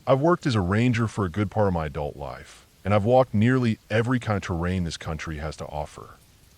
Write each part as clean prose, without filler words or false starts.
I've worked as a ranger for a good part of my adult life, and I've walked nearly every kind of terrain this country has to offer.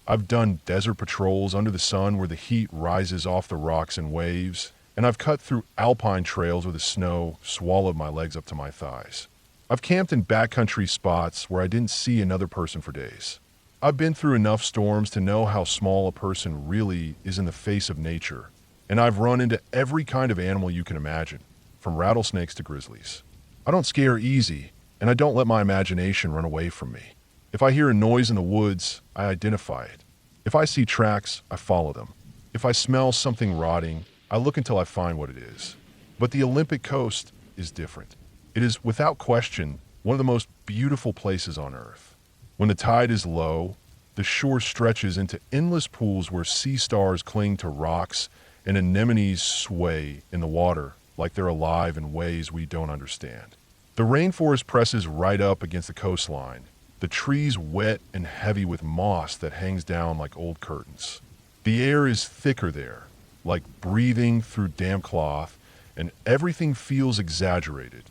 I've done desert patrols under the sun where the heat rises off the rocks in waves, and I've cut through alpine trails where the snow swallowed my legs up to my thighs. I've camped in backcountry spots where I didn't see another person for days. I've been through enough storms to know how small a person really is in the face of nature, and I've run into every kind of animal you can imagine, from rattlesnakes to grizzlies. I don't scare easy, and I don't let my imagination run away from me. If I hear a noise in the woods, I identify it. If I see tracks, I follow them. If I smell something rotting, I look until I find what it is. But the Olympic coast is different. It is, without question, one of the most beautiful places on Earth. When the tide is low, the shore stretches into endless pools where sea stars cling to rocks and anemones sway in the water like they're alive in ways we don't understand. The rainforest presses right up against the coastline, the trees wet and heavy with moss that hangs down like old curtains. The air is thicker there, like breathing through damp cloth, and everything feels exaggerated.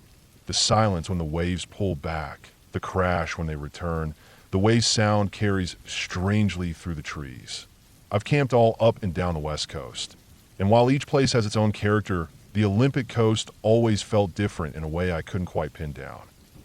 The silence when the waves pull back, the crash when they return, the way sound carries strangely through the trees. I've camped all up and down the West Coast, and while each place has its own character, the Olympic coast always felt different in a way I couldn't quite pin down.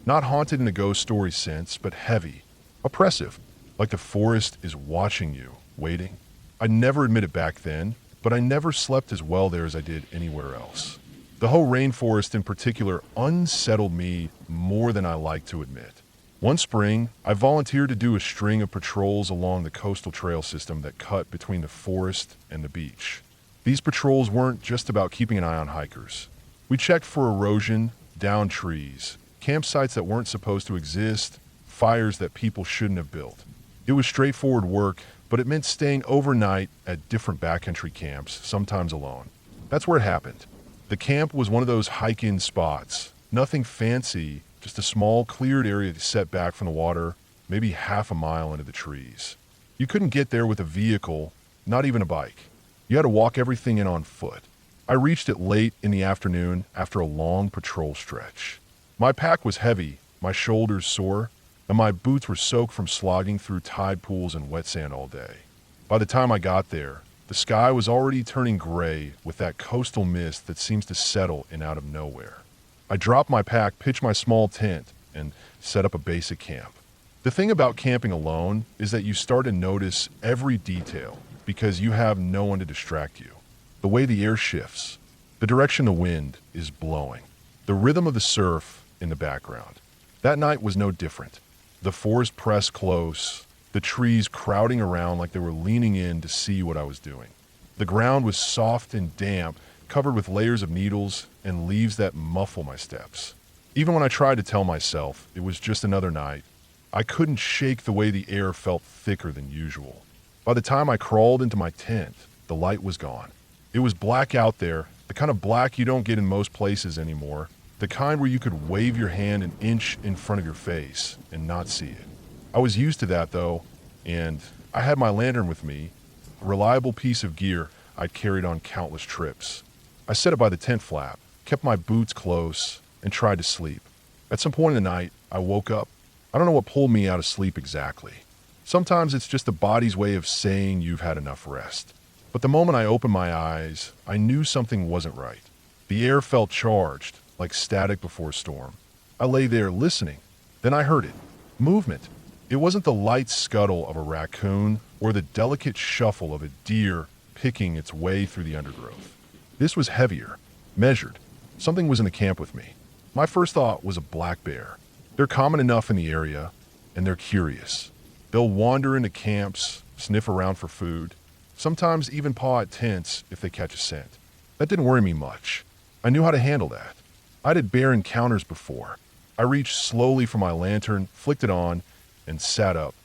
Not haunted in a ghost story sense, but heavy, oppressive, like the forest is watching you, waiting. I never admitted back then, but I never slept as well there as I did anywhere else. The whole rainforest in particular unsettled me more than I like to admit. One spring, I volunteered to do a string of patrols along the coastal trail system that cut between the forest and the beach. These patrols weren't just about keeping an eye on hikers. We checked for erosion, downed trees, campsites that weren't supposed to exist, fires that people shouldn't have built. It was straightforward work, but it meant staying overnight at different backcountry camps, sometimes alone. That's where it happened. The camp was one of those hike-in spots. Nothing fancy, just a small cleared area set back from the water, maybe half a mile into the trees. You couldn't get there with a vehicle, not even a bike. You had to walk everything in on foot. I reached it late in the afternoon after a long patrol stretch. My pack was heavy, my shoulders sore, and my boots were soaked from slogging through tide pools and wet sand all day. By the time I got there, the sky was already turning gray with that coastal mist that seems to settle in out of nowhere. I dropped my pack, pitched my small tent, and set up a basic camp. The thing about camping alone is that you start to notice every detail because you have no one to distract you. The way the air shifts, the direction the wind is blowing, the rhythm of the surf in the background. That night was no different. The forest pressed close, the trees crowding around like they were leaning in to see what I was doing. The ground was soft and damp, covered with layers of needles and leaves that muffle my steps. Even when I tried to tell myself it was just another night, I couldn't shake the way the air felt thicker than usual. By the time I crawled into my tent, the light was gone. It was black out there, the kind of black you don't get in most places anymore, the kind where you could wave your hand an inch in front of your face and not see it. I was used to that though, and I had my lantern with me, a reliable piece of gear I'd carried on countless trips. I set it by the tent flap, kept my boots close, and tried to sleep. At some point in the night, I woke up. I don't know what pulled me out of sleep exactly. Sometimes it's just the body's way of saying you've had enough rest. But the moment I opened my eyes, I knew something wasn't right. The air felt charged, like static before a storm. I lay there listening. Then I heard it. Movement. It wasn't the light scuttle of a raccoon or the delicate shuffle of a deer picking its way through the undergrowth. This was heavier, measured. Something was in the camp with me. My first thought was a black bear. They're common enough in the area, and they're curious. They'll wander into camps, sniff around for food, sometimes even paw at tents if they catch a scent. That didn't worry me much. I knew how to handle that. I'd had bear encounters before. I reached slowly for my lantern, flicked it on, and sat up,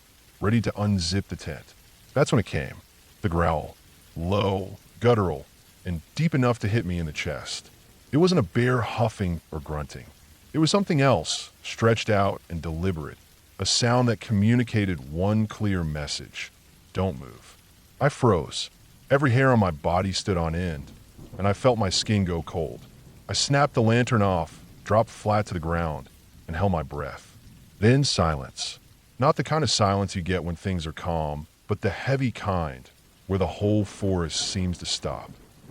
ready to unzip the tent. That's when it came. The growl. Low, guttural, and deep enough to hit me in the chest. It wasn't a bear huffing or grunting. It was something else, stretched out and deliberate. A sound that communicated one clear message. Don't move. I froze. Every hair on my body stood on end, and I felt my skin go cold. I snapped the lantern off, dropped flat to the ground, and held my breath. Then silence. Not the kind of silence you get when things are calm, but the heavy kind, where the whole forest seems to stop.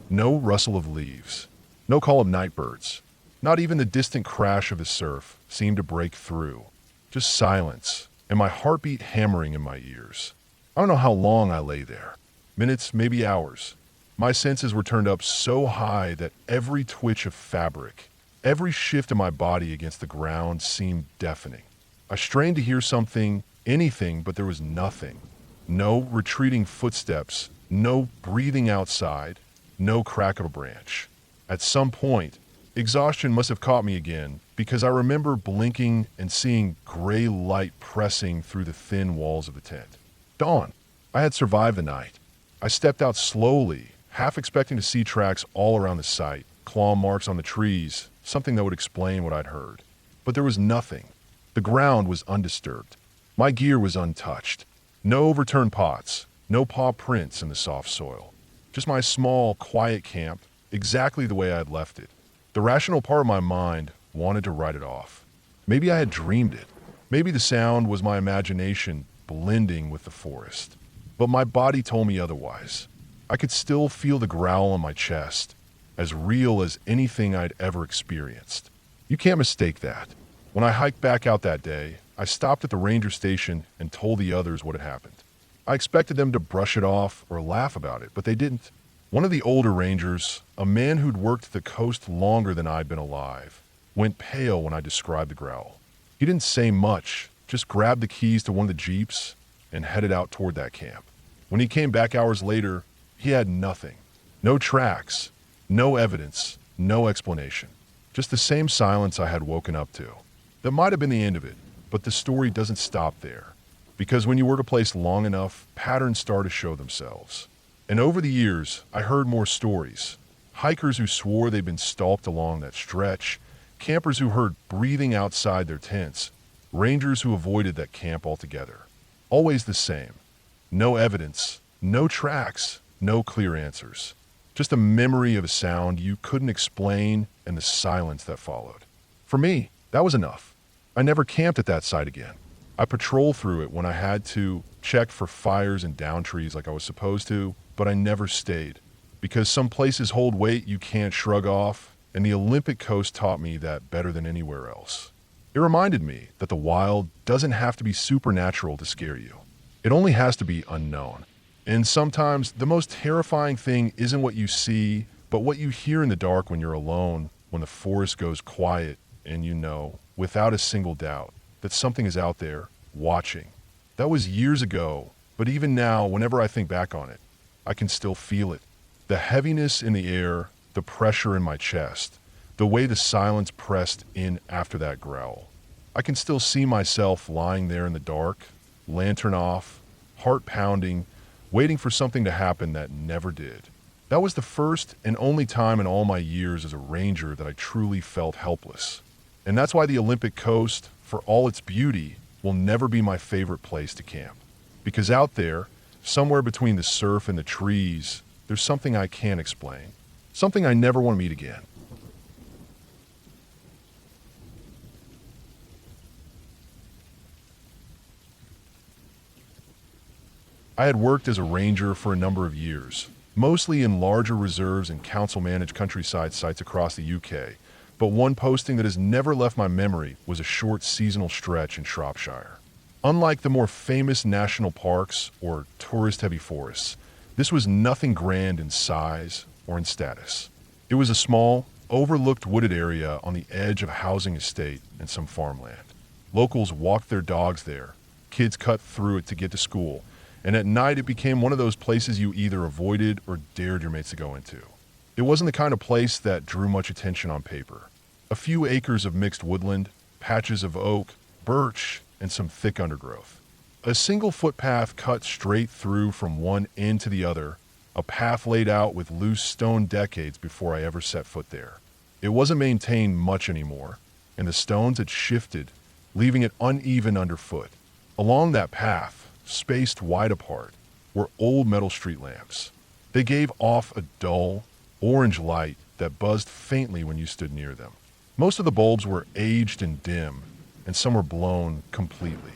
No rustle of leaves. No call of night birds. Not even the distant crash of the surf seemed to break through. Just silence, and my heartbeat hammering in my ears. I don't know how long I lay there. Minutes, maybe hours. My senses were turned up so high that every twitch of fabric, every shift of my body against the ground seemed deafening. I strained to hear something, anything, but there was nothing. No retreating footsteps, no breathing outside, no crack of a branch. At some point, exhaustion must have caught me again, because I remember blinking and seeing gray light pressing through the thin walls of the tent. Dawn. I had survived the night. I stepped out slowly, half expecting to see tracks all around the site, claw marks on the trees, something that would explain what I'd heard. But there was nothing. The ground was undisturbed. My gear was untouched. No overturned pots, no paw prints in the soft soil. Just my small, quiet camp, exactly the way I had left it. The rational part of my mind wanted to write it off. Maybe I had dreamed it. Maybe the sound was my imagination blending with the forest. But my body told me otherwise. I could still feel the growl on my chest, as real as anything I'd ever experienced. You can't mistake that. When I hiked back out that day, I stopped at the ranger station and told the others what had happened. I expected them to brush it off or laugh about it, but they didn't. One of the older rangers, a man who'd worked the coast longer than I'd been alive, went pale when I described the growl. He didn't say much, just grabbed the keys to one of the jeeps and headed out toward that camp. When he came back hours later, he had nothing. No tracks, no evidence, no explanation. Just the same silence I had woken up to. That might have been the end of it, but the story doesn't stop there. Because when you work a place long enough, patterns start to show themselves. And over the years, I heard more stories. Hikers who swore they'd been stalked along that stretch, campers who heard breathing outside their tents, rangers who avoided that camp altogether. Always the same. No evidence, no tracks, no clear answers. Just a memory of a sound you couldn't explain and the silence that followed. For me, that was enough. I never camped at that site again. I patrolled through it when I had to, checked for fires and down trees like I was supposed to, but I never stayed. Because some places hold weight you can't shrug off, and the Olympic coast taught me that better than anywhere else. It reminded me that the wild doesn't have to be supernatural to scare you. It only has to be unknown. And sometimes the most terrifying thing isn't what you see, but what you hear in the dark when you're alone, when the forest goes quiet, and you know, without a single doubt, that something is out there, watching. That was years ago, but even now, whenever I think back on it, I can still feel it. The heaviness in the air, the pressure in my chest, the way the silence pressed in after that growl. I can still see myself lying there in the dark, lantern off, heart pounding, waiting for something to happen that never did. That was the first and only time in all my years as a ranger that I truly felt helpless. And that's why the Olympic coast, for all its beauty, will never be my favorite place to camp. Because out there, somewhere between the surf and the trees, there's something I can't explain. Something I never want to meet again. I had worked as a ranger for a number of years, mostly in larger reserves and council-managed countryside sites across the UK, but one posting that has never left my memory was a short seasonal stretch in Shropshire. Unlike the more famous national parks or tourist-heavy forests, this was nothing grand in size or in status. It was a small, overlooked wooded area on the edge of a housing estate and some farmland. Locals walked their dogs there, kids cut through it to get to school, and at night it became one of those places you either avoided or dared your mates to go into. It wasn't the kind of place that drew much attention on paper. A few acres of mixed woodland, patches of oak, birch, and some thick undergrowth. A single footpath cut straight through from one end to the other, a path laid out with loose stone decades before I ever set foot there. It wasn't maintained much anymore, and the stones had shifted, leaving it uneven underfoot. Along that path, spaced wide apart, were old metal street lamps. They gave off a dull, orange light that buzzed faintly when you stood near them. Most of the bulbs were aged and dim, and some were blown completely.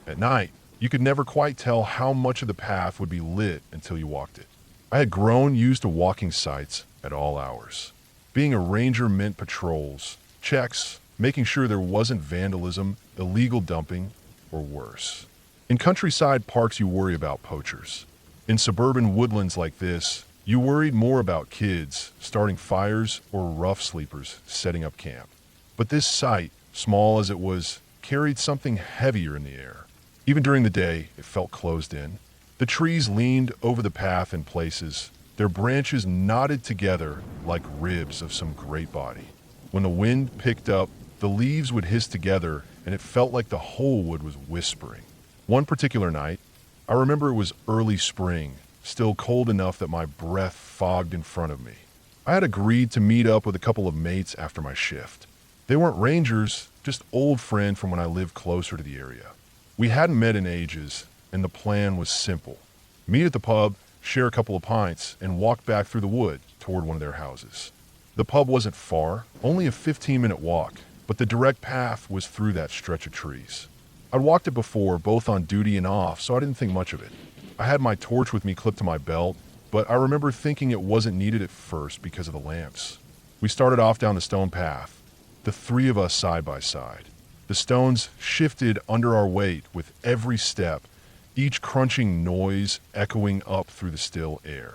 At night, you could never quite tell how much of the path would be lit until you walked it. I had grown used to walking sites at all hours. Being a ranger meant patrols, checks, making sure there wasn't vandalism, illegal dumping, or worse. In countryside parks, you worry about poachers. In suburban woodlands like this, you worried more about kids starting fires or rough sleepers setting up camp. But this site, small as it was, carried something heavier in the air. Even during the day, it felt closed in. The trees leaned over the path in places, their branches knotted together like ribs of some great body. When the wind picked up, the leaves would hiss together, and it felt like the whole wood was whispering. One particular night, I remember it was early spring, still cold enough that my breath fogged in front of me. I had agreed to meet up with a couple of mates after my shift. They weren't rangers, just old friends from when I lived closer to the area. We hadn't met in ages, and the plan was simple. Meet at the pub, share a couple of pints, and walk back through the wood toward one of their houses. The pub wasn't far, only a 15-minute walk, but the direct path was through that stretch of trees. I'd walked it before, both on duty and off, so I didn't think much of it. I had my torch with me clipped to my belt, but I remember thinking it wasn't needed at first because of the lamps. We started off down the stone path, the three of us side by side. The stones shifted under our weight with every step, each crunching noise echoing up through the still air.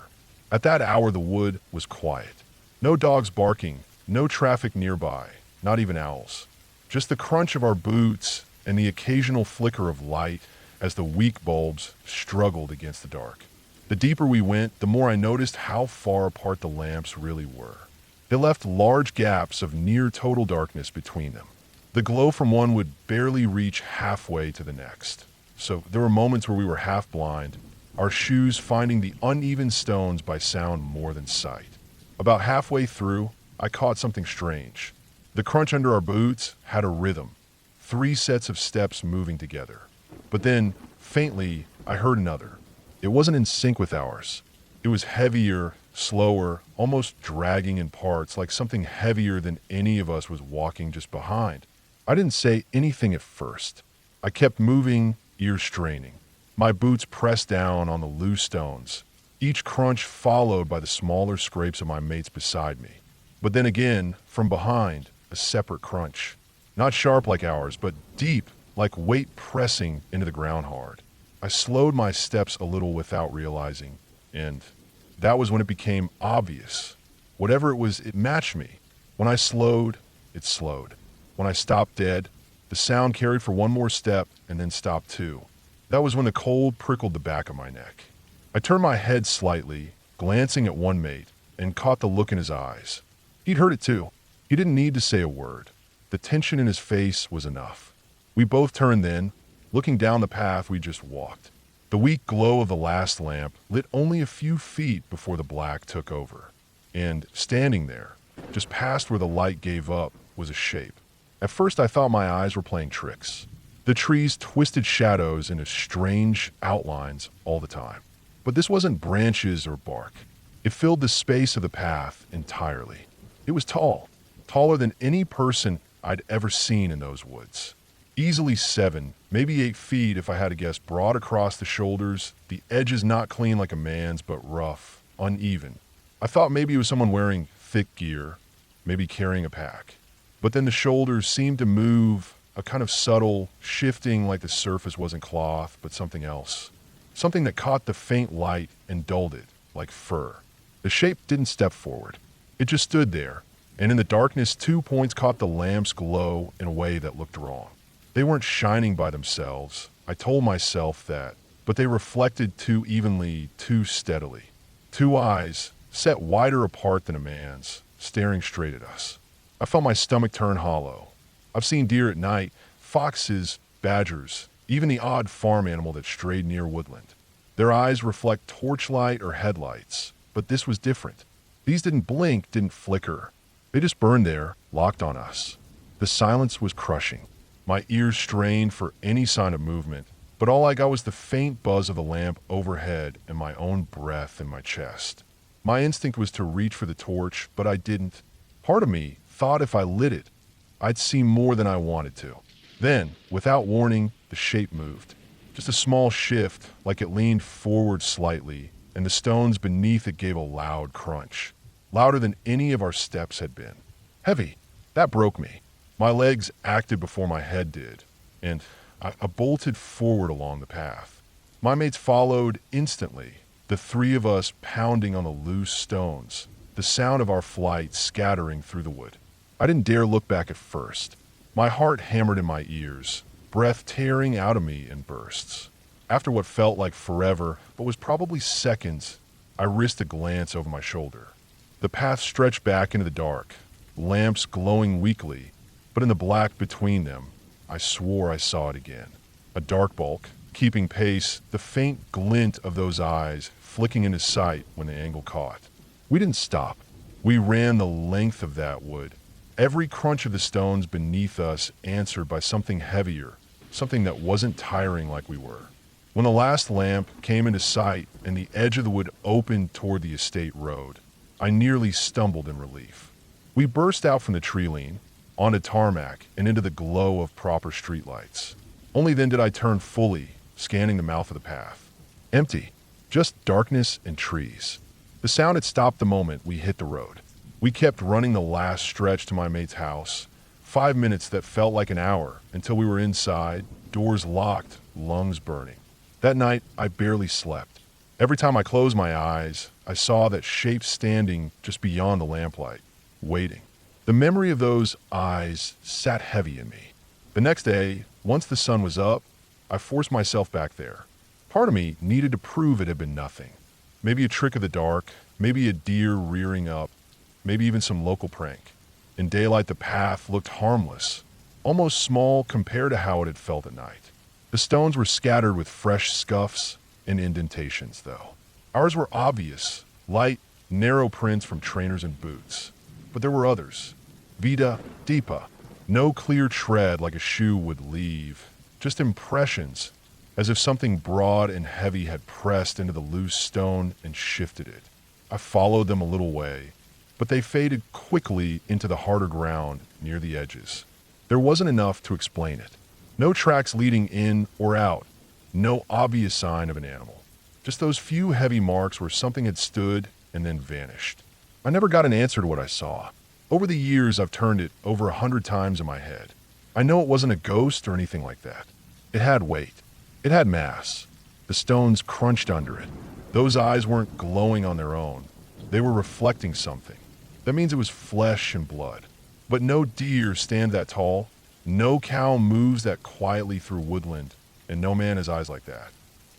At that hour, the wood was quiet. No dogs barking, no traffic nearby, not even owls. Just the crunch of our boots and the occasional flicker of light as the weak bulbs struggled against the dark. The deeper we went, the more I noticed how far apart the lamps really were. They left large gaps of near total darkness between them. The glow from one would barely reach halfway to the next. So there were moments where we were half blind, our shoes finding the uneven stones by sound more than sight. About halfway through, I caught something strange. The crunch under our boots had a rhythm, 3 sets of steps moving together. But then, faintly, I heard another. It wasn't in sync with ours. It was heavier, slower, almost dragging in parts, like something heavier than any of us was walking just behind. I didn't say anything at first. I kept moving, ears straining. My boots pressed down on the loose stones, each crunch followed by the smaller scrapes of my mates beside me. But then again, from behind, a separate crunch. Not sharp like ours, but deep, like weight pressing into the ground hard. I slowed my steps a little without realizing, and that was when it became obvious. Whatever it was, it matched me. When I slowed, it slowed. When I stopped dead, the sound carried for one more step and then stopped too. That was when the cold prickled the back of my neck. I turned my head slightly, glancing at one mate, and caught the look in his eyes. He'd heard it too. He didn't need to say a word. The tension in his face was enough. We both turned then, looking down the path we just walked. The weak glow of the last lamp lit only a few feet before the black took over. And standing there, just past where the light gave up, was a shape. At first I thought my eyes were playing tricks. The trees twisted shadows into strange outlines all the time. But this wasn't branches or bark. It filled the space of the path entirely. It was tall, taller than any person I'd ever seen in those woods. Easily 7, maybe 8 feet if I had to guess, broad across the shoulders, the edges not clean like a man's but rough, uneven. I thought maybe it was someone wearing thick gear, maybe carrying a pack. But then the shoulders seemed to move, a kind of subtle shifting like the surface wasn't cloth but something else. Something that caught the faint light and dulled it, like fur. The shape didn't step forward. It just stood there, and in the darkness 2 points caught the lamp's glow in a way that looked wrong. They weren't shining by themselves, I told myself that, but they reflected too evenly, too steadily. 2 eyes, set wider apart than a man's, staring straight at us. I felt my stomach turn hollow. I've seen deer at night, foxes, badgers, even the odd farm animal that strayed near woodland. Their eyes reflect torchlight or headlights, but this was different. These didn't blink, didn't flicker. They just burned there, locked on us. The silence was crushing. My ears strained for any sign of movement, but all I got was the faint buzz of the lamp overhead and my own breath in my chest. My instinct was to reach for the torch, but I didn't. Part of me thought if I lit it, I'd seen more than I wanted to. Then, without warning, the shape moved. Just a small shift, like it leaned forward slightly, and the stones beneath it gave a loud crunch. Louder than any of our steps had been. Heavy. That broke me. My legs acted before my head did, and I bolted forward along the path. My mates followed instantly, the three of us pounding on the loose stones, the sound of our flight scattering through the wood. I didn't dare look back at first. My heart hammered in my ears, breath tearing out of me in bursts. After what felt like forever, but was probably seconds, I risked a glance over my shoulder. The path stretched back into the dark, lamps glowing weakly, but in the black between them, I swore I saw it again. A dark bulk, keeping pace, the faint glint of those eyes flicking into sight when the angle caught. We didn't stop. We ran the length of that wood. Every crunch of the stones beneath us answered by something heavier, something that wasn't tiring like we were. When the last lamp came into sight and the edge of the wood opened toward the estate road, I nearly stumbled in relief. We burst out from the tree lean, onto tarmac, and into the glow of proper streetlights. Only then did I turn fully, scanning the mouth of the path. Empty. Just darkness and trees. The sound had stopped the moment we hit the road. We kept running the last stretch to my mate's house. 5 minutes that felt like an hour until we were inside, doors locked, lungs burning. That night, I barely slept. Every time I closed my eyes, I saw that shape standing just beyond the lamplight, waiting. The memory of those eyes sat heavy in me. The next day, once the sun was up, I forced myself back there. Part of me needed to prove it had been nothing. Maybe a trick of the dark, maybe a deer rearing up, maybe even some local prank. In daylight, the path looked harmless, almost small compared to how it had felt at night. The stones were scattered with fresh scuffs and indentations, though. Ours were obvious, light, narrow prints from trainers and boots. But there were others. Vida, Deepa. No clear tread like a shoe would leave. Just impressions, as if something broad and heavy had pressed into the loose stone and shifted it. I followed them a little way, but they faded quickly into the harder ground near the edges. There wasn't enough to explain it. No tracks leading in or out. No obvious sign of an animal. Just those few heavy marks where something had stood and then vanished. I never got an answer to what I saw. Over the years, I've turned it over 100 times in my head. I know it wasn't a ghost or anything like that. It had weight. It had mass. The stones crunched under it. Those eyes weren't glowing on their own. They were reflecting something. That means it was flesh and blood. But no deer stand that tall. No cow moves that quietly through woodland. And no man has eyes like that.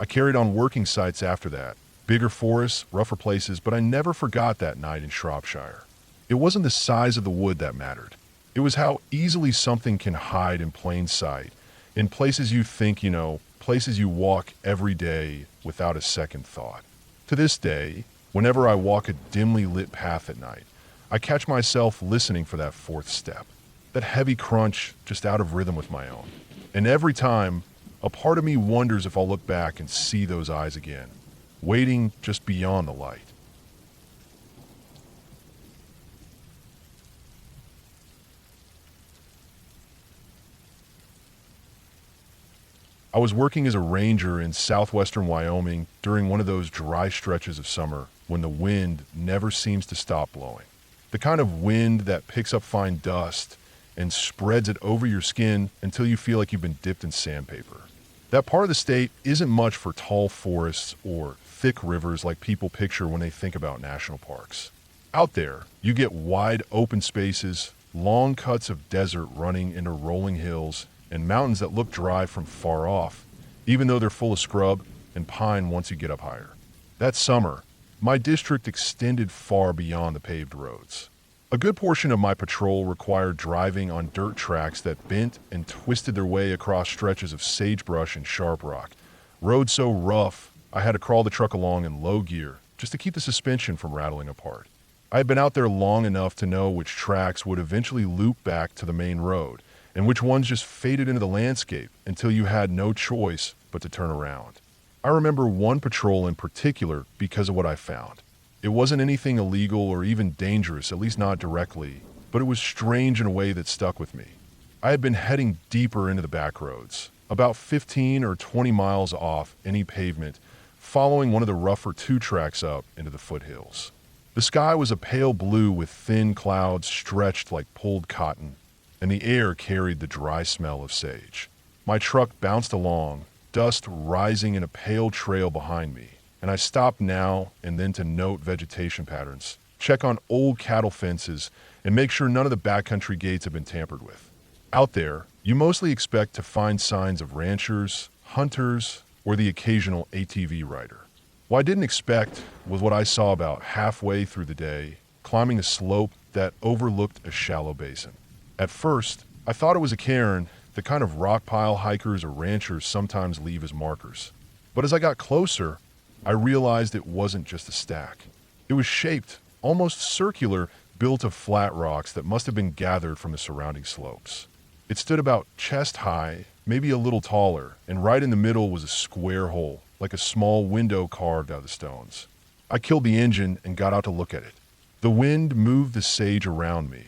I carried on working sites after that. Bigger forests, rougher places, but I never forgot that night in Shropshire. It wasn't the size of the wood that mattered. It was how easily something can hide in plain sight, in places you think you know, places you walk every day without a second thought. To this day, whenever I walk a dimly lit path at night, I catch myself listening for that fourth step, that heavy crunch just out of rhythm with my own. And every time, a part of me wonders if I'll look back and see those eyes again, waiting just beyond the light. I was working as a ranger in southwestern Wyoming during one of those dry stretches of summer when the wind never seems to stop blowing. The kind of wind that picks up fine dust and spreads it over your skin until you feel like you've been dipped in sandpaper. That part of the state isn't much for tall forests or thick rivers like people picture when they think about national parks. Out there, you get wide open spaces, long cuts of desert running into rolling hills, and mountains that look dry from far off, even though they're full of scrub and pine once you get up higher. That summer, my district extended far beyond the paved roads. A good portion of my patrol required driving on dirt tracks that bent and twisted their way across stretches of sagebrush and sharp rock. Roads so rough, I had to crawl the truck along in low gear just to keep the suspension from rattling apart. I had been out there long enough to know which tracks would eventually loop back to the main road, and which ones just faded into the landscape until you had no choice but to turn around. I remember one patrol in particular because of what I found. It wasn't anything illegal or even dangerous, at least not directly, but it was strange in a way that stuck with me. I had been heading deeper into the back roads, about 15 or 20 miles off any pavement, following one of the rougher two tracks up into the foothills. The sky was a pale blue with thin clouds stretched like pulled cotton, and the air carried the dry smell of sage. My truck bounced along, dust rising in a pale trail behind me, and I stopped now and then to note vegetation patterns, check on old cattle fences, and make sure none of the backcountry gates had been tampered with. Out there, you mostly expect to find signs of ranchers, hunters, or the occasional ATV rider. What I didn't expect was what I saw about halfway through the day, climbing a slope that overlooked a shallow basin. At first, I thought it was a cairn, the kind of rock pile hikers or ranchers sometimes leave as markers. But as I got closer, I realized it wasn't just a stack. It was shaped, almost circular, built of flat rocks that must have been gathered from the surrounding slopes. It stood about chest high, maybe a little taller, and right in the middle was a square hole, like a small window carved out of the stones. I killed the engine and got out to look at it. The wind moved the sage around me,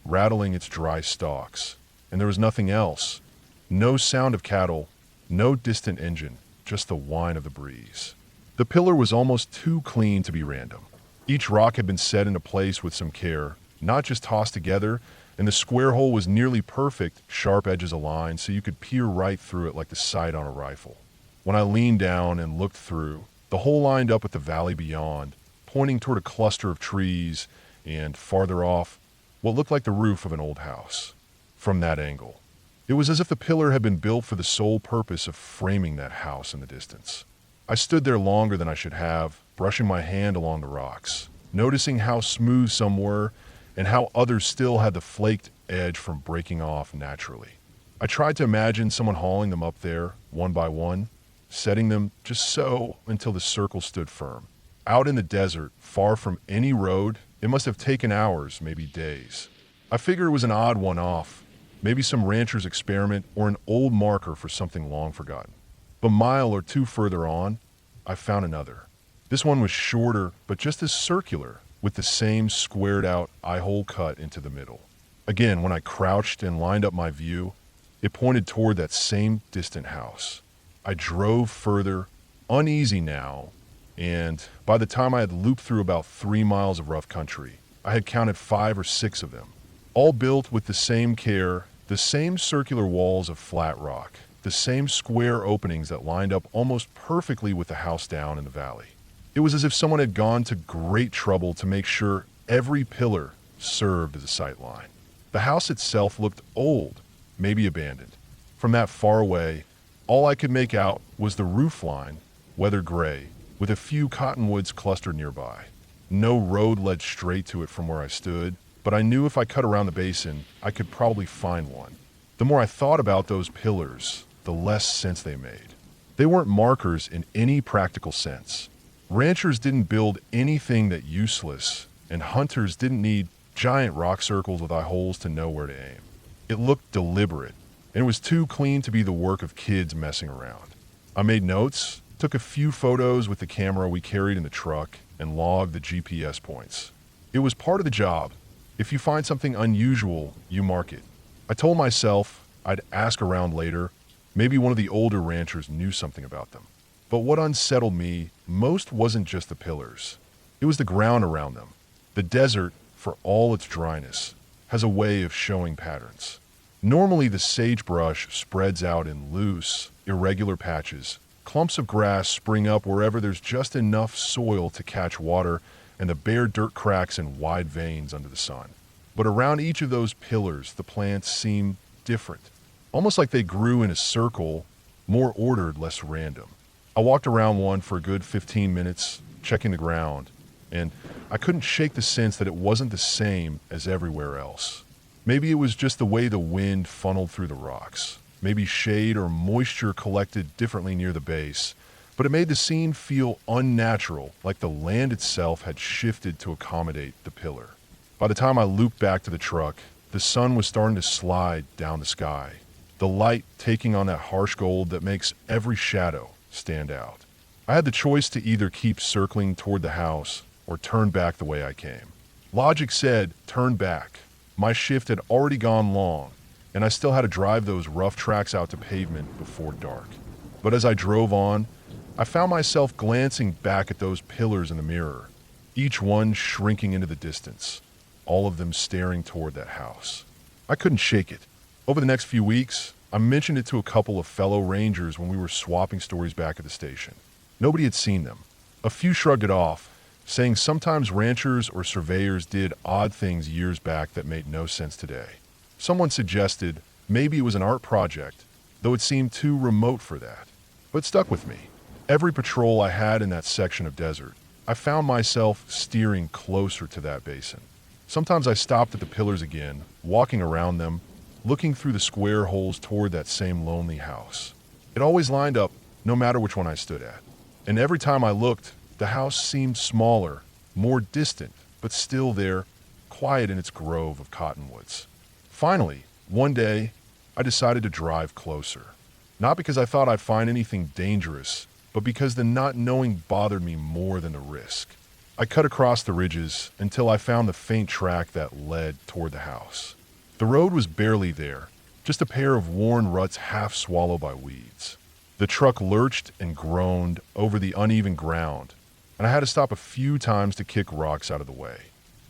rattling its dry stalks, and there was nothing else. No sound of cattle, no distant engine, just the whine of the breeze. The pillar was almost too clean to be random. Each rock had been set into place with some care, not just tossed together, and the square hole was nearly perfect, sharp edges aligned, so you could peer right through it like the sight on a rifle. When I leaned down and looked through, the hole lined up with the valley beyond, pointing toward a cluster of trees, and farther off, what looked like the roof of an old house. From that angle, it was as if the pillar had been built for the sole purpose of framing that house in the distance. I stood there longer than I should have, brushing my hand along the rocks, noticing how smooth some were and how others still had the flaked edge from breaking off naturally. I tried to imagine someone hauling them up there, one by one, setting them just so until the circle stood firm. Out in the desert, far from any road, it must have taken hours, maybe days. I figure it was an odd one-off, maybe some rancher's experiment or an old marker for something long forgotten. But a mile or two further on, I found another. This one was shorter, but just as circular, with the same squared-out eye-hole cut into the middle. Again, when I crouched and lined up my view, it pointed toward that same distant house. I drove further, uneasy now, and by the time I had looped through about 3 miles of rough country, I had counted 5 or 6 of them, all built with the same care, the same circular walls of flat rock, the same square openings that lined up almost perfectly with the house down in the valley. It was as if someone had gone to great trouble to make sure every pillar served as a sight line. The house itself looked old, maybe abandoned. From that far away, all I could make out was the roof line, weathered gray, with a few cottonwoods clustered nearby. No road led straight to it from where I stood, but I knew if I cut around the basin, I could probably find one. The more I thought about those pillars, the less sense they made. They weren't markers in any practical sense. Ranchers didn't build anything that useless, and hunters didn't need giant rock circles with eye holes to know where to aim. It looked deliberate, and it was too clean to be the work of kids messing around. I made notes, took a few photos with the camera we carried in the truck, and logged the GPS points. It was part of the job. If you find something unusual, you mark it. I told myself I'd ask around later. Maybe one of the older ranchers knew something about them. But what unsettled me most wasn't just the pillars. It was the ground around them. The desert, for all its dryness, has a way of showing patterns. Normally, the sagebrush spreads out in loose, irregular patches. Clumps of grass spring up wherever there's just enough soil to catch water, and the bare dirt cracks in wide veins under the sun. But around each of those pillars, the plants seem different, almost like they grew in a circle, more ordered, less random. I walked around one for a good 15 minutes, checking the ground, and I couldn't shake the sense that it wasn't the same as everywhere else. Maybe it was just the way the wind funneled through the rocks. Maybe shade or moisture collected differently near the base, but it made the scene feel unnatural, like the land itself had shifted to accommodate the pillar. By the time I looped back to the truck, the sun was starting to slide down the sky, the light taking on that harsh gold that makes every shadow stand out. I had the choice to either keep circling toward the house or turn back the way I came. Logic said, turn back, My shift had already gone long, and I still had to drive those rough tracks out to pavement before dark. But as I drove on, I found myself glancing back at those pillars in the mirror, each one shrinking into the distance, all of them staring toward that house. I couldn't shake it. Over the next few weeks, I mentioned it to a couple of fellow rangers when we were swapping stories back at the station. Nobody had seen them. A few shrugged it off, saying sometimes ranchers or surveyors did odd things years back that made no sense today. Someone suggested maybe it was an art project, though it seemed too remote for that. But it stuck with me. Every patrol I had in that section of desert, I found myself steering closer to that basin. Sometimes I stopped at the pillars again, walking around them, looking through the square holes toward that same lonely house. It always lined up, no matter which one I stood at. And every time I looked, the house seemed smaller, more distant, but still there, quiet in its grove of cottonwoods. Finally, one day, I decided to drive closer. Not because I thought I'd find anything dangerous, but because the not knowing bothered me more than the risk. I cut across the ridges until I found the faint track that led toward the house. The road was barely there, just a pair of worn ruts half swallowed by weeds. The truck lurched and groaned over the uneven ground, and I had to stop a few times to kick rocks out of the way.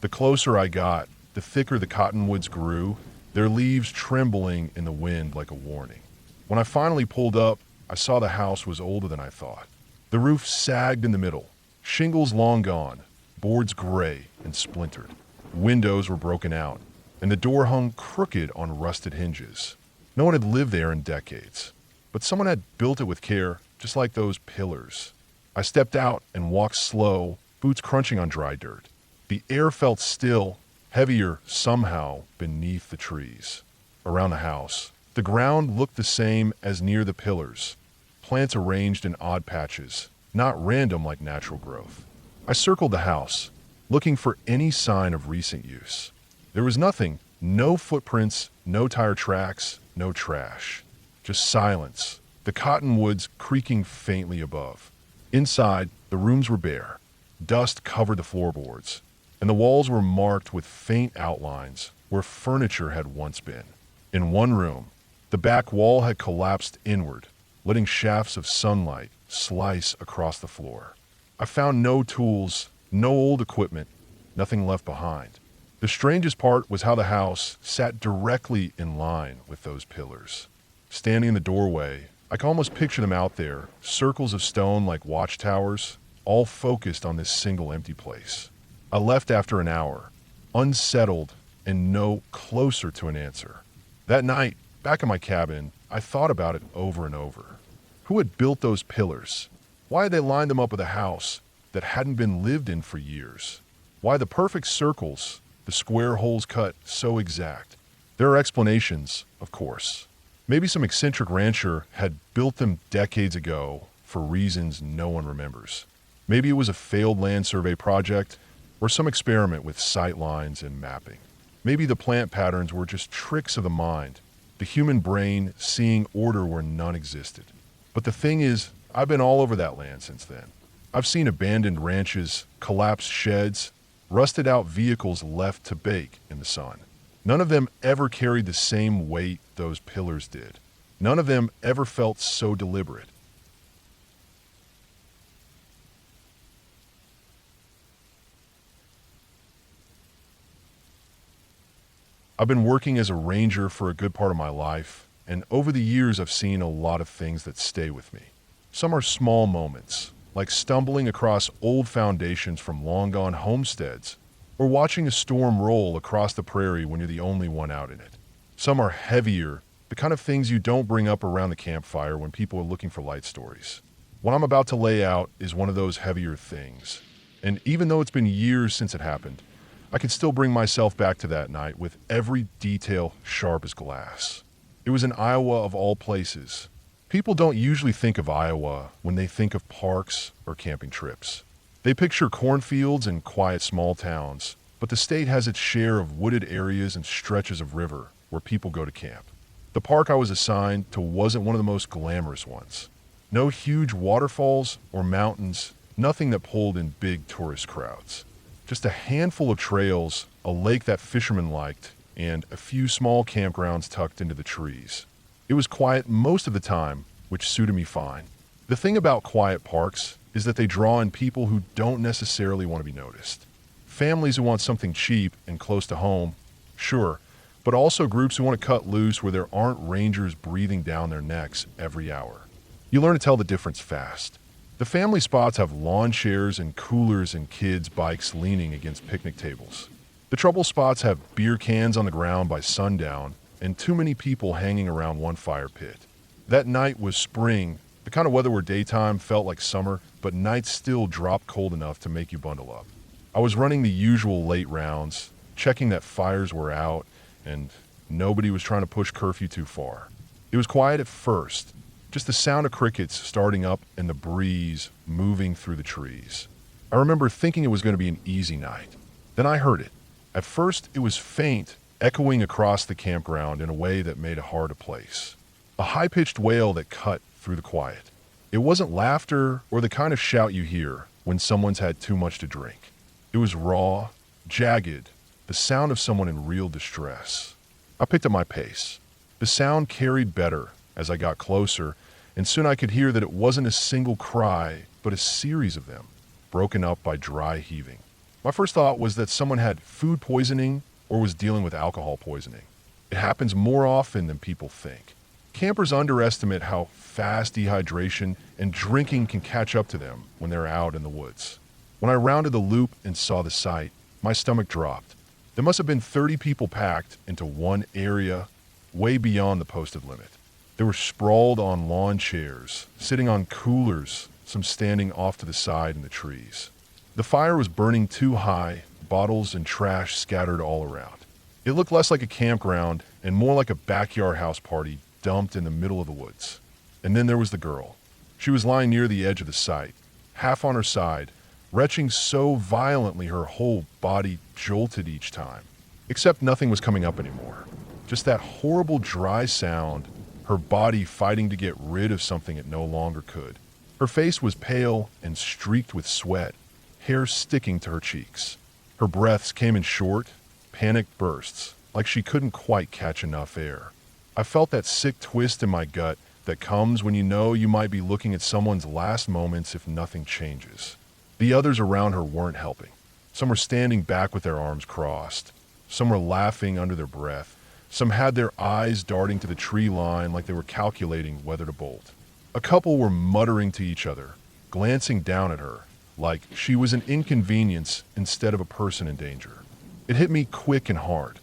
The closer I got, the thicker the cottonwoods grew, their leaves trembling in the wind like a warning. When I finally pulled up, I saw the house was older than I thought. The roof sagged in the middle, shingles long gone, boards gray and splintered. Windows were broken out, and the door hung crooked on rusted hinges. No one had lived there in decades, but someone had built it with care, just like those pillars. I stepped out and walked slow, boots crunching on dry dirt. The air felt still, heavier somehow beneath the trees. Around the house, the ground looked the same as near the pillars, plants arranged in odd patches, not random like natural growth. I circled the house, looking for any sign of recent use. There was nothing, no footprints, no tire tracks, no trash. Just silence, the cottonwoods creaking faintly above. Inside, the rooms were bare. Dust covered the floorboards, and the walls were marked with faint outlines where furniture had once been. In one room, the back wall had collapsed inward, letting shafts of sunlight slice across the floor. I found no tools, no old equipment, nothing left behind. The strangest part was how the house sat directly in line with those pillars. Standing in the doorway, I could almost picture them out there, circles of stone like watchtowers, all focused on this single empty place. I left after an hour, unsettled and no closer to an answer. That night, back in my cabin, I thought about it over and over. Who had built those pillars? Why had they lined them up with a house that hadn't been lived in for years? Why the perfect circles, the square holes cut so exact? There are explanations, of course. Maybe some eccentric rancher had built them decades ago for reasons no one remembers. Maybe it was a failed land survey project or some experiment with sight lines and mapping. Maybe the plant patterns were just tricks of the mind, the human brain seeing order where none existed. But the thing is, I've been all over that land since then. I've seen abandoned ranches, collapsed sheds, rusted out vehicles left to bake in the sun. None of them ever carried the same weight those pillars did. None of them ever felt so deliberate. I've been working as a ranger for a good part of my life, and over the years I've seen a lot of things that stay with me. Some are small moments, like stumbling across old foundations from long-gone homesteads, or watching a storm roll across the prairie when you're the only one out in it. Some are heavier, the kind of things you don't bring up around the campfire when people are looking for light stories. What I'm about to lay out is one of those heavier things, and even though it's been years since it happened, I can still bring myself back to that night with every detail sharp as glass. It was in Iowa of all places. People don't usually think of Iowa when they think of parks or camping trips. They picture cornfields and quiet small towns, but the state has its share of wooded areas and stretches of river where people go to camp. The park I was assigned to wasn't one of the most glamorous ones. No huge waterfalls or mountains, nothing that pulled in big tourist crowds. Just a handful of trails, a lake that fishermen liked, and a few small campgrounds tucked into the trees. It was quiet most of the time, which suited me fine. The thing about quiet parks is that they draw in people who don't necessarily want to be noticed. Families who want something cheap and close to home, sure, but also groups who want to cut loose where there aren't rangers breathing down their necks every hour. You learn to tell the difference fast. The family spots have lawn chairs and coolers and kids' bikes leaning against picnic tables. The trouble spots have beer cans on the ground by sundown and too many people hanging around one fire pit. That night was spring, the kind of weather where daytime felt like summer, but nights still dropped cold enough to make you bundle up. I was running the usual late rounds, checking that fires were out, and nobody was trying to push curfew too far. It was quiet at first, just the sound of crickets starting up and the breeze moving through the trees. I remember thinking it was going to be an easy night. Then I heard it. At first, it was faint, echoing across the campground in a way that made it hard to place. A high-pitched wail that cut through the quiet. It wasn't laughter or the kind of shout you hear when someone's had too much to drink. It was raw, jagged, the sound of someone in real distress. I picked up my pace. The sound carried better as I got closer, and soon I could hear that it wasn't a single cry, but a series of them, broken up by dry heaving. My first thought was that someone had food poisoning or was dealing with alcohol poisoning. It happens more often than people think. Campers underestimate how fast dehydration and drinking can catch up to them when they're out in the woods. When I rounded the loop and saw the sight, my stomach dropped. There must have been 30 people packed into one area way beyond the posted limit. They were sprawled on lawn chairs, sitting on coolers, some standing off to the side in the trees. The fire was burning too high, bottles and trash scattered all around. It looked less like a campground and more like a backyard house party dumped in the middle of the woods. And then there was the girl. She was lying near the edge of the site, half on her side, retching so violently her whole body jolted each time. Except nothing was coming up anymore. Just that horrible dry sound, her body fighting to get rid of something it no longer could. Her face was pale and streaked with sweat, hair sticking to her cheeks. Her breaths came in short, panicked bursts, like she couldn't quite catch enough air. I felt that sick twist in my gut that comes when you know you might be looking at someone's last moments if nothing changes. The others around her weren't helping. Some were standing back with their arms crossed. Some were laughing under their breath. Some had their eyes darting to the tree line like they were calculating whether to bolt. A couple were muttering to each other, glancing down at her, like she was an inconvenience instead of a person in danger. It hit me quick and hard.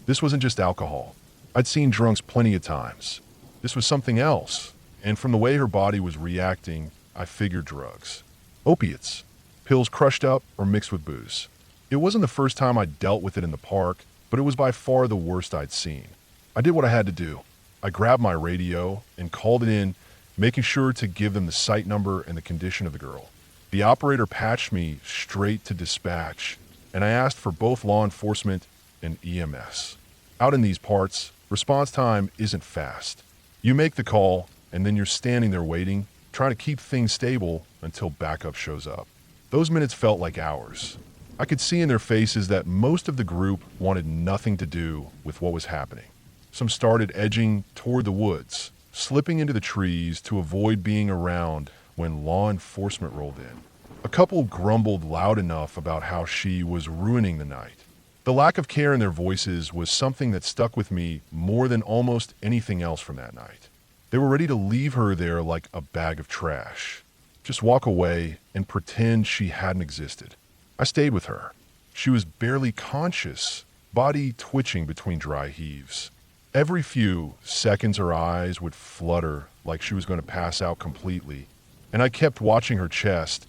This wasn't just alcohol. I'd seen drunks plenty of times. This was something else, and from the way her body was reacting, I figured drugs. Opiates. Pills crushed up or mixed with booze. It wasn't the first time I'd dealt with it in the park, but it was by far the worst I'd seen. I did what I had to do. I grabbed my radio and called it in, making sure to give them the site number and the condition of the girl. The operator patched me straight to dispatch, and I asked for both law enforcement and EMS. Out in these parts, response time isn't fast. You make the call, and then you're standing there waiting, trying to keep things stable until backup shows up. Those minutes felt like hours. I could see in their faces that most of the group wanted nothing to do with what was happening. Some started edging toward the woods, slipping into the trees to avoid being around when law enforcement rolled in. A couple grumbled loud enough about how she was ruining the night. The lack of care in their voices was something that stuck with me more than almost anything else from that night. They were ready to leave her there like a bag of trash. Just walk away and pretend she hadn't existed. I stayed with her. She was barely conscious, body twitching between dry heaves. Every few seconds her eyes would flutter like she was going to pass out completely, and I kept watching her chest,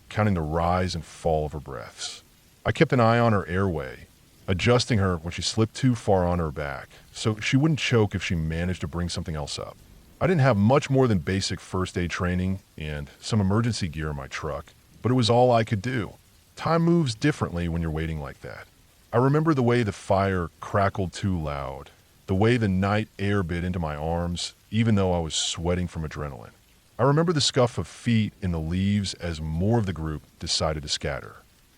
counting the rise and fall of her breaths. I kept an eye on her airway, adjusting her when she slipped too far on her back, so she wouldn't choke if she managed to bring something else up. I didn't have much more than basic first aid training and some emergency gear in my truck, but it was all I could do. Time moves differently when you're waiting like that. I remember the way the fire crackled too loud, the way the night air bit into my arms, even though I was sweating from adrenaline. I remember the scuff of feet in the leaves as more of the group decided to scatter.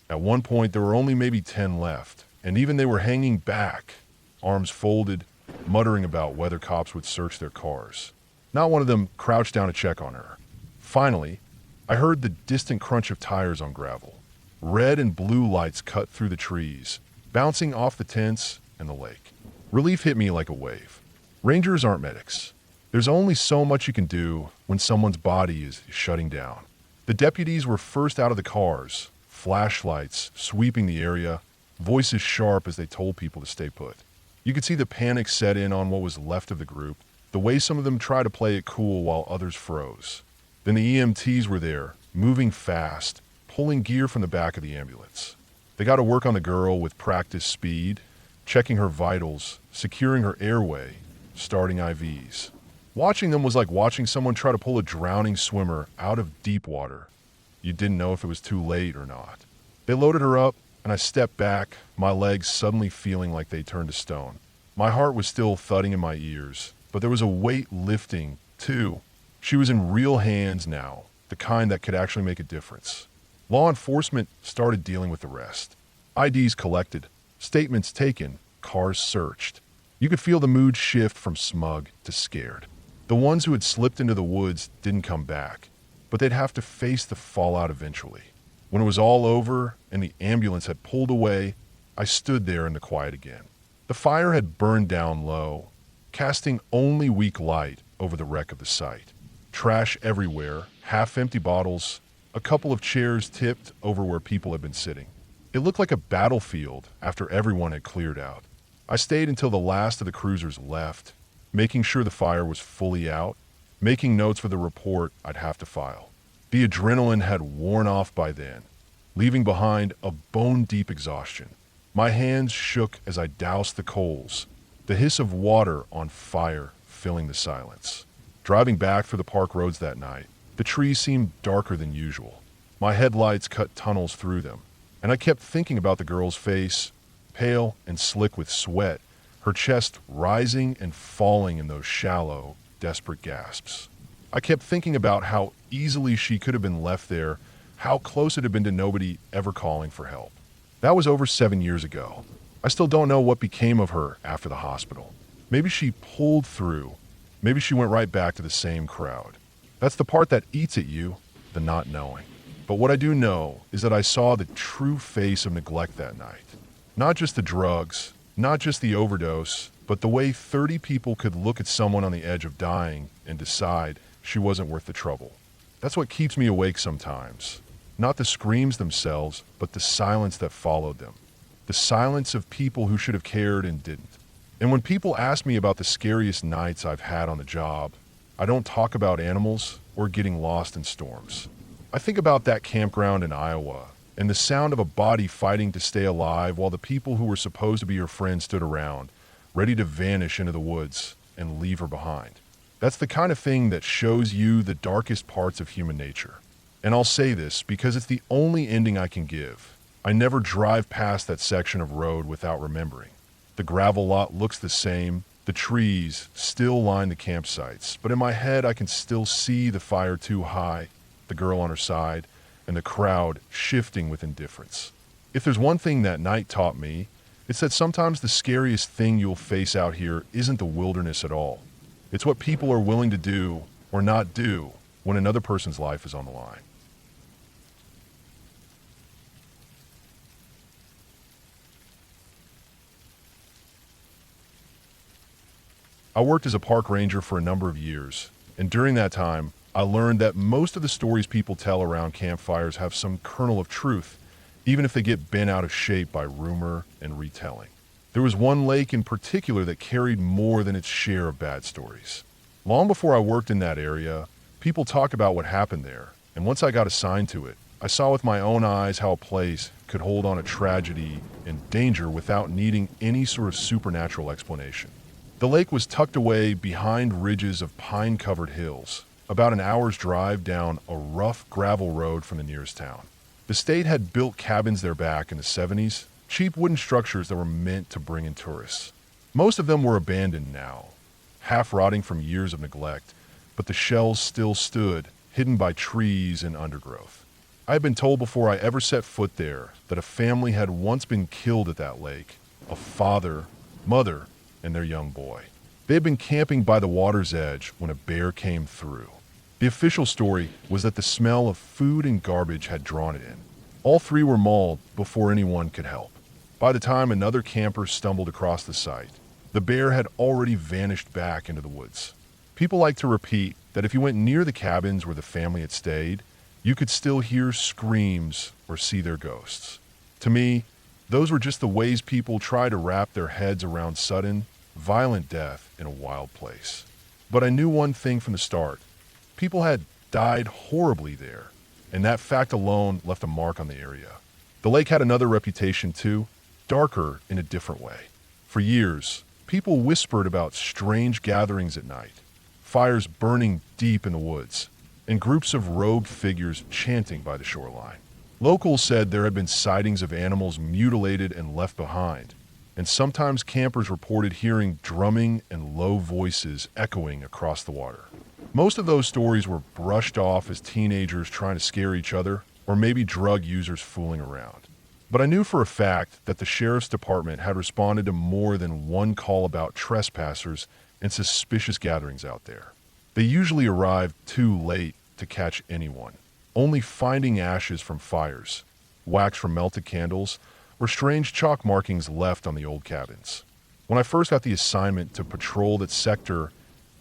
At one point, there were only maybe 10 left, and even they were hanging back, arms folded, muttering about whether cops would search their cars. Not one of them crouched down to check on her. Finally, I heard the distant crunch of tires on gravel. Red and blue lights cut through the trees, bouncing off the tents and the lake. Relief hit me like a wave. Rangers aren't medics. There's only so much you can do when someone's body is shutting down. The deputies were first out of the cars, flashlights sweeping the area, voices sharp as they told people to stay put. You could see the panic set in on what was left of the group, the way some of them tried to play it cool while others froze. Then the EMTs were there, moving fast, pulling gear from the back of the ambulance. They got to work on the girl with practice speed, checking her vitals, securing her airway, starting IVs. Watching them was like watching someone try to pull a drowning swimmer out of deep water. You didn't know if it was too late or not. They loaded her up, and I stepped back, my legs suddenly feeling like they turned to stone. My heart was still thudding in my ears, but there was a weight lifting, too. She was in real hands now, the kind that could actually make a difference. Law enforcement started dealing with the rest. IDs collected, statements taken, cars searched. You could feel the mood shift from smug to scared. The ones who had slipped into the woods didn't come back, but they'd have to face the fallout eventually. When it was all over and the ambulance had pulled away, I stood there in the quiet again. The fire had burned down low, casting only weak light over the wreck of the site. Trash everywhere, half-empty bottles, a couple of chairs tipped over where people had been sitting. It looked like a battlefield after everyone had cleared out. I stayed until the last of the cruisers left, making sure the fire was fully out, making notes for the report I'd have to file. The adrenaline had worn off by then, leaving behind a bone-deep exhaustion. My hands shook as I doused the coals, the hiss of water on fire filling the silence. Driving back through the park roads that night, the trees seemed darker than usual. My headlights cut tunnels through them, and I kept thinking about the girl's face, pale and slick with sweat, her chest rising and falling in those shallow, desperate gasps. I kept thinking about how easily she could have been left there, how close it had been to nobody ever calling for help. That was over 7 years ago. I still don't know what became of her after the hospital. Maybe she pulled through. Maybe she went right back to the same crowd. That's the part that eats at you, the not knowing. But what I do know is that I saw the true face of neglect that night. Not just the drugs, not just the overdose, but the way 30 people could look at someone on the edge of dying and decide she wasn't worth the trouble. That's what keeps me awake sometimes. Not the screams themselves, but the silence that followed them. The silence of people who should have cared and didn't. And when people ask me about the scariest nights I've had on the job, I don't talk about animals or getting lost in storms. I think about that campground in Iowa and the sound of a body fighting to stay alive while the people who were supposed to be her friends stood around, ready to vanish into the woods and leave her behind. That's the kind of thing that shows you the darkest parts of human nature. And I'll say this because it's the only ending I can give. I never drive past that section of road without remembering. The gravel lot looks the same, the trees still line the campsites, but in my head I can still see the fire too high, the girl on her side, and the crowd shifting with indifference. If there's one thing that night taught me, it's that sometimes the scariest thing you'll face out here isn't the wilderness at all. It's what people are willing to do or not do when another person's life is on the line. I worked as a park ranger for a number of years, and during that time, I learned that most of the stories people tell around campfires have some kernel of truth, even if they get bent out of shape by rumor and retelling. There was one lake in particular that carried more than its share of bad stories. Long before I worked in that area, people talked about what happened there, and once I got assigned to it, I saw with my own eyes how a place could hold on to tragedy and danger without needing any sort of supernatural explanation. The lake was tucked away behind ridges of pine-covered hills, about an hour's drive down a rough gravel road from the nearest town. The state had built cabins there back in the 70s, cheap wooden structures that were meant to bring in tourists. Most of them were abandoned now, half rotting from years of neglect, but the shells still stood, hidden by trees and undergrowth. I had been told before I ever set foot there that a family had once been killed at that lake, a father, mother, and their young boy. They had been camping by the water's edge when a bear came through. The official story was that the smell of food and garbage had drawn it in. All three were mauled before anyone could help. By the time another camper stumbled across the site, the bear had already vanished back into the woods. People like to repeat that if you went near the cabins where the family had stayed, you could still hear screams or see their ghosts. To me, those were just the ways people try to wrap their heads around sudden, violent death in a wild place. But I knew one thing from the start. People had died horribly there, and that fact alone left a mark on the area. The lake had another reputation too, darker in a different way. For years, people whispered about strange gatherings at night, fires burning deep in the woods, and groups of robed figures chanting by the shoreline. Locals said there had been sightings of animals mutilated and left behind, and sometimes campers reported hearing drumming and low voices echoing across the water. Most of those stories were brushed off as teenagers trying to scare each other, or maybe drug users fooling around. But I knew for a fact that the sheriff's department had responded to more than one call about trespassers and suspicious gatherings out there. They usually arrived too late to catch anyone, only finding ashes from fires, wax from melted candles, or strange chalk markings left on the old cabins. When I first got the assignment to patrol that sector,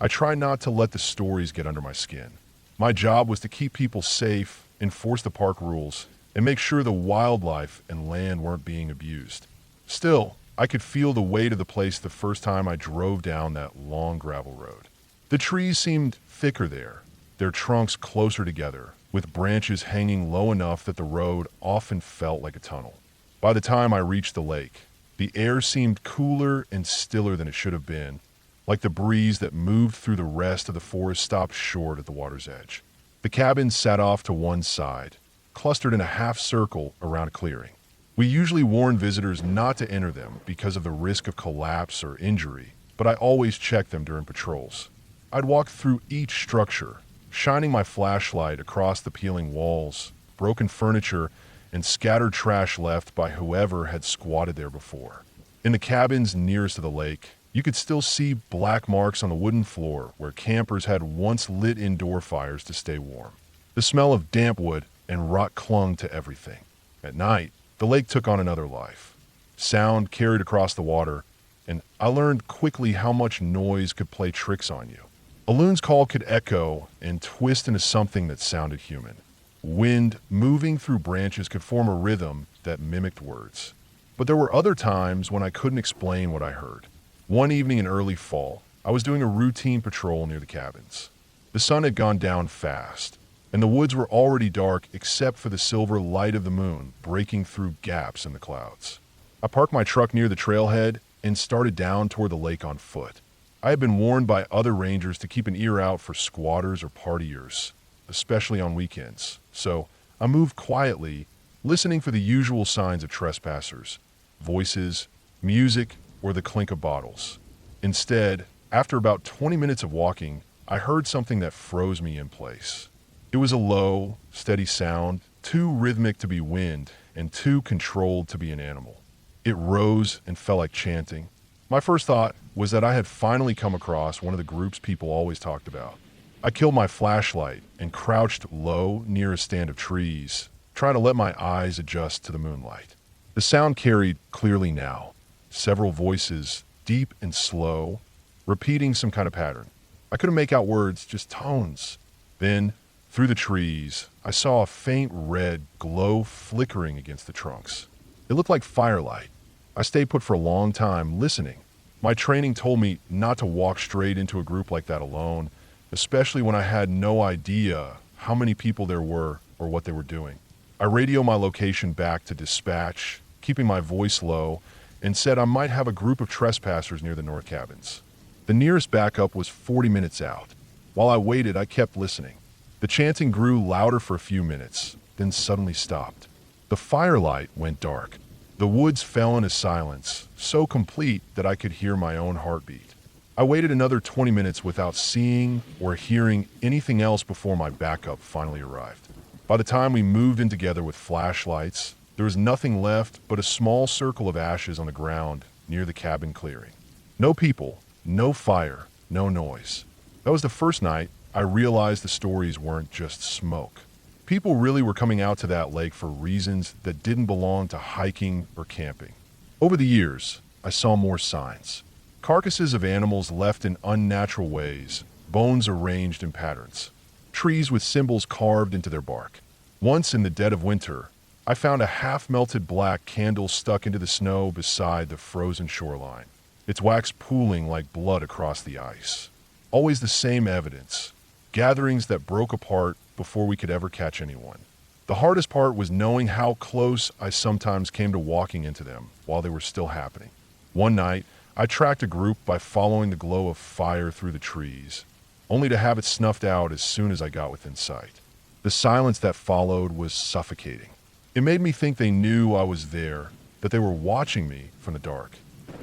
I tried not to let the stories get under my skin. My job was to keep people safe, enforce the park rules, and make sure the wildlife and land weren't being abused. Still, I could feel the weight of the place the first time I drove down that long gravel road. The trees seemed thicker there, their trunks closer together, with branches hanging low enough that the road often felt like a tunnel. By the time I reached the lake, the air seemed cooler and stiller than it should have been, like the breeze that moved through the rest of the forest stopped short at the water's edge. The cabins sat off to one side, clustered in a half circle around a clearing. We usually warn visitors not to enter them because of the risk of collapse or injury, but I always checked them during patrols. I'd walk through each structure, shining my flashlight across the peeling walls, broken furniture, and scattered trash left by whoever had squatted there before. In the cabins nearest to the lake, you could still see black marks on the wooden floor where campers had once lit indoor fires to stay warm. The smell of damp wood and rot clung to everything. At night, the lake took on another life. Sound carried across the water, and I learned quickly how much noise could play tricks on you. A loon's call could echo and twist into something that sounded human. Wind moving through branches could form a rhythm that mimicked words. But there were other times when I couldn't explain what I heard. One evening in early fall, I was doing a routine patrol near the cabins. The sun had gone down fast, and the woods were already dark except for the silver light of the moon breaking through gaps in the clouds. I parked my truck near the trailhead and started down toward the lake on foot. I had been warned by other rangers to keep an ear out for squatters or partiers, especially on weekends, so I moved quietly, listening for the usual signs of trespassers, voices, music, or the clink of bottles. Instead, after about 20 minutes of walking, I heard something that froze me in place. It was a low, steady sound, too rhythmic to be wind and too controlled to be an animal. It rose and fell like chanting. My first thought was that I had finally come across one of the groups people always talked about. I killed my flashlight and crouched low near a stand of trees, trying to let my eyes adjust to the moonlight. The sound carried clearly now, several voices, deep and slow, repeating some kind of pattern. I couldn't make out words, just tones. Then, through the trees, I saw a faint red glow flickering against the trunks. It looked like firelight. I stayed put for a long time, listening. My training told me not to walk straight into a group like that alone, especially when I had no idea how many people there were or what they were doing. I radioed my location back to dispatch, keeping my voice low, and said I might have a group of trespassers near the north cabins. The nearest backup was 40 minutes out. While I waited, I kept listening. The chanting grew louder for a few minutes, then suddenly stopped. The firelight went dark. The woods fell into silence, so complete that I could hear my own heartbeat. I waited another 20 minutes without seeing or hearing anything else before my backup finally arrived. By the time we moved in together with flashlights, there was nothing left but a small circle of ashes on the ground near the cabin clearing. No people, no fire, no noise. That was the first night I realized the stories weren't just smoke. People really were coming out to that lake for reasons that didn't belong to hiking or camping. Over the years, I saw more signs. Carcasses of animals left in unnatural ways, bones arranged in patterns, trees with symbols carved into their bark. Once in the dead of winter, I found a half-melted black candle stuck into the snow beside the frozen shoreline, its wax pooling like blood across the ice. Always the same evidence, gatherings that broke apart before we could ever catch anyone. The hardest part was knowing how close I sometimes came to walking into them while they were still happening. One night, I tracked a group by following the glow of fire through the trees, only to have it snuffed out as soon as I got within sight. The silence that followed was suffocating. It made me think they knew I was there, that they were watching me from the dark.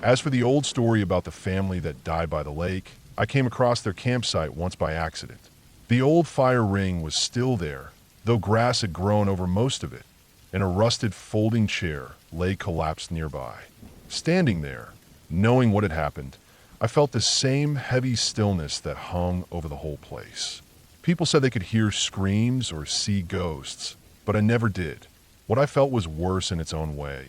As for the old story about the family that died by the lake, I came across their campsite once by accident. The old fire ring was still there, though grass had grown over most of it, and a rusted folding chair lay collapsed nearby. Standing there, knowing what had happened, I felt the same heavy stillness that hung over the whole place. People said they could hear screams or see ghosts, but I never did. What I felt was worse in its own way.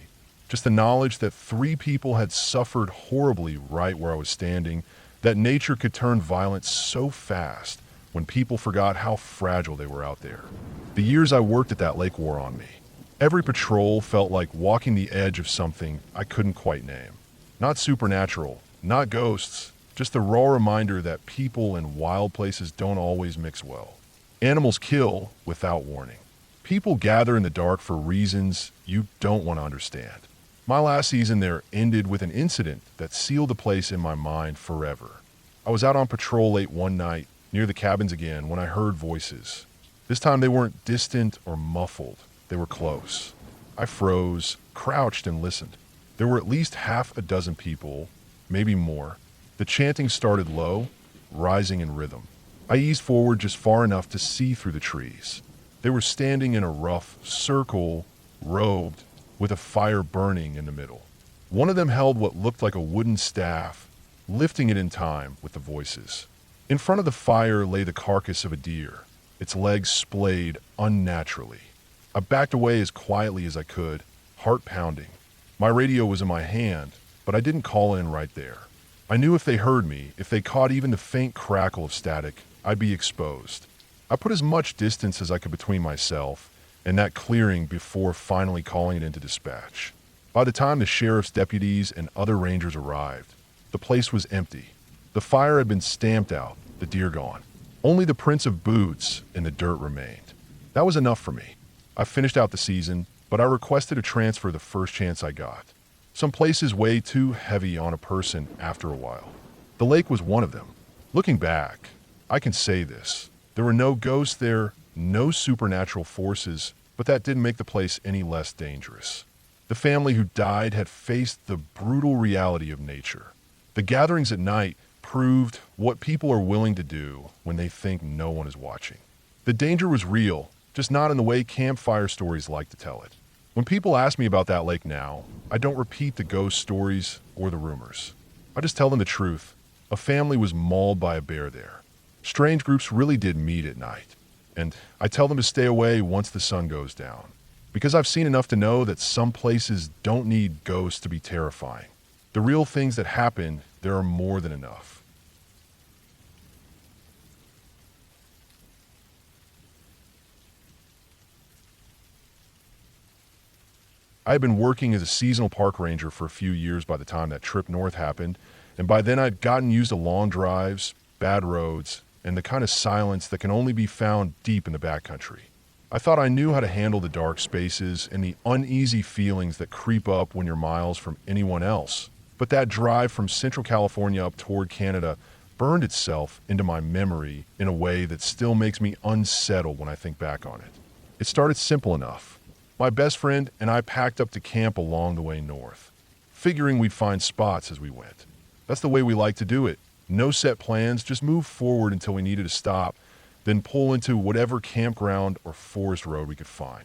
Just the knowledge that 3 people had suffered horribly right where I was standing, that nature could turn violent so fast when people forgot how fragile they were out there. The years I worked at that lake wore on me. Every patrol felt like walking the edge of something I couldn't quite name. Not supernatural, not ghosts, just the raw reminder that people and wild places don't always mix well. Animals kill without warning. People gather in the dark for reasons you don't want to understand. My last season there ended with an incident that sealed the place in my mind forever. I was out on patrol late one night, near the cabins again, when I heard voices. This time they weren't distant or muffled. They were close. I froze, crouched, and listened. There were at least half a dozen people, maybe more. The chanting started low, rising in rhythm. I eased forward just far enough to see through the trees. They were standing in a rough circle, robed, with a fire burning in the middle. One of them held what looked like a wooden staff, lifting it in time with the voices. In front of the fire lay the carcass of a deer, its legs splayed unnaturally. I backed away as quietly as I could, heart pounding. My radio was in my hand, but I didn't call in right there. I knew if they heard me, if they caught even the faint crackle of static, I'd be exposed. I put as much distance as I could between myself and that clearing before finally calling it into dispatch. By the time the sheriff's deputies and other rangers arrived, the place was empty. The fire had been stamped out, the deer gone. Only the prints of boots in the dirt remained. That was enough for me. I finished out the season, but I requested a transfer the first chance I got. Some places weigh too heavy on a person after a while. The lake was one of them. Looking back, I can say this. There were no ghosts there, no supernatural forces, but that didn't make the place any less dangerous. The family who died had faced the brutal reality of nature. The gatherings at night proved what people are willing to do when they think no one is watching. The danger was real, just not in the way campfire stories like to tell it. When people ask me about that lake now, I don't repeat the ghost stories or the rumors. I just tell them the truth. A family was mauled by a bear there. Strange groups really did meet at night. And I tell them to stay away once the sun goes down. Because I've seen enough to know that some places don't need ghosts to be terrifying. The real things that happen, there are more than enough. I had been working as a seasonal park ranger for a few years by the time that trip north happened, and by then I'd gotten used to long drives, bad roads, and the kind of silence that can only be found deep in the backcountry. I thought I knew how to handle the dark spaces and the uneasy feelings that creep up when you're miles from anyone else. But that drive from Central California up toward Canada burned itself into my memory in a way that still makes me unsettled when I think back on it. It started simple enough. My best friend and I packed up to camp along the way north, figuring we'd find spots as we went. That's the way we like to do it. No set plans, just move forward until we needed to stop, then pull into whatever campground or forest road we could find.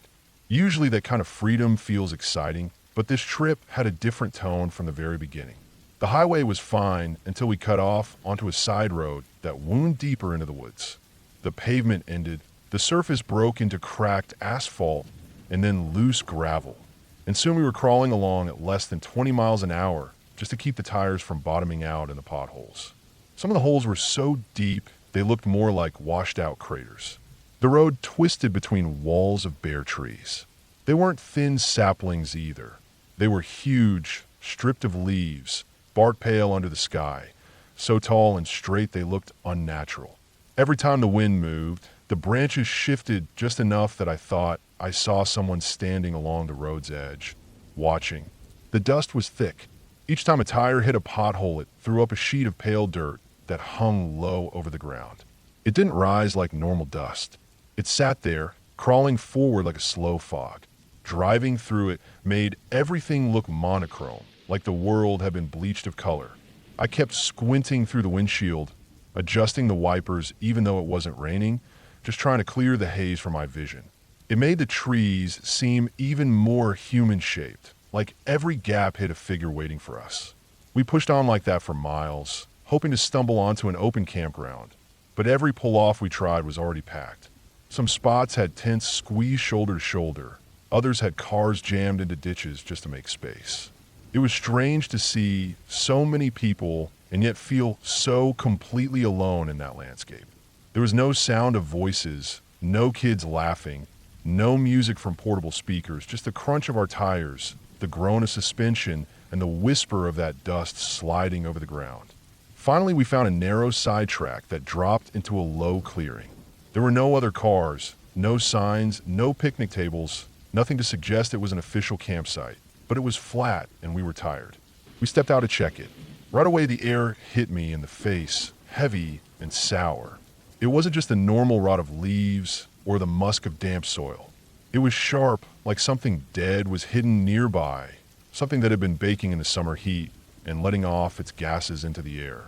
Usually that kind of freedom feels exciting, but this trip had a different tone from the very beginning. The highway was fine until we cut off onto a side road that wound deeper into the woods. The pavement ended, the surface broke into cracked asphalt and then loose gravel. And soon we were crawling along at less than 20 miles an hour just to keep the tires from bottoming out in the potholes. Some of the holes were so deep they looked more like washed-out craters. The road twisted between walls of bare trees. They weren't thin saplings either. They were huge, stripped of leaves, bark pale under the sky, so tall and straight they looked unnatural. Every time the wind moved, the branches shifted just enough that I thought I saw someone standing along the road's edge, watching. The dust was thick. Each time a tire hit a pothole, it threw up a sheet of pale dirt that hung low over the ground. It didn't rise like normal dust. It sat there, crawling forward like a slow fog. Driving through it made everything look monochrome, like the world had been bleached of color. I kept squinting through the windshield, adjusting the wipers even though it wasn't raining, just trying to clear the haze from my vision. It made the trees seem even more human-shaped, like every gap hid a figure waiting for us. We pushed on like that for miles, hoping to stumble onto an open campground, but every pull-off we tried was already packed. Some spots had tents squeezed shoulder to shoulder. Others had cars jammed into ditches just to make space. It was strange to see so many people and yet feel so completely alone in that landscape. There was no sound of voices, no kids laughing, no music from portable speakers, just the crunch of our tires, the groan of suspension, and the whisper of that dust sliding over the ground. Finally, we found a narrow side track that dropped into a low clearing. There were no other cars, no signs, no picnic tables, nothing to suggest it was an official campsite, but it was flat and we were tired. We stepped out to check it. Right away, the air hit me in the face, heavy and sour. It wasn't just the normal rot of leaves or the musk of damp soil. It was sharp, like something dead was hidden nearby, something that had been baking in the summer heat and letting off its gases into the air.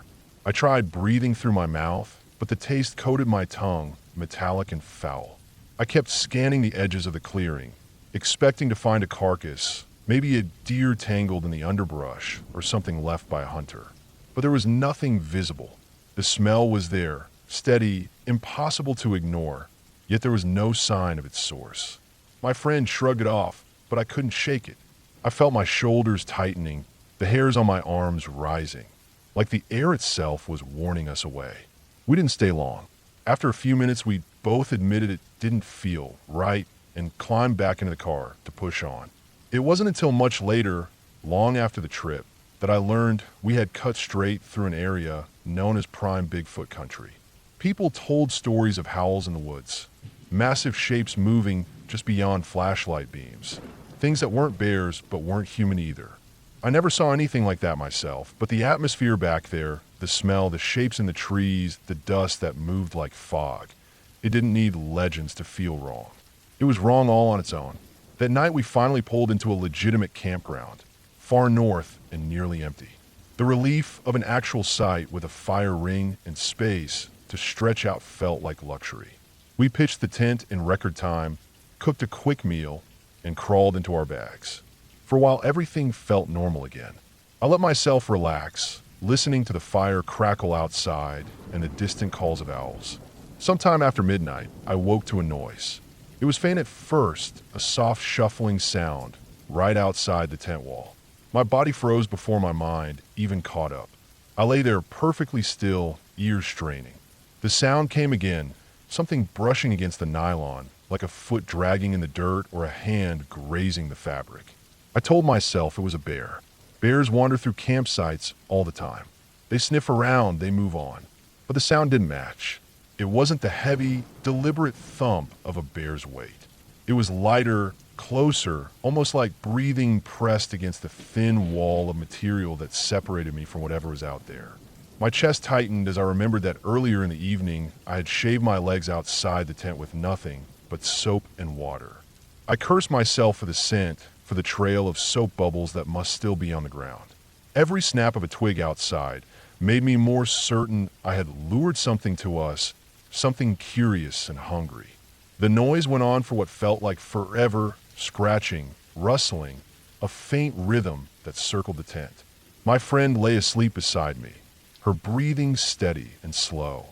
I tried breathing through my mouth, but the taste coated my tongue, metallic and foul. I kept scanning the edges of the clearing, expecting to find a carcass, maybe a deer tangled in the underbrush or something left by a hunter. But there was nothing visible. The smell was there, steady, impossible to ignore, yet there was no sign of its source. My friend shrugged it off, but I couldn't shake it. I felt my shoulders tightening, the hairs on my arms rising, like the air itself was warning us away. We didn't stay long. After a few minutes, we both admitted it didn't feel right and climbed back into the car to push on. It wasn't until much later, long after the trip, that I learned we had cut straight through an area known as prime Bigfoot country. People told stories of howls in the woods, massive shapes moving just beyond flashlight beams, things that weren't bears but weren't human either. I never saw anything like that myself, but the atmosphere back there, the smell, the shapes in the trees, the dust that moved like fog, it didn't need legends to feel wrong. It was wrong all on its own. That night we finally pulled into a legitimate campground, far north and nearly empty. The relief of an actual site with a fire ring and space to stretch out felt like luxury. We pitched the tent in record time, cooked a quick meal, and crawled into our bags. For a while, everything felt normal again. I let myself relax, listening to the fire crackle outside and the distant calls of owls. Sometime after midnight, I woke to a noise. It was faint at first, a soft shuffling sound right outside the tent wall. My body froze before my mind even caught up. I lay there perfectly still, ears straining. The sound came again, something brushing against the nylon, like a foot dragging in the dirt or a hand grazing the fabric. I told myself it was a bear. Bears wander through campsites all the time. They sniff around, they move on. But the sound didn't match. It wasn't the heavy, deliberate thump of a bear's weight. It was lighter, closer, almost like breathing pressed against the thin wall of material that separated me from whatever was out there. My chest tightened as I remembered that earlier in the evening, I had shaved my legs outside the tent with nothing but soap and water. I cursed myself for the scent, for the trail of soap bubbles that must still be on the ground. Every snap of a twig outside made me more certain I had lured something to us, something curious and hungry. The noise went on for what felt like forever, scratching, rustling, a faint rhythm that circled the tent. My friend lay asleep beside me, her breathing steady and slow.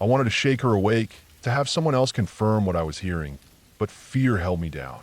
I wanted to shake her awake, to have someone else confirm what I was hearing, but fear held me down.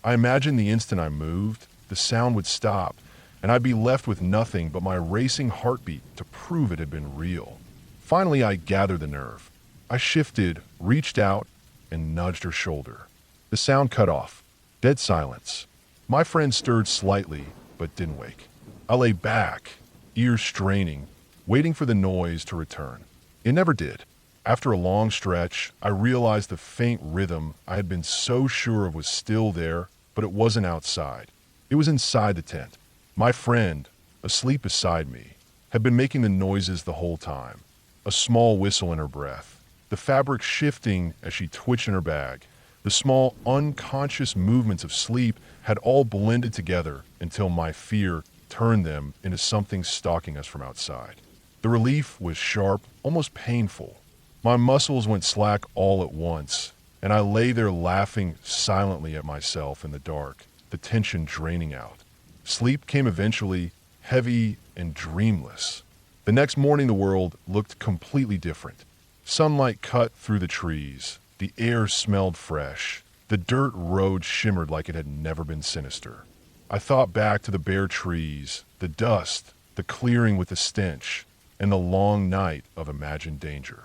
I imagined the instant I moved, the sound would stop, and I'd be left with nothing but my racing heartbeat to prove it had been real. Finally, I gathered the nerve. I shifted, reached out, and nudged her shoulder. The sound cut off. Dead silence. My friend stirred slightly, but didn't wake. I lay back, ears straining, waiting for the noise to return. It never did. After a long stretch, I realized the faint rhythm I had been so sure of was still there, but it wasn't outside. It was inside the tent. My friend, asleep beside me, had been making the noises the whole time. A small whistle in her breath, the fabric shifting as she twitched in her bag. The small, unconscious movements of sleep had all blended together until my fear turned them into something stalking us from outside. The relief was sharp, almost painful. My muscles went slack all at once, and I lay there laughing silently at myself in the dark, the tension draining out. Sleep came eventually, heavy and dreamless. The next morning the world looked completely different. Sunlight cut through the trees. The air smelled fresh. The dirt road shimmered like it had never been sinister. I thought back to the bare trees, the dust, the clearing with the stench, and the long night of imagined danger.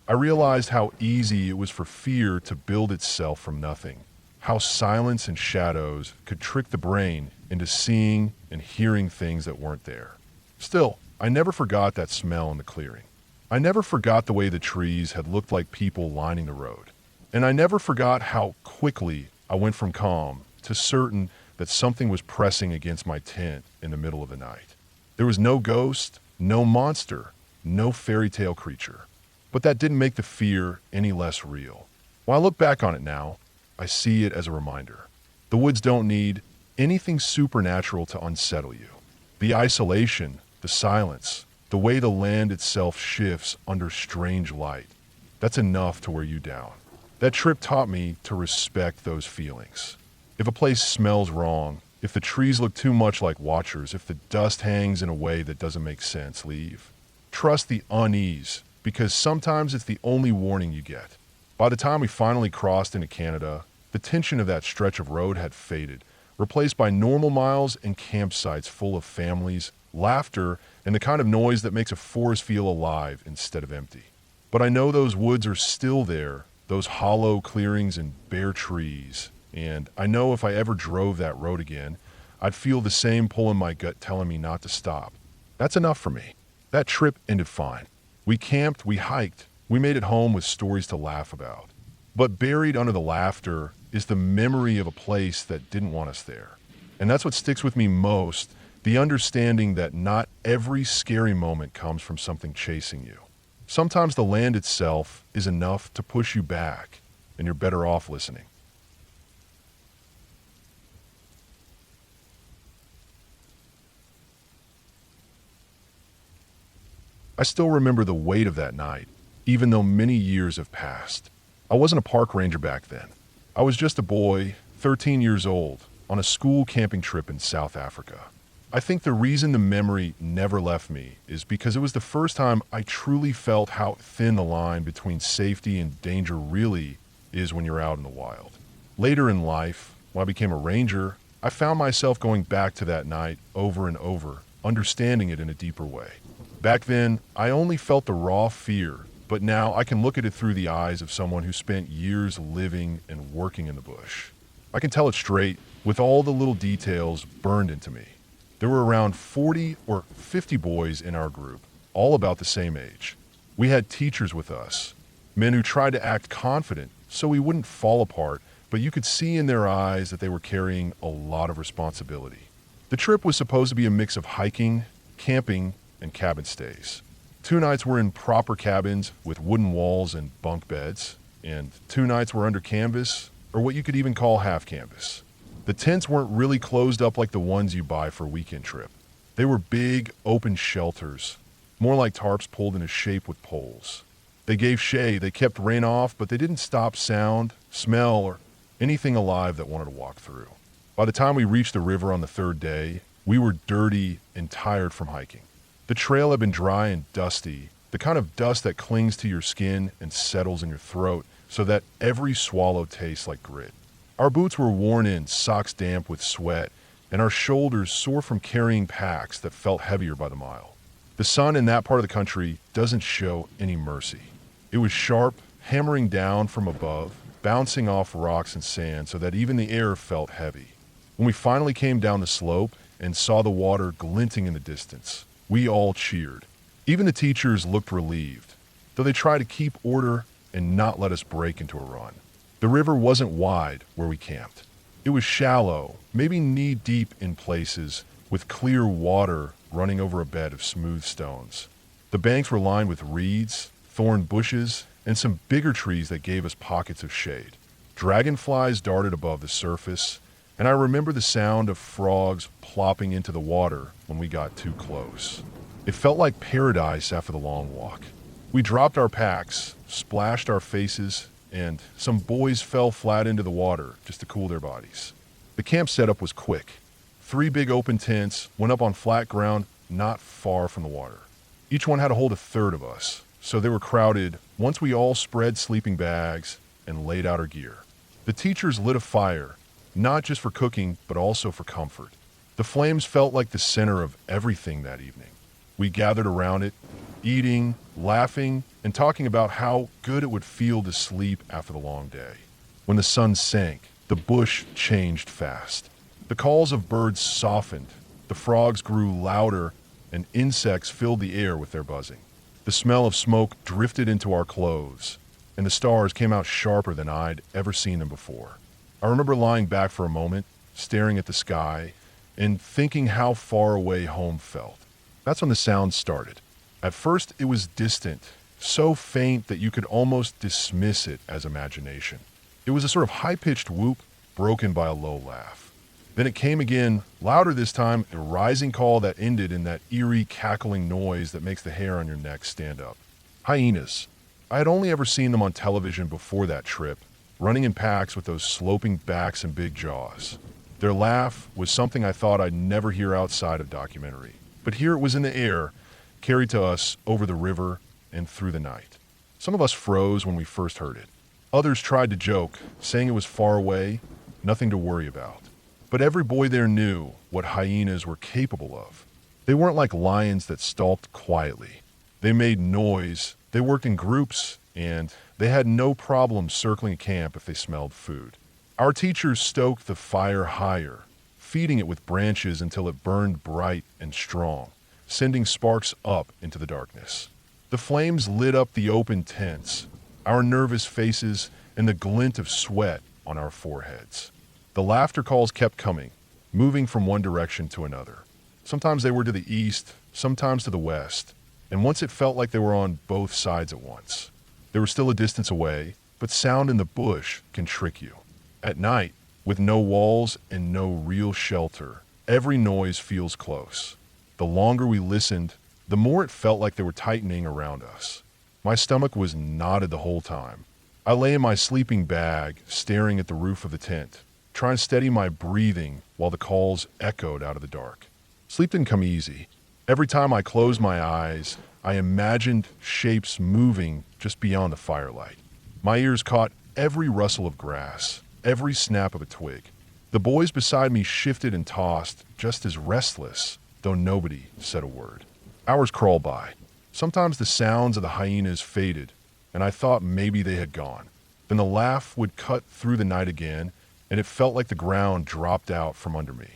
I realized how easy it was for fear to build itself from nothing, how silence and shadows could trick the brain into seeing and hearing things that weren't there. Still, I never forgot that smell in the clearing. I never forgot the way the trees had looked like people lining the road. And I never forgot how quickly I went from calm to certain that something was pressing against my tent in the middle of the night. There was no ghost, no monster, no fairy tale creature. But that didn't make the fear any less real. When I look back on it now, I see it as a reminder. The woods don't need anything supernatural to unsettle you. The isolation, the silence, the way the land itself shifts under strange light, that's enough to wear you down. That trip taught me to respect those feelings. If a place smells wrong, if the trees look too much like watchers, if the dust hangs in a way that doesn't make sense, leave. Trust the unease, because sometimes it's the only warning you get. By the time we finally crossed into Canada, the tension of that stretch of road had faded, replaced by normal miles and campsites full of families, laughter, and the kind of noise that makes a forest feel alive instead of empty. But I know those woods are still there, those hollow clearings and bare trees, and I know if I ever drove that road again, I'd feel the same pull in my gut telling me not to stop. That's enough for me. That trip ended fine. We camped, we hiked, we made it home with stories to laugh about. But buried under the laughter is the memory of a place that didn't want us there. And that's what sticks with me most, the understanding that not every scary moment comes from something chasing you. Sometimes the land itself is enough to push you back, and you're better off listening. I still remember the weight of that night, even though many years have passed. I wasn't a park ranger back then. I was just a boy, 13 years old, on a school camping trip in South Africa. I think the reason the memory never left me is because it was the first time I truly felt how thin the line between safety and danger really is when you're out in the wild. Later in life, when I became a ranger, I found myself going back to that night over and over, understanding it in a deeper way. Back then, I only felt the raw fear, but now I can look at it through the eyes of someone who spent years living and working in the bush. I can tell it straight, with all the little details burned into me. There were around 40 or 50 boys in our group, all about the same age. We had teachers with us, men who tried to act confident so we wouldn't fall apart, but you could see in their eyes that they were carrying a lot of responsibility. The trip was supposed to be a mix of hiking, camping, and cabin stays. 2 nights were in proper cabins with wooden walls and bunk beds, and 2 nights were under canvas, or what you could even call half canvas. The tents weren't really closed up like the ones you buy for a weekend trip. They were big, open shelters, more like tarps pulled into shape with poles. They gave shade, they kept rain off, but they didn't stop sound, smell, or anything alive that wanted to walk through. By the time we reached the river on the 3rd day, We were dirty and tired from hiking. The trail had been dry and dusty, the kind of dust that clings to your skin and settles in your throat so that every swallow tastes like grit. Our boots were worn in, socks damp with sweat, and our shoulders sore from carrying packs that felt heavier by the mile. The sun in that part of the country doesn't show any mercy. It was sharp, hammering down from above, bouncing off rocks and sand so that even the air felt heavy. When we finally came down the slope and saw the water glinting in the distance, we all cheered. Even the teachers looked relieved, though they tried to keep order and not let us break into a run. The river wasn't wide where we camped. It was shallow, maybe knee-deep in places, with clear water running over a bed of smooth stones. The banks were lined with reeds, thorn bushes, and some bigger trees that gave us pockets of shade. Dragonflies darted above the surface, and I remember the sound of frogs plopping into the water when we got too close. It felt like paradise after the long walk. We dropped our packs, splashed our faces, and some boys fell flat into the water just to cool their bodies. The camp setup was quick. 3 big open tents went up on flat ground not far from the water. Each one had to hold a third of us, so they were crowded once we all spread sleeping bags and laid out our gear. The teachers lit a fire, not just for cooking, but also for comfort. The flames felt like the center of everything that evening. We gathered around it, eating, laughing, and talking about how good it would feel to sleep after the long day. When the sun sank, the bush changed fast. The calls of birds softened, the frogs grew louder, and insects filled the air with their buzzing. The smell of smoke drifted into our clothes, and the stars came out sharper than I'd ever seen them before. I remember lying back for a moment, staring at the sky, and thinking how far away home felt. That's when the sound started. At first, it was distant, so faint that you could almost dismiss it as imagination. It was a sort of high-pitched whoop broken by a low laugh. Then it came again, louder this time, a rising call that ended in that eerie cackling noise that makes the hair on your neck stand up. Hyenas. I had only ever seen them on television before that trip, running in packs with those sloping backs and big jaws. Their laugh was something I thought I'd never hear outside of documentary. But here it was in the air, carried to us over the river and through the night. Some of us froze when we first heard it. Others tried to joke, saying it was far away, nothing to worry about. But every boy there knew what hyenas were capable of. They weren't like lions that stalked quietly. They made noise, they worked in groups, and they had no problem circling a camp if they smelled food. Our teachers stoked the fire higher, feeding it with branches until it burned bright and strong, sending sparks up into the darkness. The flames lit up the open tents, our nervous faces, and the glint of sweat on our foreheads. The laughter calls kept coming, moving from one direction to another. Sometimes they were to the east, sometimes to the west, and once it felt like they were on both sides at once. They were still a distance away, but sound in the bush can trick you. At night, with no walls and no real shelter, every noise feels close. The longer we listened, the more it felt like they were tightening around us. My stomach was knotted the whole time. I lay in my sleeping bag, staring at the roof of the tent, trying to steady my breathing while the calls echoed out of the dark. Sleep didn't come easy. Every time I closed my eyes, I imagined shapes moving just beyond the firelight. My ears caught every rustle of grass, every snap of a twig. The boys beside me shifted and tossed, just as restless, though nobody said a word. Hours crawled by. Sometimes the sounds of the hyenas faded, and I thought maybe they had gone. Then the laugh would cut through the night again, and it felt like the ground dropped out from under me.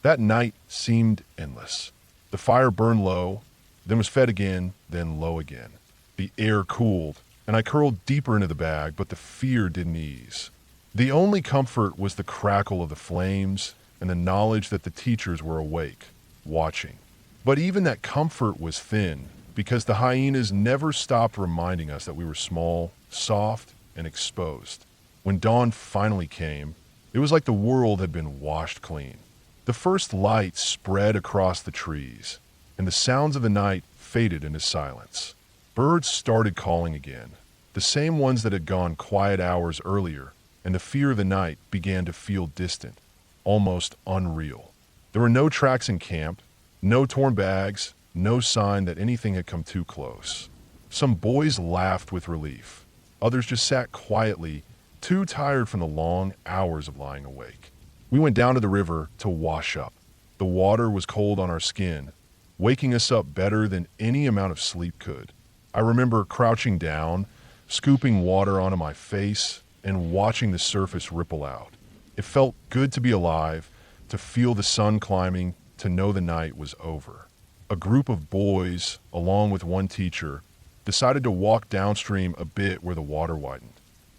That night seemed endless. The fire burned low, then was fed again, then low again. The air cooled, and I curled deeper into the bag, but the fear didn't ease. The only comfort was the crackle of the flames and the knowledge that the teachers were awake, watching. But even that comfort was thin, because the hyenas never stopped reminding us that we were small, soft, and exposed. When dawn finally came, it was like the world had been washed clean. The first light spread across the trees, and the sounds of the night faded into silence. Birds started calling again, the same ones that had gone quiet hours earlier, and the fear of the night began to feel distant, almost unreal. The There were no tracks in camp, no torn bags, no sign that anything had come too close. Some boys laughed with relief. Others just sat quietly, too tired from the long hours of lying awake. We went down to the river to wash up. The water was cold on our skin, waking us up better than any amount of sleep could. I remember crouching down, scooping water onto my face, and watching the surface ripple out. It felt good to be alive, to feel the sun climbing, to know the night was over. A group of boys, along with one teacher, decided to walk downstream a bit where the water widened.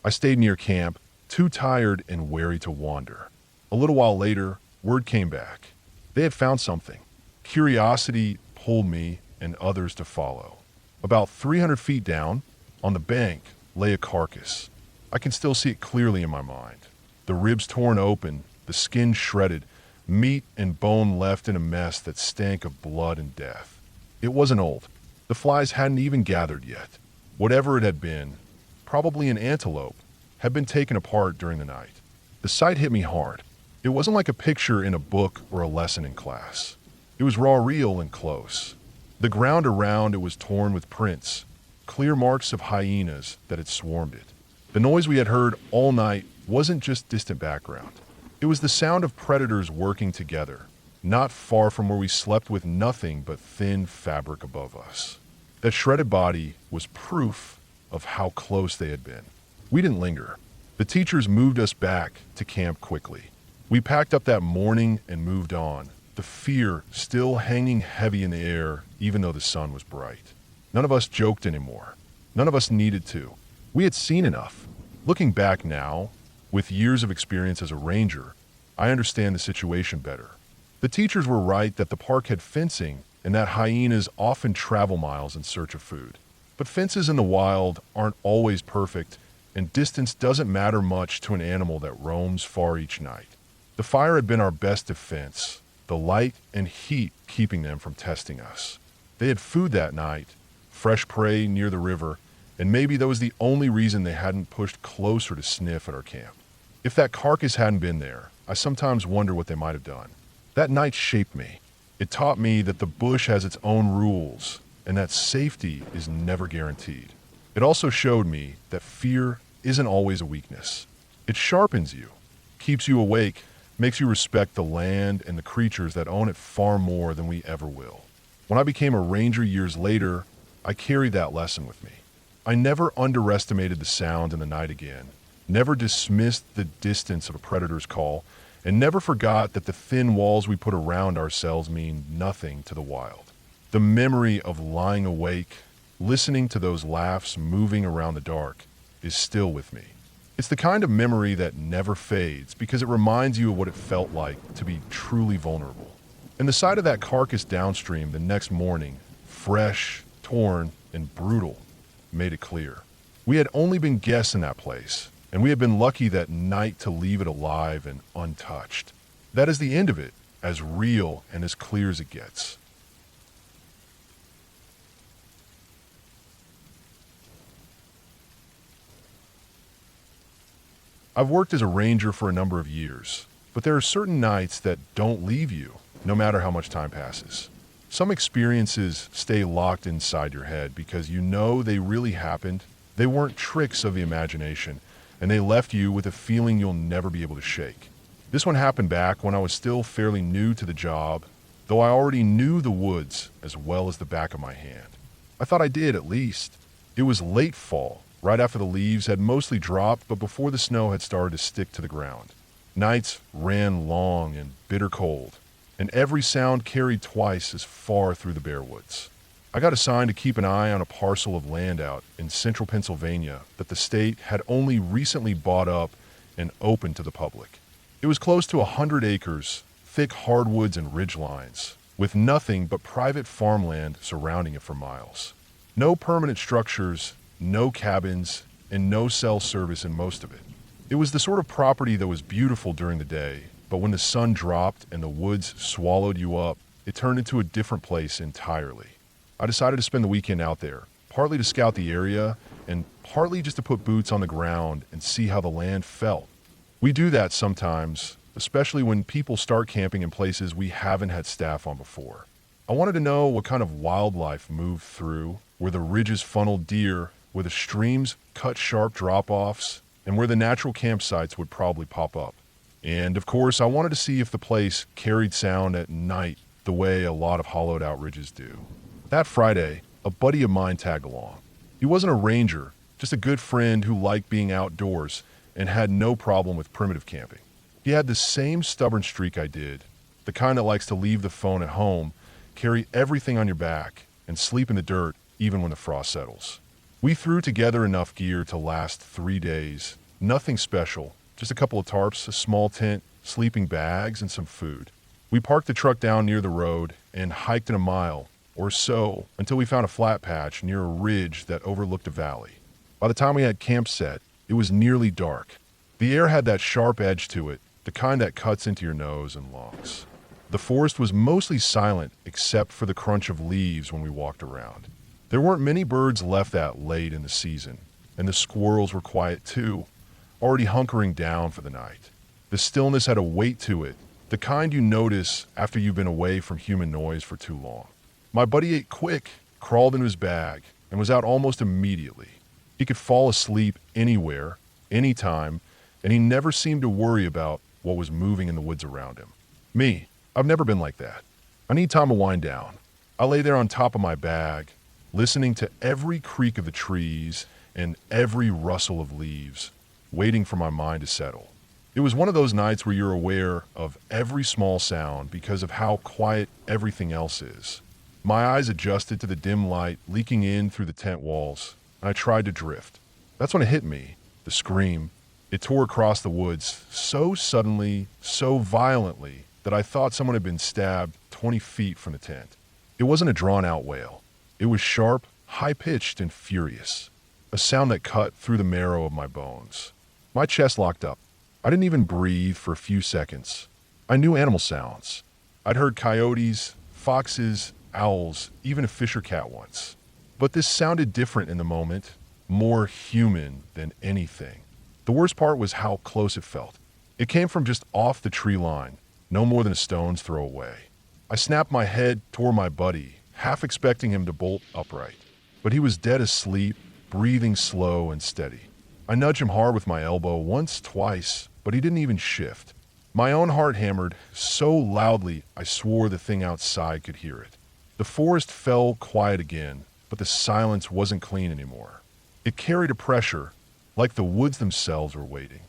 I stayed near camp, too tired and wary to wander. A little while later, word came back. They had found something. Curiosity pulled me and others to follow. About 300 feet down, on the bank, lay a carcass. I can still see it clearly in my mind. The ribs torn open, the skin shredded, meat and bone left in a mess that stank of blood and death. It wasn't old. The flies hadn't even gathered yet. Whatever it had been, probably an antelope, had been taken apart during the night. The sight hit me hard. It wasn't like a picture in a book or a lesson in class. It was raw, real, and close. The ground around it was torn with prints, clear marks of hyenas that had swarmed it. The noise we had heard all night wasn't just distant background. It was the sound of predators working together, not far from where we slept with nothing but thin fabric above us. That shredded body was proof of how close they had been. We didn't linger. The teachers moved us back to camp quickly. We packed up that morning and moved on, the fear still hanging heavy in the air even though the sun was bright. None of us joked anymore. None of us needed to. We had seen enough. Looking back now, with years of experience as a ranger, I understand the situation better. The teachers were right that the park had fencing and that hyenas often travel miles in search of food. But fences in the wild aren't always perfect, and distance doesn't matter much to an animal that roams far each night. The fire had been our best defense, the light and heat keeping them from testing us. They had food that night, fresh prey near the river, and maybe that was the only reason they hadn't pushed closer to sniff at our camp. If that carcass hadn't been there, I sometimes wonder what they might have done. That night shaped me. It taught me that the bush has its own rules, and that safety is never guaranteed. It also showed me that fear isn't always a weakness. It sharpens you, keeps you awake, makes you respect the land and the creatures that own it far more than we ever will. When I became a ranger years later, I carried that lesson with me. I never underestimated the sound in the night again, never dismissed the distance of a predator's call, and never forgot that the thin walls we put around ourselves mean nothing to the wild. The memory of lying awake, listening to those laughs moving around the dark, is still with me. It's the kind of memory that never fades because it reminds you of what it felt like to be truly vulnerable. And the sight of that carcass downstream the next morning, fresh, torn, and brutal, made it clear. We had only been guests in that place, and we had been lucky that night to leave it alive and untouched. That is the end of it, as real and as clear as it gets. I've worked as a ranger for a number of years, but there are certain nights that don't leave you, no matter how much time passes. Some experiences stay locked inside your head because you know they really happened, they weren't tricks of the imagination, and they left you with a feeling you'll never be able to shake. This one happened back when I was still fairly new to the job, though I already knew the woods as well as the back of my hand. I thought I did, at least. It was late fall, right after the leaves had mostly dropped, but before the snow had started to stick to the ground. Nights ran long and bitter cold, and every sound carried twice as far through the bare woods. I got assigned to keep an eye on a parcel of land out in central Pennsylvania that the state had only recently bought up and opened to the public. It was close to 100 acres, thick hardwoods and ridgelines, with nothing but private farmland surrounding it for miles. No permanent structures, no cabins, and no cell service in most of it. It was the sort of property that was beautiful during the day, but when the sun dropped and the woods swallowed you up, it turned into a different place entirely. I decided to spend the weekend out there, partly to scout the area and partly just to put boots on the ground and see how the land felt. We do that sometimes, especially when people start camping in places we haven't had staff on before. I wanted to know what kind of wildlife moved through, where the ridges funneled deer, where the streams cut sharp drop-offs, and where the natural campsites would probably pop up. And of course, I wanted to see if the place carried sound at night the way a lot of hollowed out ridges do. That Friday, a buddy of mine tagged along. He wasn't a ranger, just a good friend who liked being outdoors and had no problem with primitive camping. He had the same stubborn streak I did, the kind that likes to leave the phone at home, carry everything on your back, and sleep in the dirt even when the frost settles. We threw together enough gear to last 3 days. Nothing special, just a couple of tarps, a small tent, sleeping bags, and some food. We parked the truck down near the road and hiked in a mile or so until we found a flat patch near a ridge that overlooked a valley. By the time we had camp set, it was nearly dark. The air had that sharp edge to it, the kind that cuts into your nose and lungs. The forest was mostly silent except for the crunch of leaves when we walked around. There weren't many birds left that late in the season, and the squirrels were quiet too, already hunkering down for the night. The stillness had a weight to it, the kind you notice after you've been away from human noise for too long. My buddy ate quick, crawled into his bag, and was out almost immediately. He could fall asleep anywhere, anytime, and he never seemed to worry about what was moving in the woods around him. Me, I've never been like that. I need time to wind down. I lay there on top of my bag, listening to every creak of the trees and every rustle of leaves, waiting for my mind to settle. It was one of those nights where you're aware of every small sound because of how quiet everything else is. My eyes adjusted to the dim light leaking in through the tent walls, and I tried to drift. That's when it hit me, the scream. It tore across the woods so suddenly, so violently, that I thought someone had been stabbed 20 feet from the tent. It wasn't a drawn-out wail. It was sharp, high-pitched, and furious. A sound that cut through the marrow of my bones. My chest locked up. I didn't even breathe for a few seconds. I knew animal sounds. I'd heard coyotes, foxes, owls, even a fisher cat once. But this sounded different in the moment, more human than anything. The worst part was how close it felt. It came from just off the tree line, no more than a stone's throw away. I snapped my head toward my buddy, half expecting him to bolt upright. But he was dead asleep, breathing slow and steady. I nudged him hard with my elbow once, twice, but he didn't even shift. My own heart hammered so loudly I swore the thing outside could hear it. The forest fell quiet again, but the silence wasn't clean anymore. It carried a pressure, like the woods themselves were waiting.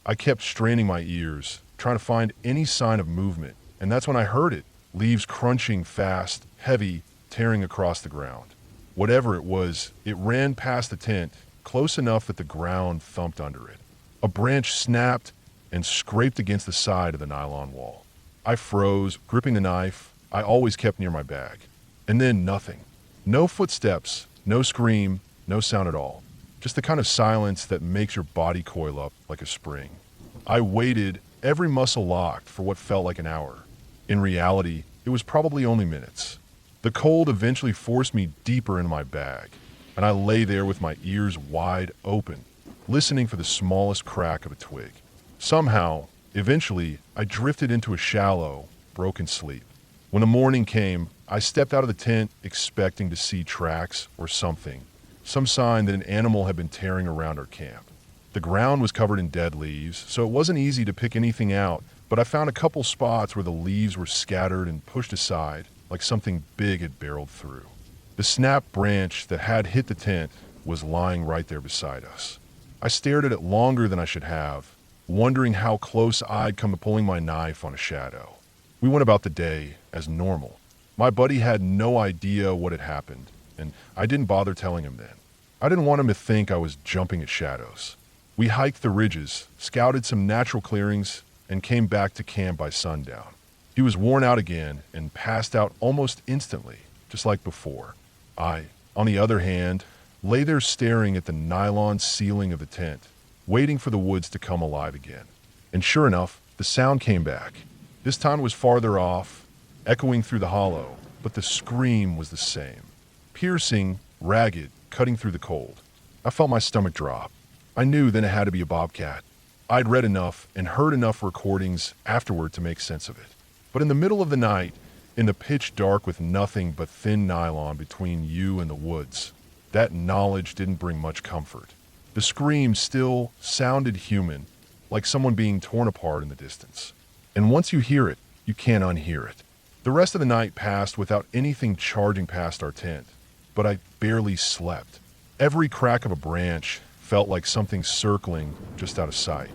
I kept straining my ears, trying to find any sign of movement, and that's when I heard it, leaves crunching fast, heavy, tearing across the ground. Whatever it was, it ran past the tent, close enough that the ground thumped under it. A branch snapped and scraped against the side of the nylon wall. I froze, gripping the knife I always kept near my bag. And then nothing. No footsteps, no scream, no sound at all. Just the kind of silence that makes your body coil up like a spring. I waited, every muscle locked, for what felt like an hour. In reality, it was probably only minutes. The cold eventually forced me deeper into my bag, and I lay there with my ears wide open, listening for the smallest crack of a twig. Somehow, eventually, I drifted into a shallow, broken sleep. When the morning came, I stepped out of the tent expecting to see tracks or something, some sign that an animal had been tearing around our camp. The ground was covered in dead leaves, so it wasn't easy to pick anything out, but I found a couple spots where the leaves were scattered and pushed aside, like something big had barreled through. The snapped branch that had hit the tent was lying right there beside us. I stared at it longer than I should have, wondering how close I'd come to pulling my knife on a shadow. We went about the day as normal. My buddy had no idea what had happened, and I didn't bother telling him then. I didn't want him to think I was jumping at shadows. We hiked the ridges, scouted some natural clearings, and came back to camp by sundown. He was worn out again and passed out almost instantly, just like before. I, on the other hand, lay there staring at the nylon ceiling of the tent, waiting for the woods to come alive again. And sure enough, the sound came back. This time it was farther off, echoing through the hollow, but the scream was the same. Piercing, ragged, cutting through the cold. I felt my stomach drop. I knew then it had to be a bobcat. I'd read enough and heard enough recordings afterward to make sense of it. But in the middle of the night, in the pitch dark with nothing but thin nylon between you and the woods, that knowledge didn't bring much comfort. The scream still sounded human, like someone being torn apart in the distance. And once you hear it, you can't unhear it. The rest of the night passed without anything charging past our tent, but I barely slept. Every crack of a branch felt like something circling just out of sight.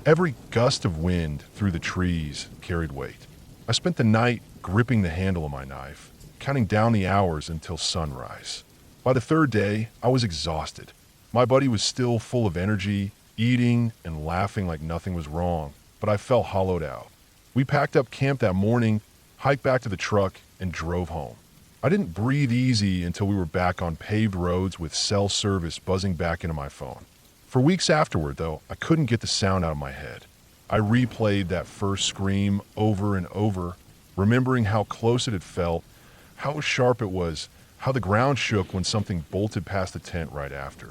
Every gust of wind through the trees carried weight. I spent the night gripping the handle of my knife, counting down the hours until sunrise. By the third day, I was exhausted. My buddy was still full of energy, eating and laughing like nothing was wrong, but I felt hollowed out. We packed up camp that morning, hiked back to the truck, and drove home. I didn't breathe easy until we were back on paved roads with cell service buzzing back into my phone. For weeks afterward, though, I couldn't get the sound out of my head. I replayed that first scream over and over, remembering how close it had felt, how sharp it was, how the ground shook when something bolted past the tent right after.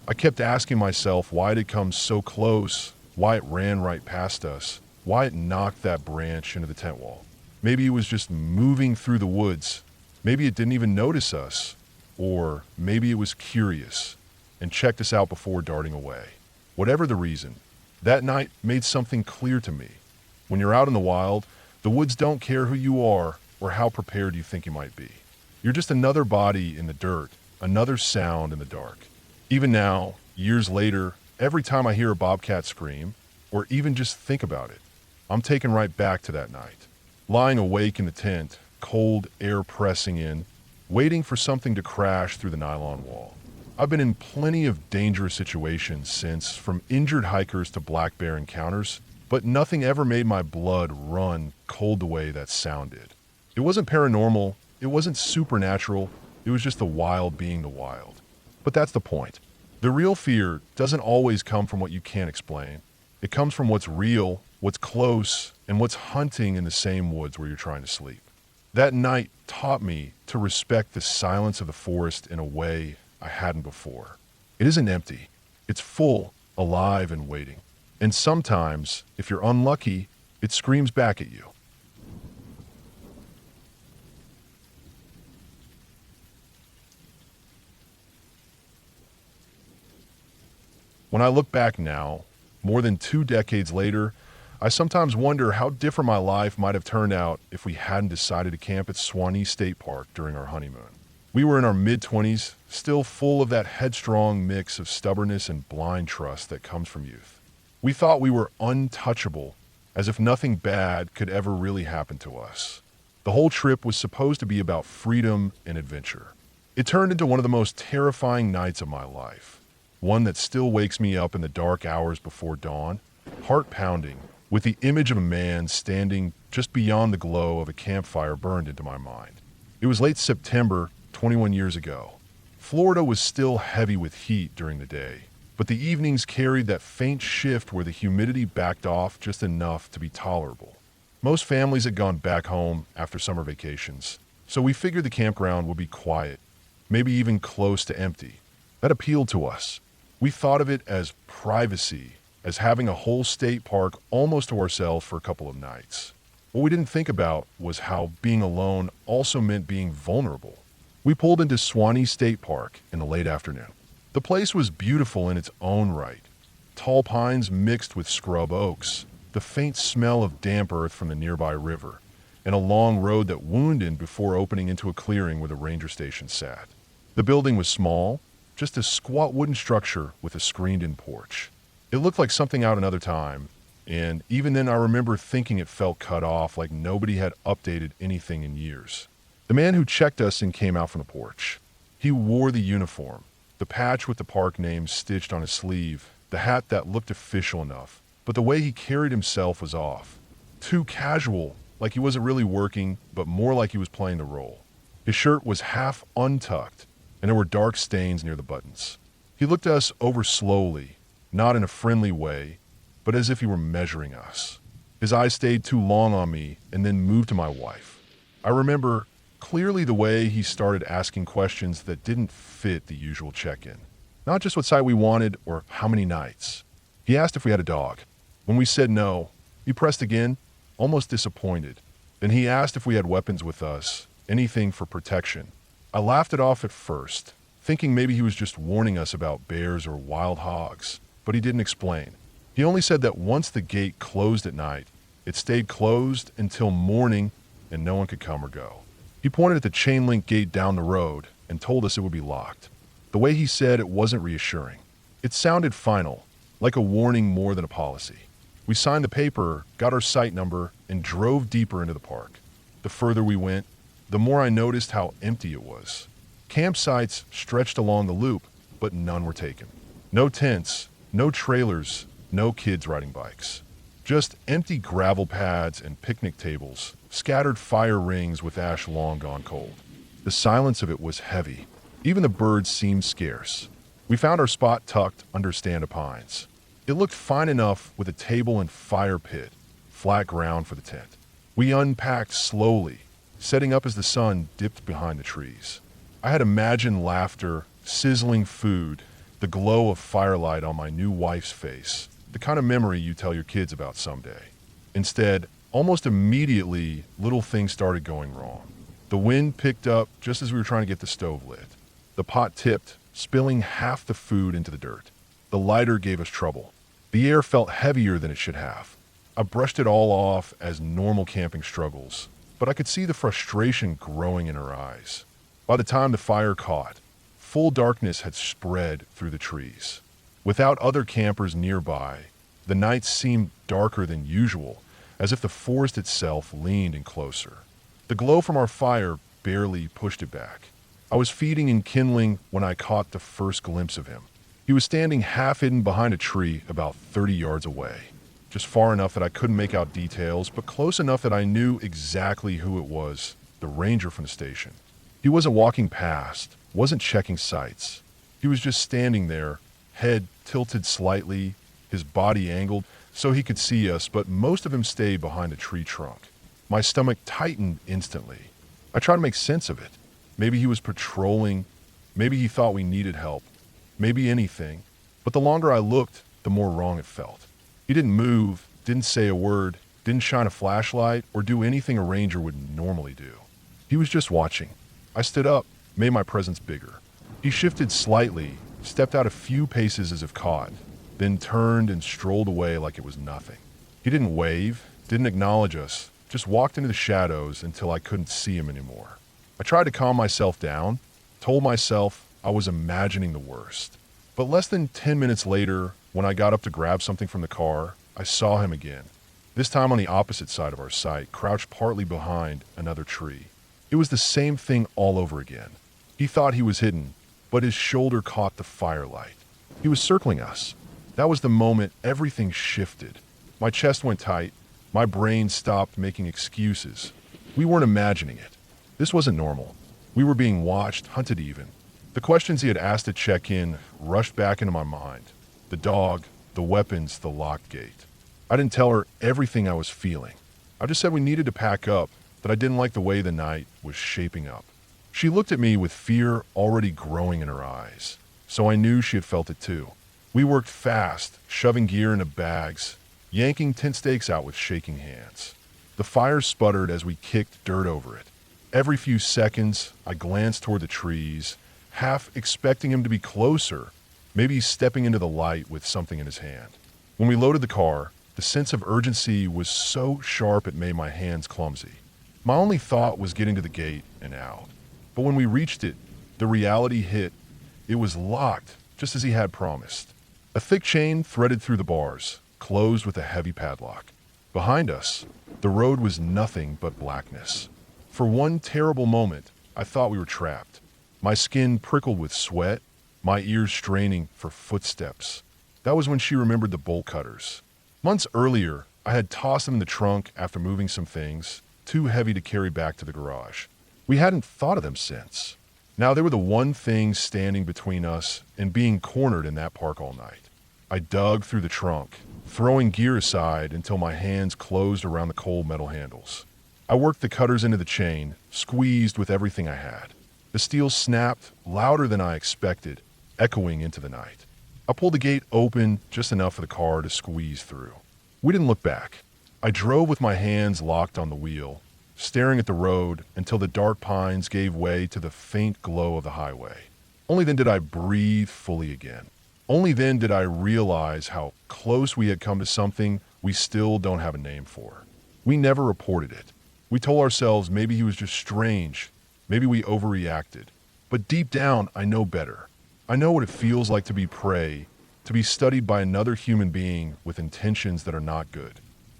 I kept asking myself why it had come so close, why it ran right past us, why it knocked that branch into the tent wall. Maybe it was just moving through the woods. Maybe it didn't even notice us. Or maybe it was curious and checked us out before darting away. Whatever the reason, that night made something clear to me. When you're out in the wild, the woods don't care who you are or how prepared you think you might be. You're just another body in the dirt, another sound in the dark. Even now, years later, every time I hear a bobcat scream, or even just think about it, I'm taken right back to that night. Lying awake in the tent, cold air pressing in, waiting for something to crash through the nylon wall. I've been in plenty of dangerous situations since, from injured hikers to black bear encounters, but nothing ever made my blood run cold the way that sound did. It wasn't paranormal, it wasn't supernatural, it was just the wild being the wild. But that's the point. The real fear doesn't always come from what you can't explain. It comes from what's real, what's close, and what's hunting in the same woods where you're trying to sleep. That night taught me to respect the silence of the forest in a way I hadn't before. It isn't empty. It's full, alive, and waiting. And sometimes, if you're unlucky, it screams back at you. When I look back now, more than 2 decades later, I sometimes wonder how different my life might have turned out if we hadn't decided to camp at Swanee State Park during our honeymoon. We were in our mid-20s, still full of that headstrong mix of stubbornness and blind trust that comes from youth. We thought we were untouchable, as if nothing bad could ever really happen to us. The whole trip was supposed to be about freedom and adventure. It turned into one of the most terrifying nights of my life, one that still wakes me up in the dark hours before dawn, heart pounding, with the image of a man standing just beyond the glow of a campfire burned into my mind. It was late September, 21 years ago. Florida was still heavy with heat during the day, but the evenings carried that faint shift where the humidity backed off just enough to be tolerable. Most families had gone back home after summer vacations, so we figured the campground would be quiet, maybe even close to empty. That appealed to us. We thought of it as privacy, as having a whole state park almost to ourselves for a couple of nights. What we didn't think about was how being alone also meant being vulnerable. We pulled into Swanee State Park in the late afternoon. The place was beautiful in its own right. Tall pines mixed with scrub oaks, the faint smell of damp earth from the nearby river, and a long road that wound in before opening into a clearing where the ranger station sat. The building was small, just a squat wooden structure with a screened-in porch. It looked like something out another time, and even then I remember thinking it felt cut off, like nobody had updated anything in years. The man who checked us in came out from the porch. He wore the uniform, the patch with the park name stitched on his sleeve, the hat that looked official enough, but the way he carried himself was off. Too casual, like he wasn't really working, but more like he was playing the role. His shirt was half untucked, and there were dark stains near the buttons. He looked us over slowly, not in a friendly way, but as if he were measuring us. His eyes stayed too long on me and then moved to my wife. I remember clearly the way he started asking questions that didn't fit the usual check-in. Not just what site we wanted or how many nights. He asked if we had a dog. When we said no, he pressed again, almost disappointed. Then he asked if we had weapons with us, anything for protection. I laughed it off at first, thinking maybe he was just warning us about bears or wild hogs, but he didn't explain. He only said that once the gate closed at night, it stayed closed until morning and no one could come or go. He pointed at the chain link gate down the road and told us it would be locked. The way he said it wasn't reassuring. It sounded final, like a warning more than a policy. We signed the paper, got our site number, and drove deeper into the park. The further we went, the more I noticed how empty it was. Campsites stretched along the loop, but none were taken. No tents, no trailers, no kids riding bikes. Just empty gravel pads and picnic tables, scattered fire rings with ash long gone cold. The silence of it was heavy. Even the birds seemed scarce. We found our spot tucked under stand of pines. It looked fine enough with a table and fire pit, flat ground for the tent. We unpacked slowly, setting up as the sun dipped behind the trees. I had imagined laughter, sizzling food, the glow of firelight on my new wife's face, the kind of memory you tell your kids about someday. Instead, almost immediately, little things started going wrong. The wind picked up just as we were trying to get the stove lit. The pot tipped, spilling half the food into the dirt. The lighter gave us trouble. The air felt heavier than it should have. I brushed it all off as normal camping struggles, but I could see the frustration growing in her eyes. By the time the fire caught, full darkness had spread through the trees. Without other campers nearby, the night seemed darker than usual, as if the forest itself leaned in closer. The glow from our fire barely pushed it back. I was feeding and kindling when I caught the first glimpse of him. He was standing half hidden behind a tree about 30 yards away, just far enough that I couldn't make out details, but close enough that I knew exactly who it was, the ranger from the station. He wasn't walking past, wasn't checking sights. He was just standing there, head tilted slightly, his body angled so he could see us, but most of him stayed behind a tree trunk. My stomach tightened instantly. I tried to make sense of it. Maybe he was patrolling, maybe he thought we needed help, maybe anything. But the longer I looked, the more wrong it felt. He didn't move, didn't say a word, didn't shine a flashlight, or do anything a ranger would normally do. He was just watching. I stood up, made my presence bigger. He shifted slightly, stepped out a few paces as if caught, then turned and strolled away like it was nothing. He didn't wave, didn't acknowledge us, just walked into the shadows until I couldn't see him anymore. I tried to calm myself down, told myself I was imagining the worst. But less than 10 minutes later, when I got up to grab something from the car, I saw him again. This time on the opposite side of our site, crouched partly behind another tree. It was the same thing all over again. He thought he was hidden, but his shoulder caught the firelight. He was circling us. That was the moment everything shifted. My chest went tight. My brain stopped making excuses. We weren't imagining it. This wasn't normal. We were being watched, hunted even. The questions he had asked to check in rushed back into my mind. The dog, the weapons, the locked gate. I didn't tell her everything I was feeling. I just said we needed to pack up, that I didn't like the way the night was shaping up. She looked at me with fear already growing in her eyes, so I knew she had felt it too. We worked fast, shoving gear into bags, yanking tent stakes out with shaking hands. The fire sputtered as we kicked dirt over it. Every few seconds, I glanced toward the trees, half expecting him to be closer, maybe stepping into the light with something in his hand. When we loaded the car, the sense of urgency was so sharp it made my hands clumsy. My only thought was getting to the gate and out. But when we reached it, the reality hit. It was locked, just as he had promised. A thick chain threaded through the bars, closed with a heavy padlock. Behind us, the road was nothing but blackness. For one terrible moment, I thought we were trapped. My skin prickled with sweat, my ears straining for footsteps. That was when she remembered the bolt cutters. Months earlier, I had tossed them in the trunk after moving some things, too heavy to carry back to the garage. We hadn't thought of them since. Now they were the one thing standing between us and being cornered in that park all night. I dug through the trunk, throwing gear aside until my hands closed around the cold metal handles. I worked the cutters into the chain, squeezed with everything I had. The steel snapped, louder than I expected, echoing into the night. I pulled the gate open just enough for the car to squeeze through. We didn't look back. I drove with my hands locked on the wheel, staring at the road until the dark pines gave way to the faint glow of the highway. Only then did I breathe fully again. Only then did I realize how close we had come to something we still don't have a name for. We never reported it. We told ourselves maybe he was just strange, maybe we overreacted. But deep down, I know better. I know what it feels like to be prey, to be studied by another human being with intentions that are not good.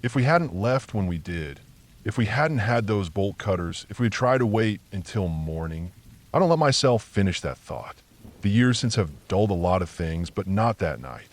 If we hadn't left when we did, if we hadn't had those bolt cutters, if we had tried to wait until morning, I don't let myself finish that thought. The years since have dulled a lot of things, but not that night.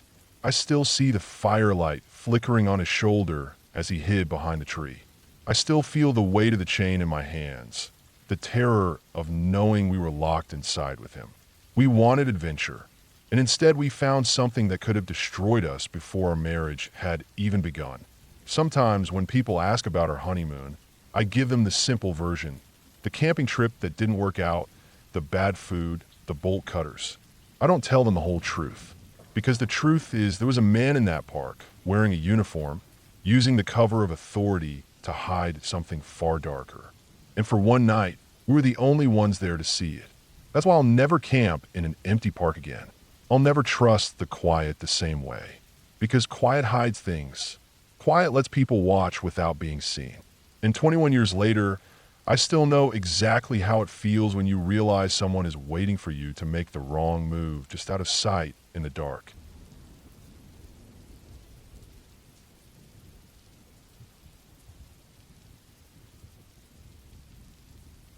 I still see the firelight flickering on his shoulder as he hid behind the tree. I still feel the weight of the chain in my hands, the terror of knowing we were locked inside with him. We wanted adventure, and instead we found something that could have destroyed us before our marriage had even begun. Sometimes when people ask about our honeymoon, I give them the simple version. The camping trip that didn't work out, the bad food, the bolt cutters. I don't tell them the whole truth. Because the truth is there was a man in that park, wearing a uniform, using the cover of authority to hide something far darker. And for one night, we were the only ones there to see it. That's why I'll never camp in an empty park again. I'll never trust the quiet the same way. Because quiet hides things. Quiet lets people watch without being seen. And 21 years later, I still know exactly how it feels when you realize someone is waiting for you to make the wrong move just out of sight in the dark.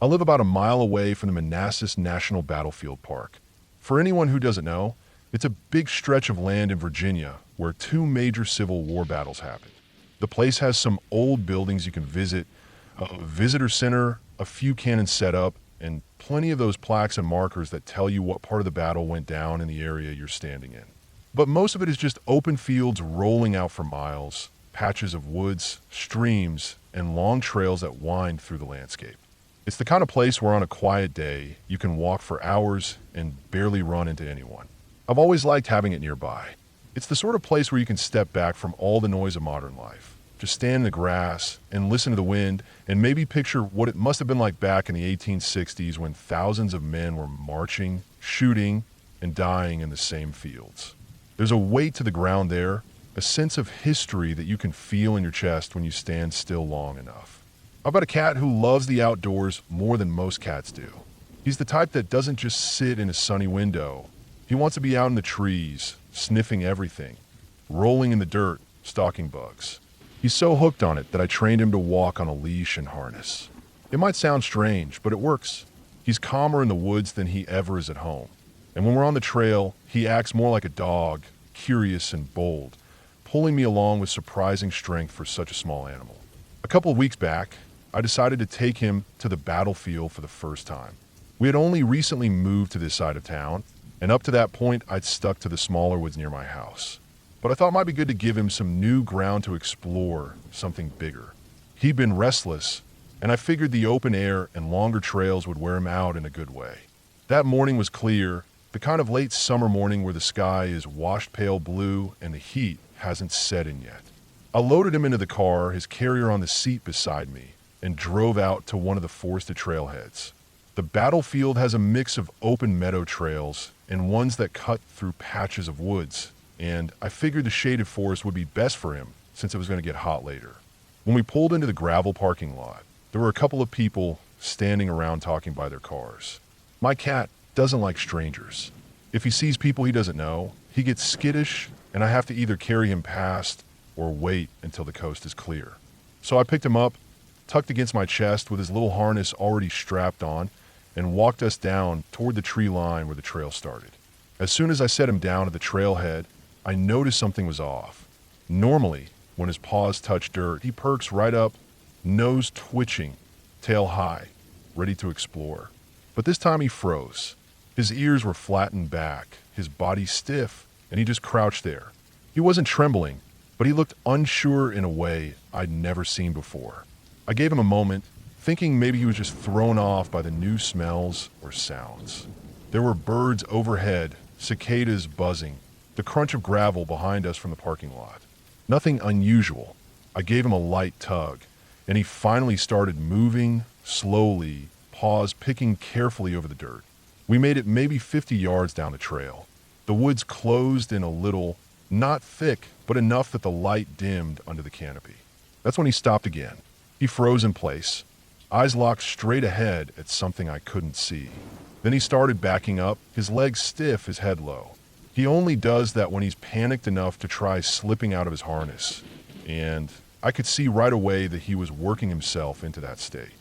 I live about a mile away from the Manassas National Battlefield Park. For anyone who doesn't know, it's a big stretch of land in Virginia where two major Civil War battles happened. The place has some old buildings you can visit, a visitor center, a few cannons set up, and plenty of those plaques and markers that tell you what part of the battle went down in the area you're standing in. But most of it is just open fields rolling out for miles, patches of woods, streams, and long trails that wind through the landscape. It's the kind of place where on a quiet day, you can walk for hours and barely run into anyone. I've always liked having it nearby. It's the sort of place where you can step back from all the noise of modern life. Just stand in the grass and listen to the wind and maybe picture what it must have been like back in the 1860s when thousands of men were marching, shooting, and dying in the same fields. There's a weight to the ground there, a sense of history that you can feel in your chest when you stand still long enough. I've got a cat who loves the outdoors more than most cats do. He's the type that doesn't just sit in a sunny window. He wants to be out in the trees, sniffing everything, rolling in the dirt, stalking bugs. He's so hooked on it that I trained him to walk on a leash and harness. It might sound strange, but it works. He's calmer in the woods than he ever is at home. And when we're on the trail, he acts more like a dog, curious and bold, pulling me along with surprising strength for such a small animal. A couple of weeks back, I decided to take him to the battlefield for the first time. We had only recently moved to this side of town, and up to that point, I'd stuck to the smaller woods near my house. But I thought it might be good to give him some new ground to explore, something bigger. He'd been restless, and I figured the open air and longer trails would wear him out in a good way. That morning was clear, the kind of late summer morning where the sky is washed pale blue and the heat hasn't set in yet. I loaded him into the car, his carrier on the seat beside me, and drove out to one of the forested trailheads. The battlefield has a mix of open meadow trails and ones that cut through patches of woods, and I figured the shaded forest would be best for him since it was going to get hot later. When we pulled into the gravel parking lot, there were a couple of people standing around talking by their cars. My cat doesn't like strangers. If he sees people he doesn't know, he gets skittish, and I have to either carry him past or wait until the coast is clear. So I picked him up, tucked against my chest with his little harness already strapped on, and walked us down toward the tree line where the trail started. As soon as I set him down at the trailhead, I noticed something was off. Normally, when his paws touch dirt, he perks right up, nose twitching, tail high, ready to explore. But this time he froze. His ears were flattened back, his body stiff, and he just crouched there. He wasn't trembling, but he looked unsure in a way I'd never seen before. I gave him a moment, thinking maybe he was just thrown off by the new smells or sounds. There were birds overhead, cicadas buzzing, the crunch of gravel behind us from the parking lot. Nothing unusual. I gave him a light tug, and he finally started moving, slowly, paused, picking carefully over the dirt. We made it maybe 50 yards down the trail. The woods closed in a little, not thick, but enough that the light dimmed under the canopy. That's when he stopped again. He froze in place, eyes locked straight ahead at something I couldn't see. Then he started backing up, his legs stiff, his head low. He only does that when he's panicked enough to try slipping out of his harness. And I could see right away that he was working himself into that state.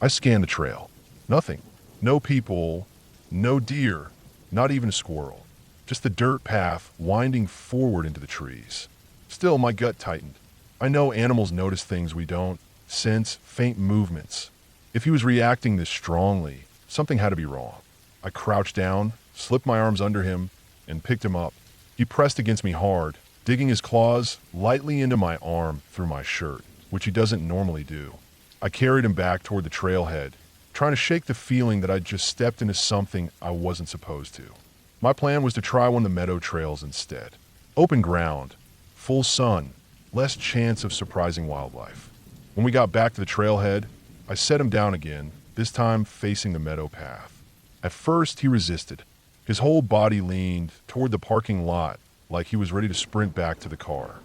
I scanned the trail. Nothing. No people, no deer, not even a squirrel. Just the dirt path winding forward into the trees. Still, my gut tightened. I know animals notice things we don't, sense faint movements. If he was reacting this strongly, something had to be wrong. I crouched down, slipped my arms under him, and picked him up. He pressed against me hard, digging his claws lightly into my arm through my shirt, which he doesn't normally do. I carried him back toward the trailhead, trying to shake the feeling that I'd just stepped into something I wasn't supposed to. My plan was to try one of the meadow trails instead. Open ground, full sun, less chance of surprising wildlife. When we got back to the trailhead, I set him down again, this time facing the meadow path. At first, he resisted. His whole body leaned toward the parking lot like he was ready to sprint back to the car.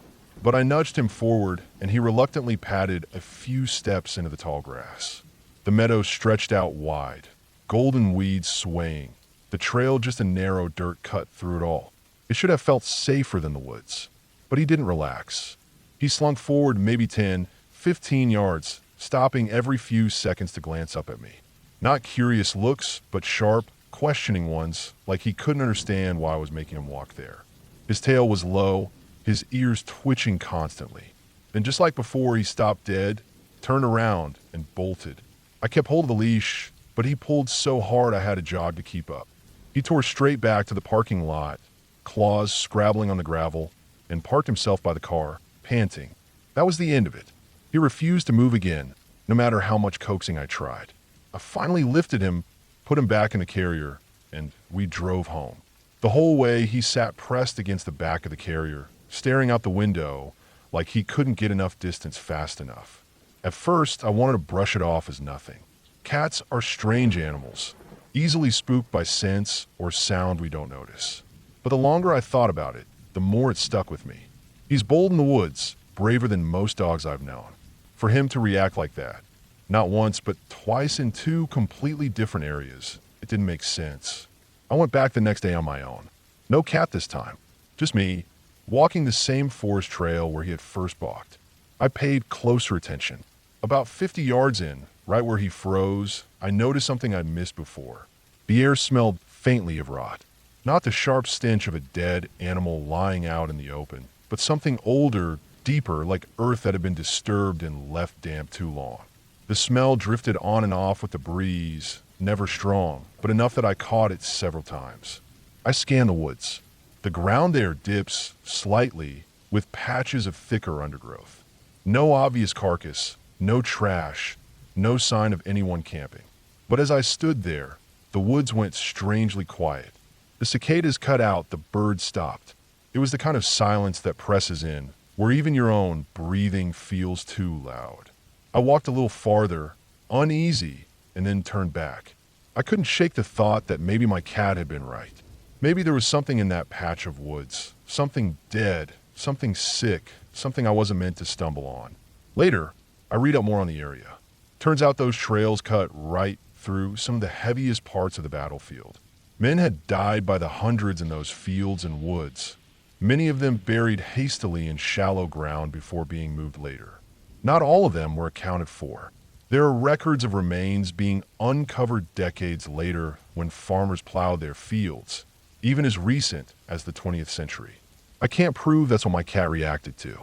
But I nudged him forward, and he reluctantly padded a few steps into the tall grass. The meadow stretched out wide, golden weeds swaying, the trail just a narrow dirt cut through it all. It should have felt safer than the woods. But he didn't relax. He slunk forward maybe 10, 15 yards, stopping every few seconds to glance up at me. Not curious looks, but sharp, questioning ones, like he couldn't understand why I was making him walk there. His tail was low, his ears twitching constantly. Then just like before, he stopped dead, turned around, and bolted. I kept hold of the leash, but he pulled so hard I had to jog to keep up. He tore straight back to the parking lot, claws scrabbling on the gravel, and parked himself by the car, panting. That was the end of it. He refused to move again, no matter how much coaxing I tried. I finally lifted him, put him back in the carrier, and we drove home. The whole way, he sat pressed against the back of the carrier, staring out the window like he couldn't get enough distance fast enough. At first, I wanted to brush it off as nothing. Cats are strange animals, easily spooked by scents or sound we don't notice. But the longer I thought about it, the more it stuck with me. He's bold in the woods, braver than most dogs I've known. For him to react like that, not once, but twice in two completely different areas, it didn't make sense. I went back the next day on my own. No cat this time. Just me, walking the same forest trail where he had first balked. I paid closer attention. About 50 yards in, right where he froze, I noticed something I'd missed before. The air smelled faintly of rot. Not the sharp stench of a dead animal lying out in the open, but something older, deeper, like earth that had been disturbed and left damp too long. The smell drifted on and off with the breeze, never strong, but enough that I caught it several times. I scanned the woods. The ground there dips slightly with patches of thicker undergrowth. No obvious carcass, no trash, no sign of anyone camping. But as I stood there, the woods went strangely quiet. The cicadas cut out, the birds stopped. It was the kind of silence that presses in, where even your own breathing feels too loud. I walked a little farther, uneasy, and then turned back. I couldn't shake the thought that maybe my cat had been right. Maybe there was something in that patch of woods, something dead, something sick, something I wasn't meant to stumble on. Later, I read up more on the area. Turns out those trails cut right through some of the heaviest parts of the battlefield. Men had died by the hundreds in those fields and woods, many of them buried hastily in shallow ground before being moved later. Not all of them were accounted for. There are records of remains being uncovered decades later when farmers plowed their fields, even as recent as the 20th century. I can't prove that's what my cat reacted to.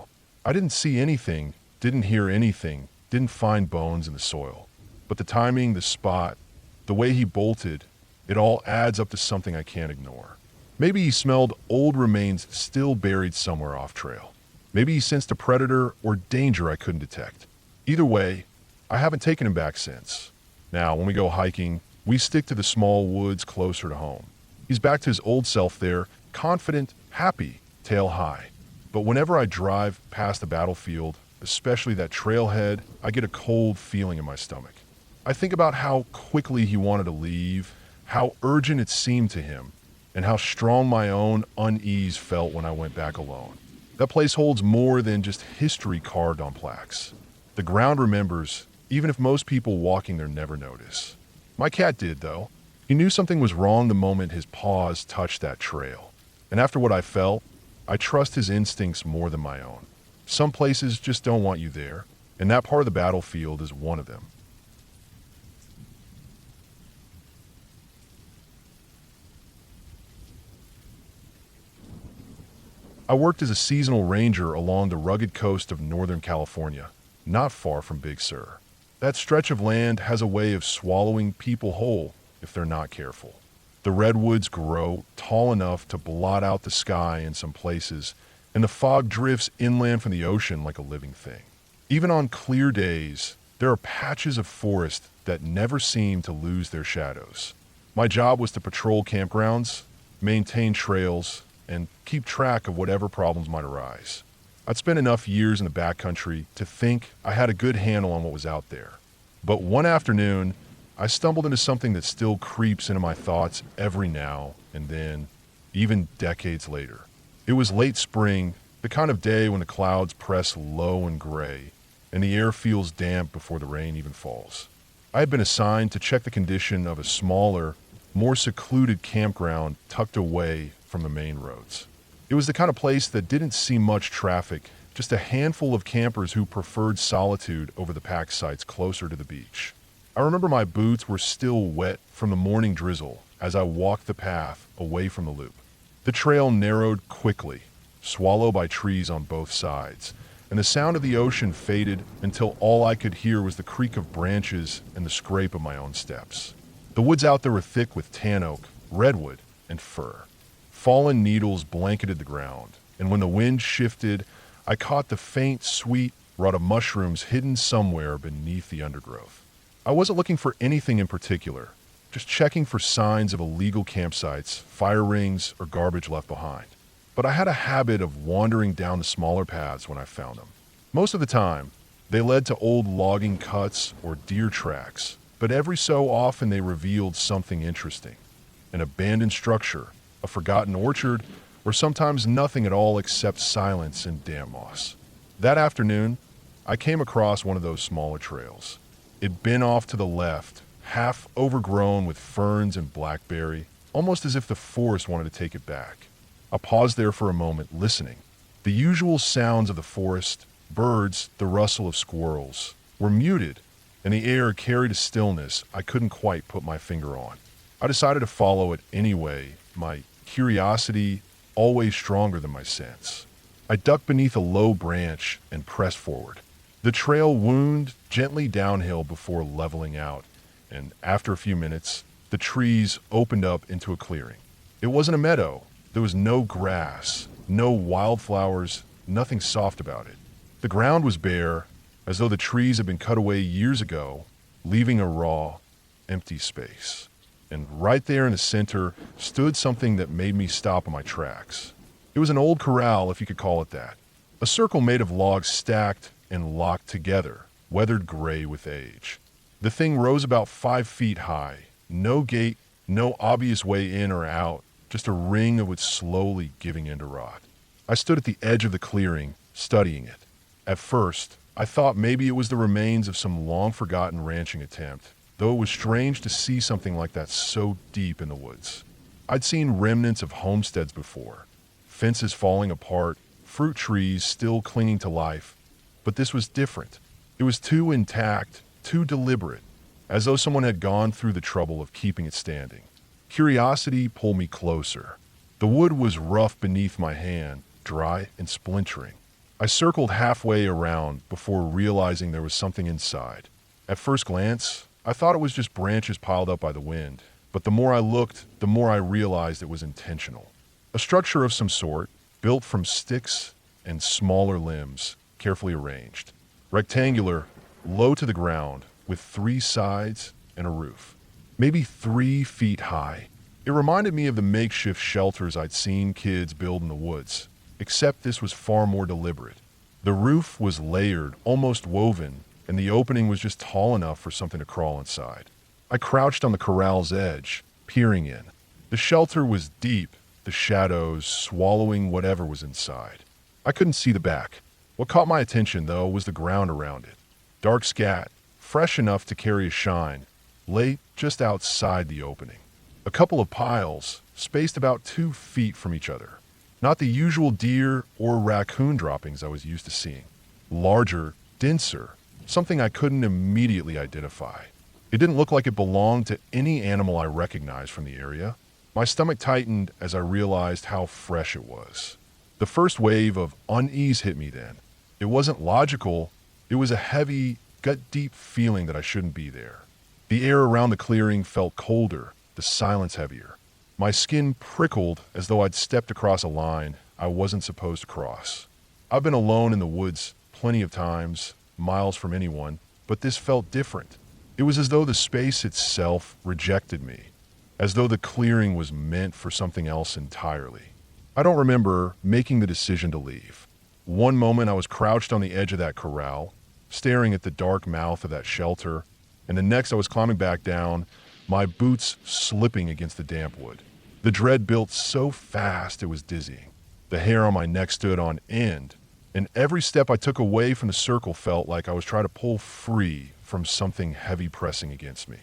I didn't see anything, didn't hear anything, didn't find bones in the soil. But the timing, the spot, the way he bolted, it all adds up to something I can't ignore. Maybe he smelled old remains still buried somewhere off trail. Maybe he sensed a predator or danger I couldn't detect. Either way, I haven't taken him back since. Now, when we go hiking, we stick to the small woods closer to home. He's back to his old self there, confident, happy, tail high. But whenever I drive past the battlefield, especially that trailhead, I get a cold feeling in my stomach. I think about how quickly he wanted to leave, how urgent it seemed to him, and how strong my own unease felt when I went back alone. That place holds more than just history carved on plaques. The ground remembers, even if most people walking there never notice. My cat did, though. He knew something was wrong the moment his paws touched that trail. And after what I felt, I trust his instincts more than my own. Some places just don't want you there, and that part of the battlefield is one of them. I worked as a seasonal ranger along the rugged coast of Northern California, not far from Big Sur. That stretch of land has a way of swallowing people whole if they're not careful. The redwoods grow tall enough to blot out the sky in some places, and the fog drifts inland from the ocean like a living thing. Even on clear days, there are patches of forest that never seem to lose their shadows. My job was to patrol campgrounds, maintain trails, and keep track of whatever problems might arise. I'd spent enough years in the backcountry to think I had a good handle on what was out there. But one afternoon, I stumbled into something that still creeps into my thoughts every now and then, even decades later. It was late spring, the kind of day when the clouds press low and gray, and the air feels damp before the rain even falls. I had been assigned to check the condition of a smaller, more secluded campground tucked away from the main roads. It was the kind of place that didn't see much traffic, just a handful of campers who preferred solitude over the packed sites closer to the beach. I remember my boots were still wet from the morning drizzle as I walked the path away from the loop. The trail narrowed quickly, swallowed by trees on both sides, and the sound of the ocean faded until all I could hear was the creak of branches and the scrape of my own steps. The woods out there were thick with tan oak, redwood, and fir. Fallen needles blanketed the ground, and when the wind shifted, I caught the faint, sweet rot of mushrooms hidden somewhere beneath the undergrowth. I wasn't looking for anything in particular, just checking for signs of illegal campsites, fire rings, or garbage left behind. But I had a habit of wandering down the smaller paths when I found them. Most of the time, they led to old logging cuts or deer tracks, but every so often they revealed something interesting. An abandoned structure, a forgotten orchard, or sometimes nothing at all except silence and damp moss. That afternoon, I came across one of those smaller trails. It'd been off to the left, half overgrown with ferns and blackberry, almost as if the forest wanted to take it back. I paused there for a moment, listening. The usual sounds of the forest, birds, the rustle of squirrels, were muted, and the air carried a stillness I couldn't quite put my finger on. I decided to follow it anyway, my curiosity always stronger than my sense. I ducked beneath a low branch and pressed forward. The trail wound gently downhill before leveling out, and after a few minutes, the trees opened up into a clearing. It wasn't a meadow. There was no grass, no wildflowers, nothing soft about it. The ground was bare, as though the trees had been cut away years ago, leaving a raw, empty space. And right there in the center stood something that made me stop in my tracks. It was an old corral, if you could call it that. A circle made of logs stacked and locked together, weathered gray with age. The thing rose about 5 feet high. No gate, no obvious way in or out, just a ring of it slowly giving in to rot. I stood at the edge of the clearing, studying it. At first, I thought maybe it was the remains of some long-forgotten ranching attempt, though it was strange to see something like that so deep in the woods. I'd seen remnants of homesteads before, fences falling apart, fruit trees still clinging to life, but this was different. It was too intact, too deliberate, as though someone had gone through the trouble of keeping it standing. Curiosity pulled me closer. The wood was rough beneath my hand, dry and splintering. I circled halfway around before realizing there was something inside. At first glance, I thought it was just branches piled up by the wind, but the more I looked, the more I realized it was intentional. A structure of some sort, built from sticks and smaller limbs, carefully arranged. Rectangular, low to the ground, with 3 sides and a roof. Maybe 3 feet high. It reminded me of the makeshift shelters I'd seen kids build in the woods. except this was far more deliberate. The roof was layered, almost woven, and the opening was just tall enough for something to crawl inside. I crouched on the corral's edge, peering in. The shelter was deep, the shadows swallowing whatever was inside. I couldn't see the back. What caught my attention, though, was the ground around it. Dark scat, fresh enough to carry a shine, lay just outside the opening. A couple of piles, spaced about 2 feet from each other. Not the usual deer or raccoon droppings I was used to seeing. Larger, denser, something I couldn't immediately identify. It didn't look like it belonged to any animal I recognized from the area. My stomach tightened as I realized how fresh it was. The first wave of unease hit me then. It wasn't logical. It was a heavy, gut-deep feeling that I shouldn't be there. The air around the clearing felt colder, the silence heavier. My skin prickled as though I'd stepped across a line I wasn't supposed to cross. I've been alone in the woods plenty of times, miles from anyone, but this felt different. It was as though the space itself rejected me, as though the clearing was meant for something else entirely. I don't remember making the decision to leave. One moment I was crouched on the edge of that corral, staring at the dark mouth of that shelter, and the next I was climbing back down, my boots slipping against the damp wood. The dread built so fast it was dizzying. The hair on my neck stood on end, and every step I took away from the circle felt like I was trying to pull free from something heavy pressing against me.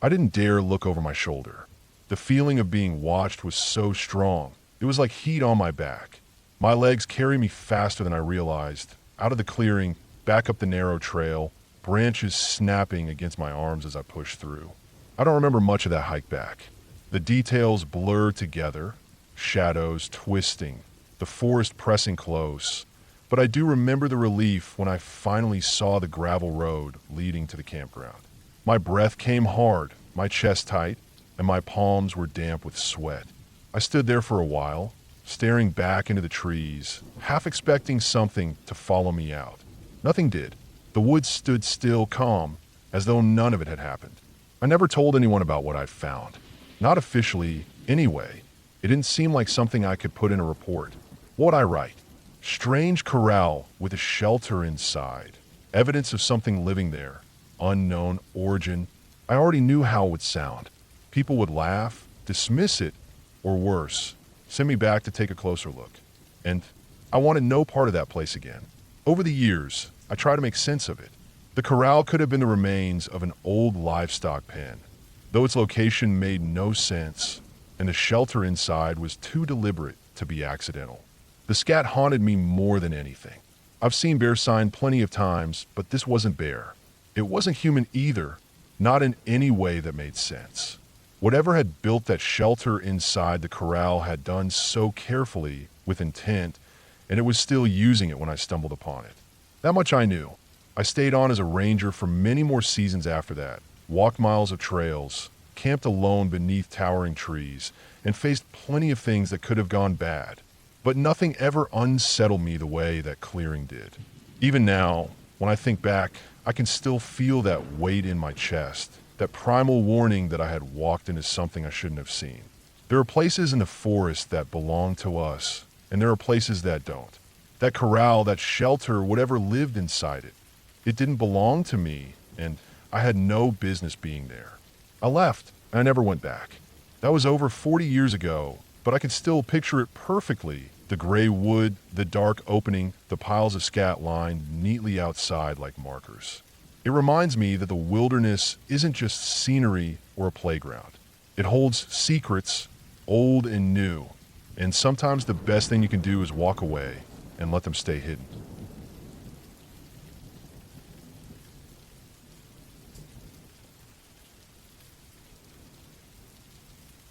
I didn't dare look over my shoulder. The feeling of being watched was so strong. It was like heat on my back. My legs carried me faster than I realized, out of the clearing, back up the narrow trail, branches snapping against my arms as I pushed through. I don't remember much of that hike back. The details blur together, shadows twisting, the forest pressing close, but I do remember the relief when I finally saw the gravel road leading to the campground. My breath came hard, my chest tight, and my palms were damp with sweat. I stood there for a while, staring back into the trees, half expecting something to follow me out. Nothing did. The woods stood still, calm, as though none of it had happened. I never told anyone about what I'd found. Not officially, anyway. It didn't seem like something I could put in a report. What'd I write? Strange corral with a shelter inside. Evidence of something living there. Unknown origin. I already knew how it would sound. People would laugh, dismiss it, or worse, send me back to take a closer look. And I wanted no part of that place again. Over the years, I tried to make sense of it. The corral could have been the remains of an old livestock pen, though its location made no sense, and the shelter inside was too deliberate to be accidental. The scat haunted me more than anything. I've seen bear sign plenty of times, but this wasn't bear. It wasn't human either, not in any way that made sense. Whatever had built that shelter inside the corral had done so carefully, with intent, and it was still using it when I stumbled upon it. That much I knew. I stayed on as a ranger for many more seasons after that, walked miles of trails, camped alone beneath towering trees, and faced plenty of things that could have gone bad. But nothing ever unsettled me the way that clearing did. Even now, when I think back, I can still feel that weight in my chest, that primal warning that I had walked into something I shouldn't have seen. There are places in the forest that belong to us, and there are places that don't. That corral, that shelter, whatever lived inside it, it didn't belong to me, and I had no business being there. I left, and I never went back. That was over 40 years ago, but I can still picture it perfectly. The gray wood, the dark opening, the piles of scat lined neatly outside like markers. It reminds me that the wilderness isn't just scenery or a playground. It holds secrets, old and new, and sometimes the best thing you can do is walk away and let them stay hidden.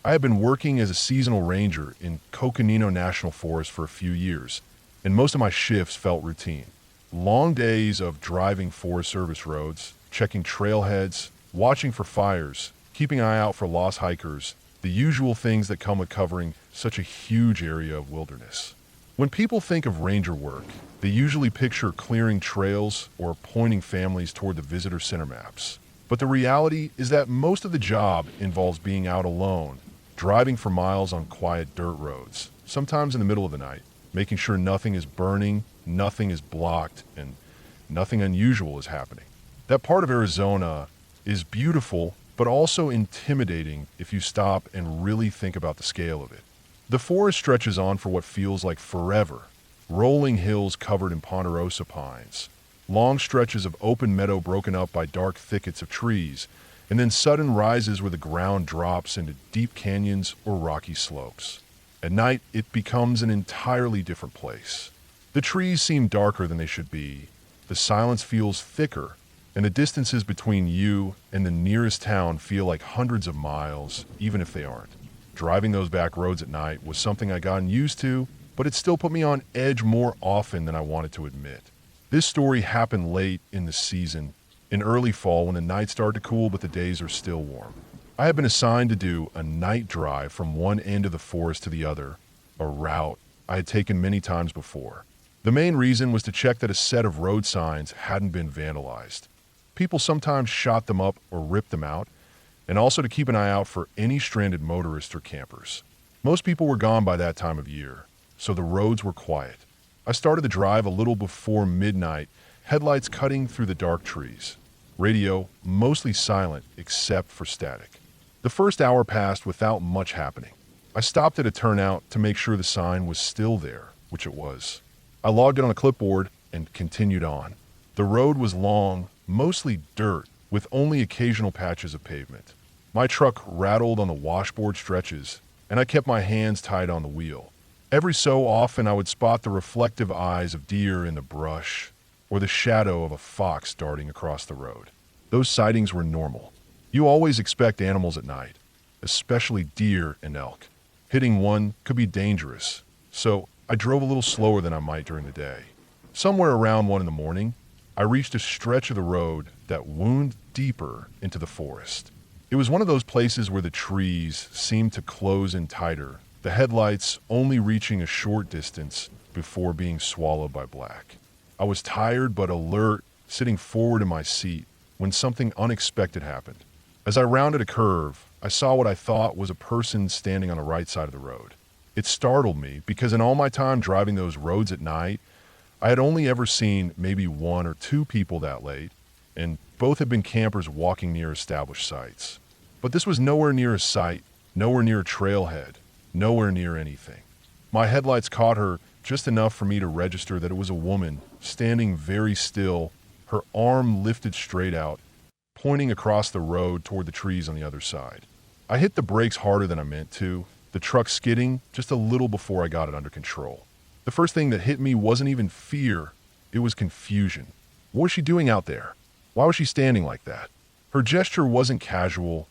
I have been working as a seasonal ranger in Coconino National Forest for a few years, and most of my shifts felt routine. Long days of driving Forest Service roads, checking trailheads, watching for fires, keeping an eye out for lost hikers, the usual things that come with covering such a huge area of wilderness. When people think of ranger work, they usually picture clearing trails or pointing families toward the visitor center maps. But the reality is that most of the job involves being out alone, driving for miles on quiet dirt roads, sometimes in the middle of the night, making sure nothing is burning, nothing is blocked, and nothing unusual is happening. That part of Arizona is beautiful, but also intimidating if you stop and really think about the scale of it. The forest stretches on for what feels like forever. Rolling hills covered in ponderosa pines, long stretches of open meadow broken up by dark thickets of trees, and then sudden rises where the ground drops into deep canyons or rocky slopes. At night, it becomes an entirely different place. The trees seem darker than they should be, the silence feels thicker, and the distances between you and the nearest town feel like hundreds of miles, even if they aren't. Driving those back roads at night was something I gotten used to, but it still put me on edge more often than I wanted to admit. This story happened late in the season, in early fall when the nights start to cool but the days are still warm. I had been assigned to do a night drive from one end of the forest to the other, a route I had taken many times before. The main reason was to check that a set of road signs hadn't been vandalized. People sometimes shot them up or ripped them out, and also to keep an eye out for any stranded motorists or campers. Most people were gone by that time of year, so the roads were quiet. I started the drive a little before midnight, headlights cutting through the dark trees. Radio mostly silent except for static. The first hour passed without much happening. I stopped at a turnout to make sure the sign was still there, which it was. I logged it on a clipboard and continued on. The road was long, mostly dirt, with only occasional patches of pavement. My truck rattled on the washboard stretches, and I kept my hands tight on the wheel. Every so often I would spot the reflective eyes of deer in the brush, or the shadow of a fox darting across the road. Those sightings were normal. You always expect animals at night, especially deer and elk. Hitting one could be dangerous, so I drove a little slower than I might during the day. Somewhere around 1 in the morning, I reached a stretch of the road that wound deeper into the forest. It was one of those places where the trees seemed to close in tighter, the headlights only reaching a short distance before being swallowed by black. I was tired but alert, sitting forward in my seat, when something unexpected happened. As I rounded a curve, I saw what I thought was a person standing on the right side of the road. It startled me because in all my time driving those roads at night, I had only ever seen maybe 1 or 2 people that late, and both had been campers walking near established sites. But this was nowhere near a site, nowhere near a trailhead, nowhere near anything. My headlights caught her just enough for me to register that it was a woman, standing very still, her arm lifted straight out, pointing across the road toward the trees on the other side. I hit the brakes harder than I meant to, the truck skidding just a little before I got it under control. The first thing that hit me wasn't even fear, it was confusion. What was she doing out there? Why was she standing like that? Her gesture wasn't casual.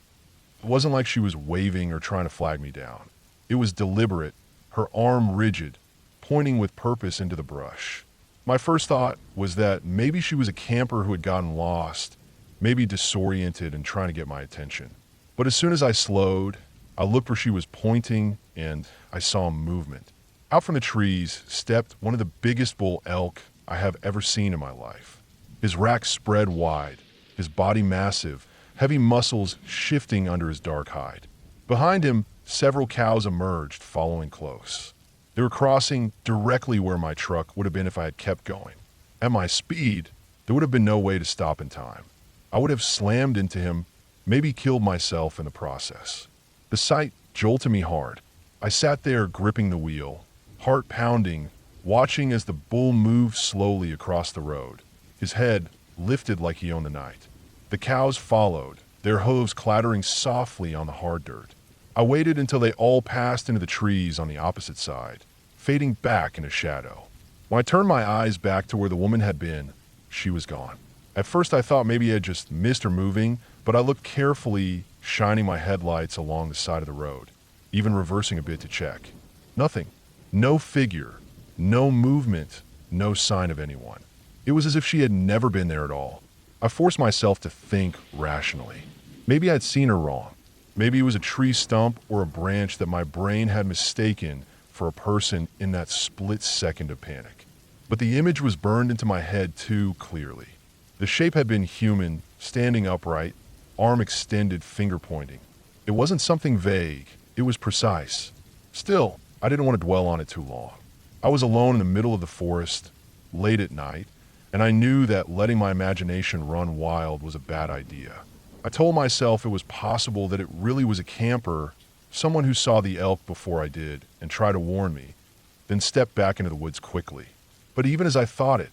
It wasn't like she was waving or trying to flag me down. It was deliberate, her arm rigid, pointing with purpose into the brush. My first thought was that maybe she was a camper who had gotten lost, maybe disoriented and trying to get my attention. But as soon as I slowed, I looked where she was pointing and I saw movement. Out from the trees stepped one of the biggest bull elk I have ever seen in my life. His rack spread wide, his body massive, heavy muscles shifting under his dark hide. Behind him, several cows emerged, following close. They were crossing directly where my truck would have been if I had kept going. At my speed, there would have been no way to stop in time. I would have slammed into him, maybe killed myself in the process. The sight jolted me hard. I sat there gripping the wheel, heart pounding, watching as the bull moved slowly across the road, his head lifted like he owned the night. The cows followed, their hooves clattering softly on the hard dirt. I waited until they all passed into the trees on the opposite side, fading back into shadow. When I turned my eyes back to where the woman had been, she was gone. At first I thought maybe I had just missed her moving, but I looked carefully, shining my headlights along the side of the road, even reversing a bit to check. Nothing. No figure. No movement. No sign of anyone. It was as if she had never been there at all. I forced myself to think rationally. Maybe I'd seen her wrong. Maybe it was a tree stump or a branch that my brain had mistaken for a person in that split second of panic. But the image was burned into my head too clearly. The shape had been human, standing upright, arm extended, finger pointing. It wasn't something vague, it was precise. Still, I didn't want to dwell on it too long. I was alone in the middle of the forest, late at night, and I knew that letting my imagination run wild was a bad idea. I told myself it was possible that it really was a camper, someone who saw the elk before I did and tried to warn me, then stepped back into the woods quickly. But even as I thought it,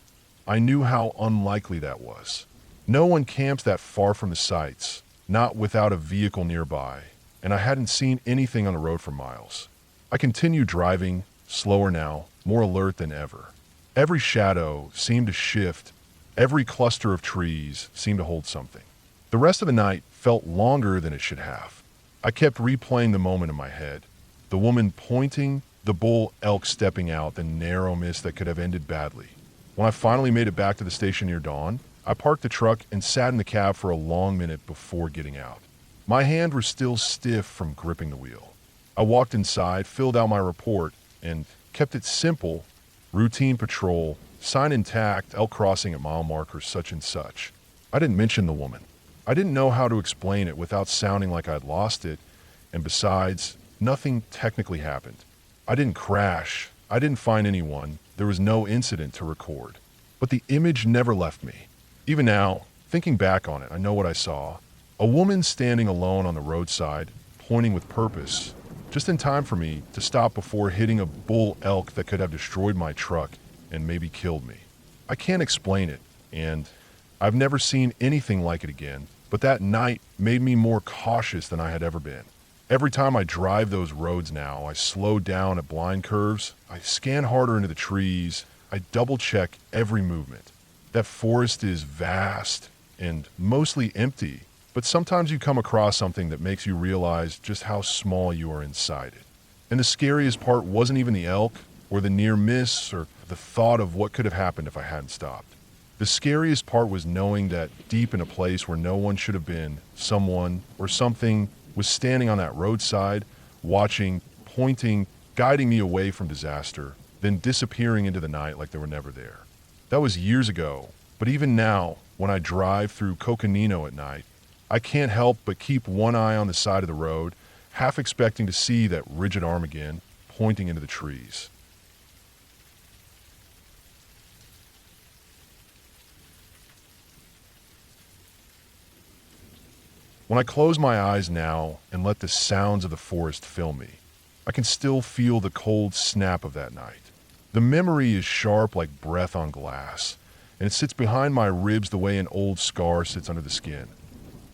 I knew how unlikely that was. No one camps that far from the sites, not without a vehicle nearby, and I hadn't seen anything on the road for miles. I continued driving, slower now, more alert than ever. Every shadow seemed to shift, every cluster of trees seemed to hold something. The rest of the night felt longer than it should have. I kept replaying the moment in my head. The woman pointing, the bull elk stepping out, the narrow miss that could have ended badly. When I finally made it back to the station near dawn, I parked the truck and sat in the cab for a long minute before getting out. My hands were still stiff from gripping the wheel. I walked inside, filled out my report, and kept it simple. Routine patrol, sign intact, elk crossing at mile marker such and such. I didn't mention the woman. I didn't know how to explain it without sounding like I'd lost it, and besides, nothing technically happened. I didn't crash. I didn't find anyone. There was no incident to record. But the image never left me. Even now, thinking back on it, I know what I saw. A woman standing alone on the roadside, pointing with purpose, just in time for me to stop before hitting a bull elk that could have destroyed my truck and maybe killed me. I can't explain it, and I've never seen anything like it again, but that night made me more cautious than I had ever been. Every time I drive those roads now, I slow down at blind curves, I scan harder into the trees, I double-check every movement. That forest is vast and mostly empty, but sometimes you come across something that makes you realize just how small you are inside it. And the scariest part wasn't even the elk, or the near miss, or the thought of what could have happened if I hadn't stopped. The scariest part was knowing that deep in a place where no one should have been, someone or something was standing on that roadside, watching, pointing, guiding me away from disaster, then disappearing into the night like they were never there. That was years ago, but even now, when I drive through Coconino at night, I can't help but keep one eye on the side of the road, half expecting to see that rigid arm again, pointing into the trees. When I close my eyes now and let the sounds of the forest fill me, I can still feel the cold snap of that night. The memory is sharp like breath on glass, and it sits behind my ribs the way an old scar sits under the skin.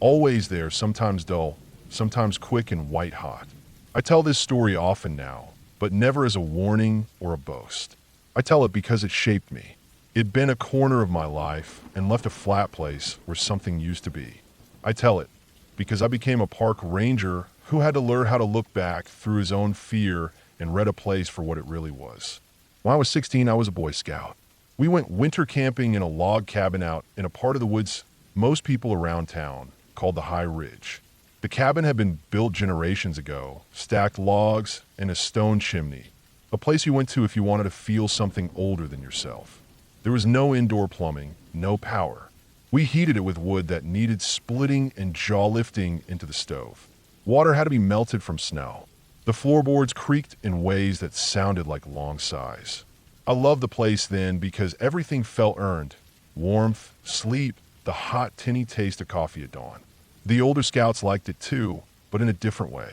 Always there, sometimes dull, sometimes quick and white hot. I tell this story often now, but never as a warning or a boast. I tell it because it shaped me. It'd been a corner of my life and left a flat place where something used to be. I tell it because I became a park ranger who had to learn how to look back through his own fear and read a place for what it really was. When I was 16, I was a Boy Scout. We went winter camping in a log cabin out in a part of the woods most people around town called the High Ridge. The cabin had been built generations ago, stacked logs and a stone chimney, a place you went to if you wanted to feel something older than yourself. There was no indoor plumbing, no power. We heated it with wood that needed splitting and jaw-lifting into the stove. Water had to be melted from snow. The floorboards creaked in ways that sounded like long sighs. I loved the place then because everything felt earned. Warmth, sleep, the hot, tinny taste of coffee at dawn. The older scouts liked it too, but in a different way.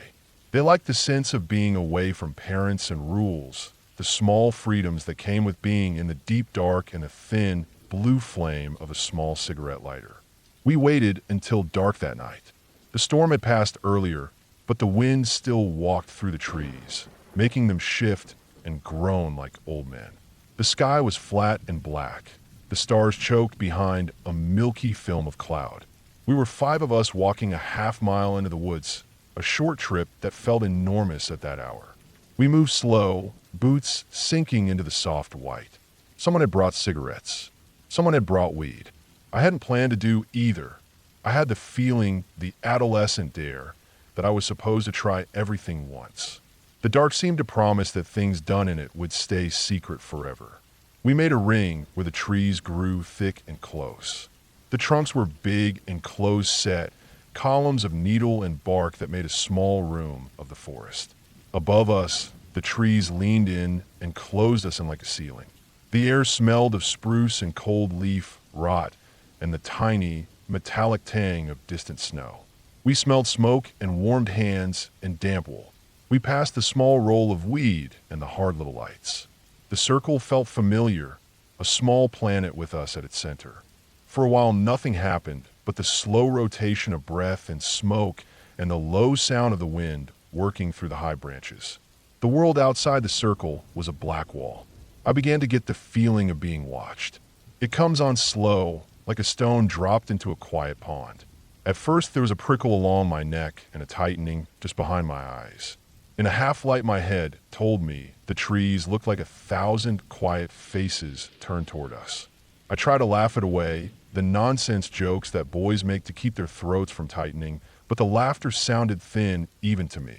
They liked the sense of being away from parents and rules, the small freedoms that came with being in the deep dark and the thin, blue flame of a small cigarette lighter. We waited until dark that night. The storm had passed earlier, but the wind still walked through the trees, making them shift and groan like old men. The sky was flat and black, the stars choked behind a milky film of cloud. We were 5 of us walking a half-mile into the woods, a short trip that felt enormous at that hour. We moved slow, boots sinking into the soft white. Someone had brought cigarettes. Someone had brought weed. I hadn't planned to do either. I had the feeling, the adolescent dare, that I was supposed to try everything once. The dark seemed to promise that things done in it would stay secret forever. We made a ring where the trees grew thick and close. The trunks were big and close-set, columns of needle and bark that made a small room of the forest. Above us, the trees leaned in and closed us in like a ceiling. The air smelled of spruce and cold leaf rot and the tiny, metallic tang of distant snow. We smelled smoke and warmed hands and damp wool. We passed the small roll of weed and the hard little lights. The circle felt familiar, a small planet with us at its center. For a while, nothing happened but the slow rotation of breath and smoke and the low sound of the wind working through the high branches. The world outside the circle was a black wall. I began to get the feeling of being watched. It comes on slow, like a stone dropped into a quiet pond. At first, there was a prickle along my neck and a tightening just behind my eyes. In a half-light, my head told me the trees looked like 1,000 quiet faces turned toward us. I tried to laugh it away, the nonsense jokes that boys make to keep their throats from tightening, but the laughter sounded thin even to me.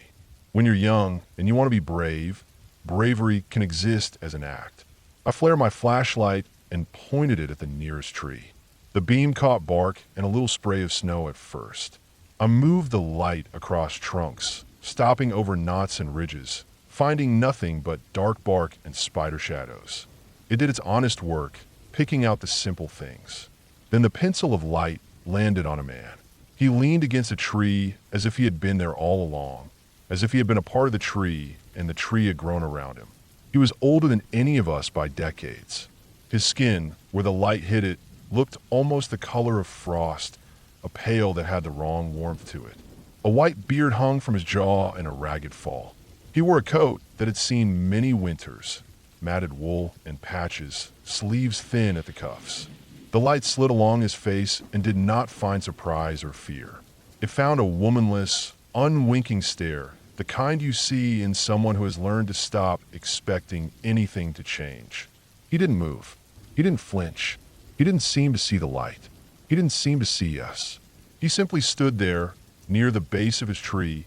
When you're young and you want to be brave, bravery can exist as an act. I flared my flashlight and pointed it at the nearest tree. The beam caught bark and a little spray of snow at first. I moved the light across trunks, stopping over knots and ridges, finding nothing but dark bark and spider shadows. It did its honest work, picking out the simple things. Then the pencil of light landed on a man. He leaned against a tree as if he had been there all along, as if he had been a part of the tree and the tree had grown around him. He was older than any of us by decades. His skin, where the light hit it, looked almost the color of frost, a pale that had the wrong warmth to it. A white beard hung from his jaw in a ragged fall. He wore a coat that had seen many winters, matted wool and patches, sleeves thin at the cuffs. The light slid along his face and did not find surprise or fear. It found a womanless, unwinking stare, the kind you see in someone who has learned to stop expecting anything to change. He didn't move. He didn't flinch. He didn't seem to see the light. He didn't seem to see us. He simply stood there, near the base of his tree,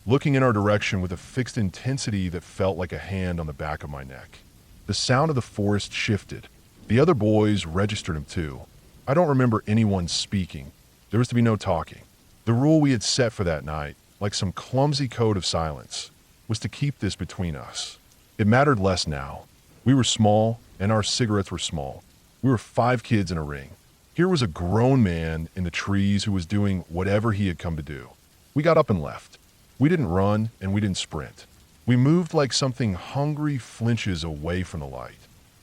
looking in our direction with a fixed intensity that felt like a hand on the back of my neck. The sound of the forest shifted. The other boys registered him too. I don't remember anyone speaking. There was to be no talking. The rule we had set for that night, like some clumsy code of silence, was to keep this between us. It mattered less now. We were small, and our cigarettes were small. We were 5 kids in a ring. Here was a grown man in the trees who was doing whatever he had come to do. We got up and left. We didn't run, and we didn't sprint. We moved like something hungry flinches away from the light.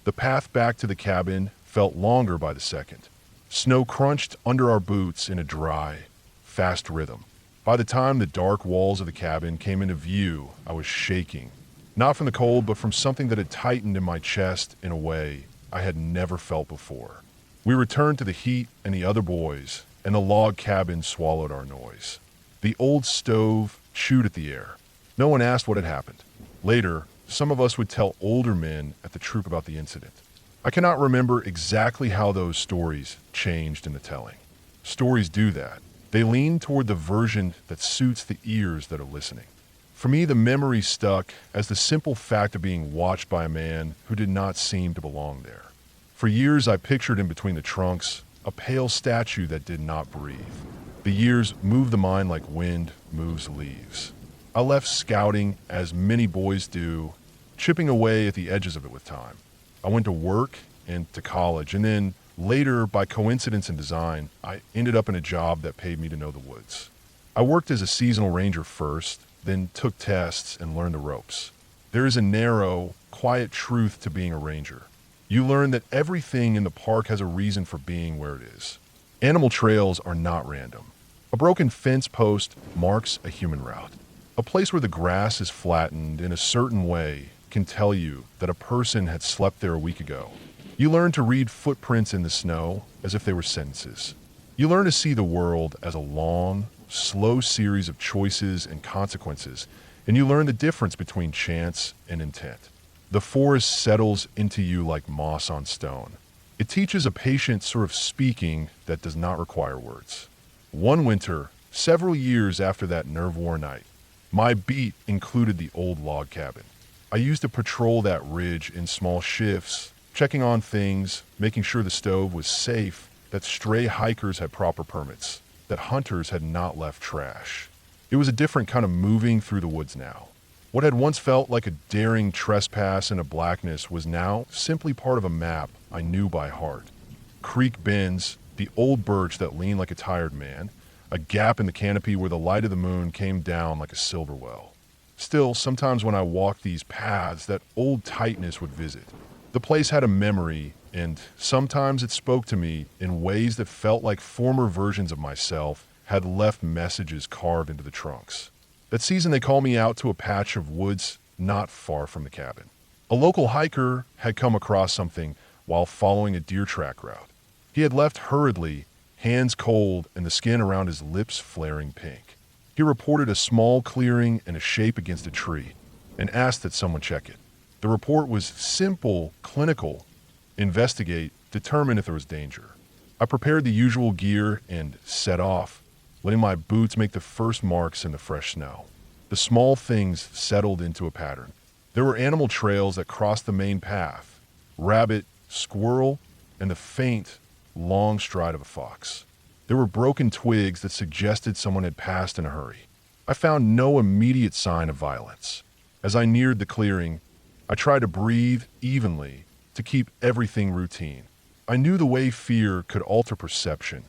The path back to the cabin felt longer by the second. Snow crunched under our boots in a dry, fast rhythm. By the time the dark walls of the cabin came into view, I was shaking. Not from the cold, but from something that had tightened in my chest in a way I had never felt before. We returned to the heat and the other boys, and the log cabin swallowed our noise. The old stove chewed at the air. No one asked what had happened. Later, some of us would tell older men at the troop about the incident. I cannot remember exactly how those stories changed in the telling. Stories do that. They lean toward the version that suits the ears that are listening. For me, the memory stuck as the simple fact of being watched by a man who did not seem to belong there. For years, I pictured him between the trunks, a pale statue that did not breathe. The years moved the mind like wind moves leaves. I left scouting, as many boys do, chipping away at the edges of it with time. I went to work and to college, and then later, by coincidence in design, I ended up in a job that paid me to know the woods. I worked as a seasonal ranger first, then took tests and learned the ropes. There is a narrow, quiet truth to being a ranger. You learn that everything in the park has a reason for being where it is. Animal trails are not random. A broken fence post marks a human route. A place where the grass is flattened in a certain way can tell you that a person had slept there a week ago. You learn to read footprints in the snow as if they were sentences. You learn to see the world as a long, slow series of choices and consequences, and you learn the difference between chance and intent. The forest settles into you like moss on stone. It teaches a patient sort of speaking that does not require words. One winter, several years after that nerve-war night, my beat included the old log cabin. I used to patrol that ridge in small shifts, checking on things, making sure the stove was safe, that stray hikers had proper permits, that hunters had not left trash. It was a different kind of moving through the woods now. What had once felt like a daring trespass into blackness was now simply part of a map I knew by heart. Creek bends, the old birch that leaned like a tired man, a gap in the canopy where the light of the moon came down like a silver well. Still, sometimes when I walked these paths, that old tightness would visit. The place had a memory, and sometimes it spoke to me in ways that felt like former versions of myself had left messages carved into the trunks. That season, they called me out to a patch of woods not far from the cabin. A local hiker had come across something while following a deer track route. He had left hurriedly, hands cold and the skin around his lips flaring pink. He reported a small clearing and a shape against a tree and asked that someone check it. The report was simple, clinical: investigate, determine if there was danger. I prepared the usual gear and set off, letting my boots make the first marks in the fresh snow. The small things settled into a pattern. There were animal trails that crossed the main path: rabbit, squirrel, and the faint, long stride of a fox. There were broken twigs that suggested someone had passed in a hurry. I found no immediate sign of violence. As I neared the clearing, I tried to breathe evenly to keep everything routine. I knew the way fear could alter perception.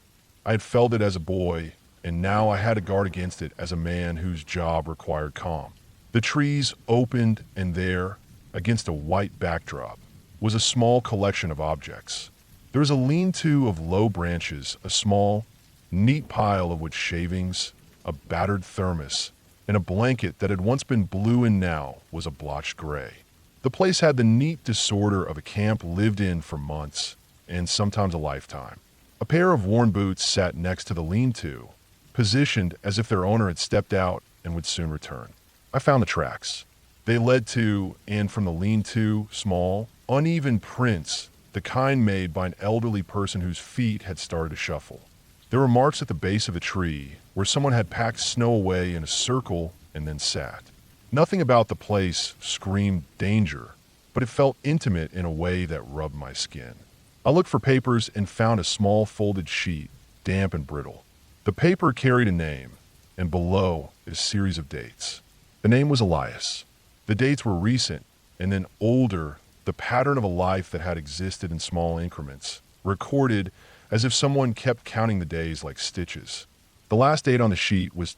I had felt it as a boy, and now I had to guard against it as a man whose job required calm. The trees opened, and there, against a white backdrop, was a small collection of objects. There was a lean-to of low branches, a small, neat pile of wood shavings, a battered thermos, and a blanket that had once been blue and now was a blotched gray. The place had the neat disorder of a camp lived in for months, and sometimes a lifetime. A pair of worn boots sat next to the lean-to, positioned as if their owner had stepped out and would soon return. I found the tracks. They led to, and from the lean-to, small, uneven prints, the kind made by an elderly person whose feet had started to shuffle. There were marks at the base of the tree where someone had packed snow away in a circle and then sat. Nothing about the place screamed danger, but it felt intimate in a way that rubbed my skin. I looked for papers and found a small folded sheet, damp and brittle. The paper carried a name, and below a series of dates. The name was Elias. The dates were recent, and then older, the pattern of a life that had existed in small increments, recorded as if someone kept counting the days like stitches. The last date on the sheet was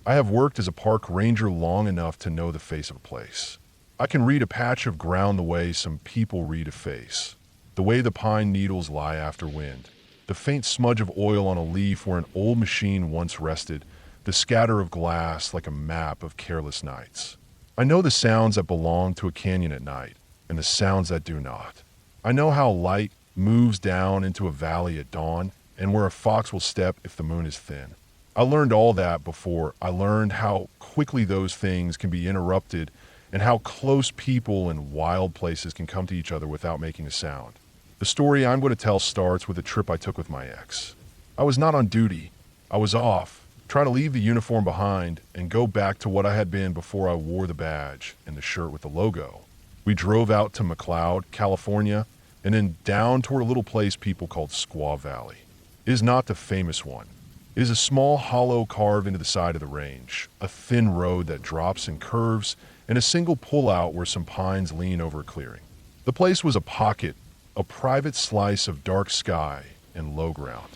I have worked as a park ranger long enough to know the face of a place. I can read a patch of ground the way some people read a face, the way the pine needles lie after wind, the faint smudge of oil on a leaf where an old machine once rested, the scatter of glass like a map of careless nights. I know the sounds that belong to a canyon at night, and the sounds that do not. I know how light moves down into a valley at dawn, and where a fox will step if the moon is thin. I learned all that before I learned how quickly those things can be interrupted and how close people in wild places can come to each other without making a sound. The story I'm going to tell starts with a trip I took with my ex. I was not on duty. I was off, trying to leave the uniform behind and go back to what I had been before I wore the badge and the shirt with the logo. We drove out to McLeod, California, and then down toward a little place people called Squaw Valley. It is not the famous one. It is a small hollow carved into the side of the range, a thin road that drops and curves, and a single pullout where some pines lean over a clearing. The place was a pocket, a private slice of dark sky and low ground.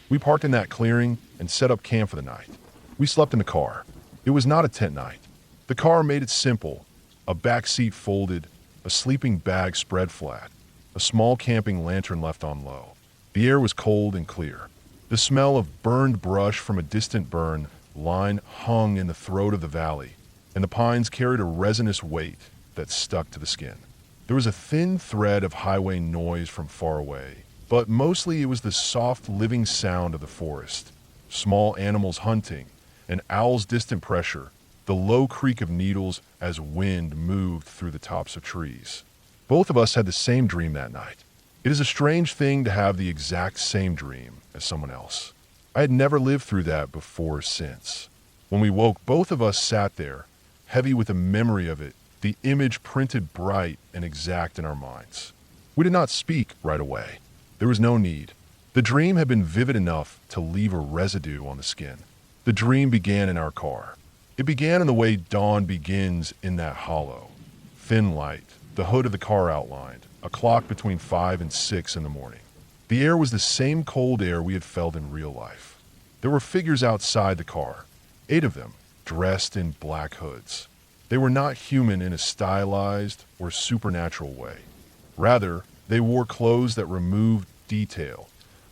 We parked in that clearing and set up camp for the night. We slept in the car. It was not a tent night. The car made it simple: a back seat folded, a sleeping bag spread flat, a small camping lantern left on low. The air was cold and clear. The smell of burned brush from a distant burn line hung in the throat of the valley, and the pines carried a resinous weight that stuck to the skin. There was a thin thread of highway noise from far away, but mostly it was the soft living sound of the forest, small animals hunting, an owl's distant pressure, the low creak of needles as wind moved through the tops of trees. Both of us had the same dream that night. It is a strange thing to have the exact same dream as someone else. I had never lived through that before or since. When we woke, both of us sat there, heavy with the memory of it, the image printed bright and exact in our minds. We did not speak right away. There was no need. The dream had been vivid enough to leave a residue on the skin. The dream began in our car. It began in the way dawn begins in that hollow. Thin light, the hood of the car outlined, a clock between 5 and 6 in the morning. The air was the same cold air we had felt in real life. There were figures outside the car, 8 of them, dressed in black hoods. They were not human in a stylized or supernatural way. Rather, they wore clothes that removed detail,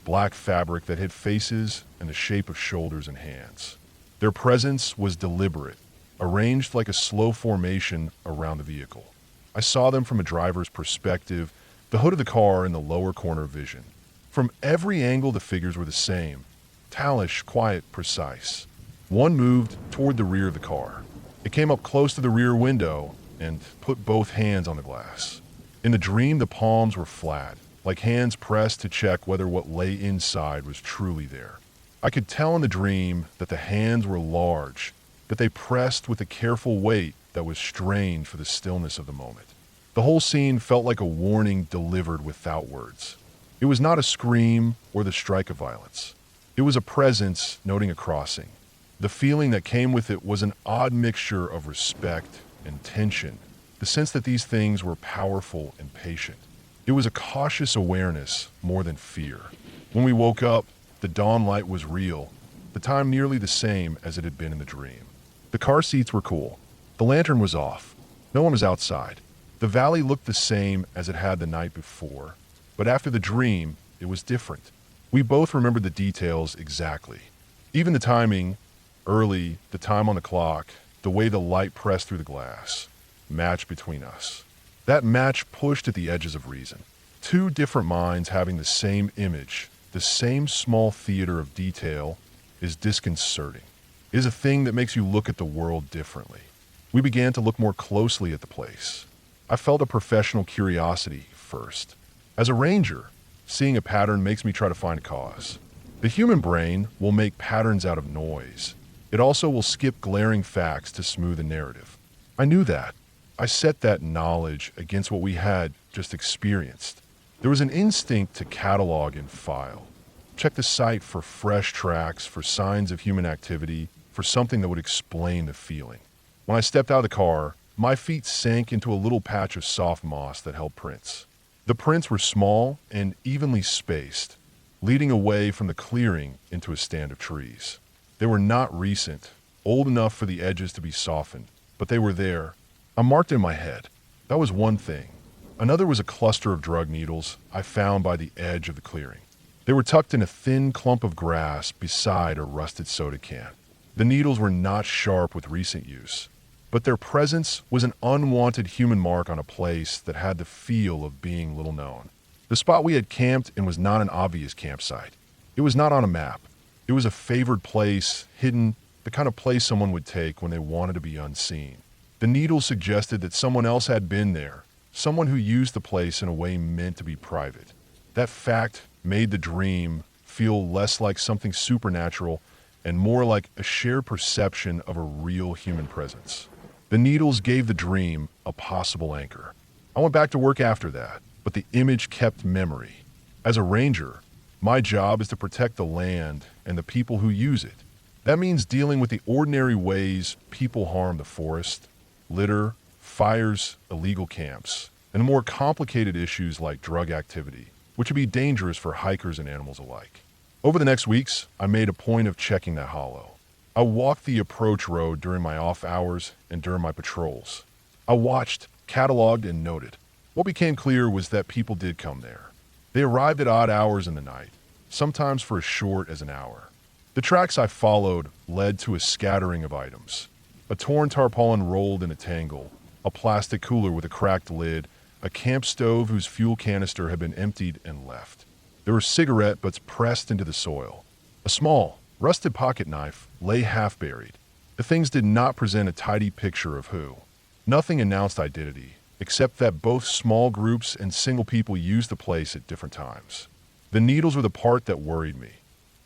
black fabric that hid faces and the shape of shoulders and hands. Their presence was deliberate, arranged like a slow formation around the vehicle. I saw them from a driver's perspective, the hood of the car in the lower corner of vision. From every angle, the figures were the same, tailish, quiet, precise. One moved toward the rear of the car. It came up close to the rear window and put both hands on the glass. In the dream, the palms were flat, like hands pressed to check whether what lay inside was truly there. I could tell in the dream that the hands were large, that they pressed with a careful weight that was strange for the stillness of the moment. The whole scene felt like a warning delivered without words. It was not a scream or the strike of violence. It was a presence noting a crossing. The feeling that came with it was an odd mixture of respect and tension, the sense that these things were powerful and patient. It was a cautious awareness more than fear. When we woke up, the dawn light was real, the time nearly the same as it had been in the dream. The car seats were cool. The lantern was off. No one was outside. The valley looked the same as it had the night before, but after the dream, it was different. We both remembered the details exactly. Even the timing, early, the time on the clock, the way the light pressed through the glass, matched between us. That match pushed at the edges of reason. Two different minds having the same image, the same small theater of detail, is disconcerting. It is a thing that makes you look at the world differently. We began to look more closely at the place. I felt a professional curiosity first. As a ranger, seeing a pattern makes me try to find a cause. The human brain will make patterns out of noise. It also will skip glaring facts to smooth a narrative. I knew that. I set that knowledge against what we had just experienced. There was an instinct to catalog and file. Check the site for fresh tracks, for signs of human activity, for something that would explain the feeling. When I stepped out of the car, my feet sank into a little patch of soft moss that held prints. The prints were small and evenly spaced, leading away from the clearing into a stand of trees. They were not recent, old enough for the edges to be softened, but they were there. I marked in my head. That was one thing. Another was a cluster of drug needles I found by the edge of the clearing. They were tucked in a thin clump of grass beside a rusted soda can. The needles were not sharp with recent use, but their presence was an unwanted human mark on a place that had the feel of being little known. The spot we had camped in was not an obvious campsite. It was not on a map. It was a favored place, hidden, the kind of place someone would take when they wanted to be unseen. The needles suggested that someone else had been there, someone who used the place in a way meant to be private. That fact made the dream feel less like something supernatural and more like a shared perception of a real human presence. The needles gave the dream a possible anchor. I went back to work after that, but the image kept memory. As a ranger, my job is to protect the land and the people who use it. That means dealing with the ordinary ways people harm the forest, litter, fires, illegal camps, and more complicated issues like drug activity, which would be dangerous for hikers and animals alike. Over the next weeks, I made a point of checking that hollow. I walked the approach road during my off hours and during my patrols. I watched, cataloged, and noted. What became clear was that people did come there. They arrived at odd hours in the night, sometimes for as short as an hour. The tracks I followed led to a scattering of items. A torn tarpaulin rolled in a tangle, a plastic cooler with a cracked lid, a camp stove whose fuel canister had been emptied and left. There were cigarette butts pressed into the soil. A small, rusted pocket knife lay half-buried. The things did not present a tidy picture of who. Nothing announced identity, except that both small groups and single people used the place at different times. The needles were the part that worried me.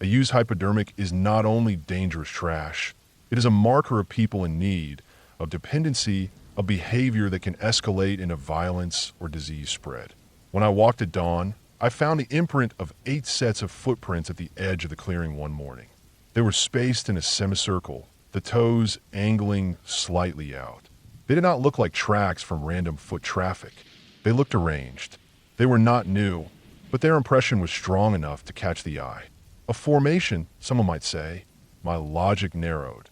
A used hypodermic is not only dangerous trash, it is a marker of people in need, of dependency, of behavior that can escalate into violence or disease spread. When I walked at dawn, I found the imprint of 8 sets of footprints at the edge of the clearing one morning. They were spaced in a semicircle, the toes angling slightly out. They did not look like tracks from random foot traffic. They looked arranged. They were not new, but their impression was strong enough to catch the eye. A formation, someone might say. My logic narrowed.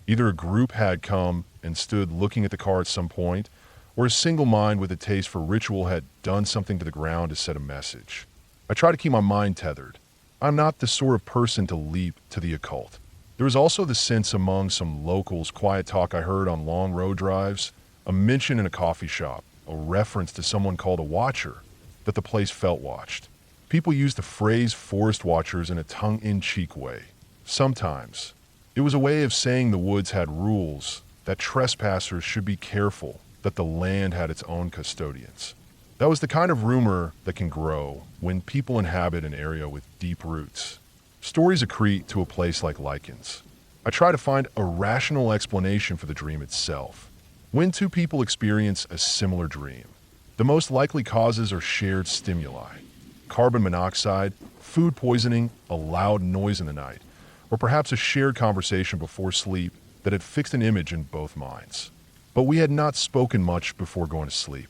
Either a group had come and stood looking at the car at some point, or a single mind with a taste for ritual had done something to the ground to set a message. I try to keep my mind tethered. I'm not the sort of person to leap to the occult. There was also the sense among some locals' quiet talk I heard on long road drives, a mention in a coffee shop, a reference to someone called a watcher, that the place felt watched. People used the phrase forest watchers in a tongue-in-cheek way. Sometimes. It was a way of saying the woods had rules, that trespassers should be careful, that the land had its own custodians. That was the kind of rumor that can grow when people inhabit an area with deep roots. Stories accrete to a place like lichens. I try to find a rational explanation for the dream itself. When two people experience a similar dream, the most likely causes are shared stimuli. Carbon monoxide, food poisoning, a loud noise in the night, or perhaps a shared conversation before sleep that had fixed an image in both minds. But we had not spoken much before going to sleep.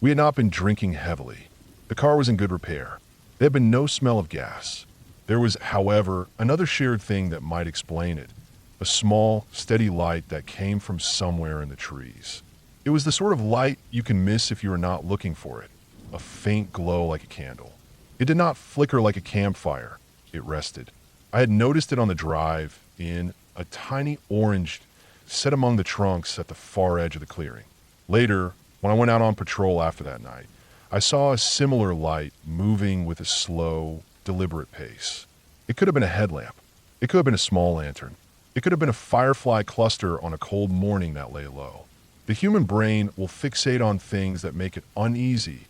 We had not been drinking heavily. The car was in good repair. There had been no smell of gas. There was, however, another shared thing that might explain it. A small, steady light that came from somewhere in the trees. It was the sort of light you can miss if you are not looking for it. A faint glow like a candle. It did not flicker like a campfire. It rested. I had noticed it on the drive in a tiny orange set among the trunks at the far edge of the clearing. Later, when I went out on patrol after that night, I saw a similar light moving with a slow, deliberate pace. It could have been a headlamp. It could have been a small lantern. It could have been a firefly cluster on a cold morning that lay low. The human brain will fixate on things that make it uneasy,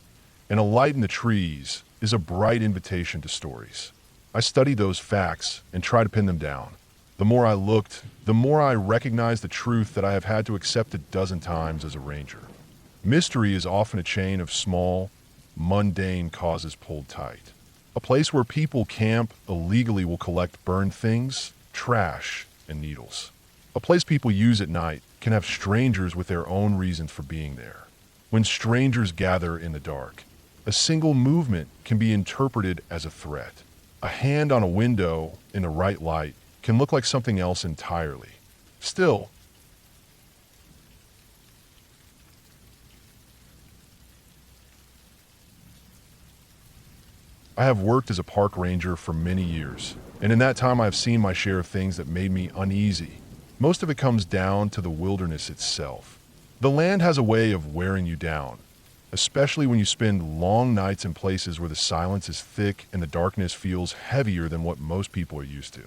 and a light in the trees is a bright invitation to stories. I studied those facts and tried to pin them down. The more I looked, the more I recognized the truth that I have had to accept a dozen times as a ranger. Mystery is often a chain of small, mundane causes pulled tight. A place where people camp illegally will collect burned things, trash, and needles. A place people use at night can have strangers with their own reasons for being there. When strangers gather in the dark, a single movement can be interpreted as a threat. A hand on a window in the right light can look like something else entirely. Still, I have worked as a park ranger for many years, and in that time I have seen my share of things that made me uneasy. Most of it comes down to the wilderness itself. The land has a way of wearing you down, especially when you spend long nights in places where the silence is thick and the darkness feels heavier than what most people are used to.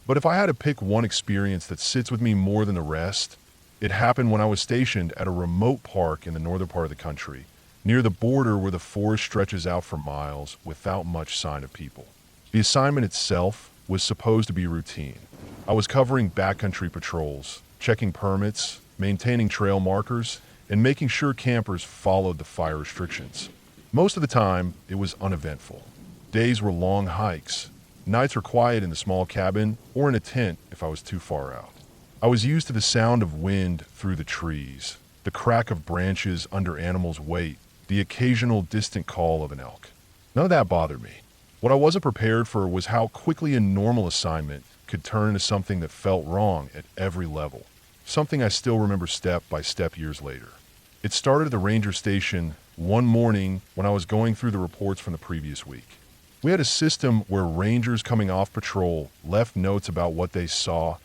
But if I had to pick one experience that sits with me more than the rest, it happened when I was stationed at a remote park in the northern part of the country, near the border where the forest stretches out for miles without much sign of people. The assignment itself was supposed to be routine. I was covering backcountry patrols, checking permits, maintaining trail markers, and making sure campers followed the fire restrictions. Most of the time, it was uneventful. Days were long hikes. Nights were quiet in the small cabin or in a tent if I was too far out. I was used to the sound of wind through the trees, the crack of branches under animals' weight, the occasional distant call of an elk. None of that bothered me. What I wasn't prepared for was how quickly a normal assignment could turn into something that felt wrong at every level. Something I still remember step by step years later. It started at the ranger station one morning when I was going through the reports from the previous week. We had a system where rangers coming off patrol left notes about what they saw: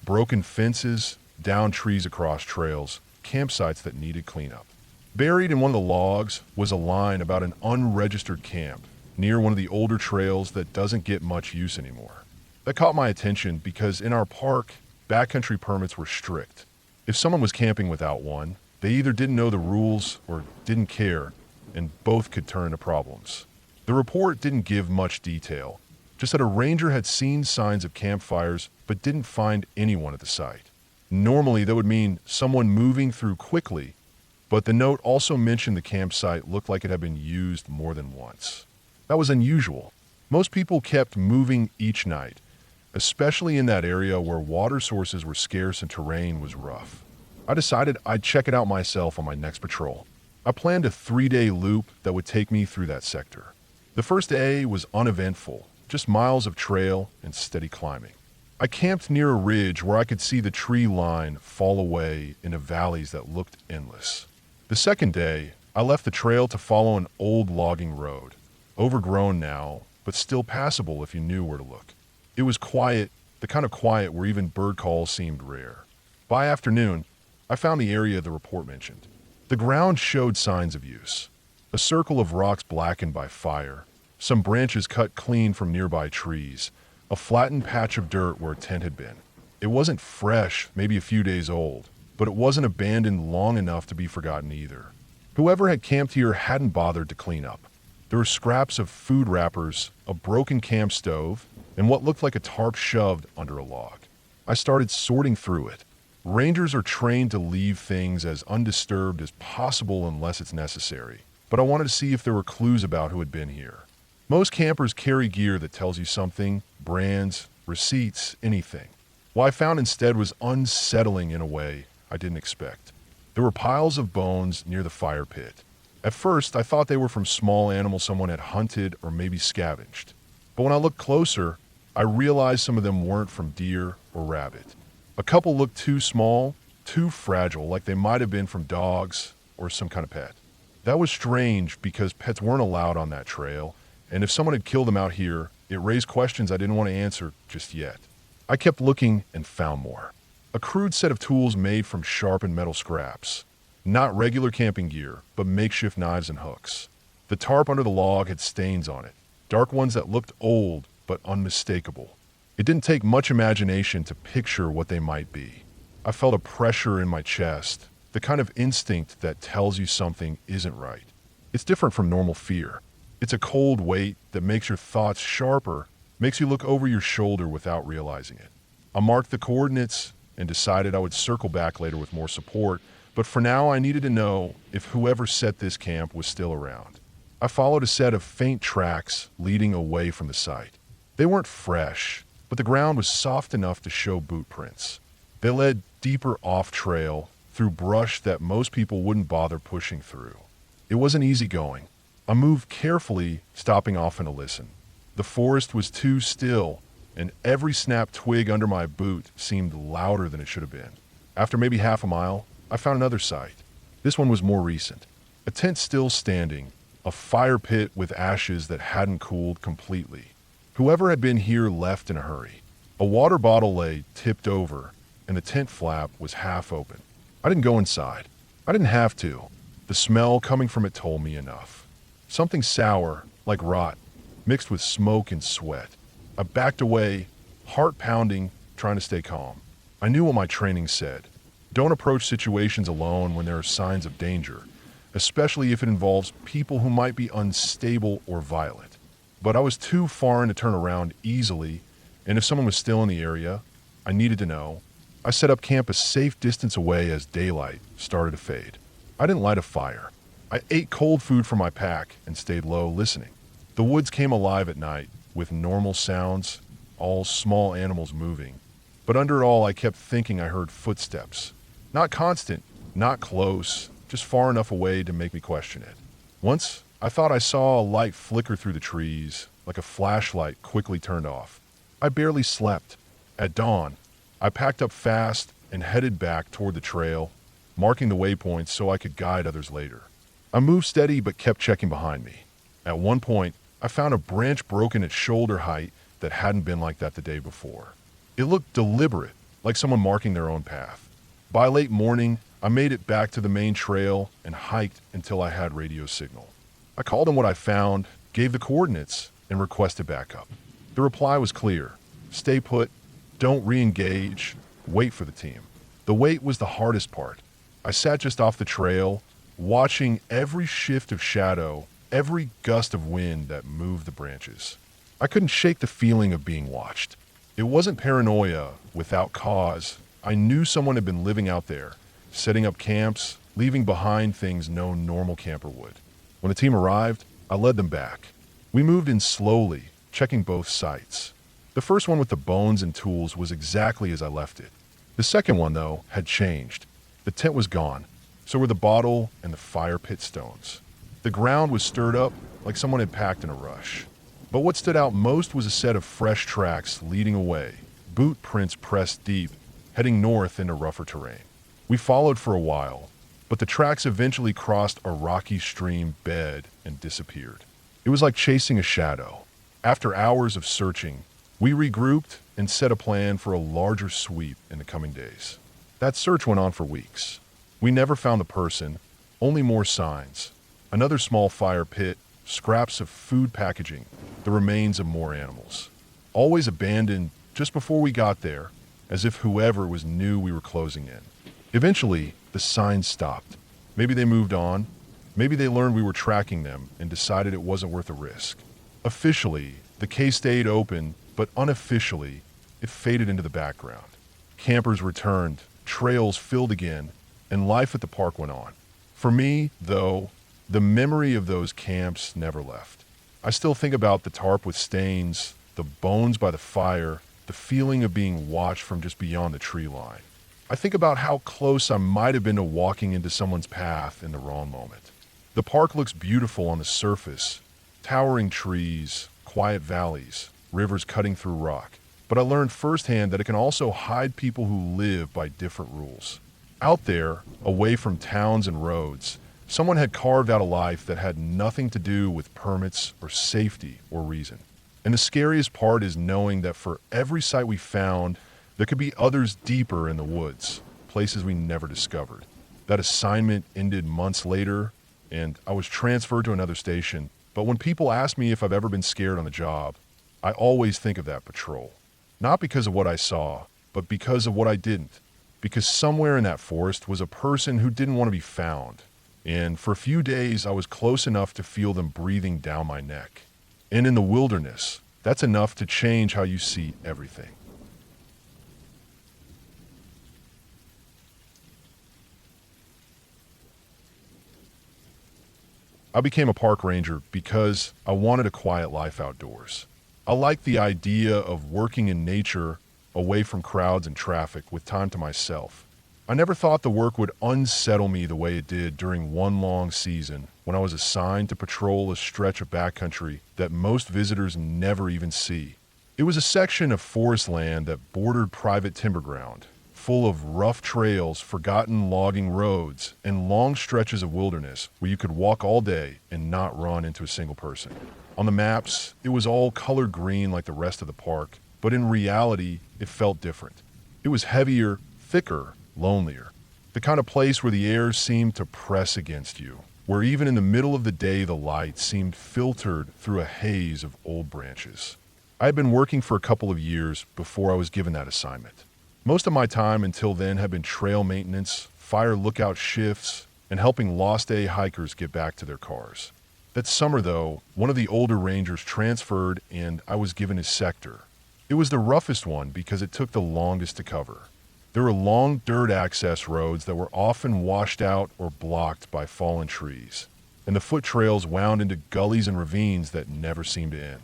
broken fences, downed trees across trails, campsites that needed cleanup. Buried in one of the logs was a line about an unregistered camp near one of the older trails that doesn't get much use anymore. That caught my attention because in our park, backcountry permits were strict. If someone was camping without one, they either didn't know the rules or didn't care, and both could turn to problems. The report didn't give much detail, just that a ranger had seen signs of campfires but didn't find anyone at the site. Normally, that would mean someone moving through quickly, but the note also mentioned the campsite looked like it had been used more than once. That was unusual. Most people kept moving each night, especially in that area where water sources were scarce and terrain was rough. I decided I'd check it out myself on my next patrol. I planned a 3-day loop that would take me through that sector. The first day was uneventful, just miles of trail and steady climbing. I camped near a ridge where I could see the tree line fall away into valleys that looked endless. The second day, I left the trail to follow an old logging road, overgrown now, but still passable if you knew where to look. It was quiet, the kind of quiet where even bird calls seemed rare. By afternoon, I found the area the report mentioned. The ground showed signs of use. A circle of rocks blackened by fire, some branches cut clean from nearby trees, a flattened patch of dirt where a tent had been. It wasn't fresh, maybe a few days old, but it wasn't abandoned long enough to be forgotten either. Whoever had camped here hadn't bothered to clean up. There were scraps of food wrappers, a broken camp stove, and what looked like a tarp shoved under a log. I started sorting through it. Rangers are trained to leave things as undisturbed as possible unless it's necessary, but I wanted to see if there were clues about who had been here. Most campers carry gear that tells you something, brands, receipts, anything. What I found instead was unsettling in a way I didn't expect. There were piles of bones near the fire pit. At first, I thought they were from small animals someone had hunted or maybe scavenged. But when I looked closer, I realized some of them weren't from deer or rabbit. A couple looked too small, too fragile, like they might have been from dogs or some kind of pet. That was strange because pets weren't allowed on that trail, and if someone had killed them out here, it raised questions I didn't want to answer just yet. I kept looking and found more. A crude set of tools made from sharpened metal scraps. Not regular camping gear, but makeshift knives and hooks. The tarp under the log had stains on it, dark ones that looked old but unmistakable. It didn't take much imagination to picture what they might be. I felt a pressure in my chest, the kind of instinct that tells you something isn't right. It's different from normal fear. It's a cold weight that makes your thoughts sharper, makes you look over your shoulder without realizing it. I marked the coordinates and decided I would circle back later with more support, but for now I needed to know if whoever set this camp was still around. I followed a set of faint tracks leading away from the site. They weren't fresh, but the ground was soft enough to show boot prints. They led deeper off-trail, through brush that most people wouldn't bother pushing through. It wasn't easy going. I moved carefully, stopping often to listen. The forest was too still, and every snapped twig under my boot seemed louder than it should have been. After maybe half a mile, I found another site. This one was more recent. A tent still standing, a fire pit with ashes that hadn't cooled completely. Whoever had been here left in a hurry. A water bottle lay tipped over, and the tent flap was half open. I didn't go inside. I didn't have to. The smell coming from it told me enough. Something sour, like rot, mixed with smoke and sweat. I backed away, heart pounding, trying to stay calm. I knew what my training said. Don't approach situations alone when there are signs of danger, especially if it involves people who might be unstable or violent. But I was too far in to turn around easily, and if someone was still in the area, I needed to know. I set up camp a safe distance away as daylight started to fade. I didn't light a fire. I ate cold food from my pack and stayed low, listening. The woods came alive at night, with normal sounds, all small animals moving. But under it all, I kept thinking I heard footsteps. Not constant, not close, just far enough away to make me question it. Once, I thought I saw a light flicker through the trees, like a flashlight quickly turned off. I barely slept. At dawn, I packed up fast and headed back toward the trail, marking the waypoints so I could guide others later. I moved steady but kept checking behind me. At one point, I found a branch broken at shoulder height that hadn't been like that the day before. It looked deliberate, like someone marking their own path. By late morning, I made it back to the main trail and hiked until I had radio signal. I called in what I found, gave the coordinates, and requested backup. The reply was clear. Stay put, don't re-engage, wait for the team. The wait was the hardest part. I sat just off the trail, watching every shift of shadow, every gust of wind that moved the branches. I couldn't shake the feeling of being watched. It wasn't paranoia without cause. I knew someone had been living out there, setting up camps, leaving behind things no normal camper would. When the team arrived, I led them back. We moved in slowly, checking both sites. The first one with the bones and tools was exactly as I left it. The second one, though, had changed. The tent was gone. So were the bottle and the fire pit stones. The ground was stirred up like someone had packed in a rush. But what stood out most was a set of fresh tracks leading away, boot prints pressed deep, heading north into rougher terrain. We followed for a while, but the tracks eventually crossed a rocky stream bed and disappeared. It was like chasing a shadow. After hours of searching, we regrouped and set a plan for a larger sweep in the coming days. That search went on for weeks. We never found the person, only more signs. Another small fire pit, scraps of food packaging, the remains of more animals. Always abandoned just before we got there, as if whoever was knew we were closing in. Eventually, the signs stopped. Maybe they moved on. Maybe they learned we were tracking them and decided it wasn't worth the risk. Officially, the case stayed open, but unofficially, it faded into the background. Campers returned, trails filled again, and life at the park went on. For me, though, the memory of those camps never left. I still think about the tarp with stains, the bones by the fire, the feeling of being watched from just beyond the tree line. I think about how close I might have been to walking into someone's path in the wrong moment. The park looks beautiful on the surface, towering trees, quiet valleys, rivers cutting through rock. But I learned firsthand that it can also hide people who live by different rules. Out there, away from towns and roads, someone had carved out a life that had nothing to do with permits or safety or reason. And the scariest part is knowing that for every site we found, there could be others deeper in the woods, places we never discovered. That assignment ended months later, and I was transferred to another station. But when people ask me if I've ever been scared on the job, I always think of that patrol. Not because of what I saw, but because of what I didn't. Because somewhere in that forest was a person who didn't want to be found. And for a few days, I was close enough to feel them breathing down my neck. And in the wilderness, that's enough to change how you see everything. I became a park ranger because I wanted a quiet life outdoors. I liked the idea of working in nature, away from crowds and traffic, with time to myself. I never thought the work would unsettle me the way it did during one long season when I was assigned to patrol a stretch of backcountry that most visitors never even see. It was a section of forest land that bordered private timber ground, full of rough trails, forgotten logging roads, and long stretches of wilderness where you could walk all day and not run into a single person. On the maps, it was all colored green like the rest of the park, but in reality, it felt different. It was heavier, thicker, lonelier. The kind of place where the air seemed to press against you, where even in the middle of the day the light seemed filtered through a haze of old branches. I had been working for a couple of years before I was given that assignment. Most of my time until then had been trail maintenance, fire lookout shifts, and helping Lost Day hikers get back to their cars. That summer, though, one of the older rangers transferred and I was given his sector. It was the roughest one because it took the longest to cover. There were long dirt access roads that were often washed out or blocked by fallen trees, and the foot trails wound into gullies and ravines that never seemed to end.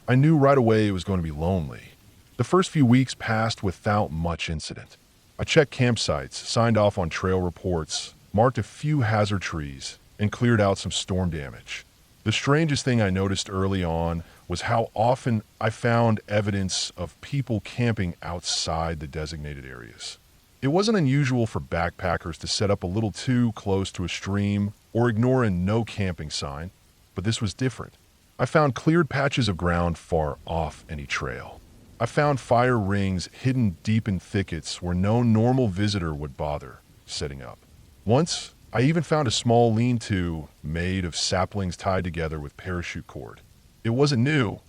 I knew right away it was going to be lonely. The first few weeks passed without much incident. I checked campsites, signed off on trail reports, marked a few hazard trees, and cleared out some storm damage. The strangest thing I noticed early on was how often I found evidence of people camping outside the designated areas. It wasn't unusual for backpackers to set up a little too close to a stream or ignore a no camping sign, but this was different. I found cleared patches of ground far off any trail. I found fire rings hidden deep in thickets where no normal visitor would bother setting up. Once, I even found a small lean-to made of saplings tied together with parachute cord. It wasn't new,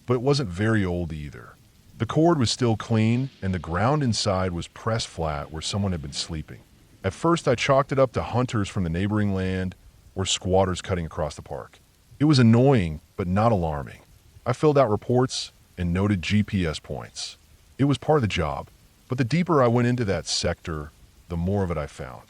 but it wasn't very old either. The cord was still clean, and the ground inside was pressed flat where someone had been sleeping. At first, I chalked it up to hunters from the neighboring land or squatters cutting across the park. It was annoying, but not alarming. I filled out reports and noted GPS points. It was part of the job, but the deeper I went into that sector, the more of it I found.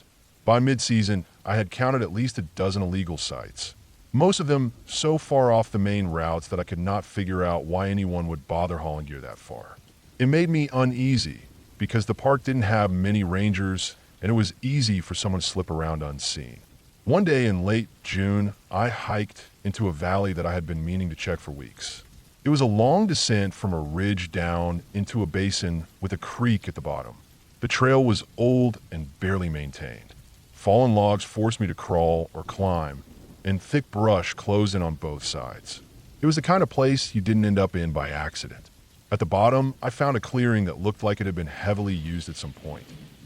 By mid-season, I had counted at least a dozen illegal sites. Most of them so far off the main routes that I could not figure out why anyone would bother hauling gear that far. It made me uneasy because the park didn't have many rangers and it was easy for someone to slip around unseen. One day in late June, I hiked into a valley that I had been meaning to check for weeks. It was a long descent from a ridge down into a basin with a creek at the bottom. The trail was old and barely maintained. Fallen logs forced me to crawl or climb, and thick brush closed in on both sides. It was the kind of place you didn't end up in by accident. At the bottom, I found a clearing that looked like it had been heavily used at some point.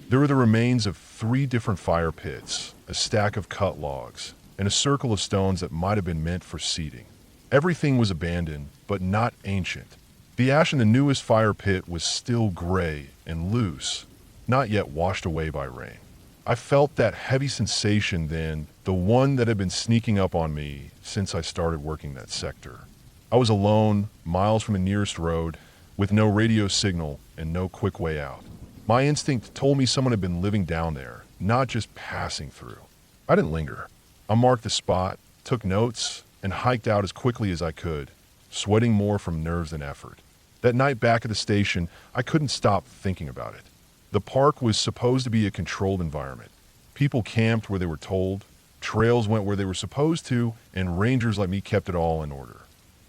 There were the remains of 3 different fire pits, a stack of cut logs, and a circle of stones that might have been meant for seating. Everything was abandoned, but not ancient. The ash in the newest fire pit was still gray and loose, not yet washed away by rain. I felt that heavy sensation then, the one that had been sneaking up on me since I started working that sector. I was alone, miles from the nearest road, with no radio signal and no quick way out. My instinct told me someone had been living down there, not just passing through. I didn't linger. I marked the spot, took notes, and hiked out as quickly as I could, sweating more from nerves than effort. That night back at the station, I couldn't stop thinking about it. The park was supposed to be a controlled environment. People camped where they were told, trails went where they were supposed to, and rangers like me kept it all in order.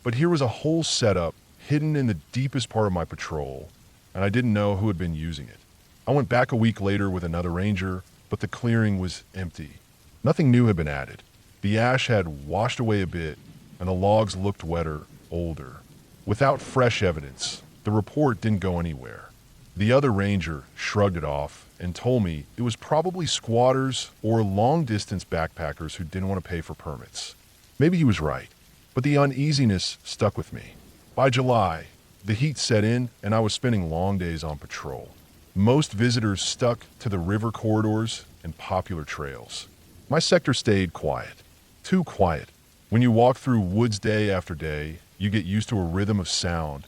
But here was a whole setup hidden in the deepest part of my patrol, and I didn't know who had been using it. I went back a week later with another ranger, but the clearing was empty. Nothing new had been added. The ash had washed away a bit, and the logs looked wetter, older. Without fresh evidence, the report didn't go anywhere. The other ranger shrugged it off and told me it was probably squatters or long-distance backpackers who didn't want to pay for permits. Maybe he was right, but the uneasiness stuck with me. By July, the heat set in and I was spending long days on patrol. Most visitors stuck to the river corridors and popular trails. My sector stayed quiet. Too quiet. When you walk through woods day after day, you get used to a rhythm of sound.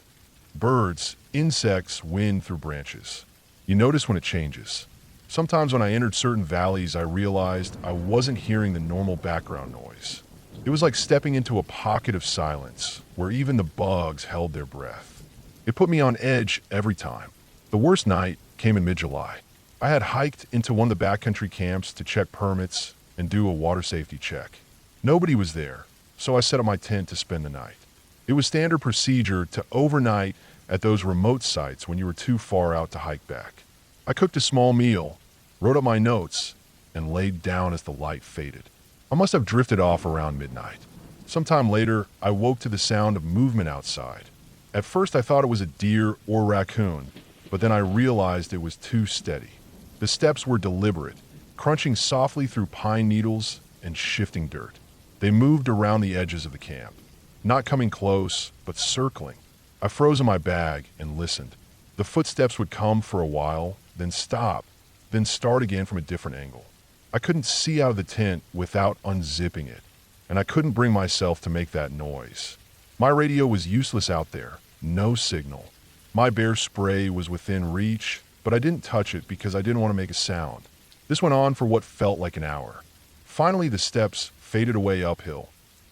Birds, insects, wind through branches. You notice when it changes. Sometimes when I entered certain valleys, I realized I wasn't hearing the normal background noise. It was like stepping into a pocket of silence where even the bugs held their breath. It put me on edge every time. The worst night came in mid-July. I had hiked into one of the backcountry camps to check permits and do a water safety check. Nobody was there, so I set up my tent to spend the night. It was standard procedure to overnight at those remote sites when you were too far out to hike back. I cooked a small meal, wrote up my notes, and laid down as the light faded. I must have drifted off around midnight. Sometime later, I woke to the sound of movement outside. At first, I thought it was a deer or raccoon, but then I realized it was too steady. The steps were deliberate, crunching softly through pine needles and shifting dirt. They moved around the edges of the camp, not coming close, but circling. I froze in my bag and listened. The footsteps would come for a while, then stop, then start again from a different angle. I couldn't see out of the tent without unzipping it, and I couldn't bring myself to make that noise. My radio was useless out there, no signal. My bear spray was within reach, but I didn't touch it because I didn't want to make a sound. This went on for what felt like an hour. Finally, the steps faded away uphill,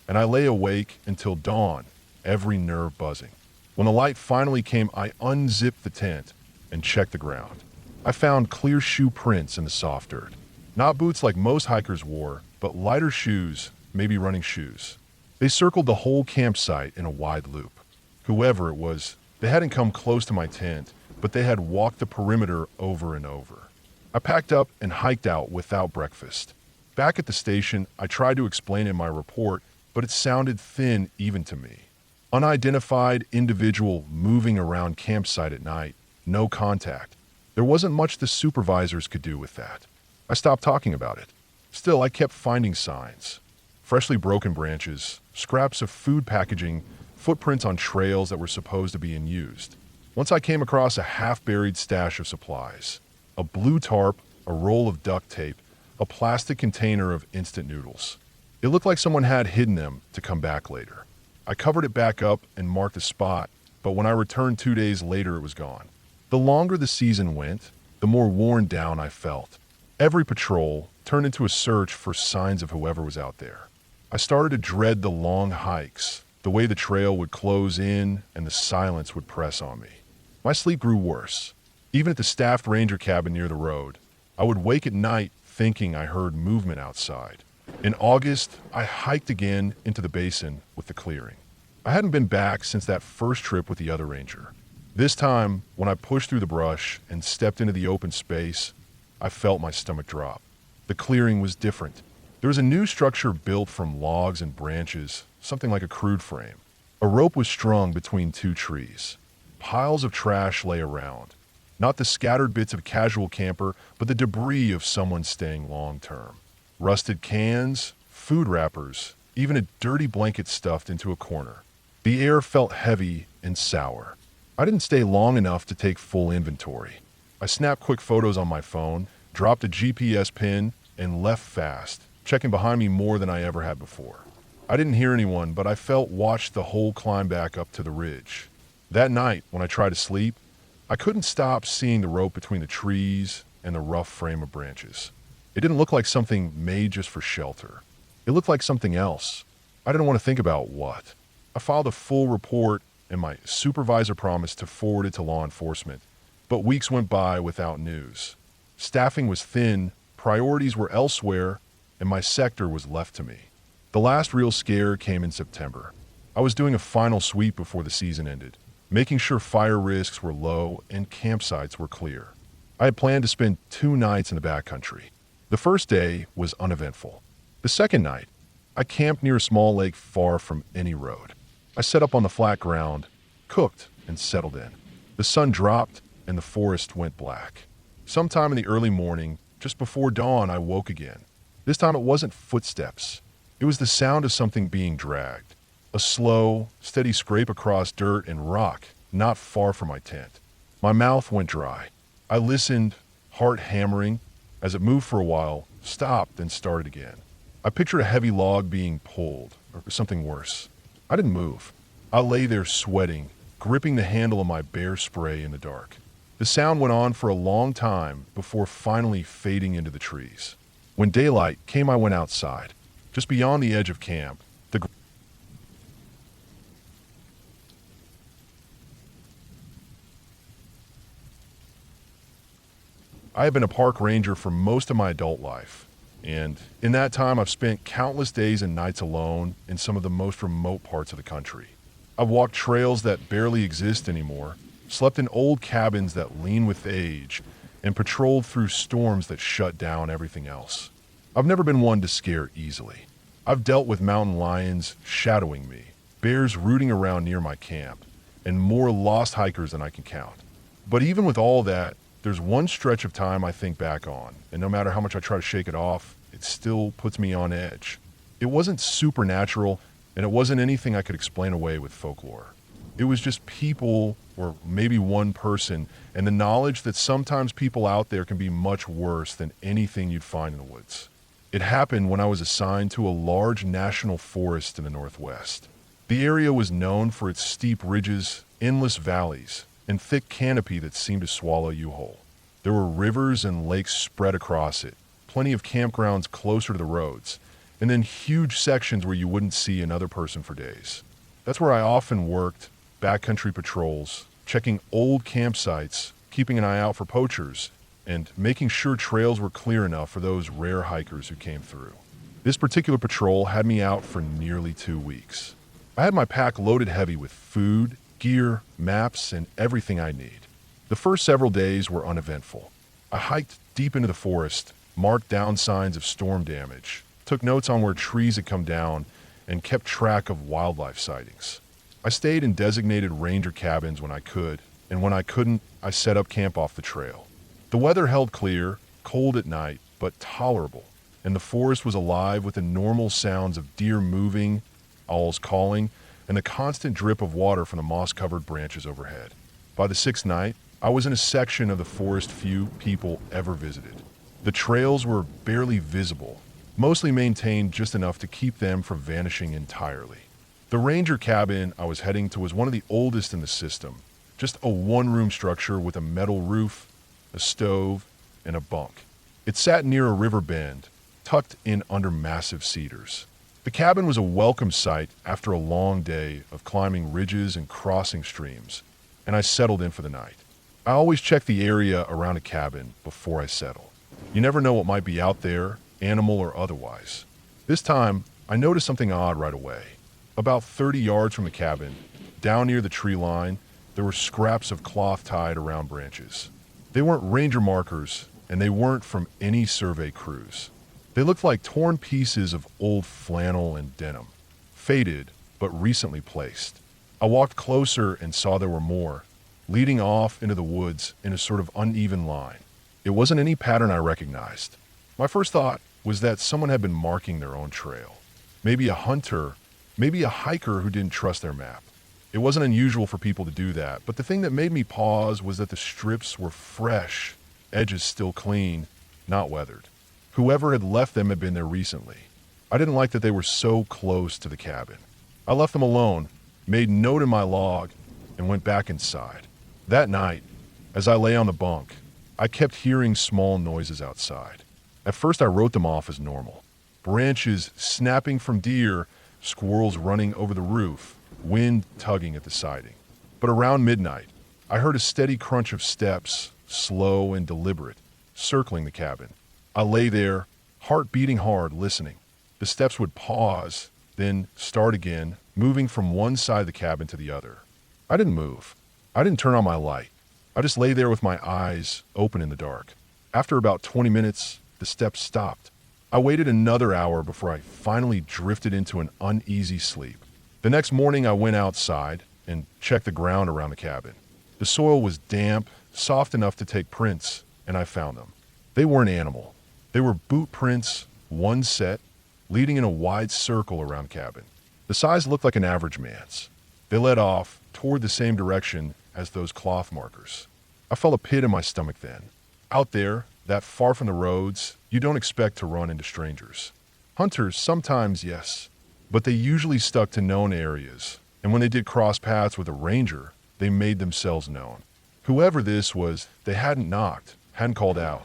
and I lay awake until dawn, every nerve buzzing. When the light finally came, I unzipped the tent and checked the ground. I found clear shoe prints in the soft dirt. Not boots like most hikers wore, but lighter shoes, maybe running shoes. They circled the whole campsite in a wide loop. Whoever it was, they hadn't come close to my tent, but they had walked the perimeter over and over. I packed up and hiked out without breakfast. Back at the station, I tried to explain in my report, but it sounded thin even to me. Unidentified individual moving around campsite at night, no contact. There wasn't much the supervisors could do with that. I stopped talking about it. Still, I kept finding signs. Freshly broken branches, scraps of food packaging, footprints on trails that were supposed to be unused. Once I came across a half-buried stash of supplies. A blue tarp, a roll of duct tape, a plastic container of instant noodles. It looked like someone had hidden them to come back later. I covered it back up and marked a spot, but when I returned 2 days later, it was gone. The longer the season went, the more worn down I felt. Every patrol turned into a search for signs of whoever was out there. I started to dread the long hikes, the way the trail would close in and the silence would press on me. My sleep grew worse. Even at the staffed ranger cabin near the road, I would wake at night thinking I heard movement outside. In August, I hiked again into the basin with the clearing. I hadn't been back since that first trip with the other ranger. This time, when I pushed through the brush and stepped into the open space, I felt my stomach drop. The clearing was different. There was a new structure built from logs and branches, something like a crude frame. A rope was strung between two trees. Piles of trash lay around. Not the scattered bits of a casual camper, but the debris of someone staying long-term. Rusted cans, food wrappers, even a dirty blanket stuffed into a corner. The air felt heavy and sour. I didn't stay long enough to take full inventory. I snapped quick photos on my phone, dropped a GPS pin, and left fast, checking behind me more than I ever had before. I didn't hear anyone, but I felt watched the whole climb back up to the ridge. That night, when I tried to sleep, I couldn't stop seeing the rope between the trees and the rough frame of branches. It didn't look like something made just for shelter. It looked like something else. I didn't want to think about what. I filed a full report, and my supervisor promised to forward it to law enforcement. But weeks went by without news. Staffing was thin, priorities were elsewhere, and my sector was left to me. The last real scare came in September. I was doing a final sweep before the season ended, making sure fire risks were low and campsites were clear. I had planned to spend 2 nights in the backcountry. The first day was uneventful. The second night, I camped near a small lake far from any road. I set up on the flat ground, cooked, and settled in. The sun dropped, and the forest went black. Sometime in the early morning, just before dawn, I woke again. This time it wasn't footsteps. It was the sound of something being dragged. A slow, steady scrape across dirt and rock, not far from my tent. My mouth went dry. I listened, heart hammering. As it moved for a while, stopped, and started again. I pictured a heavy log being pulled, or something worse. I didn't move. I lay there sweating, gripping the handle of my bear spray in the dark. The sound went on for a long time before finally fading into the trees. When daylight came, I went outside. Just beyond the edge of camp, I have been a park ranger for most of my adult life, and in that time I've spent countless days and nights alone in some of the most remote parts of the country. I've walked trails that barely exist anymore, slept in old cabins that lean with age, and patrolled through storms that shut down everything else. I've never been one to scare easily. I've dealt with mountain lions shadowing me, bears rooting around near my camp, and more lost hikers than I can count. But even with all that, there's one stretch of time I think back on, and no matter how much I try to shake it off, it still puts me on edge. It wasn't supernatural, and it wasn't anything I could explain away with folklore. It was just people, or maybe one person, and the knowledge that sometimes people out there can be much worse than anything you'd find in the woods. It happened when I was assigned to a large national forest in the Northwest. The area was known for its steep ridges, endless valleys, and thick canopy that seemed to swallow you whole. There were rivers and lakes spread across it, plenty of campgrounds closer to the roads, and then huge sections where you wouldn't see another person for days. That's where I often worked, backcountry patrols, checking old campsites, keeping an eye out for poachers, and making sure trails were clear enough for those rare hikers who came through. This particular patrol had me out for nearly 2 weeks. I had my pack loaded heavy with food, gear, maps, and everything I need. The first several days were uneventful. I hiked deep into the forest, marked down signs of storm damage, took notes on where trees had come down, and kept track of wildlife sightings. I stayed in designated ranger cabins when I could, and when I couldn't, I set up camp off the trail. The weather held clear, cold at night, but tolerable, and the forest was alive with the normal sounds of deer moving, owls calling, and the constant drip of water from the moss-covered branches overhead. By the 6th night, I was in a section of the forest few people ever visited. The trails were barely visible, mostly maintained just enough to keep them from vanishing entirely. The ranger cabin I was heading to was one of the oldest in the system, just a one-room structure with a metal roof, a stove, and a bunk. It sat near a river bend, tucked in under massive cedars. The cabin was a welcome sight after a long day of climbing ridges and crossing streams, and I settled in for the night. I always check the area around a cabin before I settle. You never know what might be out there, animal or otherwise. This time, I noticed something odd right away. About 30 yards from the cabin, down near the tree line, there were scraps of cloth tied around branches. They weren't ranger markers, and they weren't from any survey crews. They looked like torn pieces of old flannel and denim, faded but recently placed. I walked closer and saw there were more, leading off into the woods in a sort of uneven line. It wasn't any pattern I recognized. My first thought was that someone had been marking their own trail. Maybe a hunter, maybe a hiker who didn't trust their map. It wasn't unusual for people to do that, but the thing that made me pause was that the strips were fresh, edges still clean, not weathered. Whoever had left them had been there recently. I didn't like that they were so close to the cabin. I left them alone, made note in my log, and went back inside. That night, as I lay on the bunk, I kept hearing small noises outside. At first I wrote them off as normal. Branches snapping from deer, squirrels running over the roof, wind tugging at the siding. But around midnight, I heard a steady crunch of steps, slow and deliberate, circling the cabin. I lay there, heart beating hard, listening. The steps would pause, then start again, moving from one side of the cabin to the other. I didn't move. I didn't turn on my light. I just lay there with my eyes open in the dark. After about 20 minutes, the steps stopped. I waited another hour before I finally drifted into an uneasy sleep. The next morning, I went outside and checked the ground around the cabin. The soil was damp, soft enough to take prints, and I found them. They weren't animal. They were boot prints, one set, leading in a wide circle around the cabin. The size looked like an average man's. They led off toward the same direction as those cloth markers. I felt a pit in my stomach then. Out there, that far from the roads, you don't expect to run into strangers. Hunters, sometimes, yes, but they usually stuck to known areas, and when they did cross paths with a ranger, they made themselves known. Whoever this was, they hadn't knocked, hadn't called out.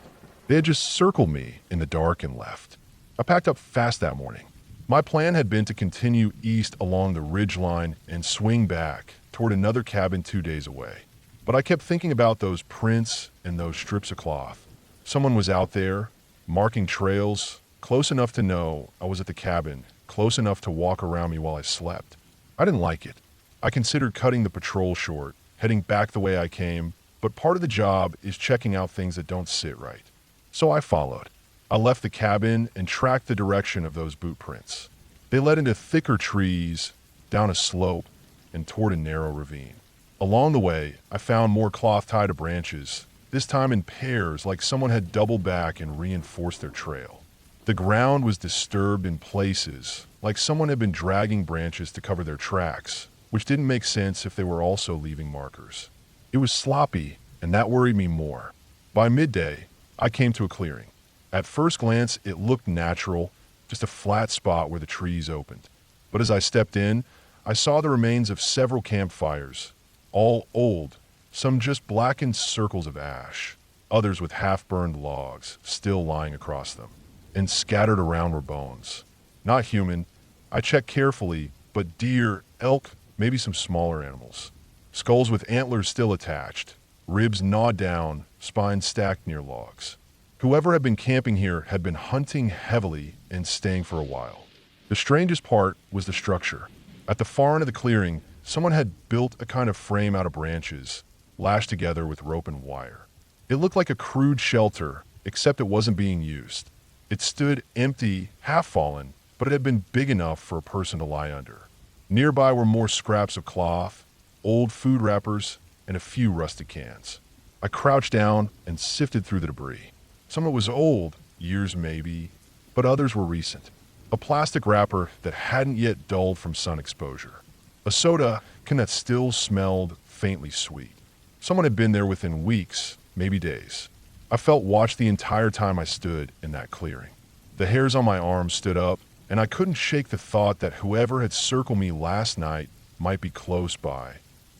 They had just circled me in the dark and left. I packed up fast that morning. My plan had been to continue east along the ridge line and swing back toward another cabin 2 days away. But I kept thinking about those prints and those strips of cloth. Someone was out there, marking trails, close enough to know I was at the cabin, close enough to walk around me while I slept. I didn't like it. I considered cutting the patrol short, heading back the way I came, but part of the job is checking out things that don't sit right. So I followed. I left the cabin and tracked the direction of those boot prints. They led into thicker trees, down a slope, and toward a narrow ravine. Along the way, I found more cloth tied to branches, this time in pairs like someone had doubled back and reinforced their trail. The ground was disturbed in places, like someone had been dragging branches to cover their tracks, which didn't make sense if they were also leaving markers. It was sloppy, and that worried me more. By midday, I came to a clearing. At first glance, it looked natural, just a flat spot where the trees opened. But as I stepped in, I saw the remains of several campfires, all old, some just blackened circles of ash, others with half-burned logs still lying across them. And scattered around were bones. Not human. I checked carefully, but deer, elk, maybe some smaller animals. Skulls with antlers still attached, ribs gnawed down, spines stacked near logs. Whoever had been camping here had been hunting heavily and staying for a while. The strangest part was the structure. At the far end of the clearing, someone had built a kind of frame out of branches, lashed together with rope and wire. It looked like a crude shelter, except it wasn't being used. It stood empty, half-fallen, but it had been big enough for a person to lie under. Nearby were more scraps of cloth, old food wrappers, and a few rusted cans. I crouched down and sifted through the debris. Some of it was old, years maybe, but others were recent. A plastic wrapper that hadn't yet dulled from sun exposure. A soda can that still smelled faintly sweet. Someone had been there within weeks, maybe days. I felt watched the entire time I stood in that clearing. The hairs on my arms stood up, and I couldn't shake the thought that whoever had circled me last night might be close by,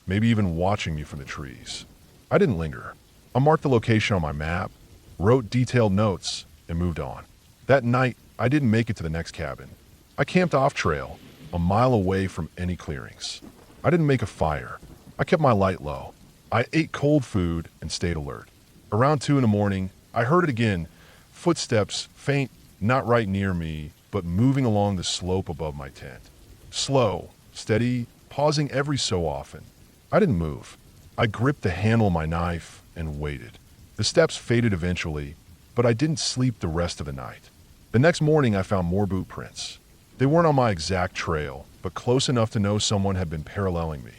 maybe even watching me from the trees. I didn't linger. I marked the location on my map, wrote detailed notes, and moved on. That night, I didn't make it to the next cabin. I camped off trail, a mile away from any clearings. I didn't make a fire. I kept my light low. I ate cold food and stayed alert. Around 2 in the morning, I heard it again. Footsteps, faint, not right near me, but moving along the slope above my tent. Slow, steady, pausing every so often. I didn't move. I gripped the handle of my knife and waited. The steps faded eventually, but I didn't sleep the rest of the night. The next morning, I found more boot prints. They weren't on my exact trail, but close enough to know someone had been paralleling me.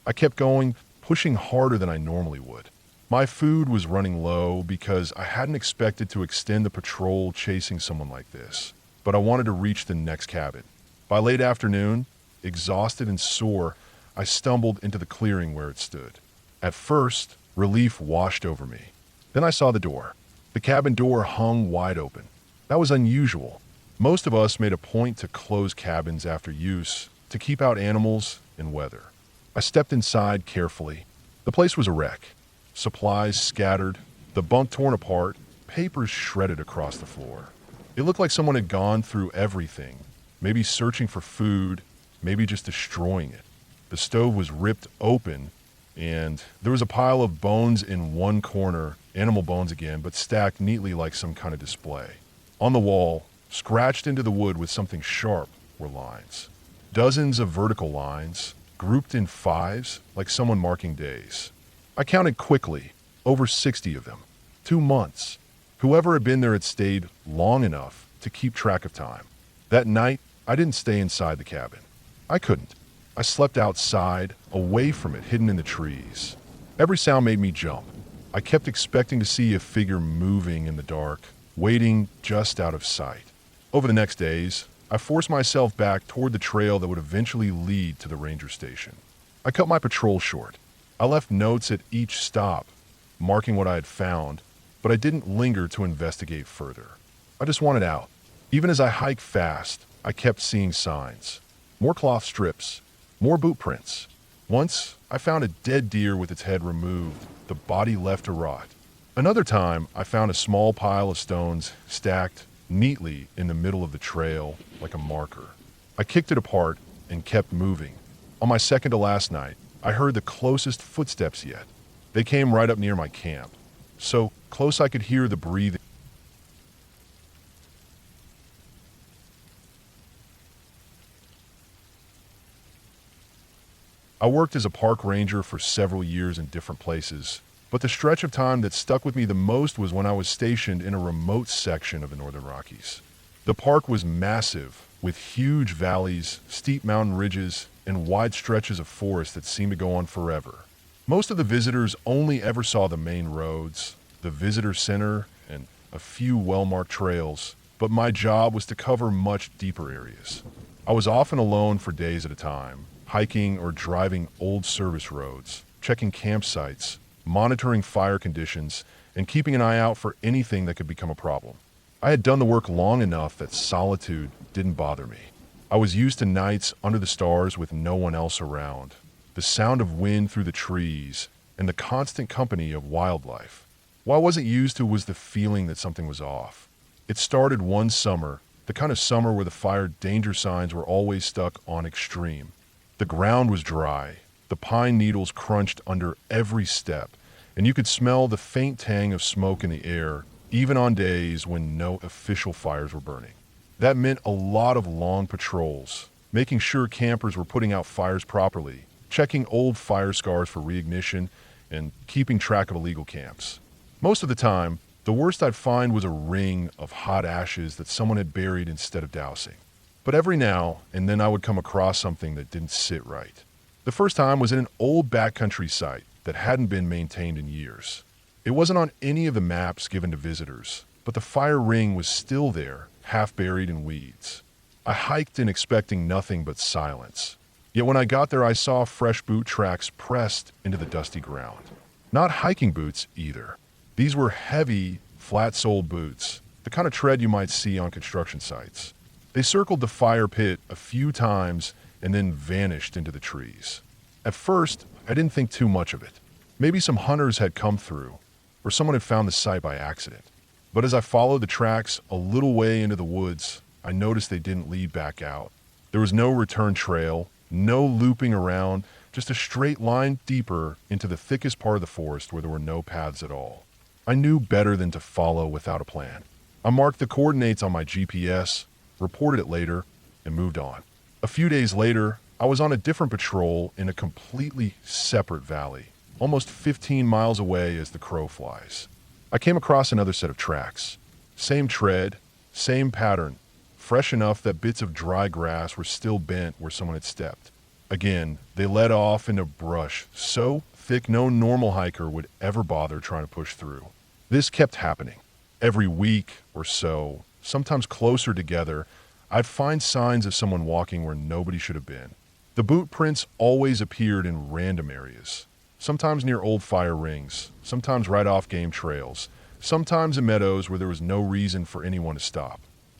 I kept going, pushing harder than I normally would. My food was running low because I hadn't expected to extend the patrol chasing someone like this, but I wanted to reach the next cabin. By late afternoon, exhausted and sore, I stumbled into the clearing where it stood. At first, relief washed over me. Then I saw the door. The cabin door hung wide open. That was unusual. Most of us made a point to close cabins after use to keep out animals and weather. I stepped inside carefully. The place was a wreck. Supplies scattered, the bunk torn apart, papers shredded across the floor. It looked like someone had gone through everything, maybe searching for food, maybe just destroying it. The stove was ripped open, and there was a pile of bones in one corner, animal bones again, but stacked neatly like some kind of display. On the wall, scratched into the wood with something sharp, were lines. Dozens of vertical lines, grouped in fives, like someone marking days. I counted quickly, over 60 of them. 2 months. Whoever had been there had stayed long enough to keep track of time. That night, I didn't stay inside the cabin. I couldn't. I slept outside, away from it, hidden in the trees. Every sound made me jump. I kept expecting to see a figure moving in the dark, waiting just out of sight. Over the next days, I forced myself back toward the trail that would eventually lead to the ranger station. I cut my patrol short. I left notes at each stop, marking what I had found, but I didn't linger to investigate further. I just wanted out. Even as I hiked fast, I kept seeing signs. More cloth strips, more boot prints. Once, I found a dead deer with its head removed, the body left to rot. Another time, I found a small pile of stones stacked neatly in the middle of the trail like a marker. I kicked it apart and kept moving. On my second to last night, I heard the closest footsteps yet. They came right up near my camp, so close I could hear the breathing. I worked as a park ranger for several years in different places, but the stretch of time that stuck with me the most was when I was stationed in a remote section of the Northern Rockies. The park was massive, with huge valleys, steep mountain ridges, and wide stretches of forest that seemed to go on forever. Most of the visitors only ever saw the main roads, the visitor center, and a few well-marked trails, but my job was to cover much deeper areas. I was often alone for days at a time, hiking or driving old service roads, checking campsites, monitoring fire conditions, and keeping an eye out for anything that could become a problem. I had done the work long enough that solitude didn't bother me. I was used to nights under the stars with no one else around, the sound of wind through the trees, and the constant company of wildlife. What I wasn't used to was the feeling that something was off. It started one summer, the kind of summer where the fire danger signs were always stuck on extreme. The ground was dry, the pine needles crunched under every step, and you could smell the faint tang of smoke in the air, even on days when no official fires were burning. That meant a lot of long patrols, making sure campers were putting out fires properly, checking old fire scars for reignition, and keeping track of illegal camps. Most of the time, the worst I'd find was a ring of hot ashes that someone had buried instead of dousing. But every now and then I would come across something that didn't sit right. The first time was in an old backcountry site that hadn't been maintained in years. It wasn't on any of the maps given to visitors, but the fire ring was still there, half buried in weeds. I hiked in expecting nothing but silence. Yet when I got there, I saw fresh boot tracks pressed into the dusty ground. Not hiking boots either. These were heavy, flat-soled boots, the kind of tread you might see on construction sites. They circled the fire pit a few times and then vanished into the trees. At first, I didn't think too much of it. Maybe some hunters had come through, or someone had found the site by accident. But as I followed the tracks a little way into the woods, I noticed they didn't lead back out. There was no return trail, no looping around, just a straight line deeper into the thickest part of the forest where there were no paths at all. I knew better than to follow without a plan. I marked the coordinates on my GPS, reported it later, and moved on. A few days later, I was on a different patrol in a completely separate valley, almost 15 miles away as the crow flies. I came across another set of tracks. Same tread, same pattern, fresh enough that bits of dry grass were still bent where someone had stepped. Again, they led off into brush so thick no normal hiker would ever bother trying to push through. This kept happening. Every week or so, sometimes closer together, I'd find signs of someone walking where nobody should have been. The boot prints always appeared in random areas. Sometimes near old fire rings, sometimes right off game trails, sometimes in meadows where there was no reason for anyone to stop.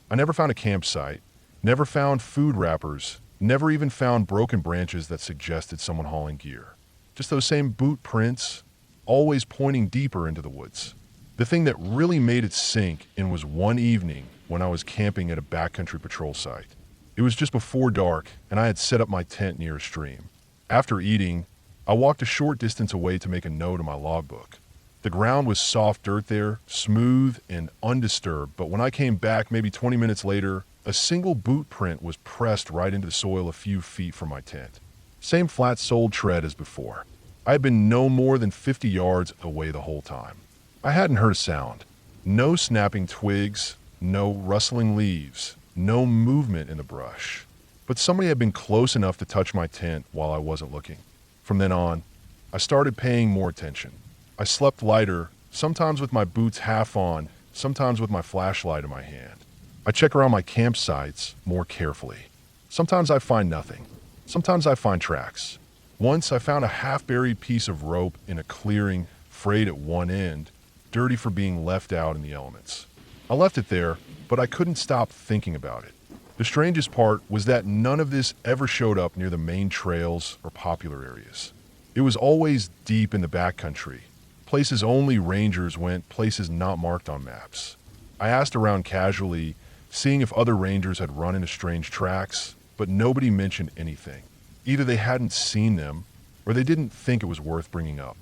I never found a campsite, never found food wrappers, never even found broken branches that suggested someone hauling gear. Just those same boot prints, always pointing deeper into the woods. The thing that really made it sink in was one evening when I was camping at a backcountry patrol site. It was just before dark, and I had set up my tent near a stream. After eating, I walked a short distance away to make a note in my logbook. The ground was soft dirt there, smooth and undisturbed, but when I came back maybe 20 minutes later, a single boot print was pressed right into the soil a few feet from my tent. Same flat-soled tread as before. I had been no more than 50 yards away the whole time. I hadn't heard a sound. No snapping twigs, no rustling leaves, no movement in the brush. But somebody had been close enough to touch my tent while I wasn't looking. From then on, I started paying more attention. I slept lighter, sometimes with my boots half on, sometimes with my flashlight in my hand. I check around my campsites more carefully. Sometimes I find nothing. Sometimes I find tracks. Once I found a half-buried piece of rope in a clearing, frayed at one end, dirty for being left out in the elements. I left it there, but I couldn't stop thinking about it. The strangest part was that none of this ever showed up near the main trails or popular areas. It was always deep in the backcountry, places only rangers went, places not marked on maps. I asked around casually, seeing if other rangers had run into strange tracks, but nobody mentioned anything. Either they hadn't seen them, or they didn't think it was worth bringing up.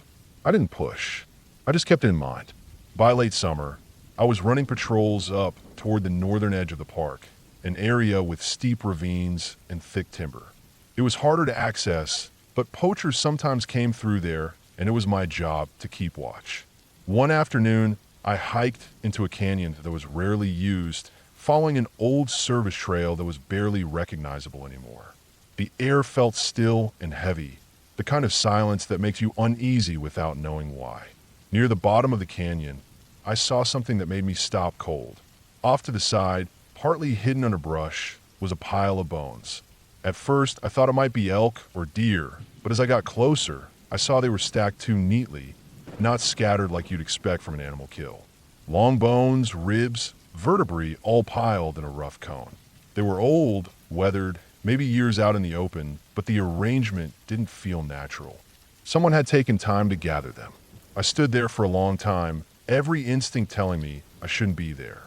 I didn't push. I just kept it in mind. By late summer, I was running patrols up toward the northern edge of the park, an area with steep ravines and thick timber. It was harder to access, but poachers sometimes came through there, and it was my job to keep watch. One afternoon, I hiked into a canyon that was rarely used, following an old service trail that was barely recognizable anymore. The air felt still and heavy, the kind of silence that makes you uneasy without knowing why. Near the bottom of the canyon, I saw something that made me stop cold. Off to the side, partly hidden under brush, was a pile of bones. At first, I thought it might be elk or deer, but as I got closer, I saw they were stacked too neatly, not scattered like you'd expect from an animal kill. Long bones, ribs, vertebrae all piled in a rough cone. They were old, weathered, maybe years out in the open, but the arrangement didn't feel natural. Someone had taken time to gather them. I stood there for a long time, every instinct telling me I shouldn't be there.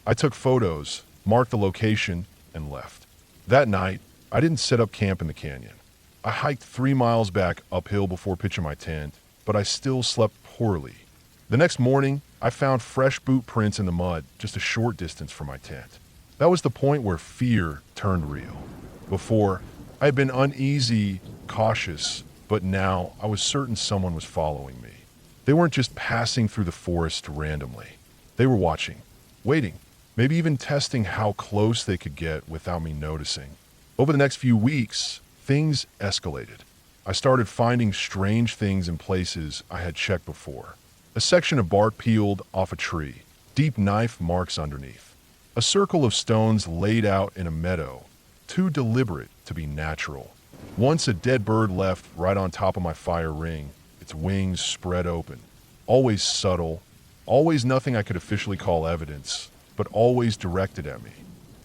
I took photos, marked the location, and left. That night, I didn't set up camp in the canyon. I hiked 3 miles back uphill before pitching my tent, but I still slept poorly. The next morning, I found fresh boot prints in the mud just a short distance from my tent. That was the point where fear turned real. Before, I had been uneasy, cautious, but now I was certain someone was following me. They weren't just passing through the forest randomly. They were watching, waiting, maybe even testing how close they could get without me noticing. Over the next few weeks, things escalated. I started finding strange things in places I had checked before. A section of bark peeled off a tree, deep knife marks underneath. A circle of stones laid out in a meadow, too deliberate to be natural. Once a dead bird left right on top of my fire ring, its wings spread open. Always subtle, always nothing I could officially call evidence, but always directed at me.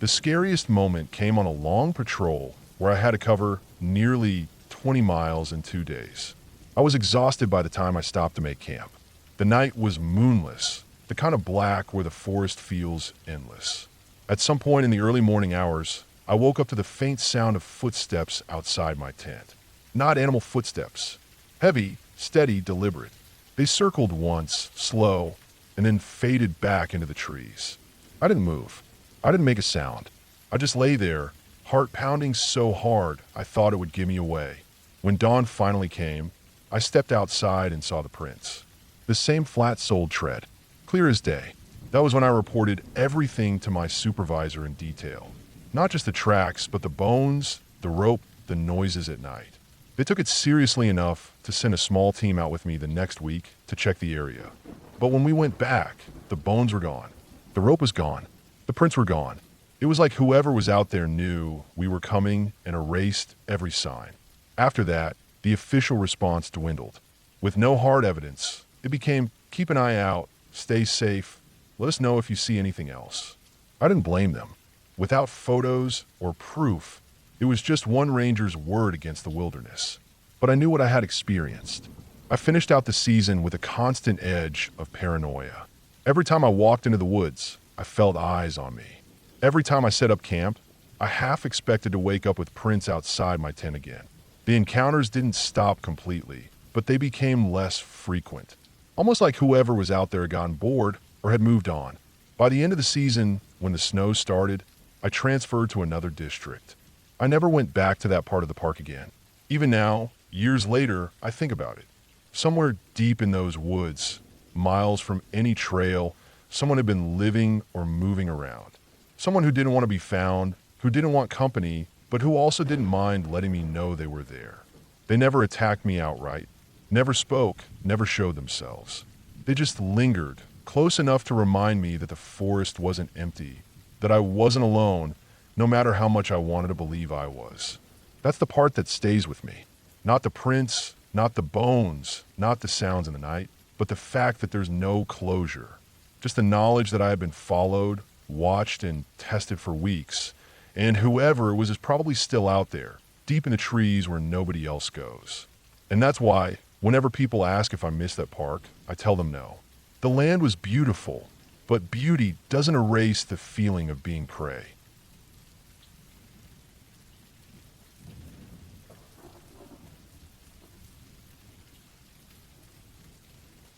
The scariest moment came on a long patrol where I had to cover nearly 20 miles in 2 days. I was exhausted by the time I stopped to make camp. The night was moonless, the kind of black where the forest feels endless. At some point in the early morning hours, I woke up to the faint sound of footsteps outside my tent. Not animal footsteps. Heavy, steady, deliberate. They circled once, slow, and then faded back into the trees. I didn't move. I didn't make a sound. I just lay there, heart pounding so hard I thought it would give me away. When dawn finally came, I stepped outside and saw the prints. The same flat-soled tread, clear as day. That was when I reported everything to my supervisor in detail. Not just the tracks, but the bones, the rope, the noises at night. They took it seriously enough to send a small team out with me the next week to check the area. But when we went back, the bones were gone. The rope was gone. The prints were gone. It was like whoever was out there knew we were coming and erased every sign. After that, the official response dwindled. With no hard evidence, it became, keep an eye out, stay safe, let us know if you see anything else. I didn't blame them. Without photos or proof, it was just one ranger's word against the wilderness. But I knew what I had experienced. I finished out the season with a constant edge of paranoia. Every time I walked into the woods, I felt eyes on me. Every time I set up camp, I half expected to wake up with prints outside my tent again. The encounters didn't stop completely, but they became less frequent. Almost like whoever was out there had gotten bored or had moved on. By the end of the season, when the snow started, I transferred to another district. I never went back to that part of the park again. Even now, years later, I think about it. Somewhere deep in those woods, miles from any trail, someone had been living or moving around. Someone who didn't want to be found, who didn't want company, but who also didn't mind letting me know they were there. They never attacked me outright, never spoke, never showed themselves. They just lingered, close enough to remind me that the forest wasn't empty, that I wasn't alone, no matter how much I wanted to believe I was. That's the part that stays with me. Not the prints, not the bones, not the sounds in the night, but the fact that there's no closure. Just the knowledge that I had been followed, watched, and tested for weeks, and whoever was is probably still out there, deep in the trees where nobody else goes. And that's why, whenever people ask if I miss that park, I tell them no. The land was beautiful, but beauty doesn't erase the feeling of being prey.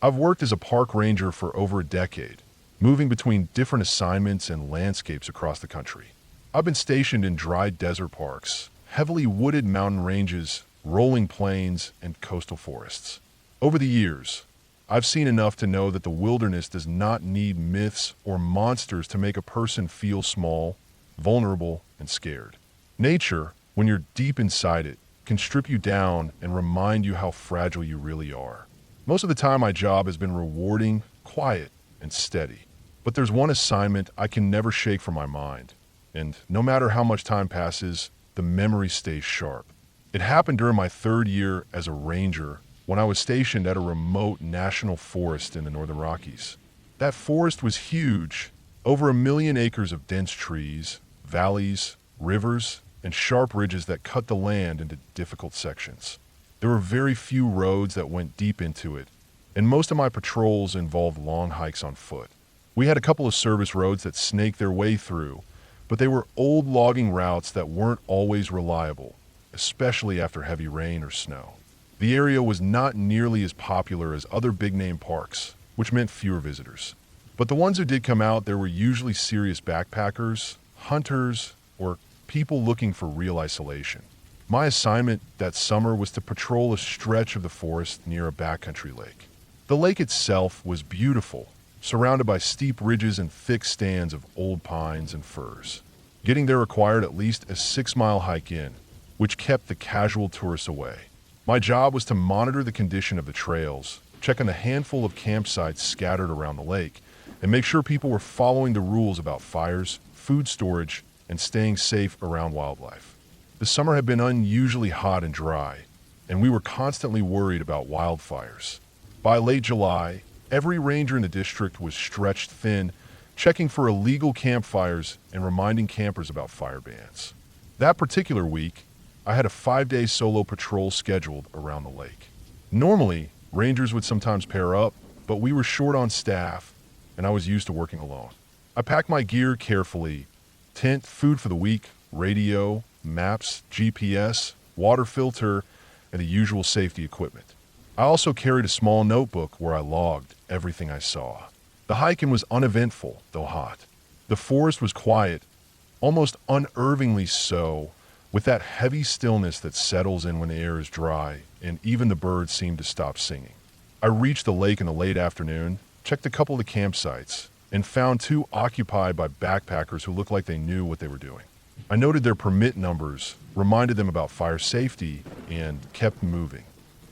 I've worked as a park ranger for over a decade, moving between different assignments and landscapes across the country. I've been stationed in dry desert parks, heavily wooded mountain ranges, rolling plains, and coastal forests. Over the years, I've seen enough to know that the wilderness does not need myths or monsters to make a person feel small, vulnerable, and scared. Nature, when you're deep inside it, can strip you down and remind you how fragile you really are. Most of the time, my job has been rewarding, quiet, and steady. But there's one assignment I can never shake from my mind. And no matter how much time passes, the memory stays sharp. It happened during my third year as a ranger when I was stationed at a remote national forest in the Northern Rockies. That forest was huge, over 1 million acres of dense trees, valleys, rivers, and sharp ridges that cut the land into difficult sections. There were very few roads that went deep into it, and most of my patrols involved long hikes on foot. We had a couple of service roads that snaked their way through, but they were old logging routes that weren't always reliable, especially after heavy rain or snow. The area was not nearly as popular as other big-name parks, which meant fewer visitors. But the ones who did come out, there were usually serious backpackers, hunters, or people looking for real isolation. My assignment that summer was to patrol a stretch of the forest near a backcountry lake. The lake itself was beautiful, surrounded by steep ridges and thick stands of old pines and firs. Getting there required at least a 6-mile hike in, which kept the casual tourists away. My job was to monitor the condition of the trails, check on the handful of campsites scattered around the lake, and make sure people were following the rules about fires, food storage, and staying safe around wildlife. The summer had been unusually hot and dry, and we were constantly worried about wildfires. By late July, every ranger in the district was stretched thin, checking for illegal campfires and reminding campers about fire bans. That particular week, I had a 5-day solo patrol scheduled around the lake. Normally, rangers would sometimes pair up, but we were short on staff, and I was used to working alone. I packed my gear carefully, tent, food for the week, radio, maps, GPS, water filter, and the usual safety equipment. I also carried a small notebook where I logged everything I saw. The hiking was uneventful, though hot. The forest was quiet, almost unnervingly so, with that heavy stillness that settles in when the air is dry, and even the birds seemed to stop singing. I reached the lake in the late afternoon, checked a couple of the campsites, and found two occupied by backpackers who looked like they knew what they were doing. I noted their permit numbers, reminded them about fire safety, and kept moving.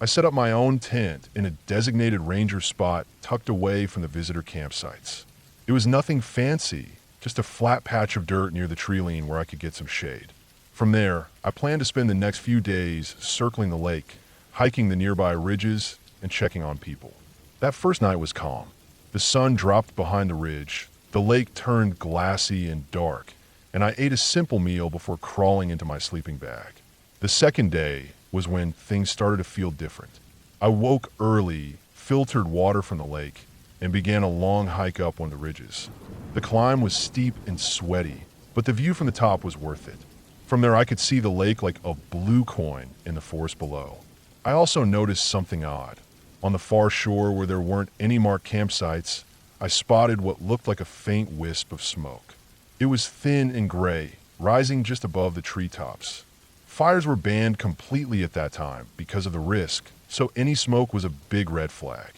I set up my own tent in a designated ranger spot tucked away from the visitor campsites. It was nothing fancy, just a flat patch of dirt near the tree line where I could get some shade. From there, I planned to spend the next few days circling the lake, hiking the nearby ridges, and checking on people. That first night was calm. The sun dropped behind the ridge, the lake turned glassy and dark, and I ate a simple meal before crawling into my sleeping bag. The second day was when things started to feel different. I woke early, filtered water from the lake, and began a long hike up one of the ridges. The climb was steep and sweaty, but the view from the top was worth it. From there I could see the lake like a blue coin in the forest below. I also noticed something odd. On the far shore where there weren't any marked campsites, I spotted what looked like a faint wisp of smoke. It was thin and gray, rising just above the treetops. Fires were banned completely at that time because of the risk, so any smoke was a big red flag.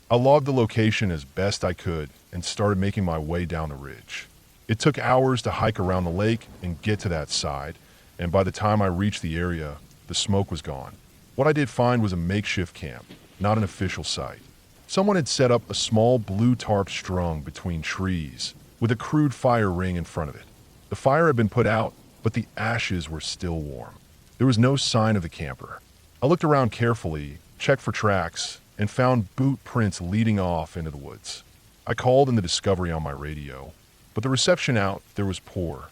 I logged the location as best I could and started making my way down the ridge. It took hours to hike around the lake and get to that side, and by the time I reached the area, the smoke was gone. What I did find was a makeshift camp, not an official site. Someone had set up a small blue tarp strung between trees with a crude fire ring in front of it. The fire had been put out, but the ashes were still warm. There was no sign of the camper. I looked around carefully, checked for tracks, and found boot prints leading off into the woods. I called in the discovery on my radio, but the reception out there was poor.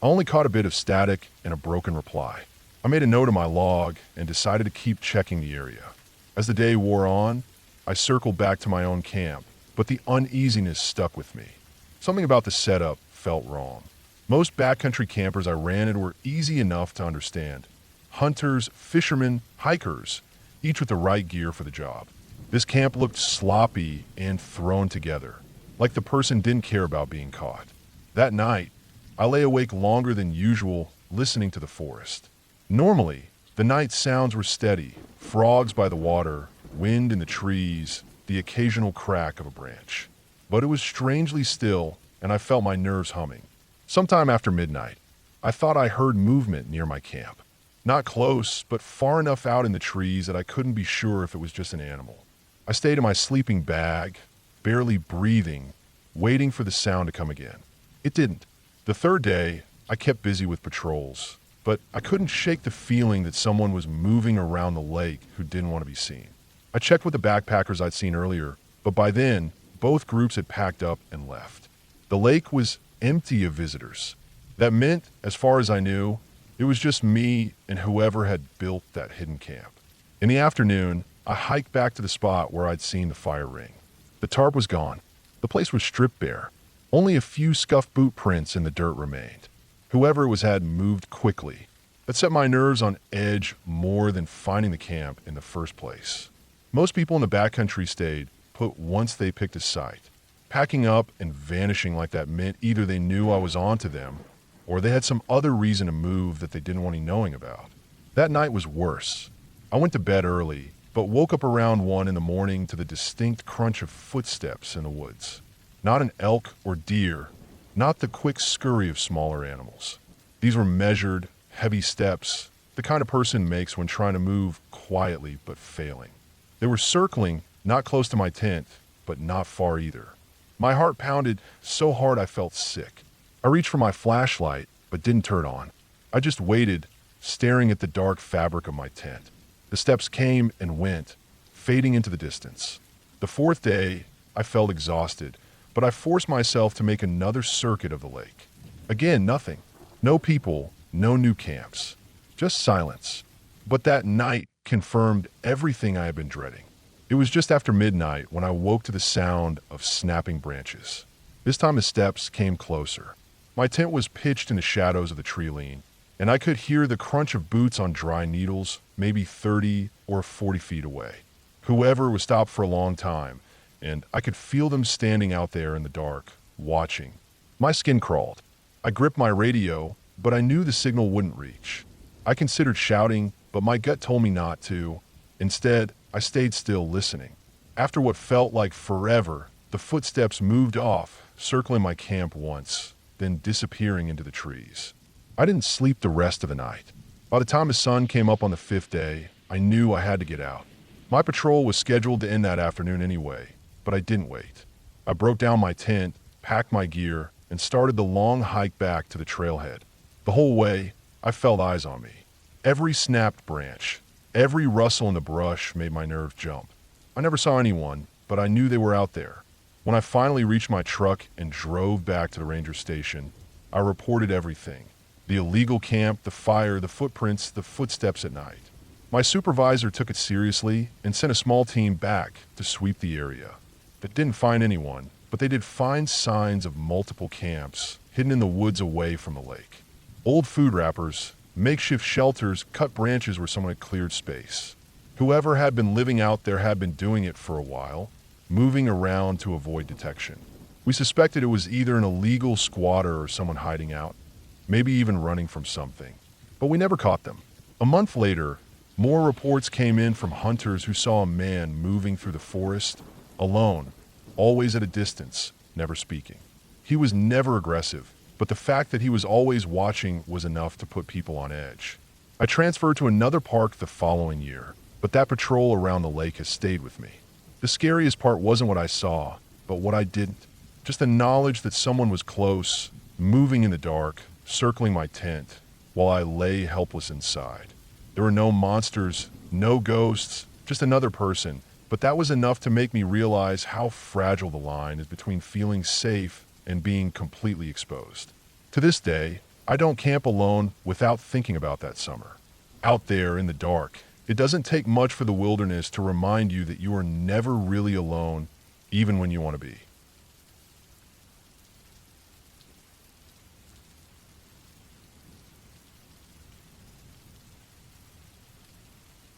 I only caught a bit of static and a broken reply. I made a note of my log and decided to keep checking the area. As the day wore on, I circled back to my own camp, but the uneasiness stuck with me. Something about the setup felt wrong. Most backcountry campers I ran into were easy enough to understand. Hunters, fishermen, hikers, each with the right gear for the job. This camp looked sloppy and thrown together, like the person didn't care about being caught. That night, I lay awake longer than usual listening to the forest. Normally, the night sounds were steady, frogs by the water, wind in the trees, the occasional crack of a branch. But it was strangely still, and I felt my nerves humming. Sometime after midnight, I thought I heard movement near my camp. Not close, but far enough out in the trees that I couldn't be sure if it was just an animal. I stayed in my sleeping bag, barely breathing, waiting for the sound to come again. It didn't. The third day, I kept busy with patrols, but I couldn't shake the feeling that someone was moving around the lake who didn't want to be seen. I checked with the backpackers I'd seen earlier, but by then, both groups had packed up and left. The lake was empty of visitors. That meant, as far as I knew, it was just me and whoever had built that hidden camp. In the afternoon, I hiked back to the spot where I'd seen the fire ring. The tarp was gone. The place was stripped bare. Only a few scuffed boot prints in the dirt remained. Whoever it was had moved quickly. That set my nerves on edge more than finding the camp in the first place. Most people in the backcountry stayed put once they picked a site. Packing up and vanishing like that meant either they knew I was onto them, or they had some other reason to move that they didn't want any knowing about. That night was worse. I went to bed early, but woke up around 1 in the morning to the distinct crunch of footsteps in the woods. Not an elk or deer, not the quick scurry of smaller animals. These were measured, heavy steps, the kind of person makes when trying to move quietly but failing. They were circling, not close to my tent, but not far either. My heart pounded so hard I felt sick. I reached for my flashlight, but didn't turn it on. I just waited, staring at the dark fabric of my tent. The steps came and went, fading into the distance. The fourth day, I felt exhausted, but I forced myself to make another circuit of the lake. Again, nothing. No people, no new camps. Just silence. But that night confirmed everything I had been dreading. It was just after midnight when I woke to the sound of snapping branches. This time the steps came closer. My tent was pitched in the shadows of the tree line, and I could hear the crunch of boots on dry needles, maybe 30 or 40 feet away. Whoever was stopped for a long time, and I could feel them standing out there in the dark, watching. My skin crawled. I gripped my radio, but I knew the signal wouldn't reach. I considered shouting, but my gut told me not to. Instead, I stayed still listening. After what felt like forever, the footsteps moved off, circling my camp once, then disappearing into the trees. I didn't sleep the rest of the night. By the time the sun came up on the fifth day, I knew I had to get out. My patrol was scheduled to end that afternoon anyway, but I didn't wait. I broke down my tent, packed my gear, and started the long hike back to the trailhead. The whole way, I felt eyes on me. Every snapped branch, every rustle in the brush made my nerves jump. I never saw anyone, but I knew they were out there. When I finally reached my truck and drove back to the ranger station, I reported everything. The illegal camp, the fire, the footprints, the footsteps at night. My supervisor took it seriously and sent a small team back to sweep the area. They didn't find anyone, but they did find signs of multiple camps hidden in the woods away from the lake. Old food wrappers, makeshift shelters, cut branches where someone had cleared space. Whoever had been living out there had been doing it for a while, moving around to avoid detection. We suspected it was either an illegal squatter or someone hiding out, maybe even running from something. But we never caught them. A month later, more reports came in from hunters who saw a man moving through the forest, alone, always at a distance, never speaking. He was never aggressive, but the fact that he was always watching was enough to put people on edge. I transferred to another park the following year, but that patrol around the lake has stayed with me. The scariest part wasn't what I saw, but what I didn't. Just the knowledge that someone was close, moving in the dark, circling my tent, while I lay helpless inside. There were no monsters, no ghosts, just another person, but that was enough to make me realize how fragile the line is between feeling safe and being completely exposed. To this day, I don't camp alone without thinking about that summer. Out there in the dark, it doesn't take much for the wilderness to remind you that you are never really alone, even when you want to be.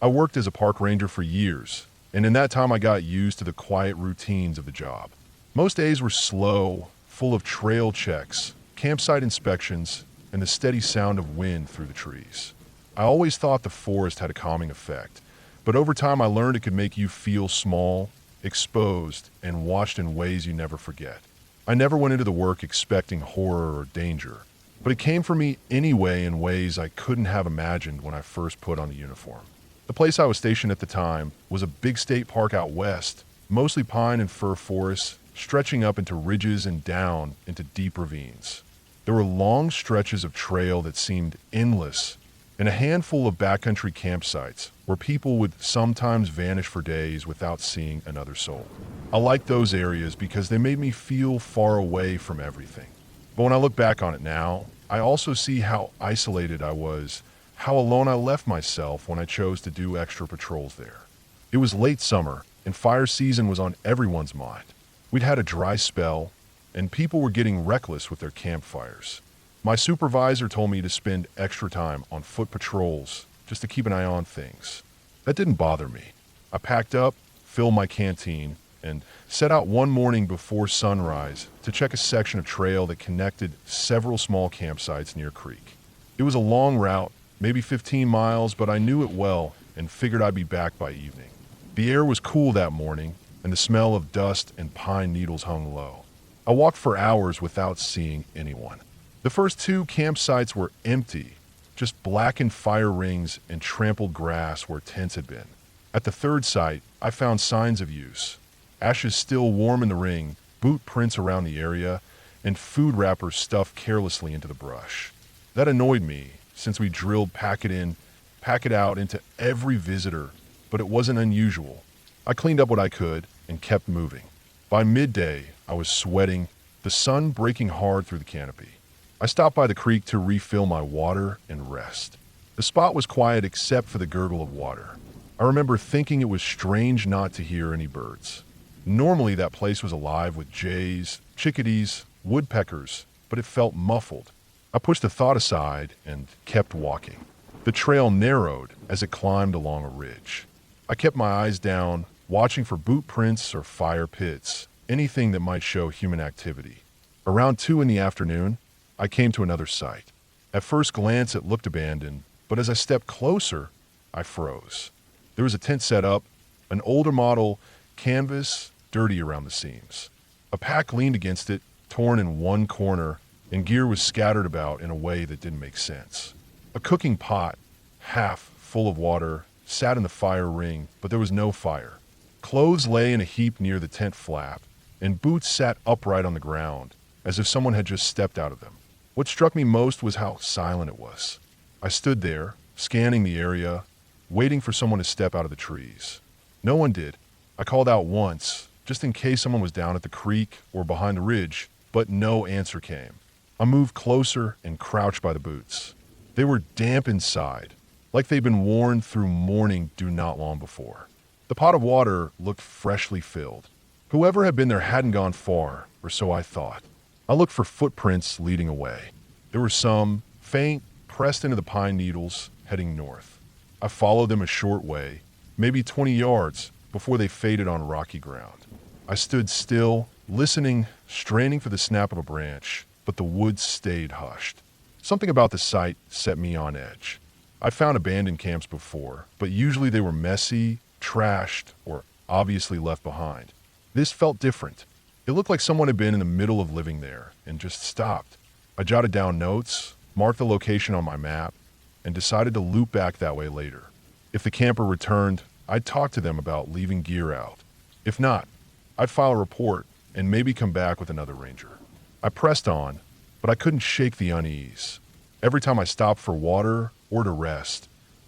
I worked as a park ranger for years, and in that time I got used to the quiet routines of the job. Most days were slow, full of trail checks, campsite inspections, and the steady sound of wind through the trees. I always thought the forest had a calming effect, but over time I learned it could make you feel small, exposed, and watched in ways you never forget. I never went into the work expecting horror or danger, but it came for me anyway in ways I couldn't have imagined when I first put on the uniform. The place I was stationed at the time was a big state park out west, mostly pine and fir forests, stretching up into ridges and down into deep ravines. There were long stretches of trail that seemed endless, and a handful of backcountry campsites where people would sometimes vanish for days without seeing another soul. I liked those areas because they made me feel far away from everything. But when I look back on it now, I also see how isolated I was, how alone I left myself when I chose to do extra patrols there. It was late summer, and fire season was on everyone's mind. We'd had a dry spell, and people were getting reckless with their campfires. My supervisor told me to spend extra time on foot patrols just to keep an eye on things. That didn't bother me. I packed up, filled my canteen, and set out one morning before sunrise to check a section of trail that connected several small campsites near a creek. It was a long route, maybe 15 miles, but I knew it well and figured I'd be back by evening. The air was cool that morning, and the smell of dust and pine needles hung low. I walked for hours without seeing anyone. The first two campsites were empty, just blackened fire rings and trampled grass where tents had been. At the third site, I found signs of use. Ashes still warm in the ring, boot prints around the area, and food wrappers stuffed carelessly into the brush. That annoyed me, since we drilled pack it out into every visitor, but it wasn't unusual. I cleaned up what I could and kept moving. By midday, I was sweating, the sun breaking hard through the canopy. I stopped by the creek to refill my water and rest. The spot was quiet except for the gurgle of water. I remember thinking it was strange not to hear any birds. Normally that place was alive with jays, chickadees, woodpeckers, but it felt muffled. I pushed the thought aside and kept walking. The trail narrowed as it climbed along a ridge. I kept my eyes down, watching for boot prints or fire pits, anything that might show human activity. Around 2 in the afternoon, I came to another site. At first glance, it looked abandoned, but as I stepped closer, I froze. There was a tent set up, an older model canvas, dirty around the seams. A pack leaned against it, torn in one corner, and gear was scattered about in a way that didn't make sense. A cooking pot, half full of water, sat in the fire ring, but there was no fire. Clothes lay in a heap near the tent flap, and boots sat upright on the ground, as if someone had just stepped out of them. What struck me most was how silent it was. I stood there, scanning the area, waiting for someone to step out of the trees. No one did. I called out once, just in case someone was down at the creek or behind the ridge, but no answer came. I moved closer and crouched by the boots. They were damp inside, like they'd been worn through mourning dew not long before. The pot of water looked freshly filled. Whoever had been there hadn't gone far, or so I thought. I looked for footprints leading away. There were some, faint, pressed into the pine needles, heading north. I followed them a short way, maybe 20 yards, before they faded on rocky ground. I stood still, listening, straining for the snap of a branch, but the woods stayed hushed. Something about the sight set me on edge. I'd found abandoned camps before, but usually they were messy, trashed, or obviously left behind. This felt different. It looked like someone had been in the middle of living there and just stopped. I jotted down notes, marked the location on my map, and decided to loop back that way later. If the camper returned, I'd talk to them about leaving gear out. If not, I'd file a report and maybe come back with another ranger. I pressed on, but I couldn't shake the unease. Every time I stopped for water or to rest,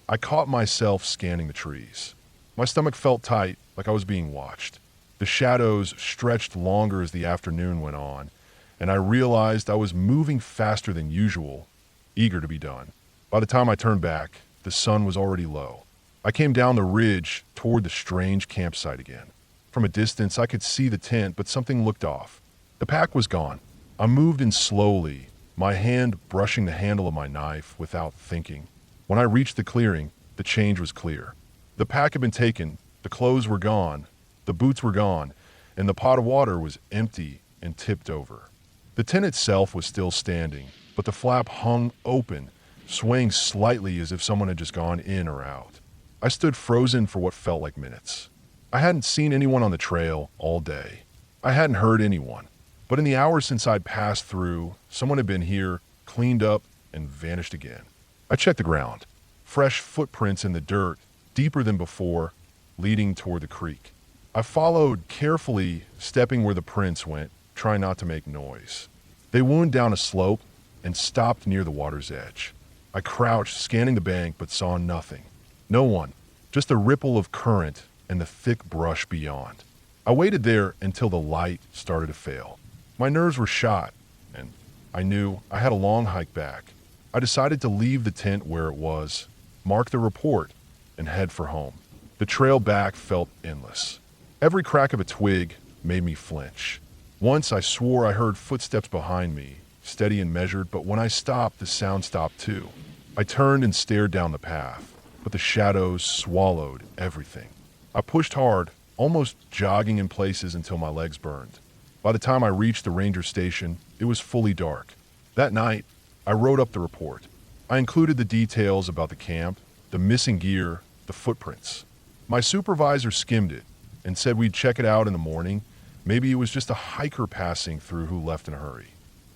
I caught myself scanning the trees. My stomach felt tight, like I was being watched. The shadows stretched longer as the afternoon went on, and I realized I was moving faster than usual, eager to be done. By the time I turned back, the sun was already low. I came down the ridge toward the strange campsite again. From a distance, I could see the tent, but something looked off. The pack was gone. I moved in slowly, my hand brushing the handle of my knife without thinking. When I reached the clearing, the change was clear. The pack had been taken, the clothes were gone, the boots were gone, and the pot of water was empty and tipped over. The tent itself was still standing, but the flap hung open, swaying slightly as if someone had just gone in or out. I stood frozen for what felt like minutes. I hadn't seen anyone on the trail all day. I hadn't heard anyone. But in the hours since I'd passed through, someone had been here, cleaned up, and vanished again. I checked the ground. Fresh footprints in the dirt, deeper than before, leading toward the creek. I followed carefully, stepping where the prints went, trying not to make noise. They wound down a slope and stopped near the water's edge. I crouched, scanning the bank, but saw nothing. No one, just a ripple of current and the thick brush beyond. I waited there until the light started to fail. My nerves were shot, and I knew I had a long hike back. I decided to leave the tent where it was, mark the report, and head for home. The trail back felt endless. Every crack of a twig made me flinch. Once I swore I heard footsteps behind me, steady and measured, but when I stopped, the sound stopped too. I turned and stared down the path, but the shadows swallowed everything. I pushed hard, almost jogging in places until my legs burned. By the time I reached the ranger station, it was fully dark. That night, I wrote up the report. I included the details about the camp, the missing gear, the footprints. My supervisor skimmed it and said we'd check it out in the morning. Maybe it was just a hiker passing through who left in a hurry.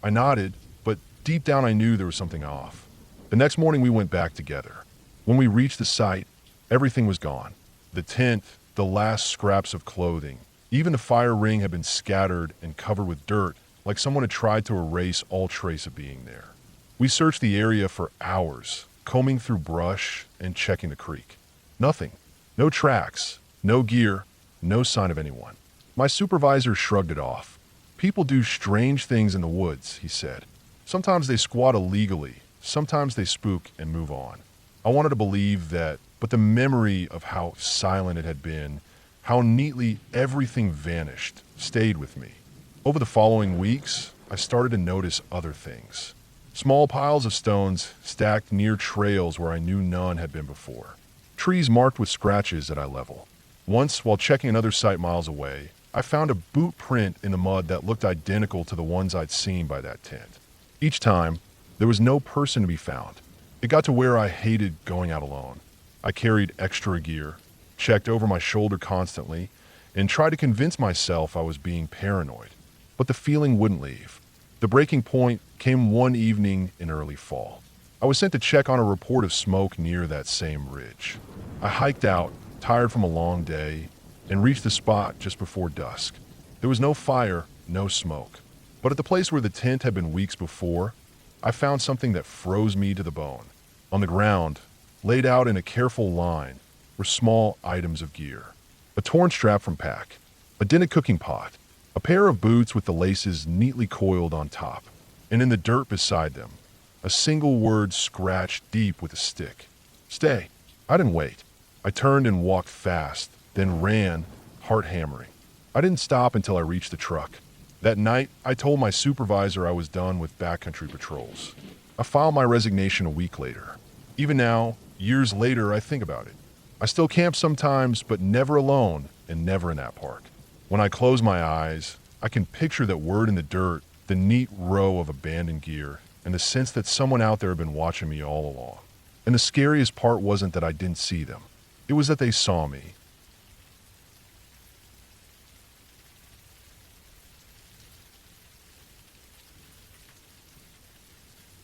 I nodded, but deep down I knew there was something off. The next morning we went back together. When we reached the site, everything was gone. The tent, the last scraps of clothing, even the fire ring had been scattered and covered with dirt, like someone had tried to erase all trace of being there. We searched the area for hours, combing through brush and checking the creek. Nothing. No tracks, no gear, no sign of anyone. My supervisor shrugged it off. People do strange things in the woods, he said. Sometimes they squat illegally, sometimes they spook and move on. I wanted to believe that, but the memory of how silent it had been, how neatly everything vanished, stayed with me. Over the following weeks, I started to notice other things. Small piles of stones stacked near trails where I knew none had been before. Trees marked with scratches at eye level. Once, while checking another site miles away, I found a boot print in the mud that looked identical to the ones I'd seen by that tent. Each time, there was no person to be found. It got to where I hated going out alone. I carried extra gear, checked over my shoulder constantly, and tried to convince myself I was being paranoid. But the feeling wouldn't leave. The breaking point came one evening in early fall. I was sent to check on a report of smoke near that same ridge. I hiked out, tired from a long day, and reached the spot just before dusk. There was no fire, no smoke. But at the place where the tent had been weeks before, I found something that froze me to the bone. On the ground, laid out in a careful line, were small items of gear. A torn strap from pack, a dented cooking pot, a pair of boots with the laces neatly coiled on top, and in the dirt beside them, a single word scratched deep with a stick. Stay. I didn't wait. I turned and walked fast, then ran, heart hammering. I didn't stop until I reached the truck. That night, I told my supervisor I was done with backcountry patrols. I filed my resignation a week later. Even now, years later, I think about it. I still camp sometimes, but never alone and never in that park. When I close my eyes, I can picture that word in the dirt, the neat row of abandoned gear, and the sense that someone out there had been watching me all along. And the scariest part wasn't that I didn't see them. It was that they saw me.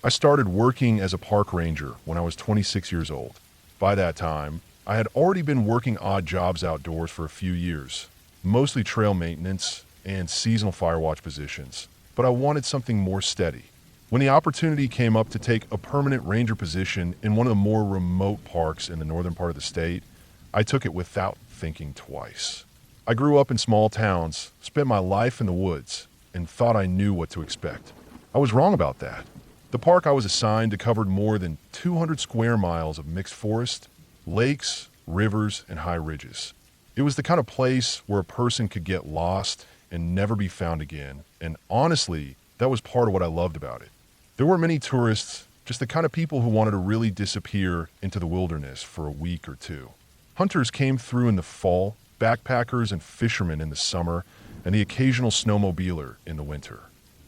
I started working as a park ranger when I was 26 years old. By that time, I had already been working odd jobs outdoors for a few years, mostly trail maintenance and seasonal fire watch positions, but I wanted something more steady. When the opportunity came up to take a permanent ranger position in one of the more remote parks in the northern part of the state, I took it without thinking twice. I grew up in small towns, spent my life in the woods, and thought I knew what to expect. I was wrong about that. The park I was assigned to covered more than 200 square miles of mixed forest, lakes, rivers, and high ridges. It was the kind of place where a person could get lost and never be found again, and honestly, that was part of what I loved about it. There weren't many tourists, just the kind of people who wanted to really disappear into the wilderness for a week or two. Hunters came through in the fall, backpackers and fishermen in the summer, and the occasional snowmobiler in the winter.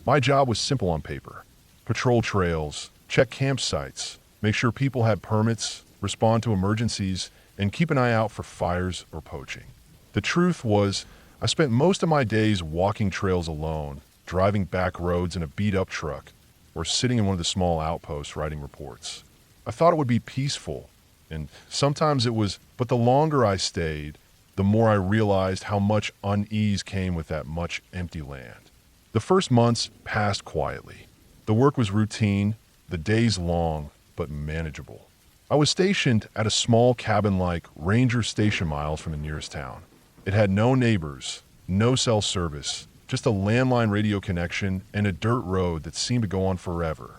My job was simple on paper. Patrol trails, check campsites, make sure people had permits, respond to emergencies, and keep an eye out for fires or poaching. The truth was, I spent most of my days walking trails alone, driving back roads in a beat-up truck, or sitting in one of the small outposts writing reports. I thought it would be peaceful, and sometimes it was, but the longer I stayed, the more I realized how much unease came with that much empty land. The first months passed quietly. The work was routine, the days long, but manageable. I was stationed at a small cabin-like ranger station miles from the nearest town. It had no neighbors, no cell service, just a landline radio connection and a dirt road that seemed to go on forever.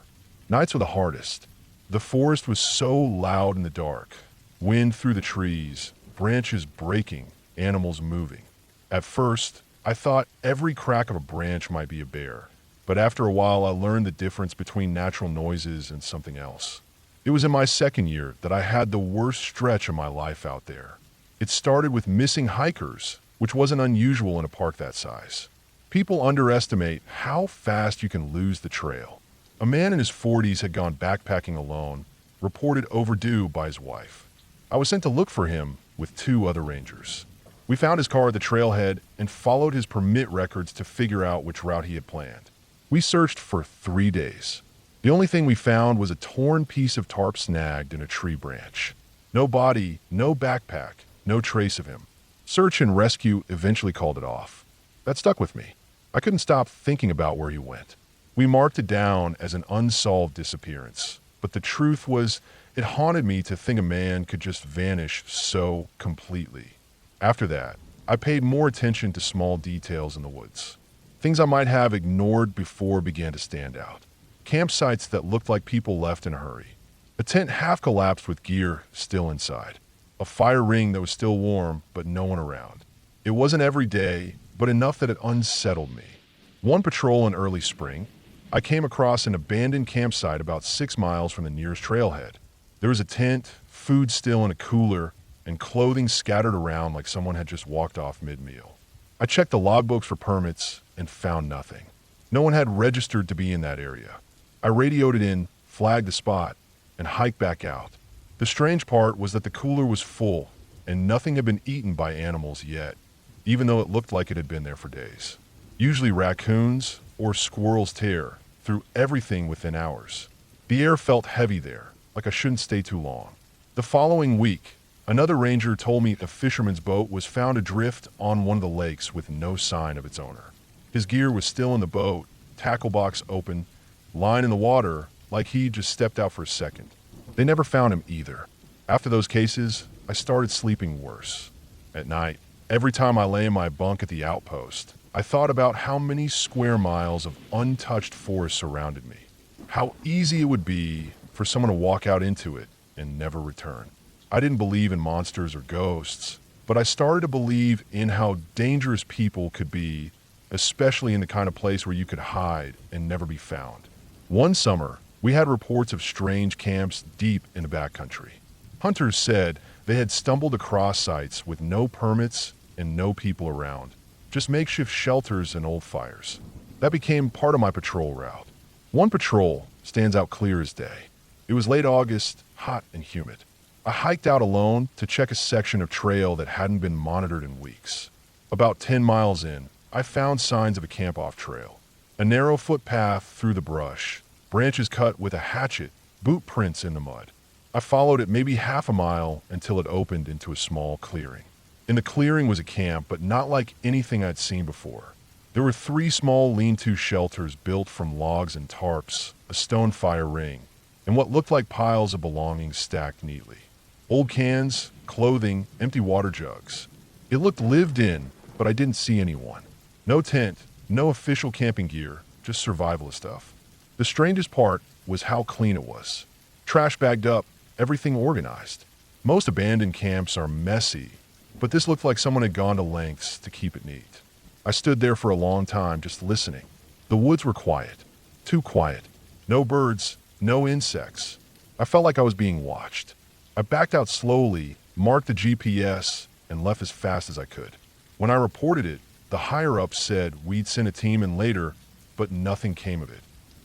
Nights were the hardest. The forest was so loud in the dark. Wind through the trees, branches breaking, animals moving. At first, I thought every crack of a branch might be a bear. But after a while, I learned the difference between natural noises and something else. It was in my second year that I had the worst stretch of my life out there. It started with missing hikers, which wasn't unusual in a park that size. People underestimate how fast you can lose the trail. A man in his 40s had gone backpacking alone, reported overdue by his wife. I was sent to look for him with 2 other rangers. We found his car at the trailhead and followed his permit records to figure out which route he had planned. We searched for 3 days. The only thing we found was a torn piece of tarp snagged in a tree branch. No body, no backpack, no trace of him. Search and rescue eventually called it off. That stuck with me. I couldn't stop thinking about where he went. We marked it down as an unsolved disappearance. But the truth was, it haunted me to think a man could just vanish so completely. After that, I paid more attention to small details in the woods. Things I might have ignored before began to stand out. Campsites that looked like people left in a hurry. A tent half collapsed with gear still inside. A fire ring that was still warm, but no one around. It wasn't every day, but enough that it unsettled me. One patrol in early spring, I came across an abandoned campsite about 6 miles from the nearest trailhead. There was a tent, food still in a cooler, and clothing scattered around like someone had just walked off mid-meal. I checked the logbooks for permits and found nothing. No one had registered to be in that area. I radioed it in, flagged the spot, and hiked back out. The strange part was that the cooler was full, and nothing had been eaten by animals yet, even though it looked like it had been there for days. Usually raccoons or squirrels tear through everything within hours. The air felt heavy there, like I shouldn't stay too long. The following week, another ranger told me a fisherman's boat was found adrift on one of the lakes with no sign of its owner. His gear was still in the boat, tackle box open, line in the water, like he just stepped out for a second. They never found him either. After those cases, I started sleeping worse. At night, every time I lay in my bunk at the outpost, I thought about how many square miles of untouched forest surrounded me. How easy it would be for someone to walk out into it and never return. I didn't believe in monsters or ghosts, but I started to believe in how dangerous people could be, especially in the kind of place where you could hide and never be found. One summer, we had reports of strange camps deep in the backcountry. Hunters said they had stumbled across sites with no permits and no people around, just makeshift shelters and old fires. That became part of my patrol route. One patrol stands out clear as day. It was late August, hot and humid. I hiked out alone to check a section of trail that hadn't been monitored in weeks. About 10 miles in, I found signs of a camp-off trail. A narrow footpath through the brush, branches cut with a hatchet, boot prints in the mud. I followed it maybe half a mile until it opened into a small clearing. In the clearing was a camp, but not like anything I'd seen before. There were 3 small lean-to shelters built from logs and tarps, a stone fire ring, and what looked like piles of belongings stacked neatly. Old cans, clothing, empty water jugs. It looked lived in, but I didn't see anyone. No tent, no official camping gear, just survivalist stuff. The strangest part was how clean it was. Trash bagged up, everything organized. Most abandoned camps are messy, but this looked like someone had gone to lengths to keep it neat. I stood there for a long time just listening. The woods were quiet. Too quiet. No birds, no insects. I felt like I was being watched. I backed out slowly, marked the GPS, and left as fast as I could. When I reported it, the higher-ups said we'd send a team in later, but nothing came of it.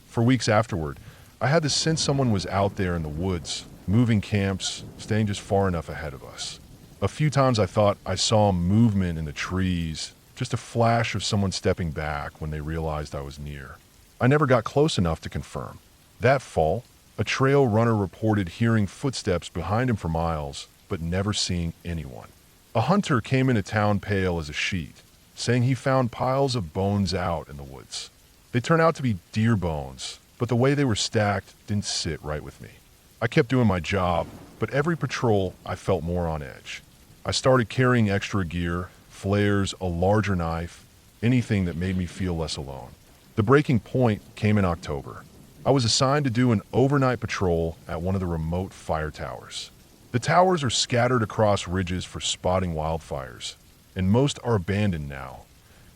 For weeks afterward, I had the sense someone was out there in the woods, moving camps, staying just far enough ahead of us. A few times I thought I saw movement in the trees, just a flash of someone stepping back when they realized I was near. I never got close enough to confirm. That fall, a trail runner reported hearing footsteps behind him for miles, but never seeing anyone. A hunter came into town pale as a sheet, saying he found piles of bones out in the woods. They turned out to be deer bones, but the way they were stacked didn't sit right with me. I kept doing my job, but every patrol I felt more on edge. I started carrying extra gear, flares, a larger knife, anything that made me feel less alone. The breaking point came in October. I was assigned to do an overnight patrol at one of the remote fire towers. The towers are scattered across ridges for spotting wildfires, and most are abandoned now,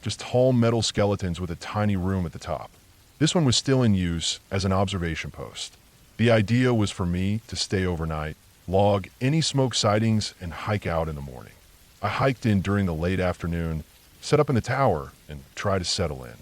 just tall metal skeletons with a tiny room at the top. This one was still in use as an observation post. The idea was for me to stay overnight, log any smoke sightings, and hike out in the morning. I hiked in during the late afternoon, set up in the tower, and tried to settle in.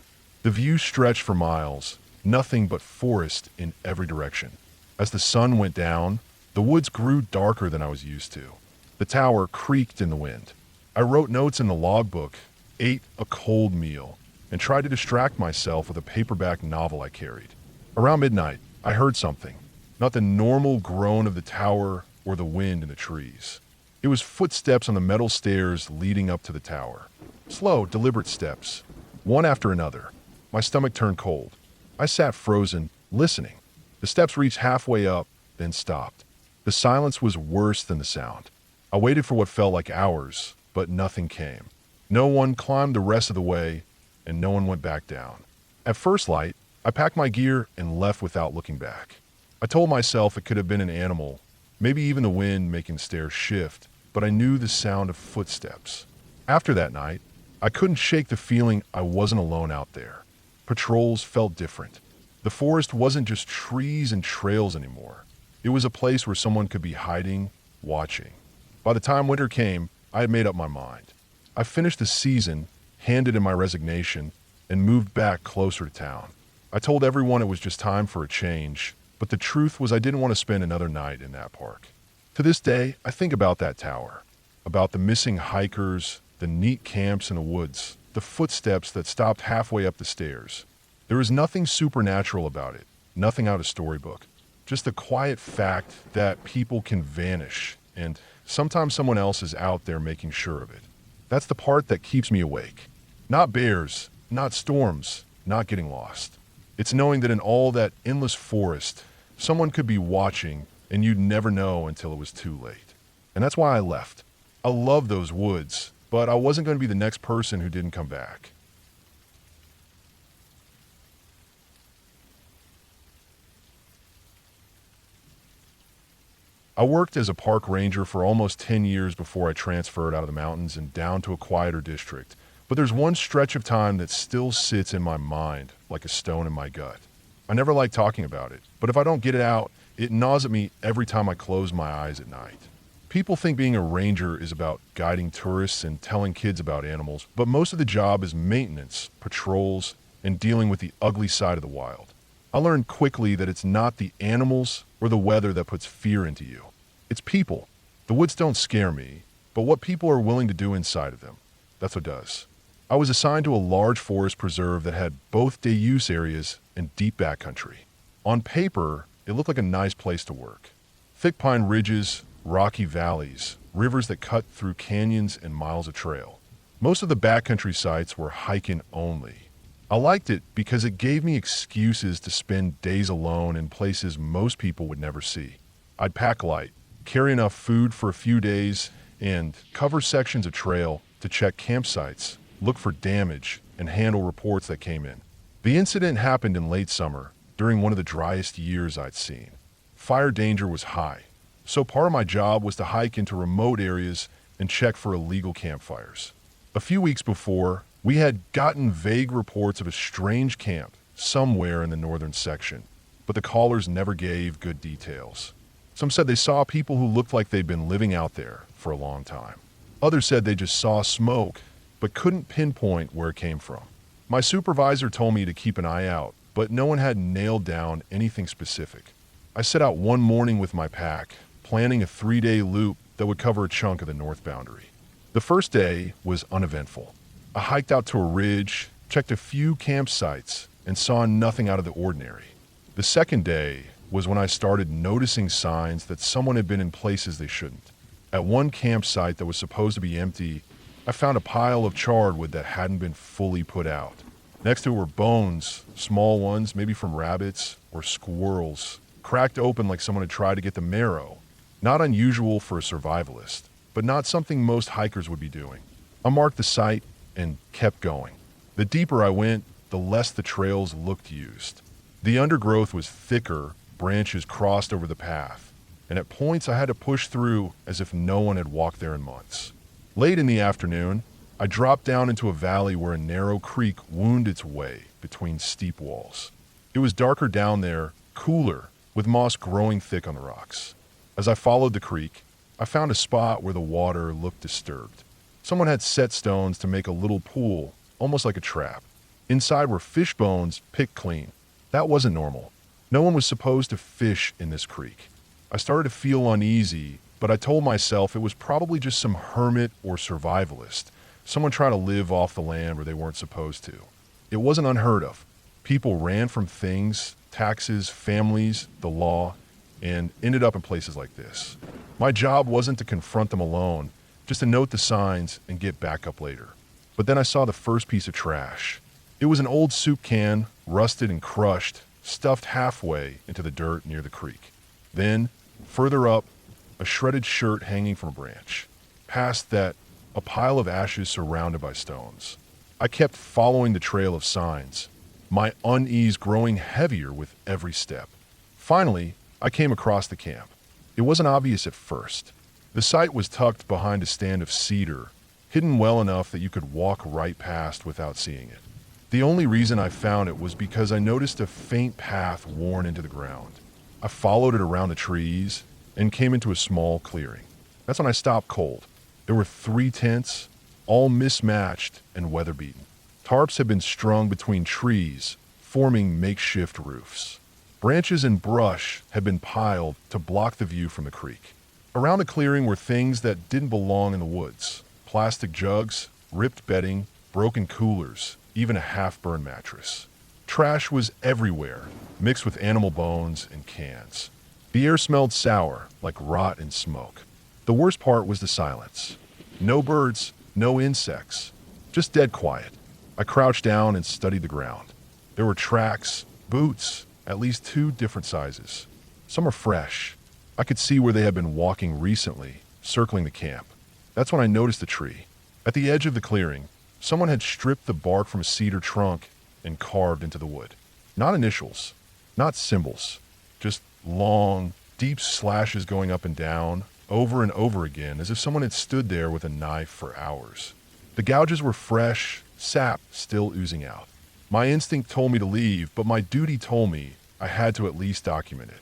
The view stretched for miles, nothing but forest in every direction. As the sun went down, the woods grew darker than I was used to. The tower creaked in the wind. I wrote notes in the logbook, ate a cold meal, and tried to distract myself with a paperback novel I carried. Around midnight, I heard something. Not the normal groan of the tower or the wind in the trees. It was footsteps on the metal stairs leading up to the tower. Slow, deliberate steps, one after another. My stomach turned cold. I sat frozen, listening. The steps reached halfway up, then stopped. The silence was worse than the sound. I waited for what felt like hours, but nothing came. No one climbed the rest of the way, and no one went back down. At first light, I packed my gear and left without looking back. I told myself it could have been an animal, maybe even the wind making the stairs shift, but I knew the sound of footsteps. After that night, I couldn't shake the feeling I wasn't alone out there. Patrols felt different. The forest wasn't just trees and trails anymore. It was a place where someone could be hiding, watching. By the time winter came, I had made up my mind. I finished the season, handed in my resignation, and moved back closer to town. I told everyone it was just time for a change, but the truth was I didn't want to spend another night in that park. To this day, I think about that tower, about the missing hikers, the neat camps in the woods, the footsteps that stopped halfway up the stairs. There was nothing supernatural about it, nothing out of storybook. Just the quiet fact that people can vanish, and sometimes someone else is out there making sure of it. That's the part that keeps me awake. Not bears, not storms, not getting lost. It's knowing that in all that endless forest, someone could be watching and you'd never know until it was too late. And that's why I left. I love those woods, but I wasn't going to be the next person who didn't come back. I worked as a park ranger for almost 10 years before I transferred out of the mountains and down to a quieter district. But there's one stretch of time that still sits in my mind like a stone in my gut. I never like talking about it, but if I don't get it out, it gnaws at me every time I close my eyes at night. People think being a ranger is about guiding tourists and telling kids about animals, but most of the job is maintenance, patrols, and dealing with the ugly side of the wild. I learned quickly that it's not the animals or the weather that puts fear into you. It's people. The woods don't scare me, but what people are willing to do inside of them, that's what does. I was assigned to a large forest preserve that had both day-use areas and deep backcountry. On paper, it looked like a nice place to work. Thick pine ridges, rocky valleys, rivers that cut through canyons and miles of trail. Most of the backcountry sites were hiking only. I liked it because it gave me excuses to spend days alone in places most people would never see. I'd pack light, carry enough food for a few days, and cover sections of trail to check campsites, look for damage, and handle reports that came in. The incident happened in late summer, during one of the driest years I'd seen. Fire danger was high, so part of my job was to hike into remote areas and check for illegal campfires. A few weeks before, we had gotten vague reports of a strange camp somewhere in the northern section, but the callers never gave good details. Some said they saw people who looked like they'd been living out there for a long time. Others said they just saw smoke, but couldn't pinpoint where it came from. My supervisor told me to keep an eye out, but no one had nailed down anything specific. I set out one morning with my pack, planning a 3-day loop that would cover a chunk of the north boundary. The first day was uneventful. I hiked out to a ridge, checked a few campsites, and saw nothing out of the ordinary. The second day was when I started noticing signs that someone had been in places they shouldn't. At one campsite that was supposed to be empty, I found a pile of charred wood that hadn't been fully put out. Next to it were bones, small ones, maybe from rabbits or squirrels, cracked open like someone had tried to get the marrow. Not unusual for a survivalist, but not something most hikers would be doing. I marked the site and kept going. The deeper I went, the less the trails looked used. The undergrowth was thicker, branches crossed over the path, and at points I had to push through as if no one had walked there in months. Late in the afternoon, I dropped down into a valley where a narrow creek wound its way between steep walls. It was darker down there, cooler, with moss growing thick on the rocks. As I followed the creek, I found a spot where the water looked disturbed. Someone had set stones to make a little pool, almost like a trap. Inside were fish bones picked clean. That wasn't normal. No one was supposed to fish in this creek. I started to feel uneasy, but I told myself it was probably just some hermit or survivalist, someone trying to live off the land where they weren't supposed to. It wasn't unheard of. People ran from things, taxes, families, the law, and ended up in places like this. My job wasn't to confront them alone, just to note the signs and get back up later. But then I saw the first piece of trash. It was an old soup can, rusted and crushed, stuffed halfway into the dirt near the creek. Then, further up, a shredded shirt hanging from a branch. Past that, a pile of ashes surrounded by stones. I kept following the trail of signs, my unease growing heavier with every step. Finally, I came across the camp. It wasn't obvious at first. The site was tucked behind a stand of cedar, hidden well enough that you could walk right past without seeing it. The only reason I found it was because I noticed a faint path worn into the ground. I followed it around the trees and came into a small clearing. That's when I stopped cold. There were 3 tents, all mismatched and weather-beaten. Tarps had been strung between trees, forming makeshift roofs. Branches and brush had been piled to block the view from the creek. Around the clearing were things that didn't belong in the woods. Plastic jugs, ripped bedding, broken coolers, even a half-burned mattress. Trash was everywhere, mixed with animal bones and cans. The air smelled sour, like rot and smoke. The worst part was the silence. No birds, no insects, just dead quiet. I crouched down and studied the ground. There were tracks, boots, at least 2 different sizes. Some are fresh. I could see where they had been walking recently, circling the camp. That's when I noticed a tree. At the edge of the clearing, someone had stripped the bark from a cedar trunk and carved into the wood. Not initials, not symbols, just long, deep slashes going up and down, over and over again, as if someone had stood there with a knife for hours. The gouges were fresh, sap still oozing out. My instinct told me to leave, but my duty told me I had to at least document it.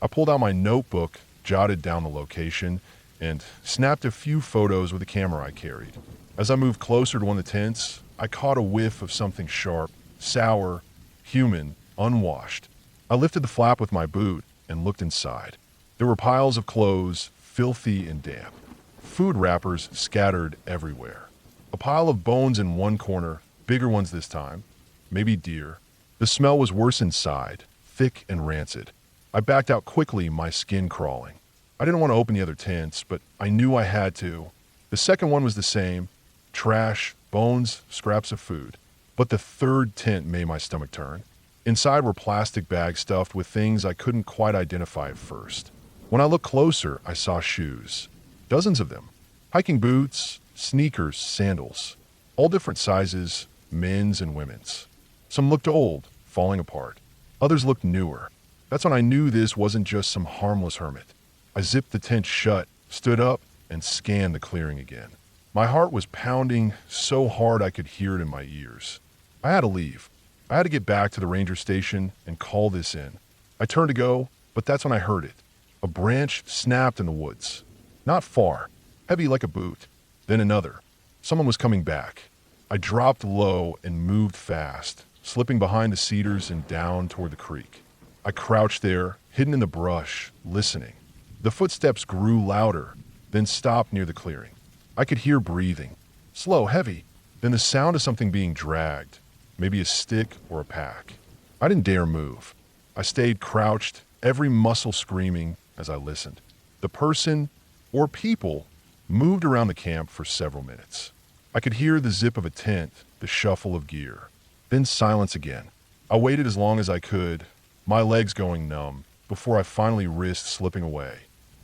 I pulled out my notebook, jotted down the location, and snapped a few photos with the camera I carried. As I moved closer to one of the tents, I caught a whiff of something sharp, sour, human, unwashed. I lifted the flap with my boot and looked inside. There were piles of clothes, filthy and damp. Food wrappers scattered everywhere. A pile of bones in one corner, bigger ones this time, maybe deer. The smell was worse inside, thick and rancid. I backed out quickly, my skin crawling. I didn't want to open the other tents, but I knew I had to. The second one was the same. Trash, bones, scraps of food. But the third tent made my stomach turn. Inside were plastic bags stuffed with things I couldn't quite identify at first. When I looked closer, I saw shoes. Dozens of them. Hiking boots, sneakers, sandals. All different sizes, men's and women's. Some looked old, falling apart. Others looked newer. That's when I knew this wasn't just some harmless hermit. I zipped the tent shut, stood up, and scanned the clearing again. My heart was pounding so hard I could hear it in my ears. I had to leave. I had to get back to the ranger station and call this in. I turned to go, but that's when I heard it. A branch snapped in the woods. Not far, heavy like a boot. Then another. Someone was coming back. I dropped low and moved fast, slipping behind the cedars and down toward the creek. I crouched there, hidden in the brush, listening. The footsteps grew louder, then stopped near the clearing. I could hear breathing, slow, heavy, then the sound of something being dragged, maybe a stick or a pack. I didn't dare move. I stayed crouched, every muscle screaming as I listened. The person, or people, moved around the camp for several minutes. I could hear the zip of a tent, the shuffle of gear. Then silence again. I waited as long as I could, my legs going numb, before I finally risked slipping away.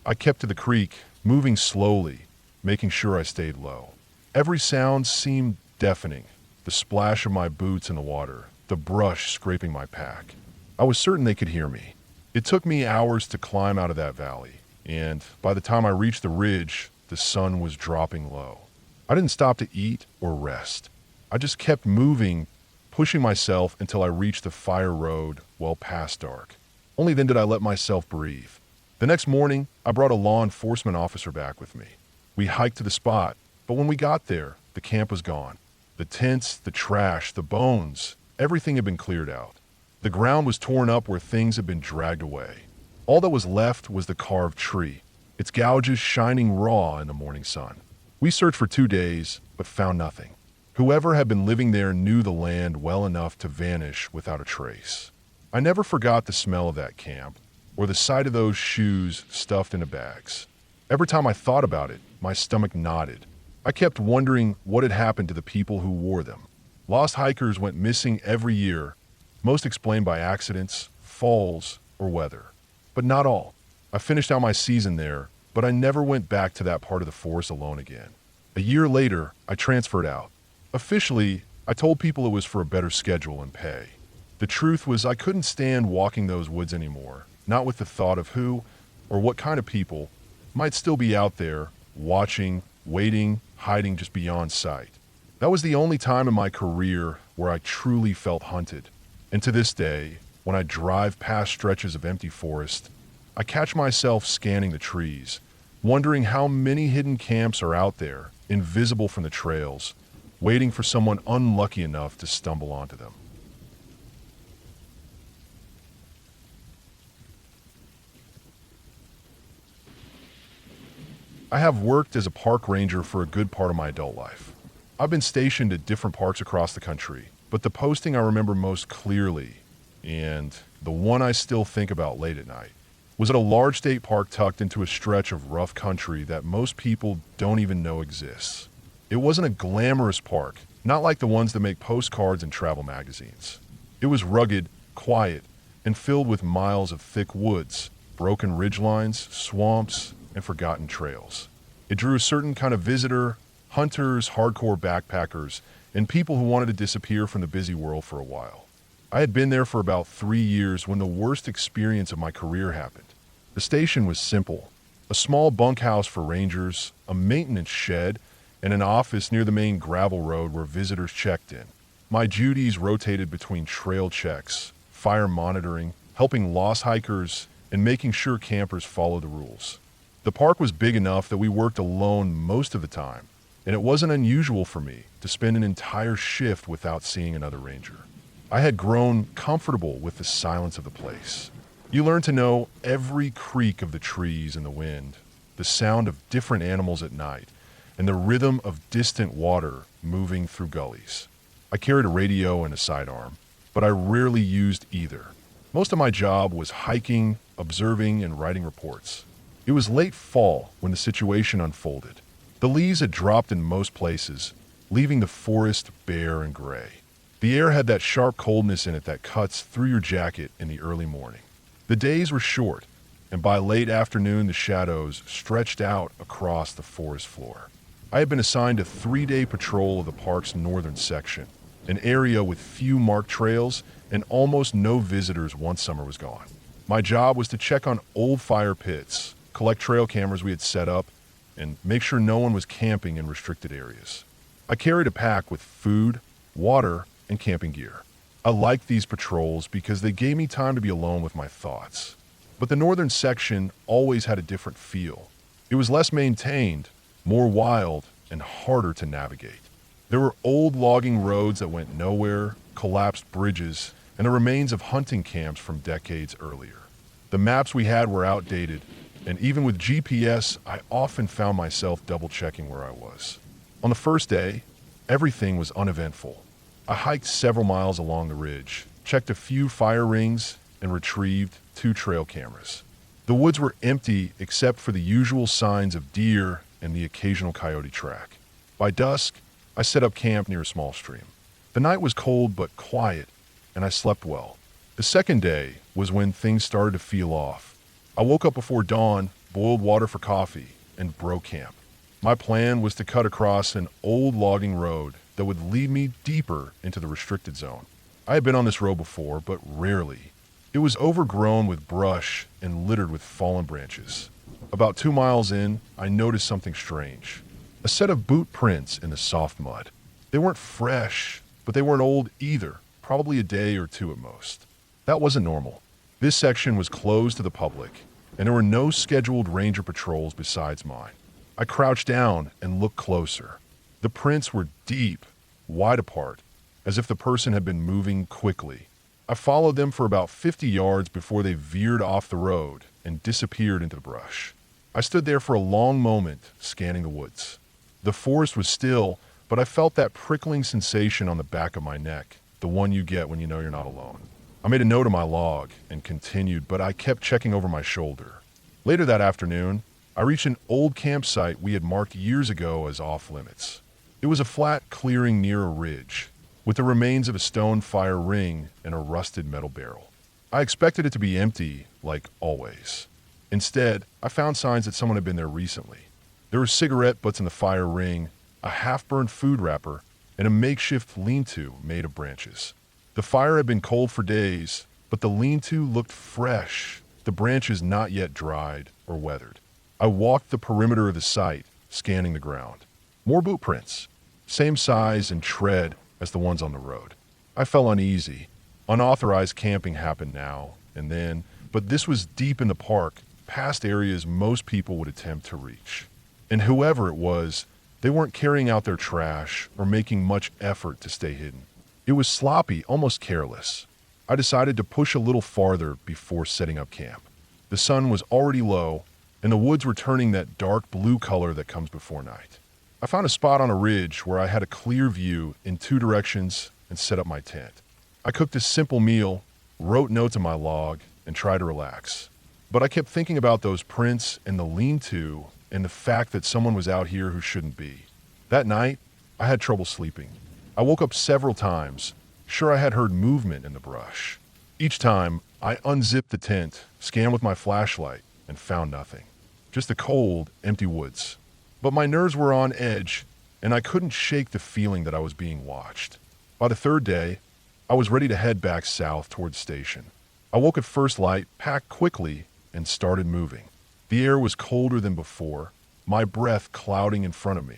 I kept to the creek, moving slowly, making sure I stayed low. Every sound seemed deafening. The splash of my boots in the water, the brush scraping my pack. I was certain they could hear me. It took me hours to climb out of that valley, and by the time I reached the ridge, the sun was dropping low. I didn't stop to eat or rest. I just kept moving, pushing myself until I reached the fire road well past dark. Only then did I let myself breathe. The next morning, I brought a law enforcement officer back with me. We hiked to the spot, but when we got there, the camp was gone. The tents, the trash, the bones, everything had been cleared out. The ground was torn up where things had been dragged away. All that was left was the carved tree, its gouges shining raw in the morning sun. We searched for 2 days, but found nothing. Whoever had been living there knew the land well enough to vanish without a trace. I never forgot the smell of that camp, or the sight of those shoes stuffed into bags. Every time I thought about it, my stomach knotted. I kept wondering what had happened to the people who wore them. Lost hikers went missing every year, most explained by accidents, falls, or weather. But not all. I finished out my season there, but I never went back to that part of the forest alone again. A year later, I transferred out. Officially, I told people it was for a better schedule and pay. The truth was I couldn't stand walking those woods anymore, not with the thought of who or what kind of people might still be out there, watching, waiting, hiding just beyond sight. That was the only time in my career where I truly felt hunted. And to this day, when I drive past stretches of empty forest, I catch myself scanning the trees, wondering how many hidden camps are out there, invisible from the trails, waiting for someone unlucky enough to stumble onto them. I have worked as a park ranger for a good part of my adult life. I've been stationed at different parks across the country, but the posting I remember most clearly, and the one I still think about late at night, was at a large state park tucked into a stretch of rough country that most people don't even know exists. It wasn't a glamorous park, not like the ones that make postcards and travel magazines. It was rugged, quiet, and filled with miles of thick woods, broken ridgelines, swamps, and forgotten trails. It drew a certain kind of visitor, hunters, hardcore backpackers, and people who wanted to disappear from the busy world for a while. I had been there for about 3 years when the worst experience of my career happened. The station was simple: a small bunkhouse for rangers, a maintenance shed, and an office near the main gravel road where visitors checked in. My duties rotated between trail checks, fire monitoring, helping lost hikers, and making sure campers followed the rules. The park was big enough that we worked alone most of the time, and it wasn't unusual for me to spend an entire shift without seeing another ranger. I had grown comfortable with the silence of the place. You learn to know every creak of the trees in the wind, the sound of different animals at night, and the rhythm of distant water moving through gullies. I carried a radio and a sidearm, but I rarely used either. Most of my job was hiking, observing, and writing reports. It was late fall when the situation unfolded. The leaves had dropped in most places, leaving the forest bare and gray. The air had that sharp coldness in it that cuts through your jacket in the early morning. The days were short, and by late afternoon the shadows stretched out across the forest floor. I had been assigned a 3-day patrol of the park's northern section, an area with few marked trails and almost no visitors once summer was gone. My job was to check on old fire pits, collect trail cameras we had set up, and make sure no one was camping in restricted areas. I carried a pack with food, water, and camping gear. I liked these patrols because they gave me time to be alone with my thoughts. But the northern section always had a different feel. It was less maintained, more wild, and harder to navigate. There were old logging roads that went nowhere, collapsed bridges, and the remains of hunting camps from decades earlier. The maps we had were outdated, and even with GPS, I often found myself double-checking where I was. On the first day, everything was uneventful. I hiked several miles along the ridge, checked a few fire rings, and retrieved 2 trail cameras. The woods were empty except for the usual signs of deer and the occasional coyote track. By dusk, I set up camp near a small stream. The night was cold but quiet, and I slept well. The second day was when things started to feel off. I woke up before dawn, boiled water for coffee, and broke camp. My plan was to cut across an old logging road that would lead me deeper into the restricted zone. I had been on this road before, but rarely. It was overgrown with brush and littered with fallen branches. About 2 miles in, I noticed something strange. A set of boot prints in the soft mud. They weren't fresh, but they weren't old either, probably a day or 2 at most. That wasn't normal. This section was closed to the public, and there were no scheduled ranger patrols besides mine. I crouched down and looked closer. The prints were deep, wide apart, as if the person had been moving quickly. I followed them for about 50 yards before they veered off the road and disappeared into the brush. I stood there for a long moment, scanning the woods. The forest was still, but I felt that prickling sensation on the back of my neck, the one you get when you know you're not alone. I made a note of my log and continued, but I kept checking over my shoulder. Later that afternoon, I reached an old campsite we had marked years ago as off-limits. It was a flat clearing near a ridge, with the remains of a stone fire ring and a rusted metal barrel. I expected it to be empty, like always. Instead, I found signs that someone had been there recently. There were cigarette butts in the fire ring, a half-burned food wrapper, and a makeshift lean-to made of branches. The fire had been cold for days, but the lean-to looked fresh, the branches not yet dried or weathered. I walked the perimeter of the site, scanning the ground. More boot prints, same size and tread as the ones on the road. I felt uneasy. Unauthorized camping happened now and then, but this was deep in the park, past areas most people would attempt to reach. And whoever it was, they weren't carrying out their trash or making much effort to stay hidden. It was sloppy, almost careless. I decided to push a little farther before setting up camp. The sun was already low, and the woods were turning that dark blue color that comes before night. I found a spot on a ridge where I had a clear view in two directions and set up my tent. I cooked a simple meal, wrote notes in my log, and tried to relax. But I kept thinking about those prints and the lean-to and the fact that someone was out here who shouldn't be. That night, I had trouble sleeping. I woke up several times, sure I had heard movement in the brush. Each time, I unzipped the tent, scanned with my flashlight, and found nothing. Just the cold, empty woods. But my nerves were on edge, and I couldn't shake the feeling that I was being watched. By the third day, I was ready to head back south toward the station. I woke at first light, packed quickly, and started moving. The air was colder than before, my breath clouding in front of me.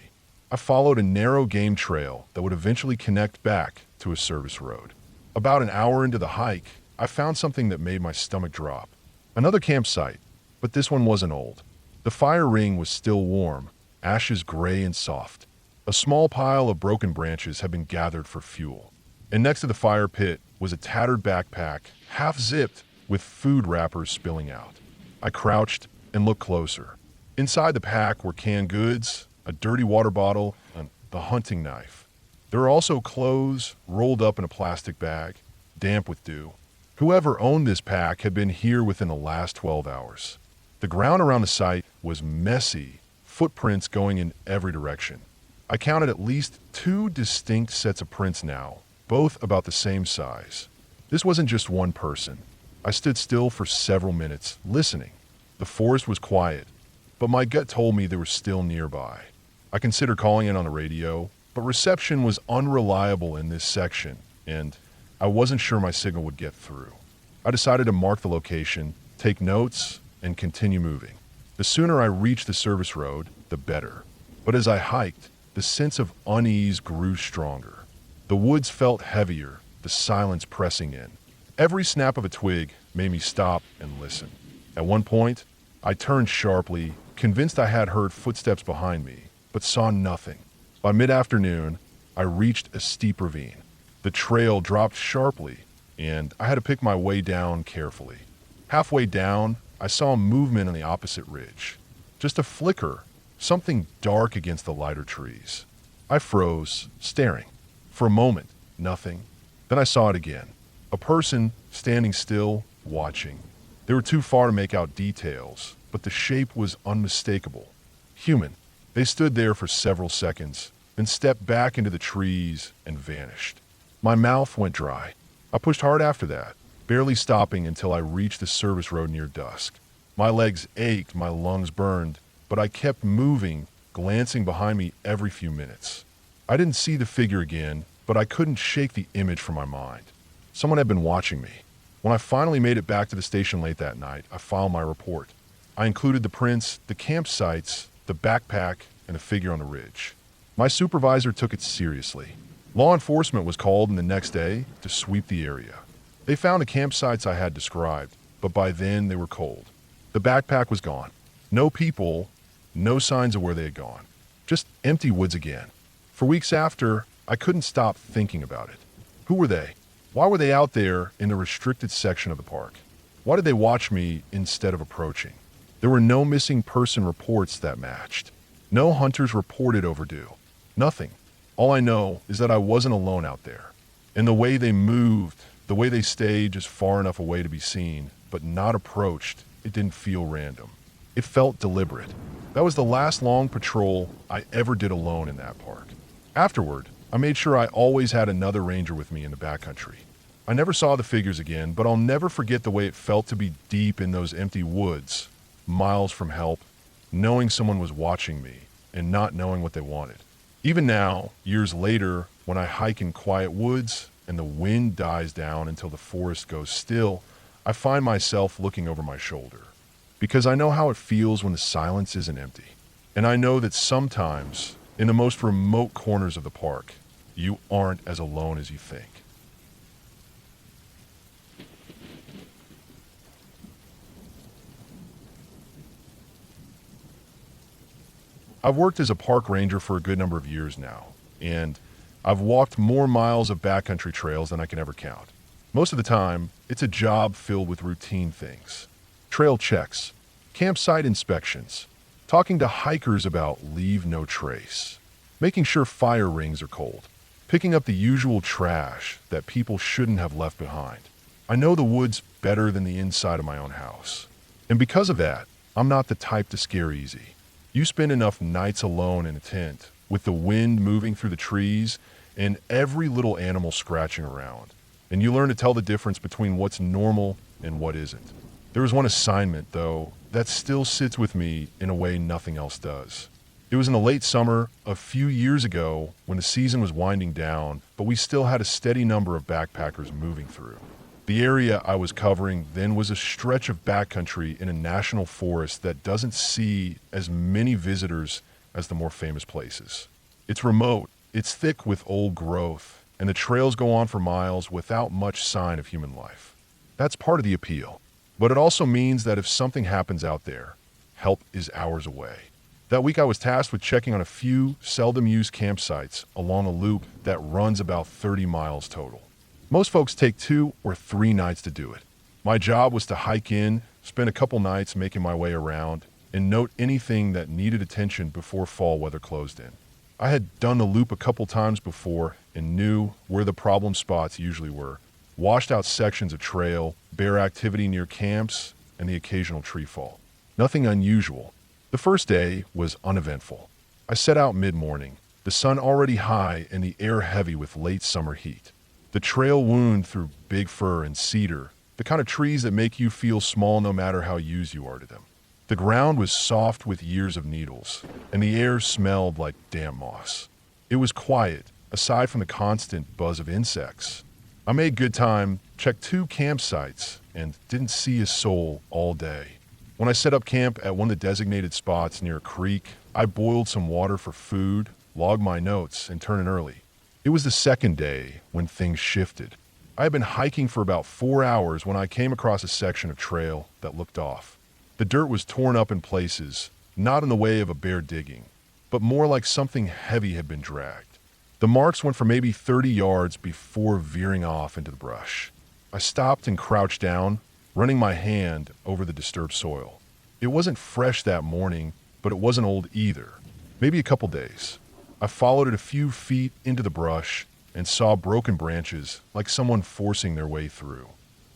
I followed a narrow game trail that would eventually connect back to a service road. About an hour into the hike, I found something that made my stomach drop. Another campsite, but this one wasn't old. The fire ring was still warm, ashes gray and soft. A small pile of broken branches had been gathered for fuel. And next to the fire pit was a tattered backpack, half zipped, with food wrappers spilling out. I crouched and looked closer. Inside the pack were canned goods, a dirty water bottle, and the hunting knife. There were also clothes rolled up in a plastic bag, damp with dew. Whoever owned this pack had been here within the last 12 hours. The ground around the site was messy, footprints going in every direction. I counted at least 2 distinct sets of prints now, both about the same size. This wasn't just one person. I stood still for several minutes, listening. The forest was quiet, but my gut told me they were still nearby. I considered calling in on the radio, but reception was unreliable in this section, and I wasn't sure my signal would get through. I decided to mark the location, take notes, and continue moving. The sooner I reached the service road, the better. But as I hiked, the sense of unease grew stronger. The woods felt heavier, the silence pressing in. Every snap of a twig made me stop and listen. At one point, I turned sharply, convinced I had heard footsteps behind me, but saw nothing. By mid-afternoon, I reached a steep ravine. The trail dropped sharply, and I had to pick my way down carefully. Halfway down, I saw movement on the opposite ridge. Just a flicker, something dark against the lighter trees. I froze, staring. For a moment, nothing. Then I saw it again. A person standing still, watching. They were too far to make out details, but the shape was unmistakable. Human. They stood there for several seconds, then stepped back into the trees and vanished. My mouth went dry. I pushed hard after that, barely stopping until I reached the service road near dusk. My legs ached, my lungs burned, but I kept moving, glancing behind me every few minutes. I didn't see the figure again, but I couldn't shake the image from my mind. Someone had been watching me. When I finally made it back to the station late that night, I filed my report. I included the prints, the campsites, the backpack, and the figure on the ridge. My supervisor took it seriously. Law enforcement was called in the next day to sweep the area. They found the campsites I had described, but by then they were cold. The backpack was gone. No people, no signs of where they had gone. Just empty woods again. For weeks after, I couldn't stop thinking about it. Who were they? Why were they out there in the restricted section of the park? Why did they watch me instead of approaching? There were no missing person reports that matched. No hunters reported overdue. Nothing. All I know is that I wasn't alone out there. And the way they moved, the way they stayed just far enough away to be seen, but not approached, it didn't feel random. It felt deliberate. That was the last long patrol I ever did alone in that park. Afterward, I made sure I always had another ranger with me in the backcountry. I never saw the figures again, but I'll never forget the way it felt to be deep in those empty woods, miles from help, knowing someone was watching me and not knowing what they wanted. Even now, years later, when I hike in quiet woods and the wind dies down until the forest goes still, I find myself looking over my shoulder. Because I know how it feels when the silence isn't empty. And I know that sometimes, in the most remote corners of the park, you aren't as alone as you think. I've worked as a park ranger for a good number of years now, and I've walked more miles of backcountry trails than I can ever count. Most of the time, it's a job filled with routine things. Trail checks, campsite inspections, talking to hikers about leave no trace, making sure fire rings are cold, picking up the usual trash that people shouldn't have left behind. I know the woods better than the inside of my own house. And because of that, I'm not the type to scare easy. You spend enough nights alone in a tent, with the wind moving through the trees and every little animal scratching around, and you learn to tell the difference between what's normal and what isn't. There was one assignment, though, that still sits with me in a way nothing else does. It was in the late summer, a few years ago, when the season was winding down, but we still had a steady number of backpackers moving through. The area I was covering then was a stretch of backcountry in a national forest that doesn't see as many visitors as the more famous places. It's remote, it's thick with old growth, and the trails go on for miles without much sign of human life. That's part of the appeal. But it also means that if something happens out there, help is hours away. That week I was tasked with checking on a few seldom used campsites along a loop that runs about 30 miles total. Most folks take 2 or 3 nights to do it. My job was to hike in, spend a couple nights making my way around, and note anything that needed attention before fall weather closed in. I had done the loop a couple times before and knew where the problem spots usually were. Washed out sections of trail, bare activity near camps, and the occasional tree fall. Nothing unusual. The first day was uneventful. I set out mid-morning, the sun already high and the air heavy with late summer heat. The trail wound through big fir and cedar, the kind of trees that make you feel small no matter how used you are to them. The ground was soft with years of needles, and the air smelled like damp moss. It was quiet, aside from the constant buzz of insects. I made good time, checked 2 campsites, and didn't see a soul all day. When I set up camp at one of the designated spots near a creek, I boiled some water for food, logged my notes, and turned in early. It was the second day when things shifted. I had been hiking for about 4 hours when I came across a section of trail that looked off. The dirt was torn up in places, not in the way of a bear digging, but more like something heavy had been dragged. The marks went for maybe 30 yards before veering off into the brush. I stopped and crouched down, running my hand over the disturbed soil. It wasn't fresh that morning, but it wasn't old either. Maybe a couple days. I followed it a few feet into the brush and saw broken branches like someone forcing their way through.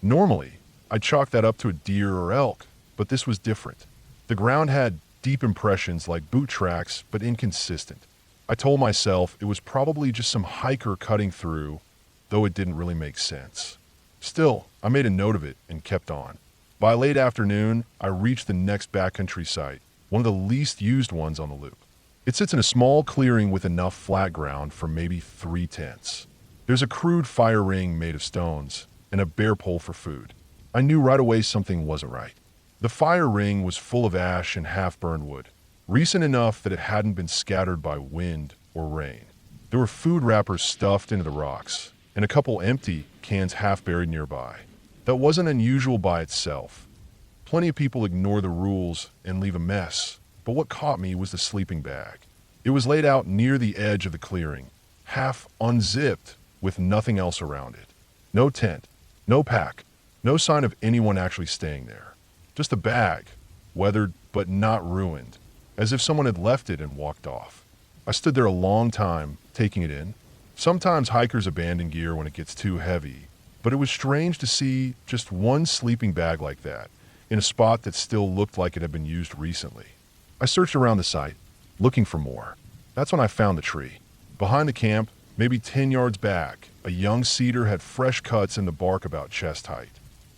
Normally, I'd chalk that up to a deer or elk, but this was different. The ground had deep impressions like boot tracks, but inconsistent. I told myself it was probably just some hiker cutting through, though it didn't really make sense. Still, I made a note of it and kept on. By late afternoon, I reached the next backcountry site, one of the least used ones on the loop. It sits in a small clearing with enough flat ground for maybe 3 tents. There's a crude fire ring made of stones and a bare pole for food. I knew right away something wasn't right. The fire ring was full of ash and half-burned wood, recent enough that it hadn't been scattered by wind or rain. There were food wrappers stuffed into the rocks, and a couple empty cans half buried nearby. That wasn't unusual by itself. Plenty of people ignore the rules and leave a mess, but what caught me was the sleeping bag. It was laid out near the edge of the clearing, half unzipped with nothing else around it. No tent, no pack, no sign of anyone actually staying there. Just a bag, weathered but not ruined, as if someone had left it and walked off. I stood there a long time, taking it in. Sometimes hikers abandon gear when it gets too heavy, but it was strange to see just one sleeping bag like that, in a spot that still looked like it had been used recently. I searched around the site, looking for more. That's when I found the tree. Behind the camp, maybe 10 yards back, a young cedar had fresh cuts in the bark about chest height.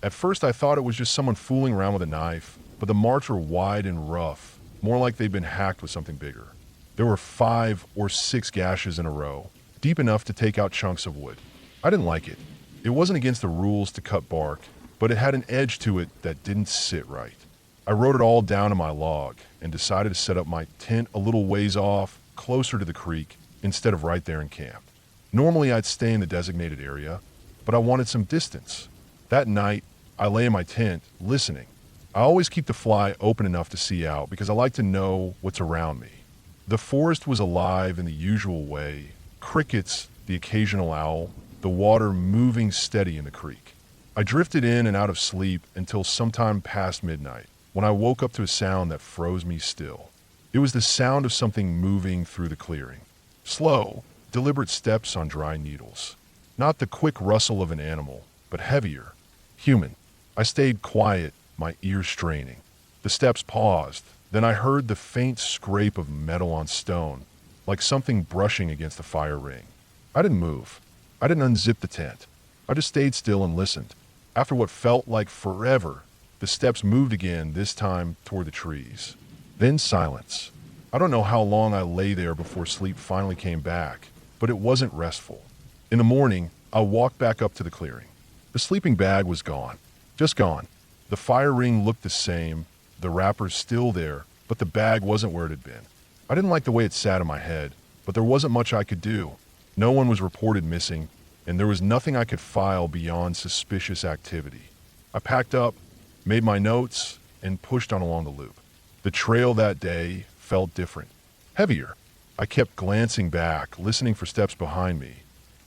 At first I thought it was just someone fooling around with a knife, but the marks were wide and rough, more like they'd been hacked with something bigger. There were 5 or 6 gashes in a row, deep enough to take out chunks of wood. I didn't like it. It wasn't against the rules to cut bark, but it had an edge to it that didn't sit right. I wrote it all down in my log and decided to set up my tent a little ways off, closer to the creek, instead of right there in camp. Normally I'd stay in the designated area, but I wanted some distance. That night, I lay in my tent, listening. I always keep the fly open enough to see out because I like to know what's around me. The forest was alive in the usual way: crickets, the occasional owl, the water moving steady in the creek. I drifted in and out of sleep until sometime past midnight, when I woke up to a sound that froze me still. It was the sound of something moving through the clearing. Slow, deliberate steps on dry needles. Not the quick rustle of an animal, but heavier, human. I stayed quiet, my ears straining. The steps paused. Then I heard the faint scrape of metal on stone, like something brushing against the fire ring. I didn't move. I didn't unzip the tent. I just stayed still and listened. After what felt like forever, the steps moved again, this time toward the trees. Then silence. I don't know how long I lay there before sleep finally came back, but it wasn't restful. In the morning, I walked back up to the clearing. The sleeping bag was gone. Just gone. The fire ring looked the same, the wrapper's still there, but the bag wasn't where it had been. I didn't like the way it sat in my head, but there wasn't much I could do. No one was reported missing, and there was nothing I could file beyond suspicious activity. I packed up, made my notes, and pushed on along the loop. The trail that day felt different, heavier. I kept glancing back, listening for steps behind me,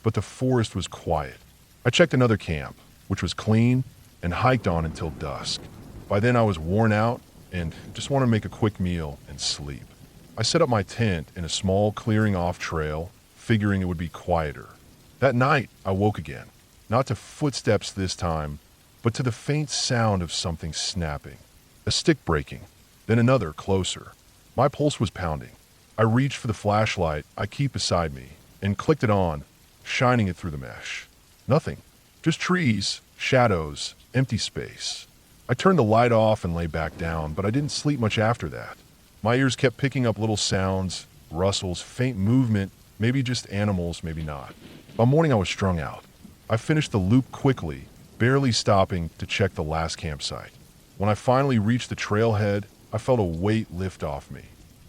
but the forest was quiet. I checked another camp, which was clean, and hiked on until dusk. By then I was worn out and just wanted to make a quick meal and sleep. I set up my tent in a small clearing off trail, figuring it would be quieter. That night I woke again, not to footsteps this time, but to the faint sound of something snapping. A stick breaking, then another closer. My pulse was pounding. I reached for the flashlight I keep beside me and clicked it on, shining it through the mesh. Nothing. Just trees, shadows, empty space. I turned the light off and lay back down, but I didn't sleep much after that. My ears kept picking up little sounds, rustles, faint movement, maybe just animals, maybe not. By morning I was strung out. I finished the loop quickly, barely stopping to check the last campsite. When I finally reached the trailhead, I felt a weight lift off me.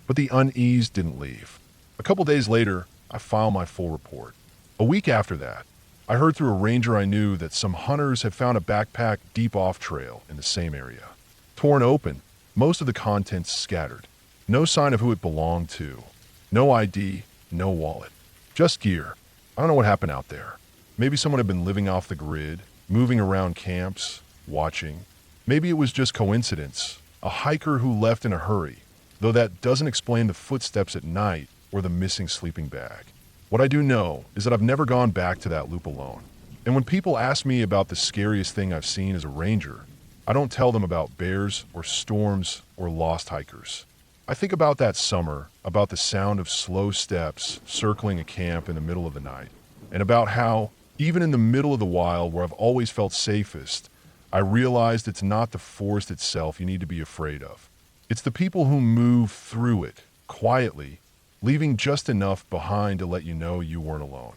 But the unease didn't leave. A couple days later, I filed my full report. A week after that, I heard through a ranger I knew that some hunters had found a backpack deep off trail in the same area. Torn open, most of the contents scattered. No sign of who it belonged to. No ID, no wallet. Just gear. I don't know what happened out there. Maybe someone had been living off the grid, moving around camps, watching. Maybe it was just coincidence, a hiker who left in a hurry, though that doesn't explain the footsteps at night or the missing sleeping bag. What I do know is that I've never gone back to that loop alone. And when people ask me about the scariest thing I've seen as a ranger, I don't tell them about bears or storms or lost hikers. I think about that summer, about the sound of slow steps circling a camp in the middle of the night, and about how, even in the middle of the wild where I've always felt safest, I realized it's not the forest itself you need to be afraid of. It's the people who move through it, quietly, leaving just enough behind to let you know you weren't alone.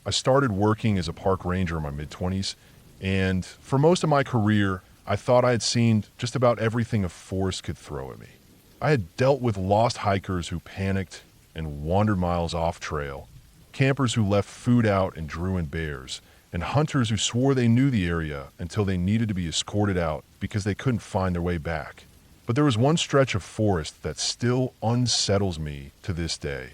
I started working as a park ranger in my mid-20s, and for most of my career, I thought I had seen just about everything a forest could throw at me. I had dealt with lost hikers who panicked and wandered miles off trail, campers who left food out and drew in bears, and hunters who swore they knew the area until they needed to be escorted out because they couldn't find their way back. But there was one stretch of forest that still unsettles me to this day,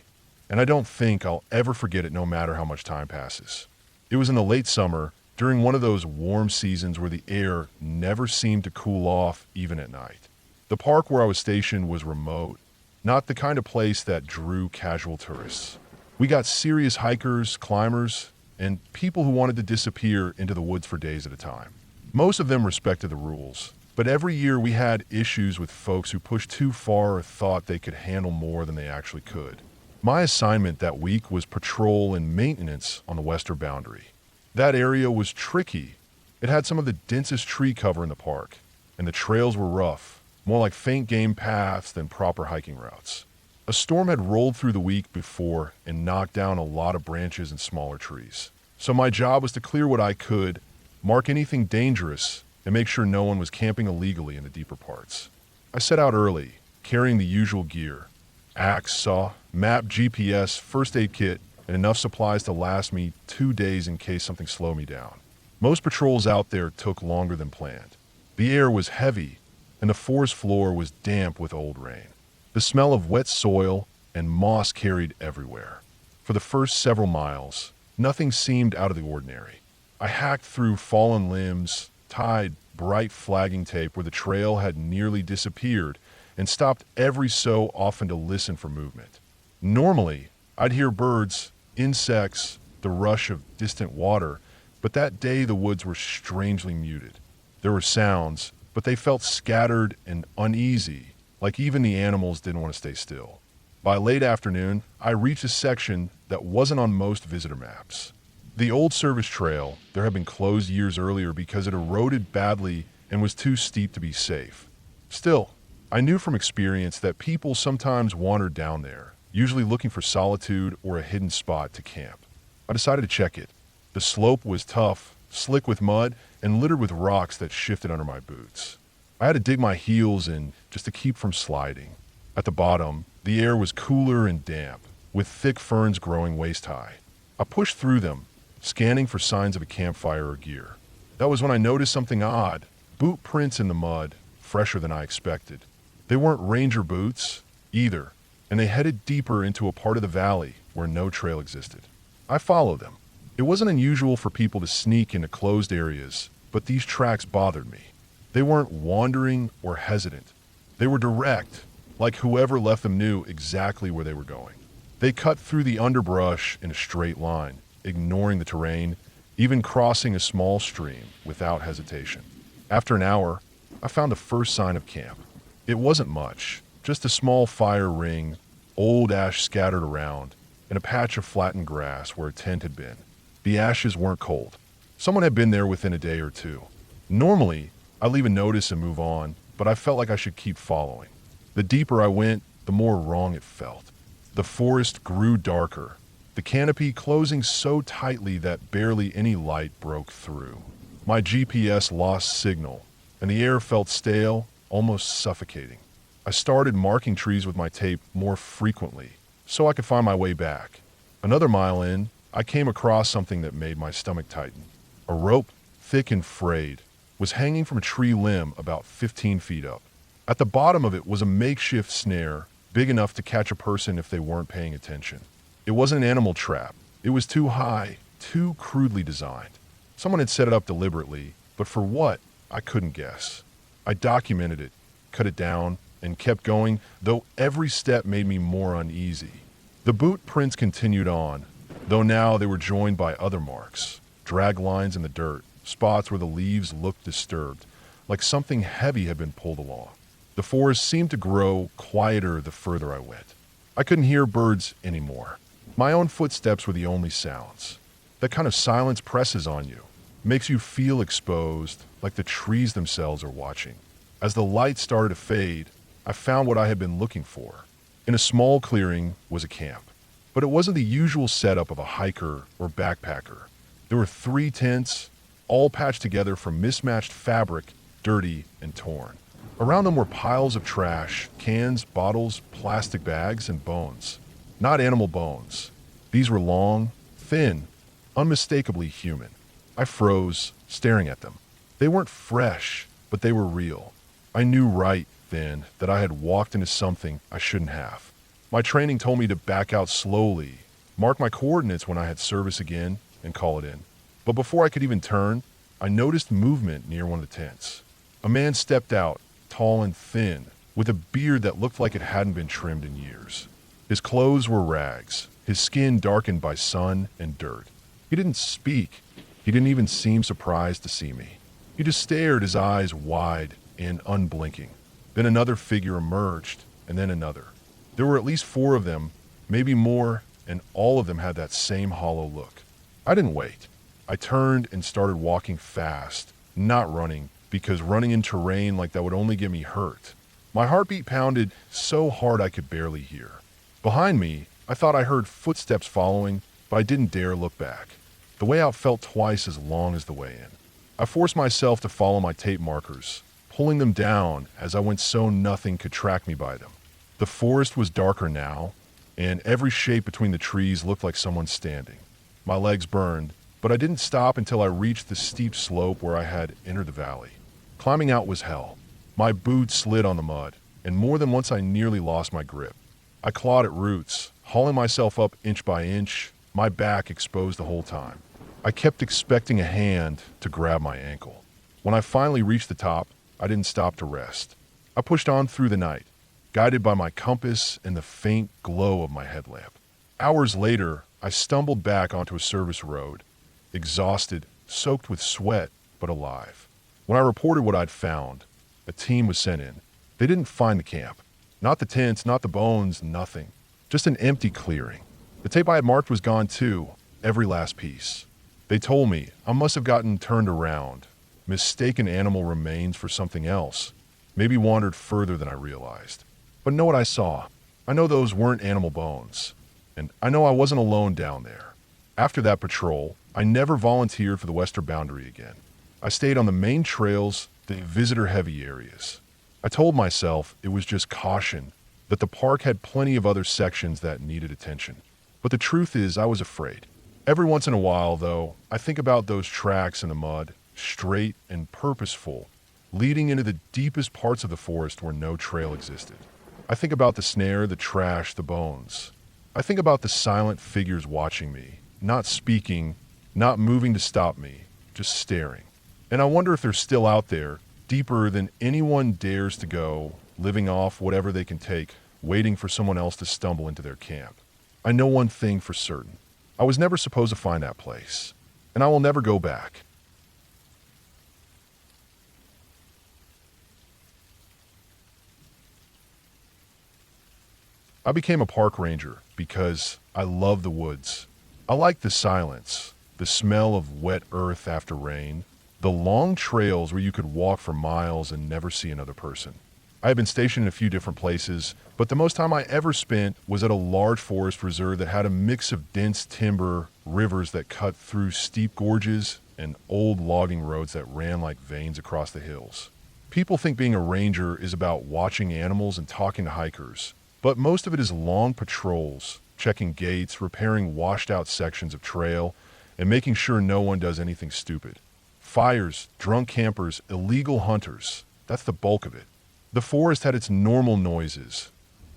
and I don't think I'll ever forget it no matter how much time passes. It was in the late summer, during one of those warm seasons where the air never seemed to cool off even at night. The park where I was stationed was remote, not the kind of place that drew casual tourists. We got serious hikers, climbers, and people who wanted to disappear into the woods for days at a time. Most of them respected the rules, but every year we had issues with folks who pushed too far or thought they could handle more than they actually could. My assignment that week was patrol and maintenance on the western boundary. That area was tricky. It had some of the densest tree cover in the park, and the trails were rough, more like faint game paths than proper hiking routes. A storm had rolled through the week before and knocked down a lot of branches and smaller trees. So my job was to clear what I could, mark anything dangerous, and make sure no one was camping illegally in the deeper parts. I set out early, carrying the usual gear: axe, saw, map, GPS, first aid kit, and enough supplies to last me 2 days in case something slowed me down. Most patrols out there took longer than planned. The air was heavy, and the forest floor was damp with old rain. The smell of wet soil and moss carried everywhere. For the first several miles, nothing seemed out of the ordinary. I hacked through fallen limbs, tied bright flagging tape where the trail had nearly disappeared, and stopped every so often to listen for movement. Normally, I'd hear birds, insects, the rush of distant water, but that day the woods were strangely muted. There were sounds, but they felt scattered and uneasy, like even the animals didn't want to stay still. By late afternoon, I reached a section that wasn't on most visitor maps. The old service trail there had been closed years earlier because it eroded badly and was too steep to be safe. Still, I knew from experience that people sometimes wandered down there, usually looking for solitude or a hidden spot to camp. I decided to check it. The slope was tough, slick with mud, and littered with rocks that shifted under my boots. I had to dig my heels in just to keep from sliding. At the bottom, the air was cooler and damp, with thick ferns growing waist-high. I pushed through them, scanning for signs of a campfire or gear. That was when I noticed something odd. Boot prints in the mud, fresher than I expected. They weren't ranger boots, either, and they headed deeper into a part of the valley where no trail existed. I followed them. It wasn't unusual for people to sneak into closed areas, but these tracks bothered me. They weren't wandering or hesitant. They were direct, like whoever left them knew exactly where they were going. They cut through the underbrush in a straight line, ignoring the terrain, even crossing a small stream without hesitation. After an hour, I found the first sign of camp. It wasn't much, just a small fire ring, old ash scattered around, and a patch of flattened grass where a tent had been. The ashes weren't cold. Someone had been there within a day or two. Normally, I leave a notice and move on, but I felt like I should keep following. The deeper I went, the more wrong it felt. The forest grew darker, the canopy closing so tightly that barely any light broke through. My GPS lost signal, and the air felt stale, almost suffocating. I started marking trees with my tape more frequently, so I could find my way back. Another mile in, I came across something that made my stomach tighten. A rope, thick and frayed, was hanging from a tree limb about 15 feet up. At the bottom of it was a makeshift snare, big enough to catch a person if they weren't paying attention. It wasn't an animal trap. It was too high, too crudely designed. Someone had set it up deliberately, but for what, I couldn't guess. I documented it, cut it down, and kept going, though every step made me more uneasy. The boot prints continued on, though now they were joined by other marks, drag lines in the dirt, spots where the leaves looked disturbed, like something heavy had been pulled along. The forest seemed to grow quieter the further I went. I couldn't hear birds anymore. My own footsteps were the only sounds. That kind of silence presses on you, makes you feel exposed, like the trees themselves are watching. As the light started to fade, I found what I had been looking for. In a small clearing was a camp, but it wasn't the usual setup of a hiker or backpacker. There were 3 tents, all patched together from mismatched fabric, dirty and torn. Around them were piles of trash, cans, bottles, plastic bags, and bones. Not animal bones. These were long, thin, unmistakably human. I froze, staring at them. They weren't fresh, but they were real. I knew right then that I had walked into something I shouldn't have. My training told me to back out slowly, mark my coordinates when I had service again, and call it in. But before I could even turn, I noticed movement near one of the tents. A man stepped out, tall and thin, with a beard that looked like it hadn't been trimmed in years. His clothes were rags, his skin darkened by sun and dirt. He didn't speak. He didn't even seem surprised to see me. He just stared, his eyes wide and unblinking. Then another figure emerged, and then another. There were at least 4 of them, maybe more, and all of them had that same hollow look. I didn't wait. I turned and started walking fast, not running, because running in terrain like that would only get me hurt. My heartbeat pounded so hard I could barely hear. Behind me, I thought I heard footsteps following, but I didn't dare look back. The way out felt twice as long as the way in. I forced myself to follow my tape markers, pulling them down as I went so nothing could track me by them. The forest was darker now, and every shape between the trees looked like someone standing. My legs burned, but I didn't stop until I reached the steep slope where I had entered the valley. Climbing out was hell. My boots slid on the mud, and more than once I nearly lost my grip. I clawed at roots, hauling myself up inch by inch, my back exposed the whole time. I kept expecting a hand to grab my ankle. When I finally reached the top, I didn't stop to rest. I pushed on through the night, guided by my compass and the faint glow of my headlamp. Hours later, I stumbled back onto a service road, exhausted, soaked with sweat, but alive. When I reported what I'd found, a team was sent in. They didn't find the camp. Not the tents, not the bones, nothing. Just an empty clearing. The tape I had marked was gone too, every last piece. They told me I must have gotten turned around, mistaken animal remains for something else, maybe wandered further than I realized. But know what I saw. I know those weren't animal bones. And I know I wasn't alone down there. After that patrol, I never volunteered for the western boundary again. I stayed on the main trails, the visitor-heavy areas. I told myself it was just caution, that the park had plenty of other sections that needed attention. But the truth is, I was afraid. Every once in a while, though, I think about those tracks in the mud, straight and purposeful, leading into the deepest parts of the forest where no trail existed. I think about the snare, the trash, the bones. I think about the silent figures watching me, not speaking, not moving to stop me, just staring. And I wonder if they're still out there, deeper than anyone dares to go, living off whatever they can take, waiting for someone else to stumble into their camp. I know one thing for certain. I was never supposed to find that place, and I will never go back. I became a park ranger because I love the woods. I like the silence, the smell of wet earth after rain, the long trails where you could walk for miles and never see another person. I have been stationed in a few different places, but the most time I ever spent was at a large forest reserve that had a mix of dense timber, rivers that cut through steep gorges, and old logging roads that ran like veins across the hills. People think being a ranger is about watching animals and talking to hikers, but most of it is long patrols, checking gates, repairing washed-out sections of trail, and making sure no one does anything stupid. Fires, drunk campers, illegal hunters, that's the bulk of it. The forest had its normal noises.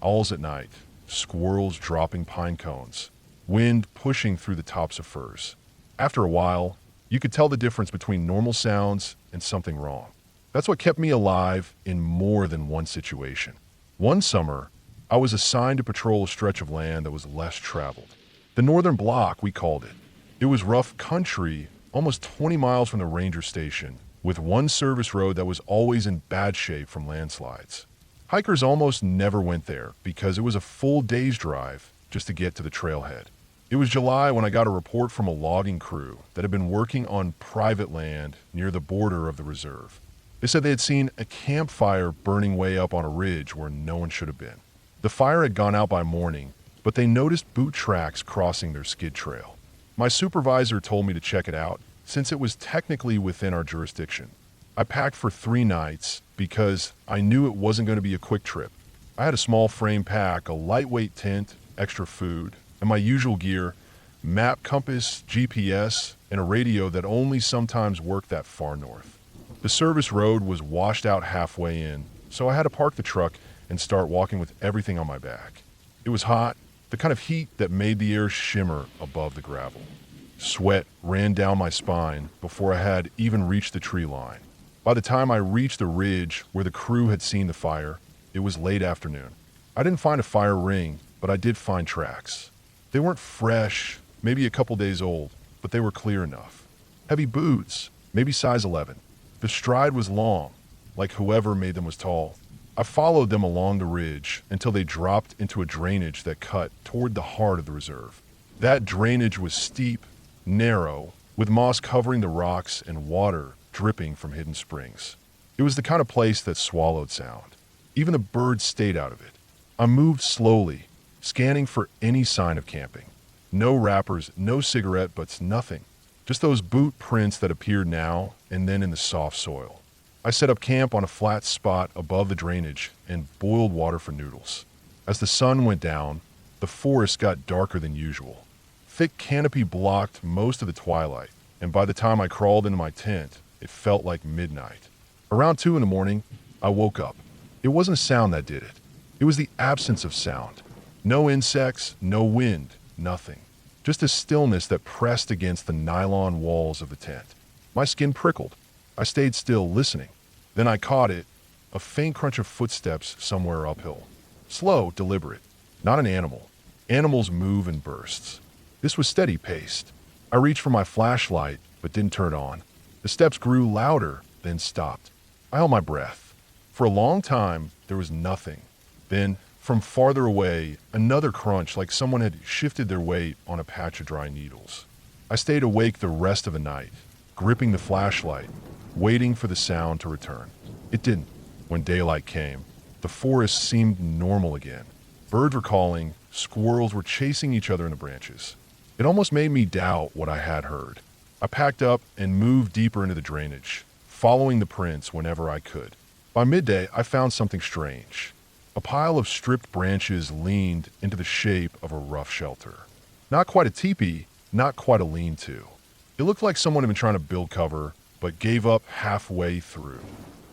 Owls at night, squirrels dropping pine cones, wind pushing through the tops of firs. After a while, you could tell the difference between normal sounds and something wrong. That's what kept me alive in more than one situation. One summer, I was assigned to patrol a stretch of land that was less traveled. The Northern Block, we called it. It was rough country, almost 20 miles from the ranger station, with one service road that was always in bad shape from landslides. Hikers almost never went there because it was a full day's drive just to get to the trailhead. It was July when I got a report from a logging crew that had been working on private land near the border of the reserve. They said they had seen a campfire burning way up on a ridge where no one should have been. The fire had gone out by morning, but they noticed boot tracks crossing their skid trail. My supervisor told me to check it out since it was technically within our jurisdiction. I packed for 3 nights because I knew it wasn't going to be a quick trip. I had a small frame pack, a lightweight tent, extra food, and my usual gear, map, compass, GPS, and a radio that only sometimes worked that far north. The service road was washed out halfway in, so I had to park the truck and start walking with everything on my back. It was hot, the kind of heat that made the air shimmer above the gravel. Sweat ran down my spine before I had even reached the tree line. By the time I reached the ridge where the crew had seen the fire, it was late afternoon. I didn't find a fire ring, but I did find tracks. They weren't fresh, maybe a couple days old, but they were clear enough. Heavy boots, maybe size 11. The stride was long, like whoever made them was tall. I followed them along the ridge until they dropped into a drainage that cut toward the heart of the reserve. That drainage was steep, narrow, with moss covering the rocks and water dripping from hidden springs. It was the kind of place that swallowed sound. Even the birds stayed out of it. I moved slowly, scanning for any sign of camping. No wrappers, no cigarette butts, nothing. Just those boot prints that appeared now and then in the soft soil. I set up camp on a flat spot above the drainage and boiled water for noodles. As the sun went down, the forest got darker than usual. thick canopy blocked most of the twilight, and by the time I crawled into my tent, it felt like midnight. Around 2 in the morning, I woke up. It wasn't a sound that did it. It was the absence of sound. No insects, no wind, nothing. Just a stillness that pressed against the nylon walls of the tent. My skin prickled. I stayed still, listening. Then I caught it, a faint crunch of footsteps somewhere uphill. Slow, deliberate. Not an animal. Animals move in bursts. This was steady-paced. I reached for my flashlight, but didn't turn it on. The steps grew louder, then stopped. I held my breath. For a long time, there was nothing. Then, from farther away, another crunch like someone had shifted their weight on a patch of dry needles. I stayed awake the rest of the night, gripping the flashlight, waiting for the sound to return. It didn't. When daylight came, the forest seemed normal again. Birds were calling, squirrels were chasing each other in the branches. It almost made me doubt what I had heard. I packed up and moved deeper into the drainage, following the prints whenever I could. By midday, I found something strange. A pile of stripped branches leaned into the shape of a rough shelter. Not quite a teepee, not quite a lean-to. It looked like someone had been trying to build cover, but gave up halfway through.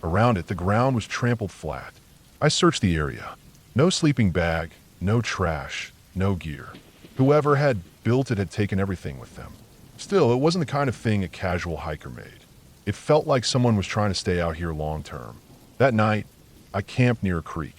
Around it, the ground was trampled flat. I searched the area. No sleeping bag, no trash, no gear. Whoever had built it had taken everything with them. Still, it wasn't the kind of thing a casual hiker made. It felt like someone was trying to stay out here long term. That night, I camped near a creek.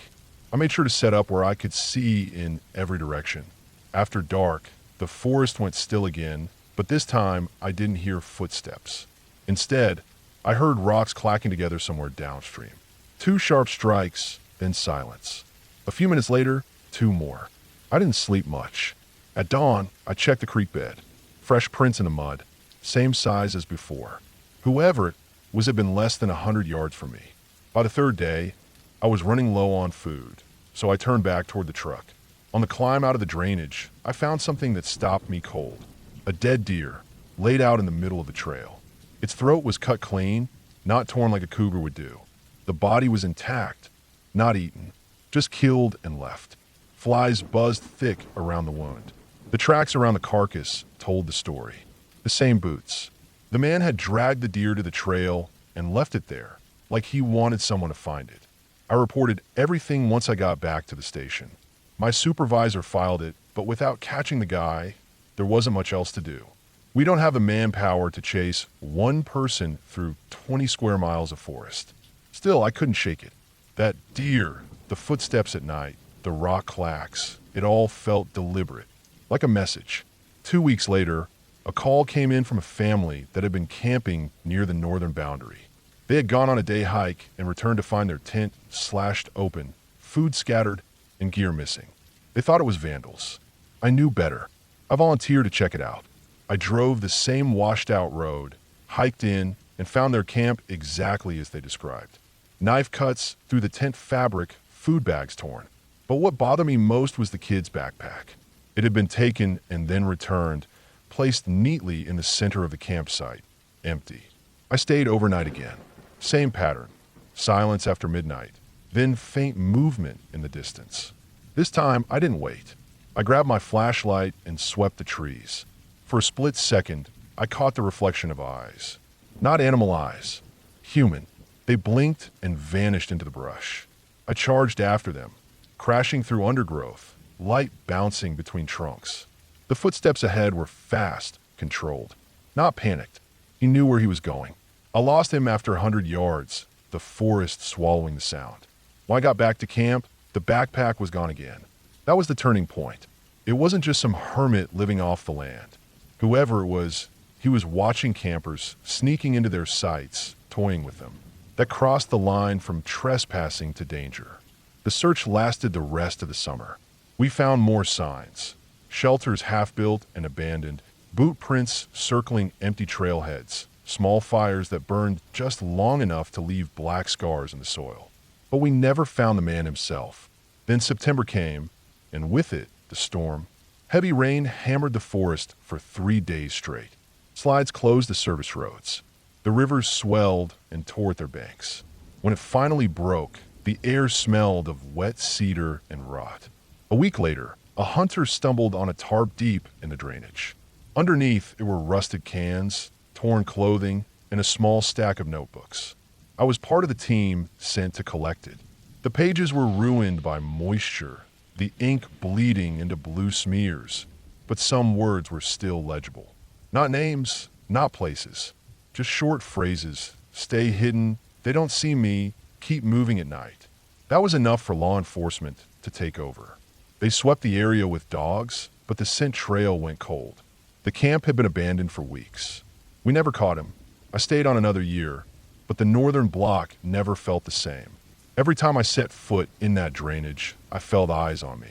I made sure to set up where I could see in every direction. After dark, the forest went still again, but this time I didn't hear footsteps. Instead, I heard rocks clacking together somewhere downstream. 2 sharp strikes, then silence. A few minutes later, 2 more. I didn't sleep much. At dawn, I checked the creek bed. Fresh prints in the mud, same size as before. Whoever it was had been less than 100 yards from me. By the 3rd day, I was running low on food, so I turned back toward the truck. On the climb out of the drainage, I found something that stopped me cold. A dead deer, laid out in the middle of the trail. Its throat was cut clean, not torn like a cougar would do. The body was intact, not eaten, just killed and left. Flies buzzed thick around the wound. The tracks around the carcass told the story. The same boots. The man had dragged the deer to the trail and left it there, like he wanted someone to find it. I reported everything once I got back to the station. My supervisor filed it, but without catching the guy, there wasn't much else to do. We don't have the manpower to chase one person through 20 square miles of forest. Still, I couldn't shake it. That deer, the footsteps at night, the rock clacks, it all felt deliberate, like a message. 2 weeks later, a call came in from a family that had been camping near the northern boundary. They had gone on a day hike and returned to find their tent slashed open, food scattered, and gear missing. They thought it was vandals. I knew better. I volunteered to check it out. I drove the same washed-out road, hiked in, and found their camp exactly as they described. Knife cuts through the tent fabric, food bags torn. But what bothered me most was the kid's backpack. It had been taken and then returned, placed neatly in the center of the campsite, empty. I stayed overnight again. Same pattern. Silence after midnight. Then faint movement in the distance. This time, I didn't wait. I grabbed my flashlight and swept the trees. For a split second, I caught the reflection of eyes. Not animal eyes. Human. They blinked and vanished into the brush. I charged after them, crashing through undergrowth, light bouncing between trunks. The footsteps ahead were fast, controlled. Not panicked. He knew where he was going. I lost him after 100 yards, the forest swallowing the sound. When I got back to camp, the backpack was gone again. That was the turning point. It wasn't just some hermit living off the land. Whoever it was, he was watching campers, sneaking into their sites, toying with them. That crossed the line from trespassing to danger. The search lasted the rest of the summer. We found more signs. Shelters half-built and abandoned, boot prints circling empty trailheads, small fires that burned just long enough to leave black scars in the soil. But we never found the man himself. Then September came, and with it, the storm. Heavy rain hammered the forest for 3 days straight. Slides closed the service roads. The rivers swelled and tore at their banks. When it finally broke, the air smelled of wet cedar and rot. A week later, A hunter stumbled on a tarp deep in the drainage. Underneath, it were rusted cans, torn clothing, and a small stack of notebooks. I was part of the team sent to collect it. The pages were ruined by moisture, the ink bleeding into blue smears, but some words were still legible. Not names, not places, just short phrases. Stay hidden, they don't see me, keep moving at night. That was enough for law enforcement to take over. They swept the area with dogs, but the scent trail went cold. The camp had been abandoned for weeks. We never caught him. I stayed on another year, but the northern block never felt the same. Every time I set foot in that drainage, I felt eyes on me.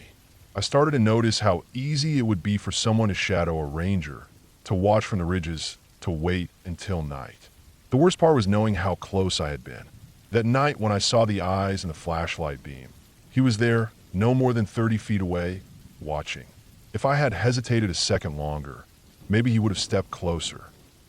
I started to notice how easy it would be for someone to shadow a ranger, to watch from the ridges, to wait until night. The worst part was knowing how close I had been. That night when I saw the eyes and the flashlight beam, he was there, no more than 30 feet away, watching. If I had hesitated a second longer, maybe he would have stepped closer.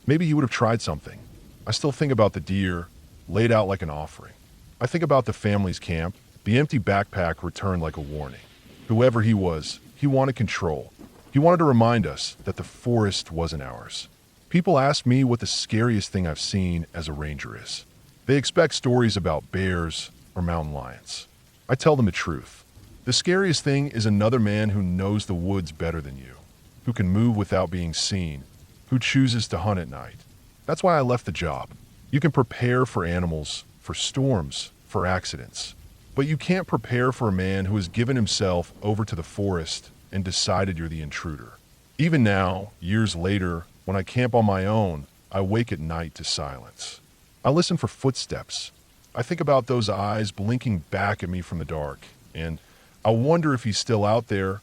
Maybe he would have tried something. I still think about the deer, laid out like an offering. I think about the family's camp. The empty backpack returned like a warning. Whoever he was, he wanted control. He wanted to remind us that the forest wasn't ours. People ask me what the scariest thing I've seen as a ranger is. They expect stories about bears or mountain lions. I tell them the truth. The scariest thing is another man who knows the woods better than you, who can move without being seen, who chooses to hunt at night. That's why I left the job. You can prepare for animals, for storms, for accidents. But you can't prepare for a man who has given himself over to the forest and decided you're the intruder. Even now, years later, when I camp on my own, I wake at night to silence. I listen for footsteps. I think about those eyes blinking back at me from the dark, and I wonder if he's still out there.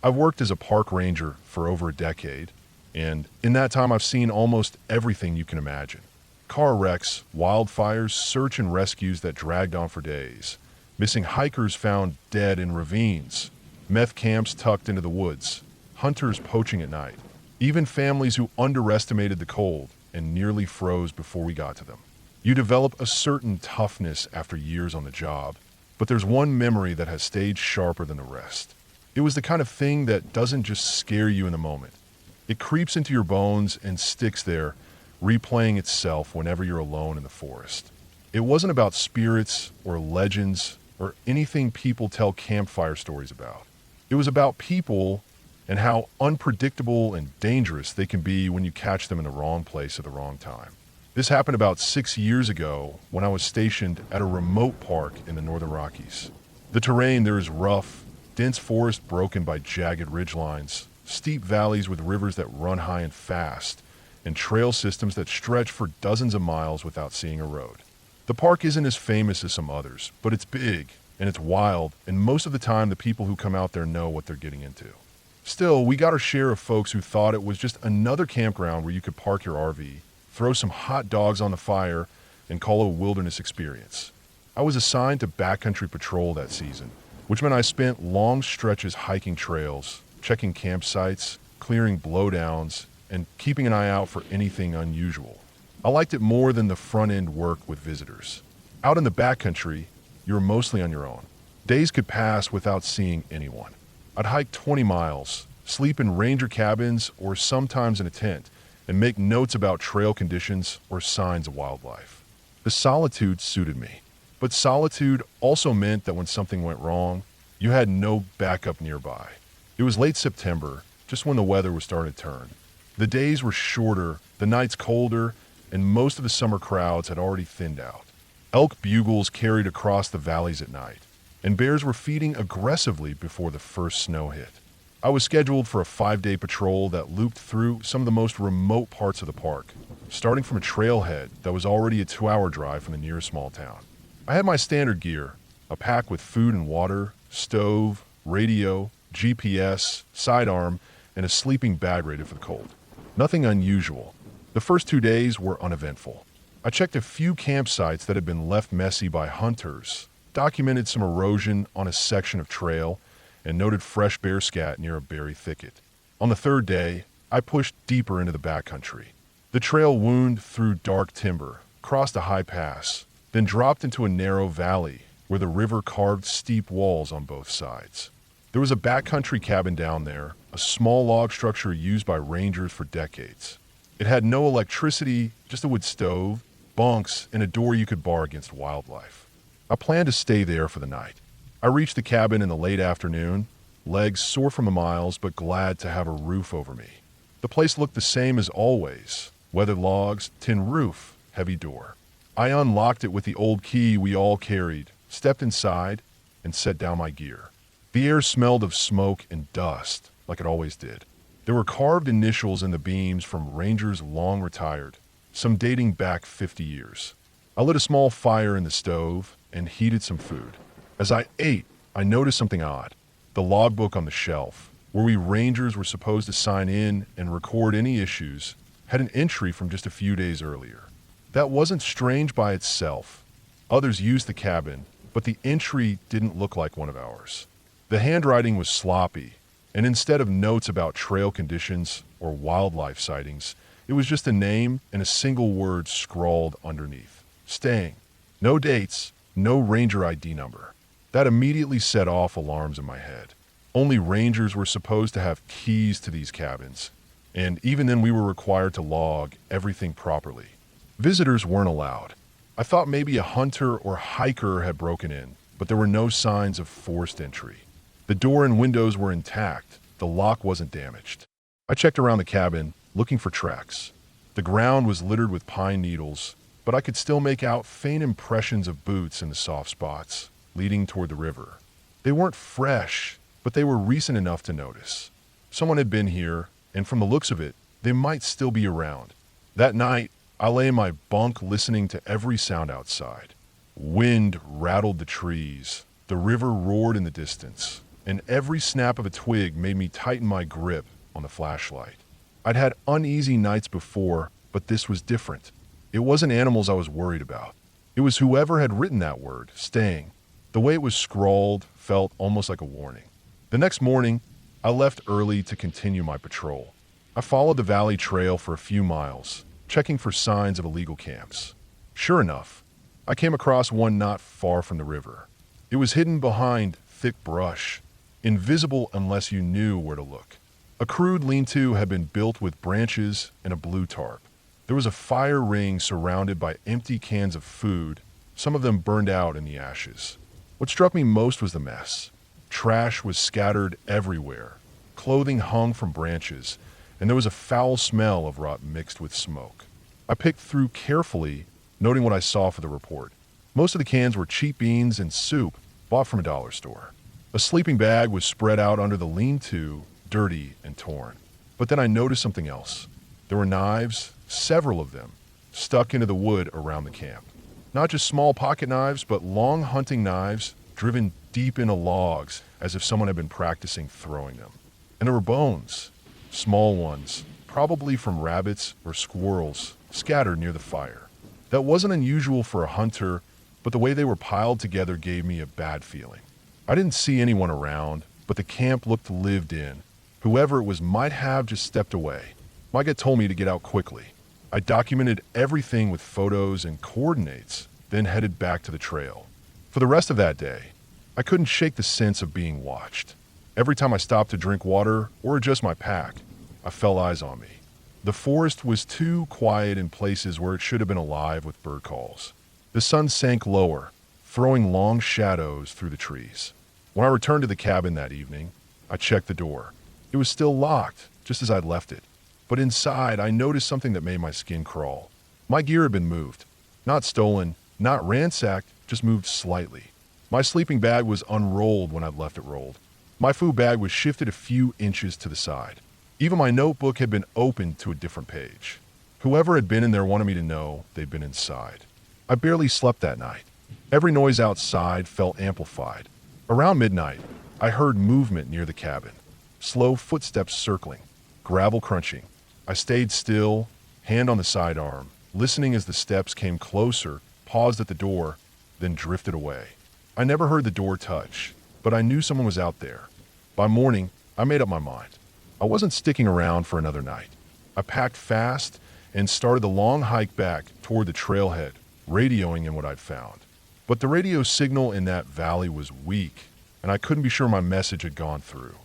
I've worked as a park ranger for over a decade, and in that time I've seen almost everything you can imagine. Car wrecks, wildfires, search and rescues that dragged on for days, missing hikers found dead in ravines, meth camps tucked into the woods, hunters poaching at night, even families who underestimated the cold and nearly froze before we got to them. You develop a certain toughness after years on the job, but there's one memory that has stayed sharper than the rest. It was the kind of thing that doesn't just scare you in the moment. It creeps into your bones and sticks there, replaying itself whenever you're alone in the forest. It wasn't about spirits or legends or anything people tell campfire stories about. It was about people and how unpredictable and dangerous they can be when you catch them in the wrong place at the wrong time. This happened about 6 years ago when I was stationed at a remote park in the Northern Rockies. The terrain there is rough, dense forest broken by jagged ridgelines, steep valleys with rivers that run high and fast, and trail systems that stretch for dozens of miles without seeing a road. The park isn't as famous as some others, but it's big and it's wild, and most of the time the people who come out there know what they're getting into. Still, we got our share of folks who thought it was just another campground where you could park your RV, throw some hot dogs on the fire, and call it a wilderness experience. I was assigned to backcountry patrol that season, which meant I spent long stretches hiking trails, checking campsites, clearing blowdowns, and keeping an eye out for anything unusual. I liked it more than the front-end work with visitors. Out in the backcountry, you were mostly on your own. Days could pass without seeing anyone. I'd hike 20 miles, sleep in ranger cabins or sometimes in a tent, and make notes about trail conditions or signs of wildlife. The solitude suited me, but solitude also meant that when something went wrong, you had no backup nearby. It was late September, just when the weather was starting to turn. The days were shorter, the nights colder, and most of the summer crowds had already thinned out. Elk bugles carried across the valleys at night, and bears were feeding aggressively before the first snow hit. I was scheduled for a 5-day patrol that looped through some of the most remote parts of the park, starting from a trailhead that was already a 2-hour drive from the nearest small town. I had my standard gear, a pack with food and water, stove, radio, GPS, sidearm, and a sleeping bag rated for the cold. Nothing unusual. The first 2 days were uneventful. I checked a few campsites that had been left messy by hunters, documented some erosion on a section of trail, and noted fresh bear scat near a berry thicket. On the 3rd day, I pushed deeper into the backcountry. The trail wound through dark timber, crossed a high pass, then dropped into a narrow valley where the river carved steep walls on both sides. There was a backcountry cabin down there, a small log structure used by rangers for decades. It had no electricity, just a wood stove, bunks, and a door you could bar against wildlife. I planned to stay there for the night. I reached the cabin in the late afternoon, legs sore from the miles but glad to have a roof over me. The place looked the same as always, weathered logs, tin roof, heavy door. I unlocked it with the old key we all carried, stepped inside, and set down my gear. The air smelled of smoke and dust, like it always did. There were carved initials in the beams from rangers long retired, some dating back 50 years. I lit a small fire in the stove and heated some food. As I ate, I noticed something odd. The logbook on the shelf, where we rangers were supposed to sign in and record any issues, had an entry from just a few days earlier. That wasn't strange by itself. Others used the cabin, but the entry didn't look like one of ours. The handwriting was sloppy, and instead of notes about trail conditions or wildlife sightings, it was just a name and a single word scrawled underneath. Staying. No dates, no ranger ID number. That immediately set off alarms in my head. Only rangers were supposed to have keys to these cabins, and even then we were required to log everything properly. Visitors weren't allowed. I thought maybe a hunter or hiker had broken in, but there were no signs of forced entry. The door and windows were intact. The lock wasn't damaged. I checked around the cabin, looking for tracks. The ground was littered with pine needles, but I could still make out faint impressions of boots in the soft spots, leading toward the river. They weren't fresh, but they were recent enough to notice. Someone had been here, and from the looks of it, they might still be around. That night, I lay in my bunk listening to every sound outside. Wind rattled the trees, the river roared in the distance, and every snap of a twig made me tighten my grip on the flashlight. I'd had uneasy nights before, but this was different. It wasn't animals I was worried about. It was whoever had written that word, staying. The way it was scrawled felt almost like a warning. The next morning, I left early to continue my patrol. I followed the valley trail for a few miles, checking for signs of illegal camps. Sure enough, I came across one not far from the river. It was hidden behind thick brush, invisible unless you knew where to look. A crude lean-to had been built with branches and a blue tarp. There was a fire ring surrounded by empty cans of food, some of them burned out in the ashes. What struck me most was the mess. Trash was scattered everywhere. Clothing hung from branches, and there was a foul smell of rot mixed with smoke. I picked through carefully, noting what I saw for the report. Most of the cans were cheap beans and soup bought from a dollar store. A sleeping bag was spread out under the lean-to, dirty and torn. But then I noticed something else. There were knives, several of them, stuck into the wood around the camp. Not just small pocket knives, but long hunting knives driven deep into logs as if someone had been practicing throwing them. And there were bones, small ones, probably from rabbits or squirrels, scattered near the fire. That wasn't unusual for a hunter, but the way they were piled together gave me a bad feeling. I didn't see anyone around, but the camp looked lived in. Whoever it was might have just stepped away. My gut told me to get out quickly. I documented everything with photos and coordinates, then headed back to the trail. For the rest of that day, I couldn't shake the sense of being watched. Every time I stopped to drink water or adjust my pack, I felt eyes on me. The forest was too quiet in places where it should have been alive with bird calls. The sun sank lower, throwing long shadows through the trees. When I returned to the cabin that evening, I checked the door. It was still locked, just as I'd left it. But inside, I noticed something that made my skin crawl. My gear had been moved. Not stolen, not ransacked, just moved slightly. My sleeping bag was unrolled when I'd left it rolled. My food bag was shifted a few inches to the side. Even my notebook had been opened to a different page. Whoever had been in there wanted me to know they'd been inside. I barely slept that night. Every noise outside felt amplified. Around midnight, I heard movement near the cabin. Slow footsteps circling, gravel crunching. I stayed still, hand on the sidearm, listening as the steps came closer, paused at the door, then drifted away. I never heard the door touch, but I knew someone was out there. By morning, I made up my mind. I wasn't sticking around for another night. I packed fast and started the long hike back toward the trailhead, radioing in what I'd found. But the radio signal in that valley was weak, and I couldn't be sure my message had gone through.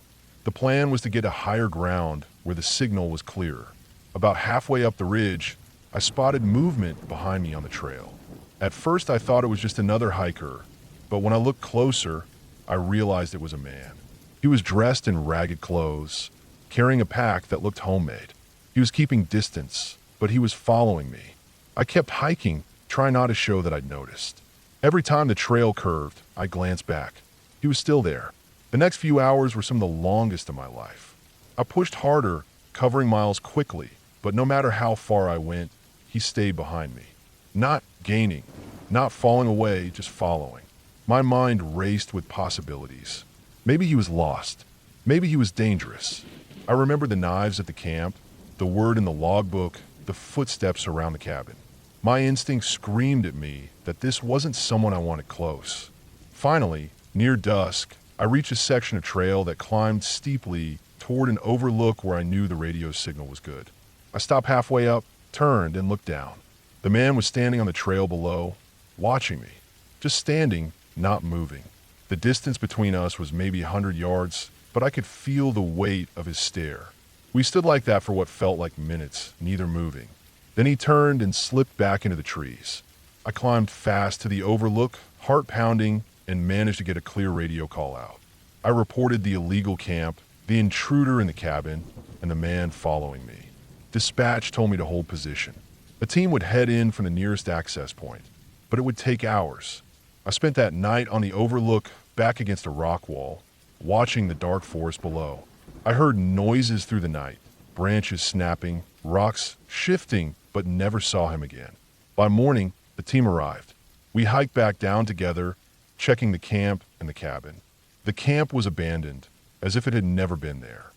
The plan was to get to higher ground where the signal was clearer. About halfway up the ridge, I spotted movement behind me on the trail. At first, I thought it was just another hiker, but when I looked closer, I realized it was a man. He was dressed in ragged clothes, carrying a pack that looked homemade. He was keeping distance, but he was following me. I kept hiking, trying not to show that I'd noticed. Every time the trail curved, I glanced back. He was still there. The next few hours were some of the longest of my life. I pushed harder, covering miles quickly, but no matter how far I went, he stayed behind me. Not gaining, not falling away, just following. My mind raced with possibilities. Maybe he was lost. Maybe he was dangerous. I remembered the knives at the camp, the word in the logbook, the footsteps around the cabin. My instinct screamed at me that this wasn't someone I wanted close. Finally, near dusk, I reached a section of trail that climbed steeply toward an overlook where I knew the radio signal was good. I stopped halfway up, turned, and looked down. The man was standing on the trail below, watching me. Just standing, not moving. The distance between us was maybe 100 yards, but I could feel the weight of his stare. We stood like that for what felt like minutes, neither moving. Then he turned and slipped back into the trees. I climbed fast to the overlook, heart pounding, and managed to get a clear radio call out. I reported the illegal camp, the intruder in the cabin, and the man following me. Dispatch told me to hold position. A team would head in from the nearest access point, but it would take hours. I spent that night on the overlook back against a rock wall, watching the dark forest below. I heard noises through the night, branches snapping, rocks shifting, but never saw him again. By morning, the team arrived. We hiked back down together, checking the camp and the cabin. The camp was abandoned, as if it had never been there.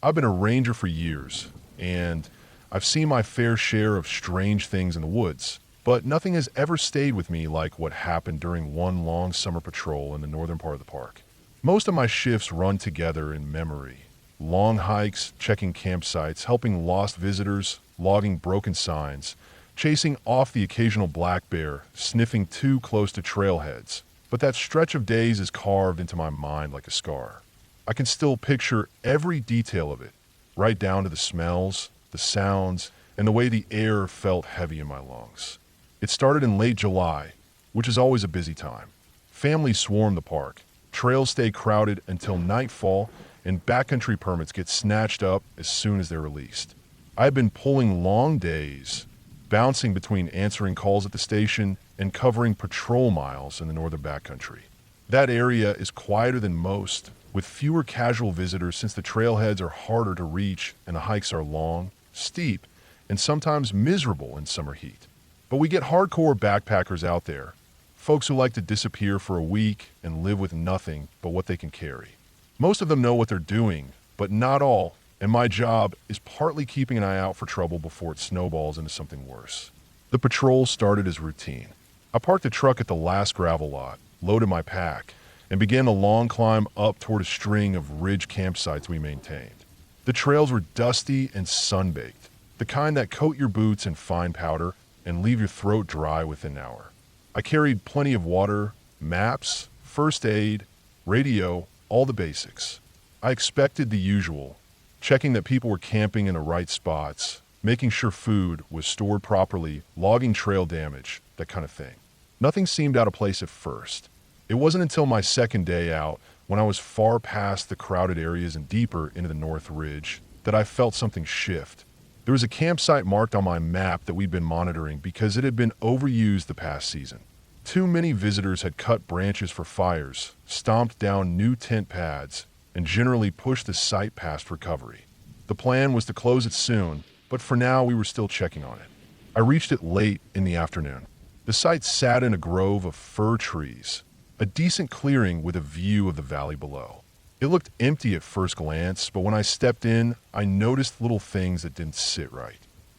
I've been a ranger for years, and I've seen my fair share of strange things in the woods, but nothing has ever stayed with me like what happened during one long summer patrol in the northern part of the park. Most of my shifts run together in memory. Long hikes, checking campsites, helping lost visitors, logging broken signs, chasing off the occasional black bear, sniffing too close to trailheads. But that stretch of days is carved into my mind like a scar. I can still picture every detail of it, right down to the smells, the sounds, and the way the air felt heavy in my lungs. It started in late July, which is always a busy time. Families swarm the park, trails stay crowded until nightfall, and backcountry permits get snatched up as soon as they're released. I've been pulling long days, bouncing between answering calls at the station and covering patrol miles in the northern backcountry. That area is quieter than most, with fewer casual visitors since the trailheads are harder to reach and the hikes are long, steep, and sometimes miserable in summer heat. But we get hardcore backpackers out there, folks who like to disappear for a week and live with nothing but what they can carry. Most of them know what they're doing, but not all, and my job is partly keeping an eye out for trouble before it snowballs into something worse. The patrol started as routine. I parked the truck at the last gravel lot, loaded my pack, and began a long climb up toward a string of ridge campsites we maintained. The trails were dusty and sun-baked, the kind that coat your boots in fine powder and leave your throat dry within an hour. I carried plenty of water, maps, first aid, radio, all the basics. I expected the usual, checking that people were camping in the right spots, making sure food was stored properly, logging trail damage, that kind of thing. Nothing seemed out of place at first. It wasn't until my second day out, when I was far past the crowded areas and deeper into the North Ridge, that I felt something shift. There was a campsite marked on my map that we'd been monitoring because it had been overused the past season. Too many visitors had cut branches for fires, stomped down new tent pads, and generally pushed the site past recovery. The plan was to close it soon, but for now we were still checking on it. I reached it late in the afternoon. The site sat in a grove of fir trees, a decent clearing with a view of the valley below. It looked empty at first glance, but when I stepped in, I noticed little things that didn't sit right.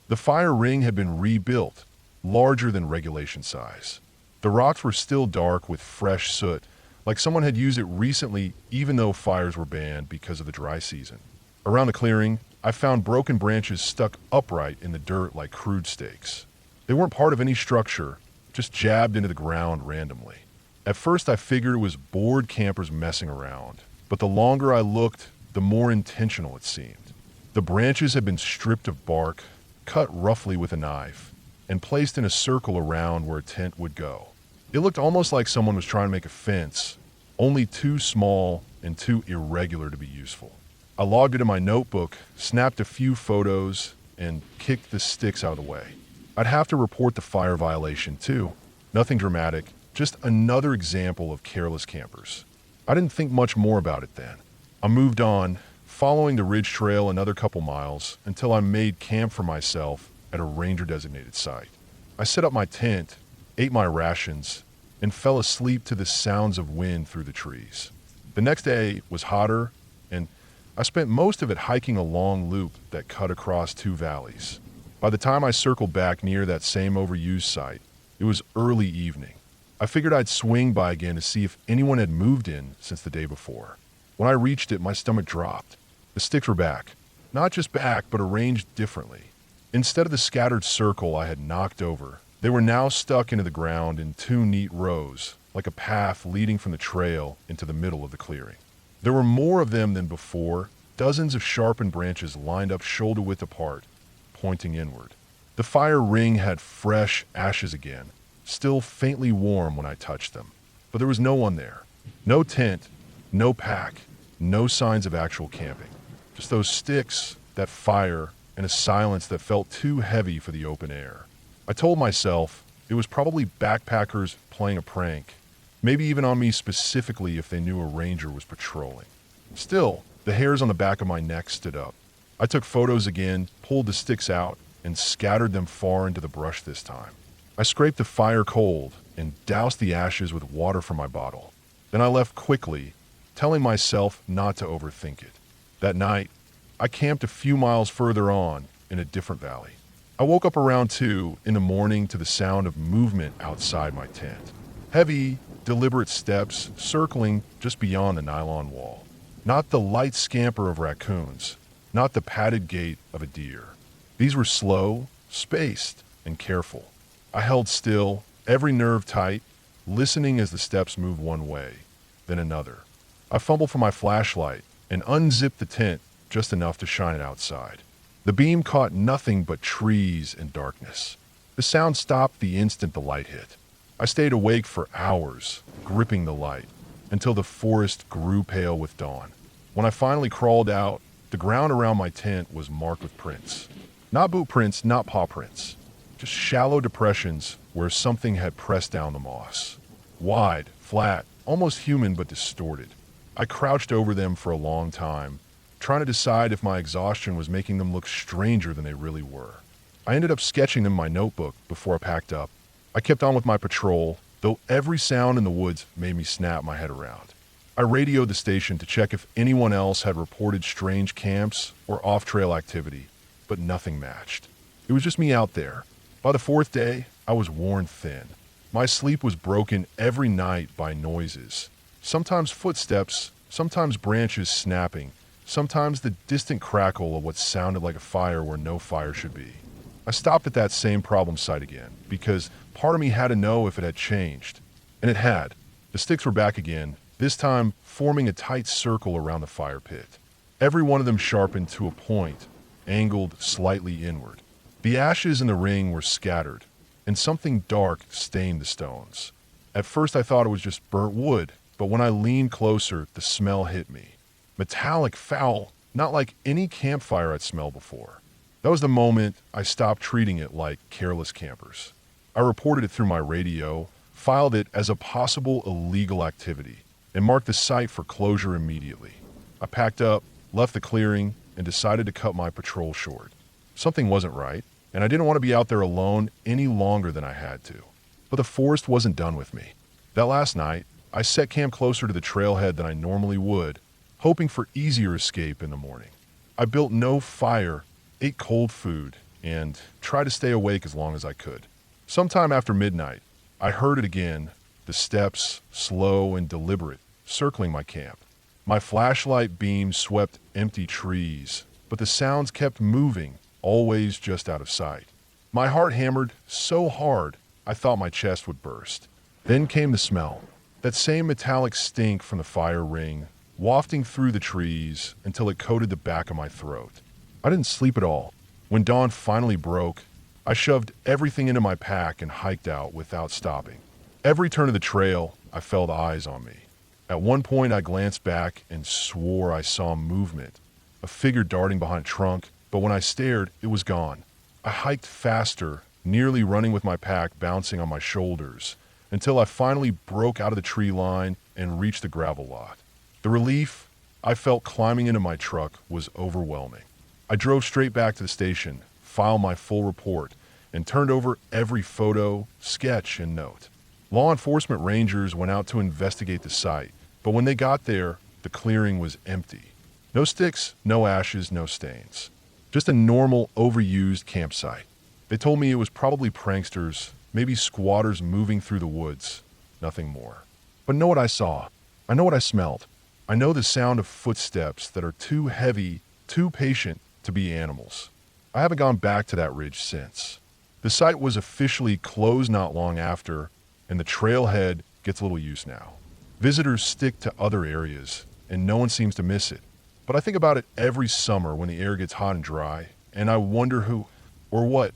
The fire ring had been rebuilt, larger than regulation size. The rocks were still dark with fresh soot, like someone had used it recently even though fires were banned because of the dry season. Around the clearing, I found broken branches stuck upright in the dirt like crude stakes. They weren't part of any structure, just jabbed into the ground randomly. At first I figured it was bored campers messing around, but the longer I looked, the more intentional it seemed. The branches had been stripped of bark, cut roughly with a knife, and placed in a circle around where a tent would go. It looked almost like someone was trying to make a fence, only too small and too irregular to be useful. I logged it in my notebook, snapped a few photos, and kicked the sticks out of the way. I'd have to report the fire violation too. Nothing dramatic, just another example of careless campers. I didn't think much more about it then. I moved on, following the ridge trail another couple miles until I made camp for myself at a ranger-designated site. I set up my tent, ate my rations, and fell asleep to the sounds of wind through the trees. The next day was hotter, and I spent most of it hiking a long loop that cut across two valleys. By the time I circled back near that same overused site, it was early evening. I figured I'd swing by again to see if anyone had moved in since the day before. When I reached it, my stomach dropped. The sticks were back. Not just back, but arranged differently. Instead of the scattered circle I had knocked over, they were now stuck into the ground in two neat rows, like a path leading from the trail into the middle of the clearing. There were more of them than before, dozens of sharpened branches lined up shoulder-width apart, pointing inward. The fire ring had fresh ashes again, still faintly warm when I touched them. But there was no one there. No tent, no pack, no signs of actual camping. Just those sticks, that fire, and a silence that felt too heavy for the open air. I told myself it was probably backpackers playing a prank, maybe even on me specifically if they knew a ranger was patrolling. Still, the hairs on the back of my neck stood up. I took photos again, pulled the sticks out, and scattered them far into the brush this time. I scraped the fire cold and doused the ashes with water from my bottle. Then I left quickly, telling myself not to overthink it. That night, I camped a few miles further on in a different valley. I woke up around 2 in the morning to the sound of movement outside my tent. Heavy, deliberate steps circling just beyond the nylon wall. Not the light scamper of raccoons, not the padded gait of a deer. These were slow, spaced, and careful. I held still, every nerve tight, listening as the steps moved one way, then another. I fumbled for my flashlight and unzipped the tent just enough to shine it outside. The beam caught nothing but trees and darkness. The sound stopped the instant the light hit. I stayed awake for hours, gripping the light, until the forest grew pale with dawn. When I finally crawled out, the ground around my tent was marked with prints. Not boot prints, not paw prints. Just shallow depressions where something had pressed down the moss. Wide, flat, almost human but distorted. I crouched over them for a long time, trying to decide if my exhaustion was making them look stranger than they really were. I ended up sketching them in my notebook before I packed up. I kept on with my patrol, though every sound in the woods made me snap my head around. I radioed the station to check if anyone else had reported strange camps or off-trail activity, but nothing matched. It was just me out there. By the 4th day, I was worn thin. My sleep was broken every night by noises. Sometimes footsteps, sometimes branches snapping, sometimes the distant crackle of what sounded like a fire where no fire should be. I stopped at that same problem site again, because part of me had to know if it had changed. And it had. The sticks were back again, this time forming a tight circle around the fire pit. Every one of them sharpened to a point, angled slightly inward. The ashes in the ring were scattered, and something dark stained the stones. At first I thought it was just burnt wood, but when I leaned closer, the smell hit me. Metallic, foul, not like any campfire I'd smelled before. That was the moment I stopped treating it like careless campers. I reported it through my radio, filed it as a possible illegal activity, and marked the site for closure immediately. I packed up, left the clearing, and decided to cut my patrol short. Something wasn't right, and I didn't want to be out there alone any longer than I had to. But the forest wasn't done with me. That last night, I set camp closer to the trailhead than I normally would, hoping for easier escape in the morning. I built no fire, ate cold food, and tried to stay awake as long as I could. Sometime after midnight, I heard it again, the steps slow and deliberate, circling my camp. My flashlight beam swept empty trees, but the sounds kept moving, always just out of sight. My heart hammered so hard I thought my chest would burst. Then came the smell, that same metallic stink from the fire ring, wafting through the trees until it coated the back of my throat. I didn't sleep at all. When dawn finally broke, I shoved everything into my pack and hiked out without stopping. Every turn of the trail, I felt eyes on me. At one point, I glanced back and swore I saw movement, a figure darting behind a trunk, but when I stared, it was gone. I hiked faster, nearly running with my pack bouncing on my shoulders, until I finally broke out of the tree line and reached the gravel lot. The relief I felt climbing into my truck was overwhelming. I drove straight back to the station, filed my full report, and turned over every photo, sketch, and note. Law enforcement rangers went out to investigate the site, but when they got there, the clearing was empty. No sticks, no ashes, no stains. Just a normal, overused campsite. They told me it was probably pranksters, maybe squatters moving through the woods. Nothing more. But know what I saw. I know what I smelled. I know the sound of footsteps that are too heavy, too patient to be animals. I haven't gone back to that ridge since. The site was officially closed not long after, and the trailhead gets little use now. Visitors stick to other areas, and no one seems to miss it. But I think about it every summer when the air gets hot and dry, and I wonder who, or what,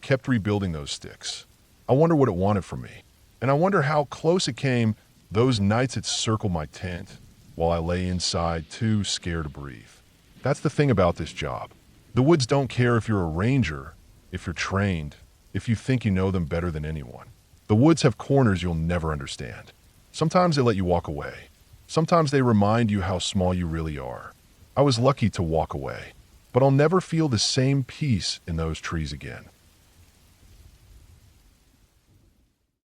kept rebuilding those sticks. I wonder what it wanted from me. And I wonder how close it came those nights it circled my tent while I lay inside too scared to breathe. That's the thing about this job. The woods don't care if you're a ranger, if you're trained, if you think you know them better than anyone. The woods have corners you'll never understand. Sometimes they let you walk away. Sometimes they remind you how small you really are. I was lucky to walk away, but I'll never feel the same peace in those trees again.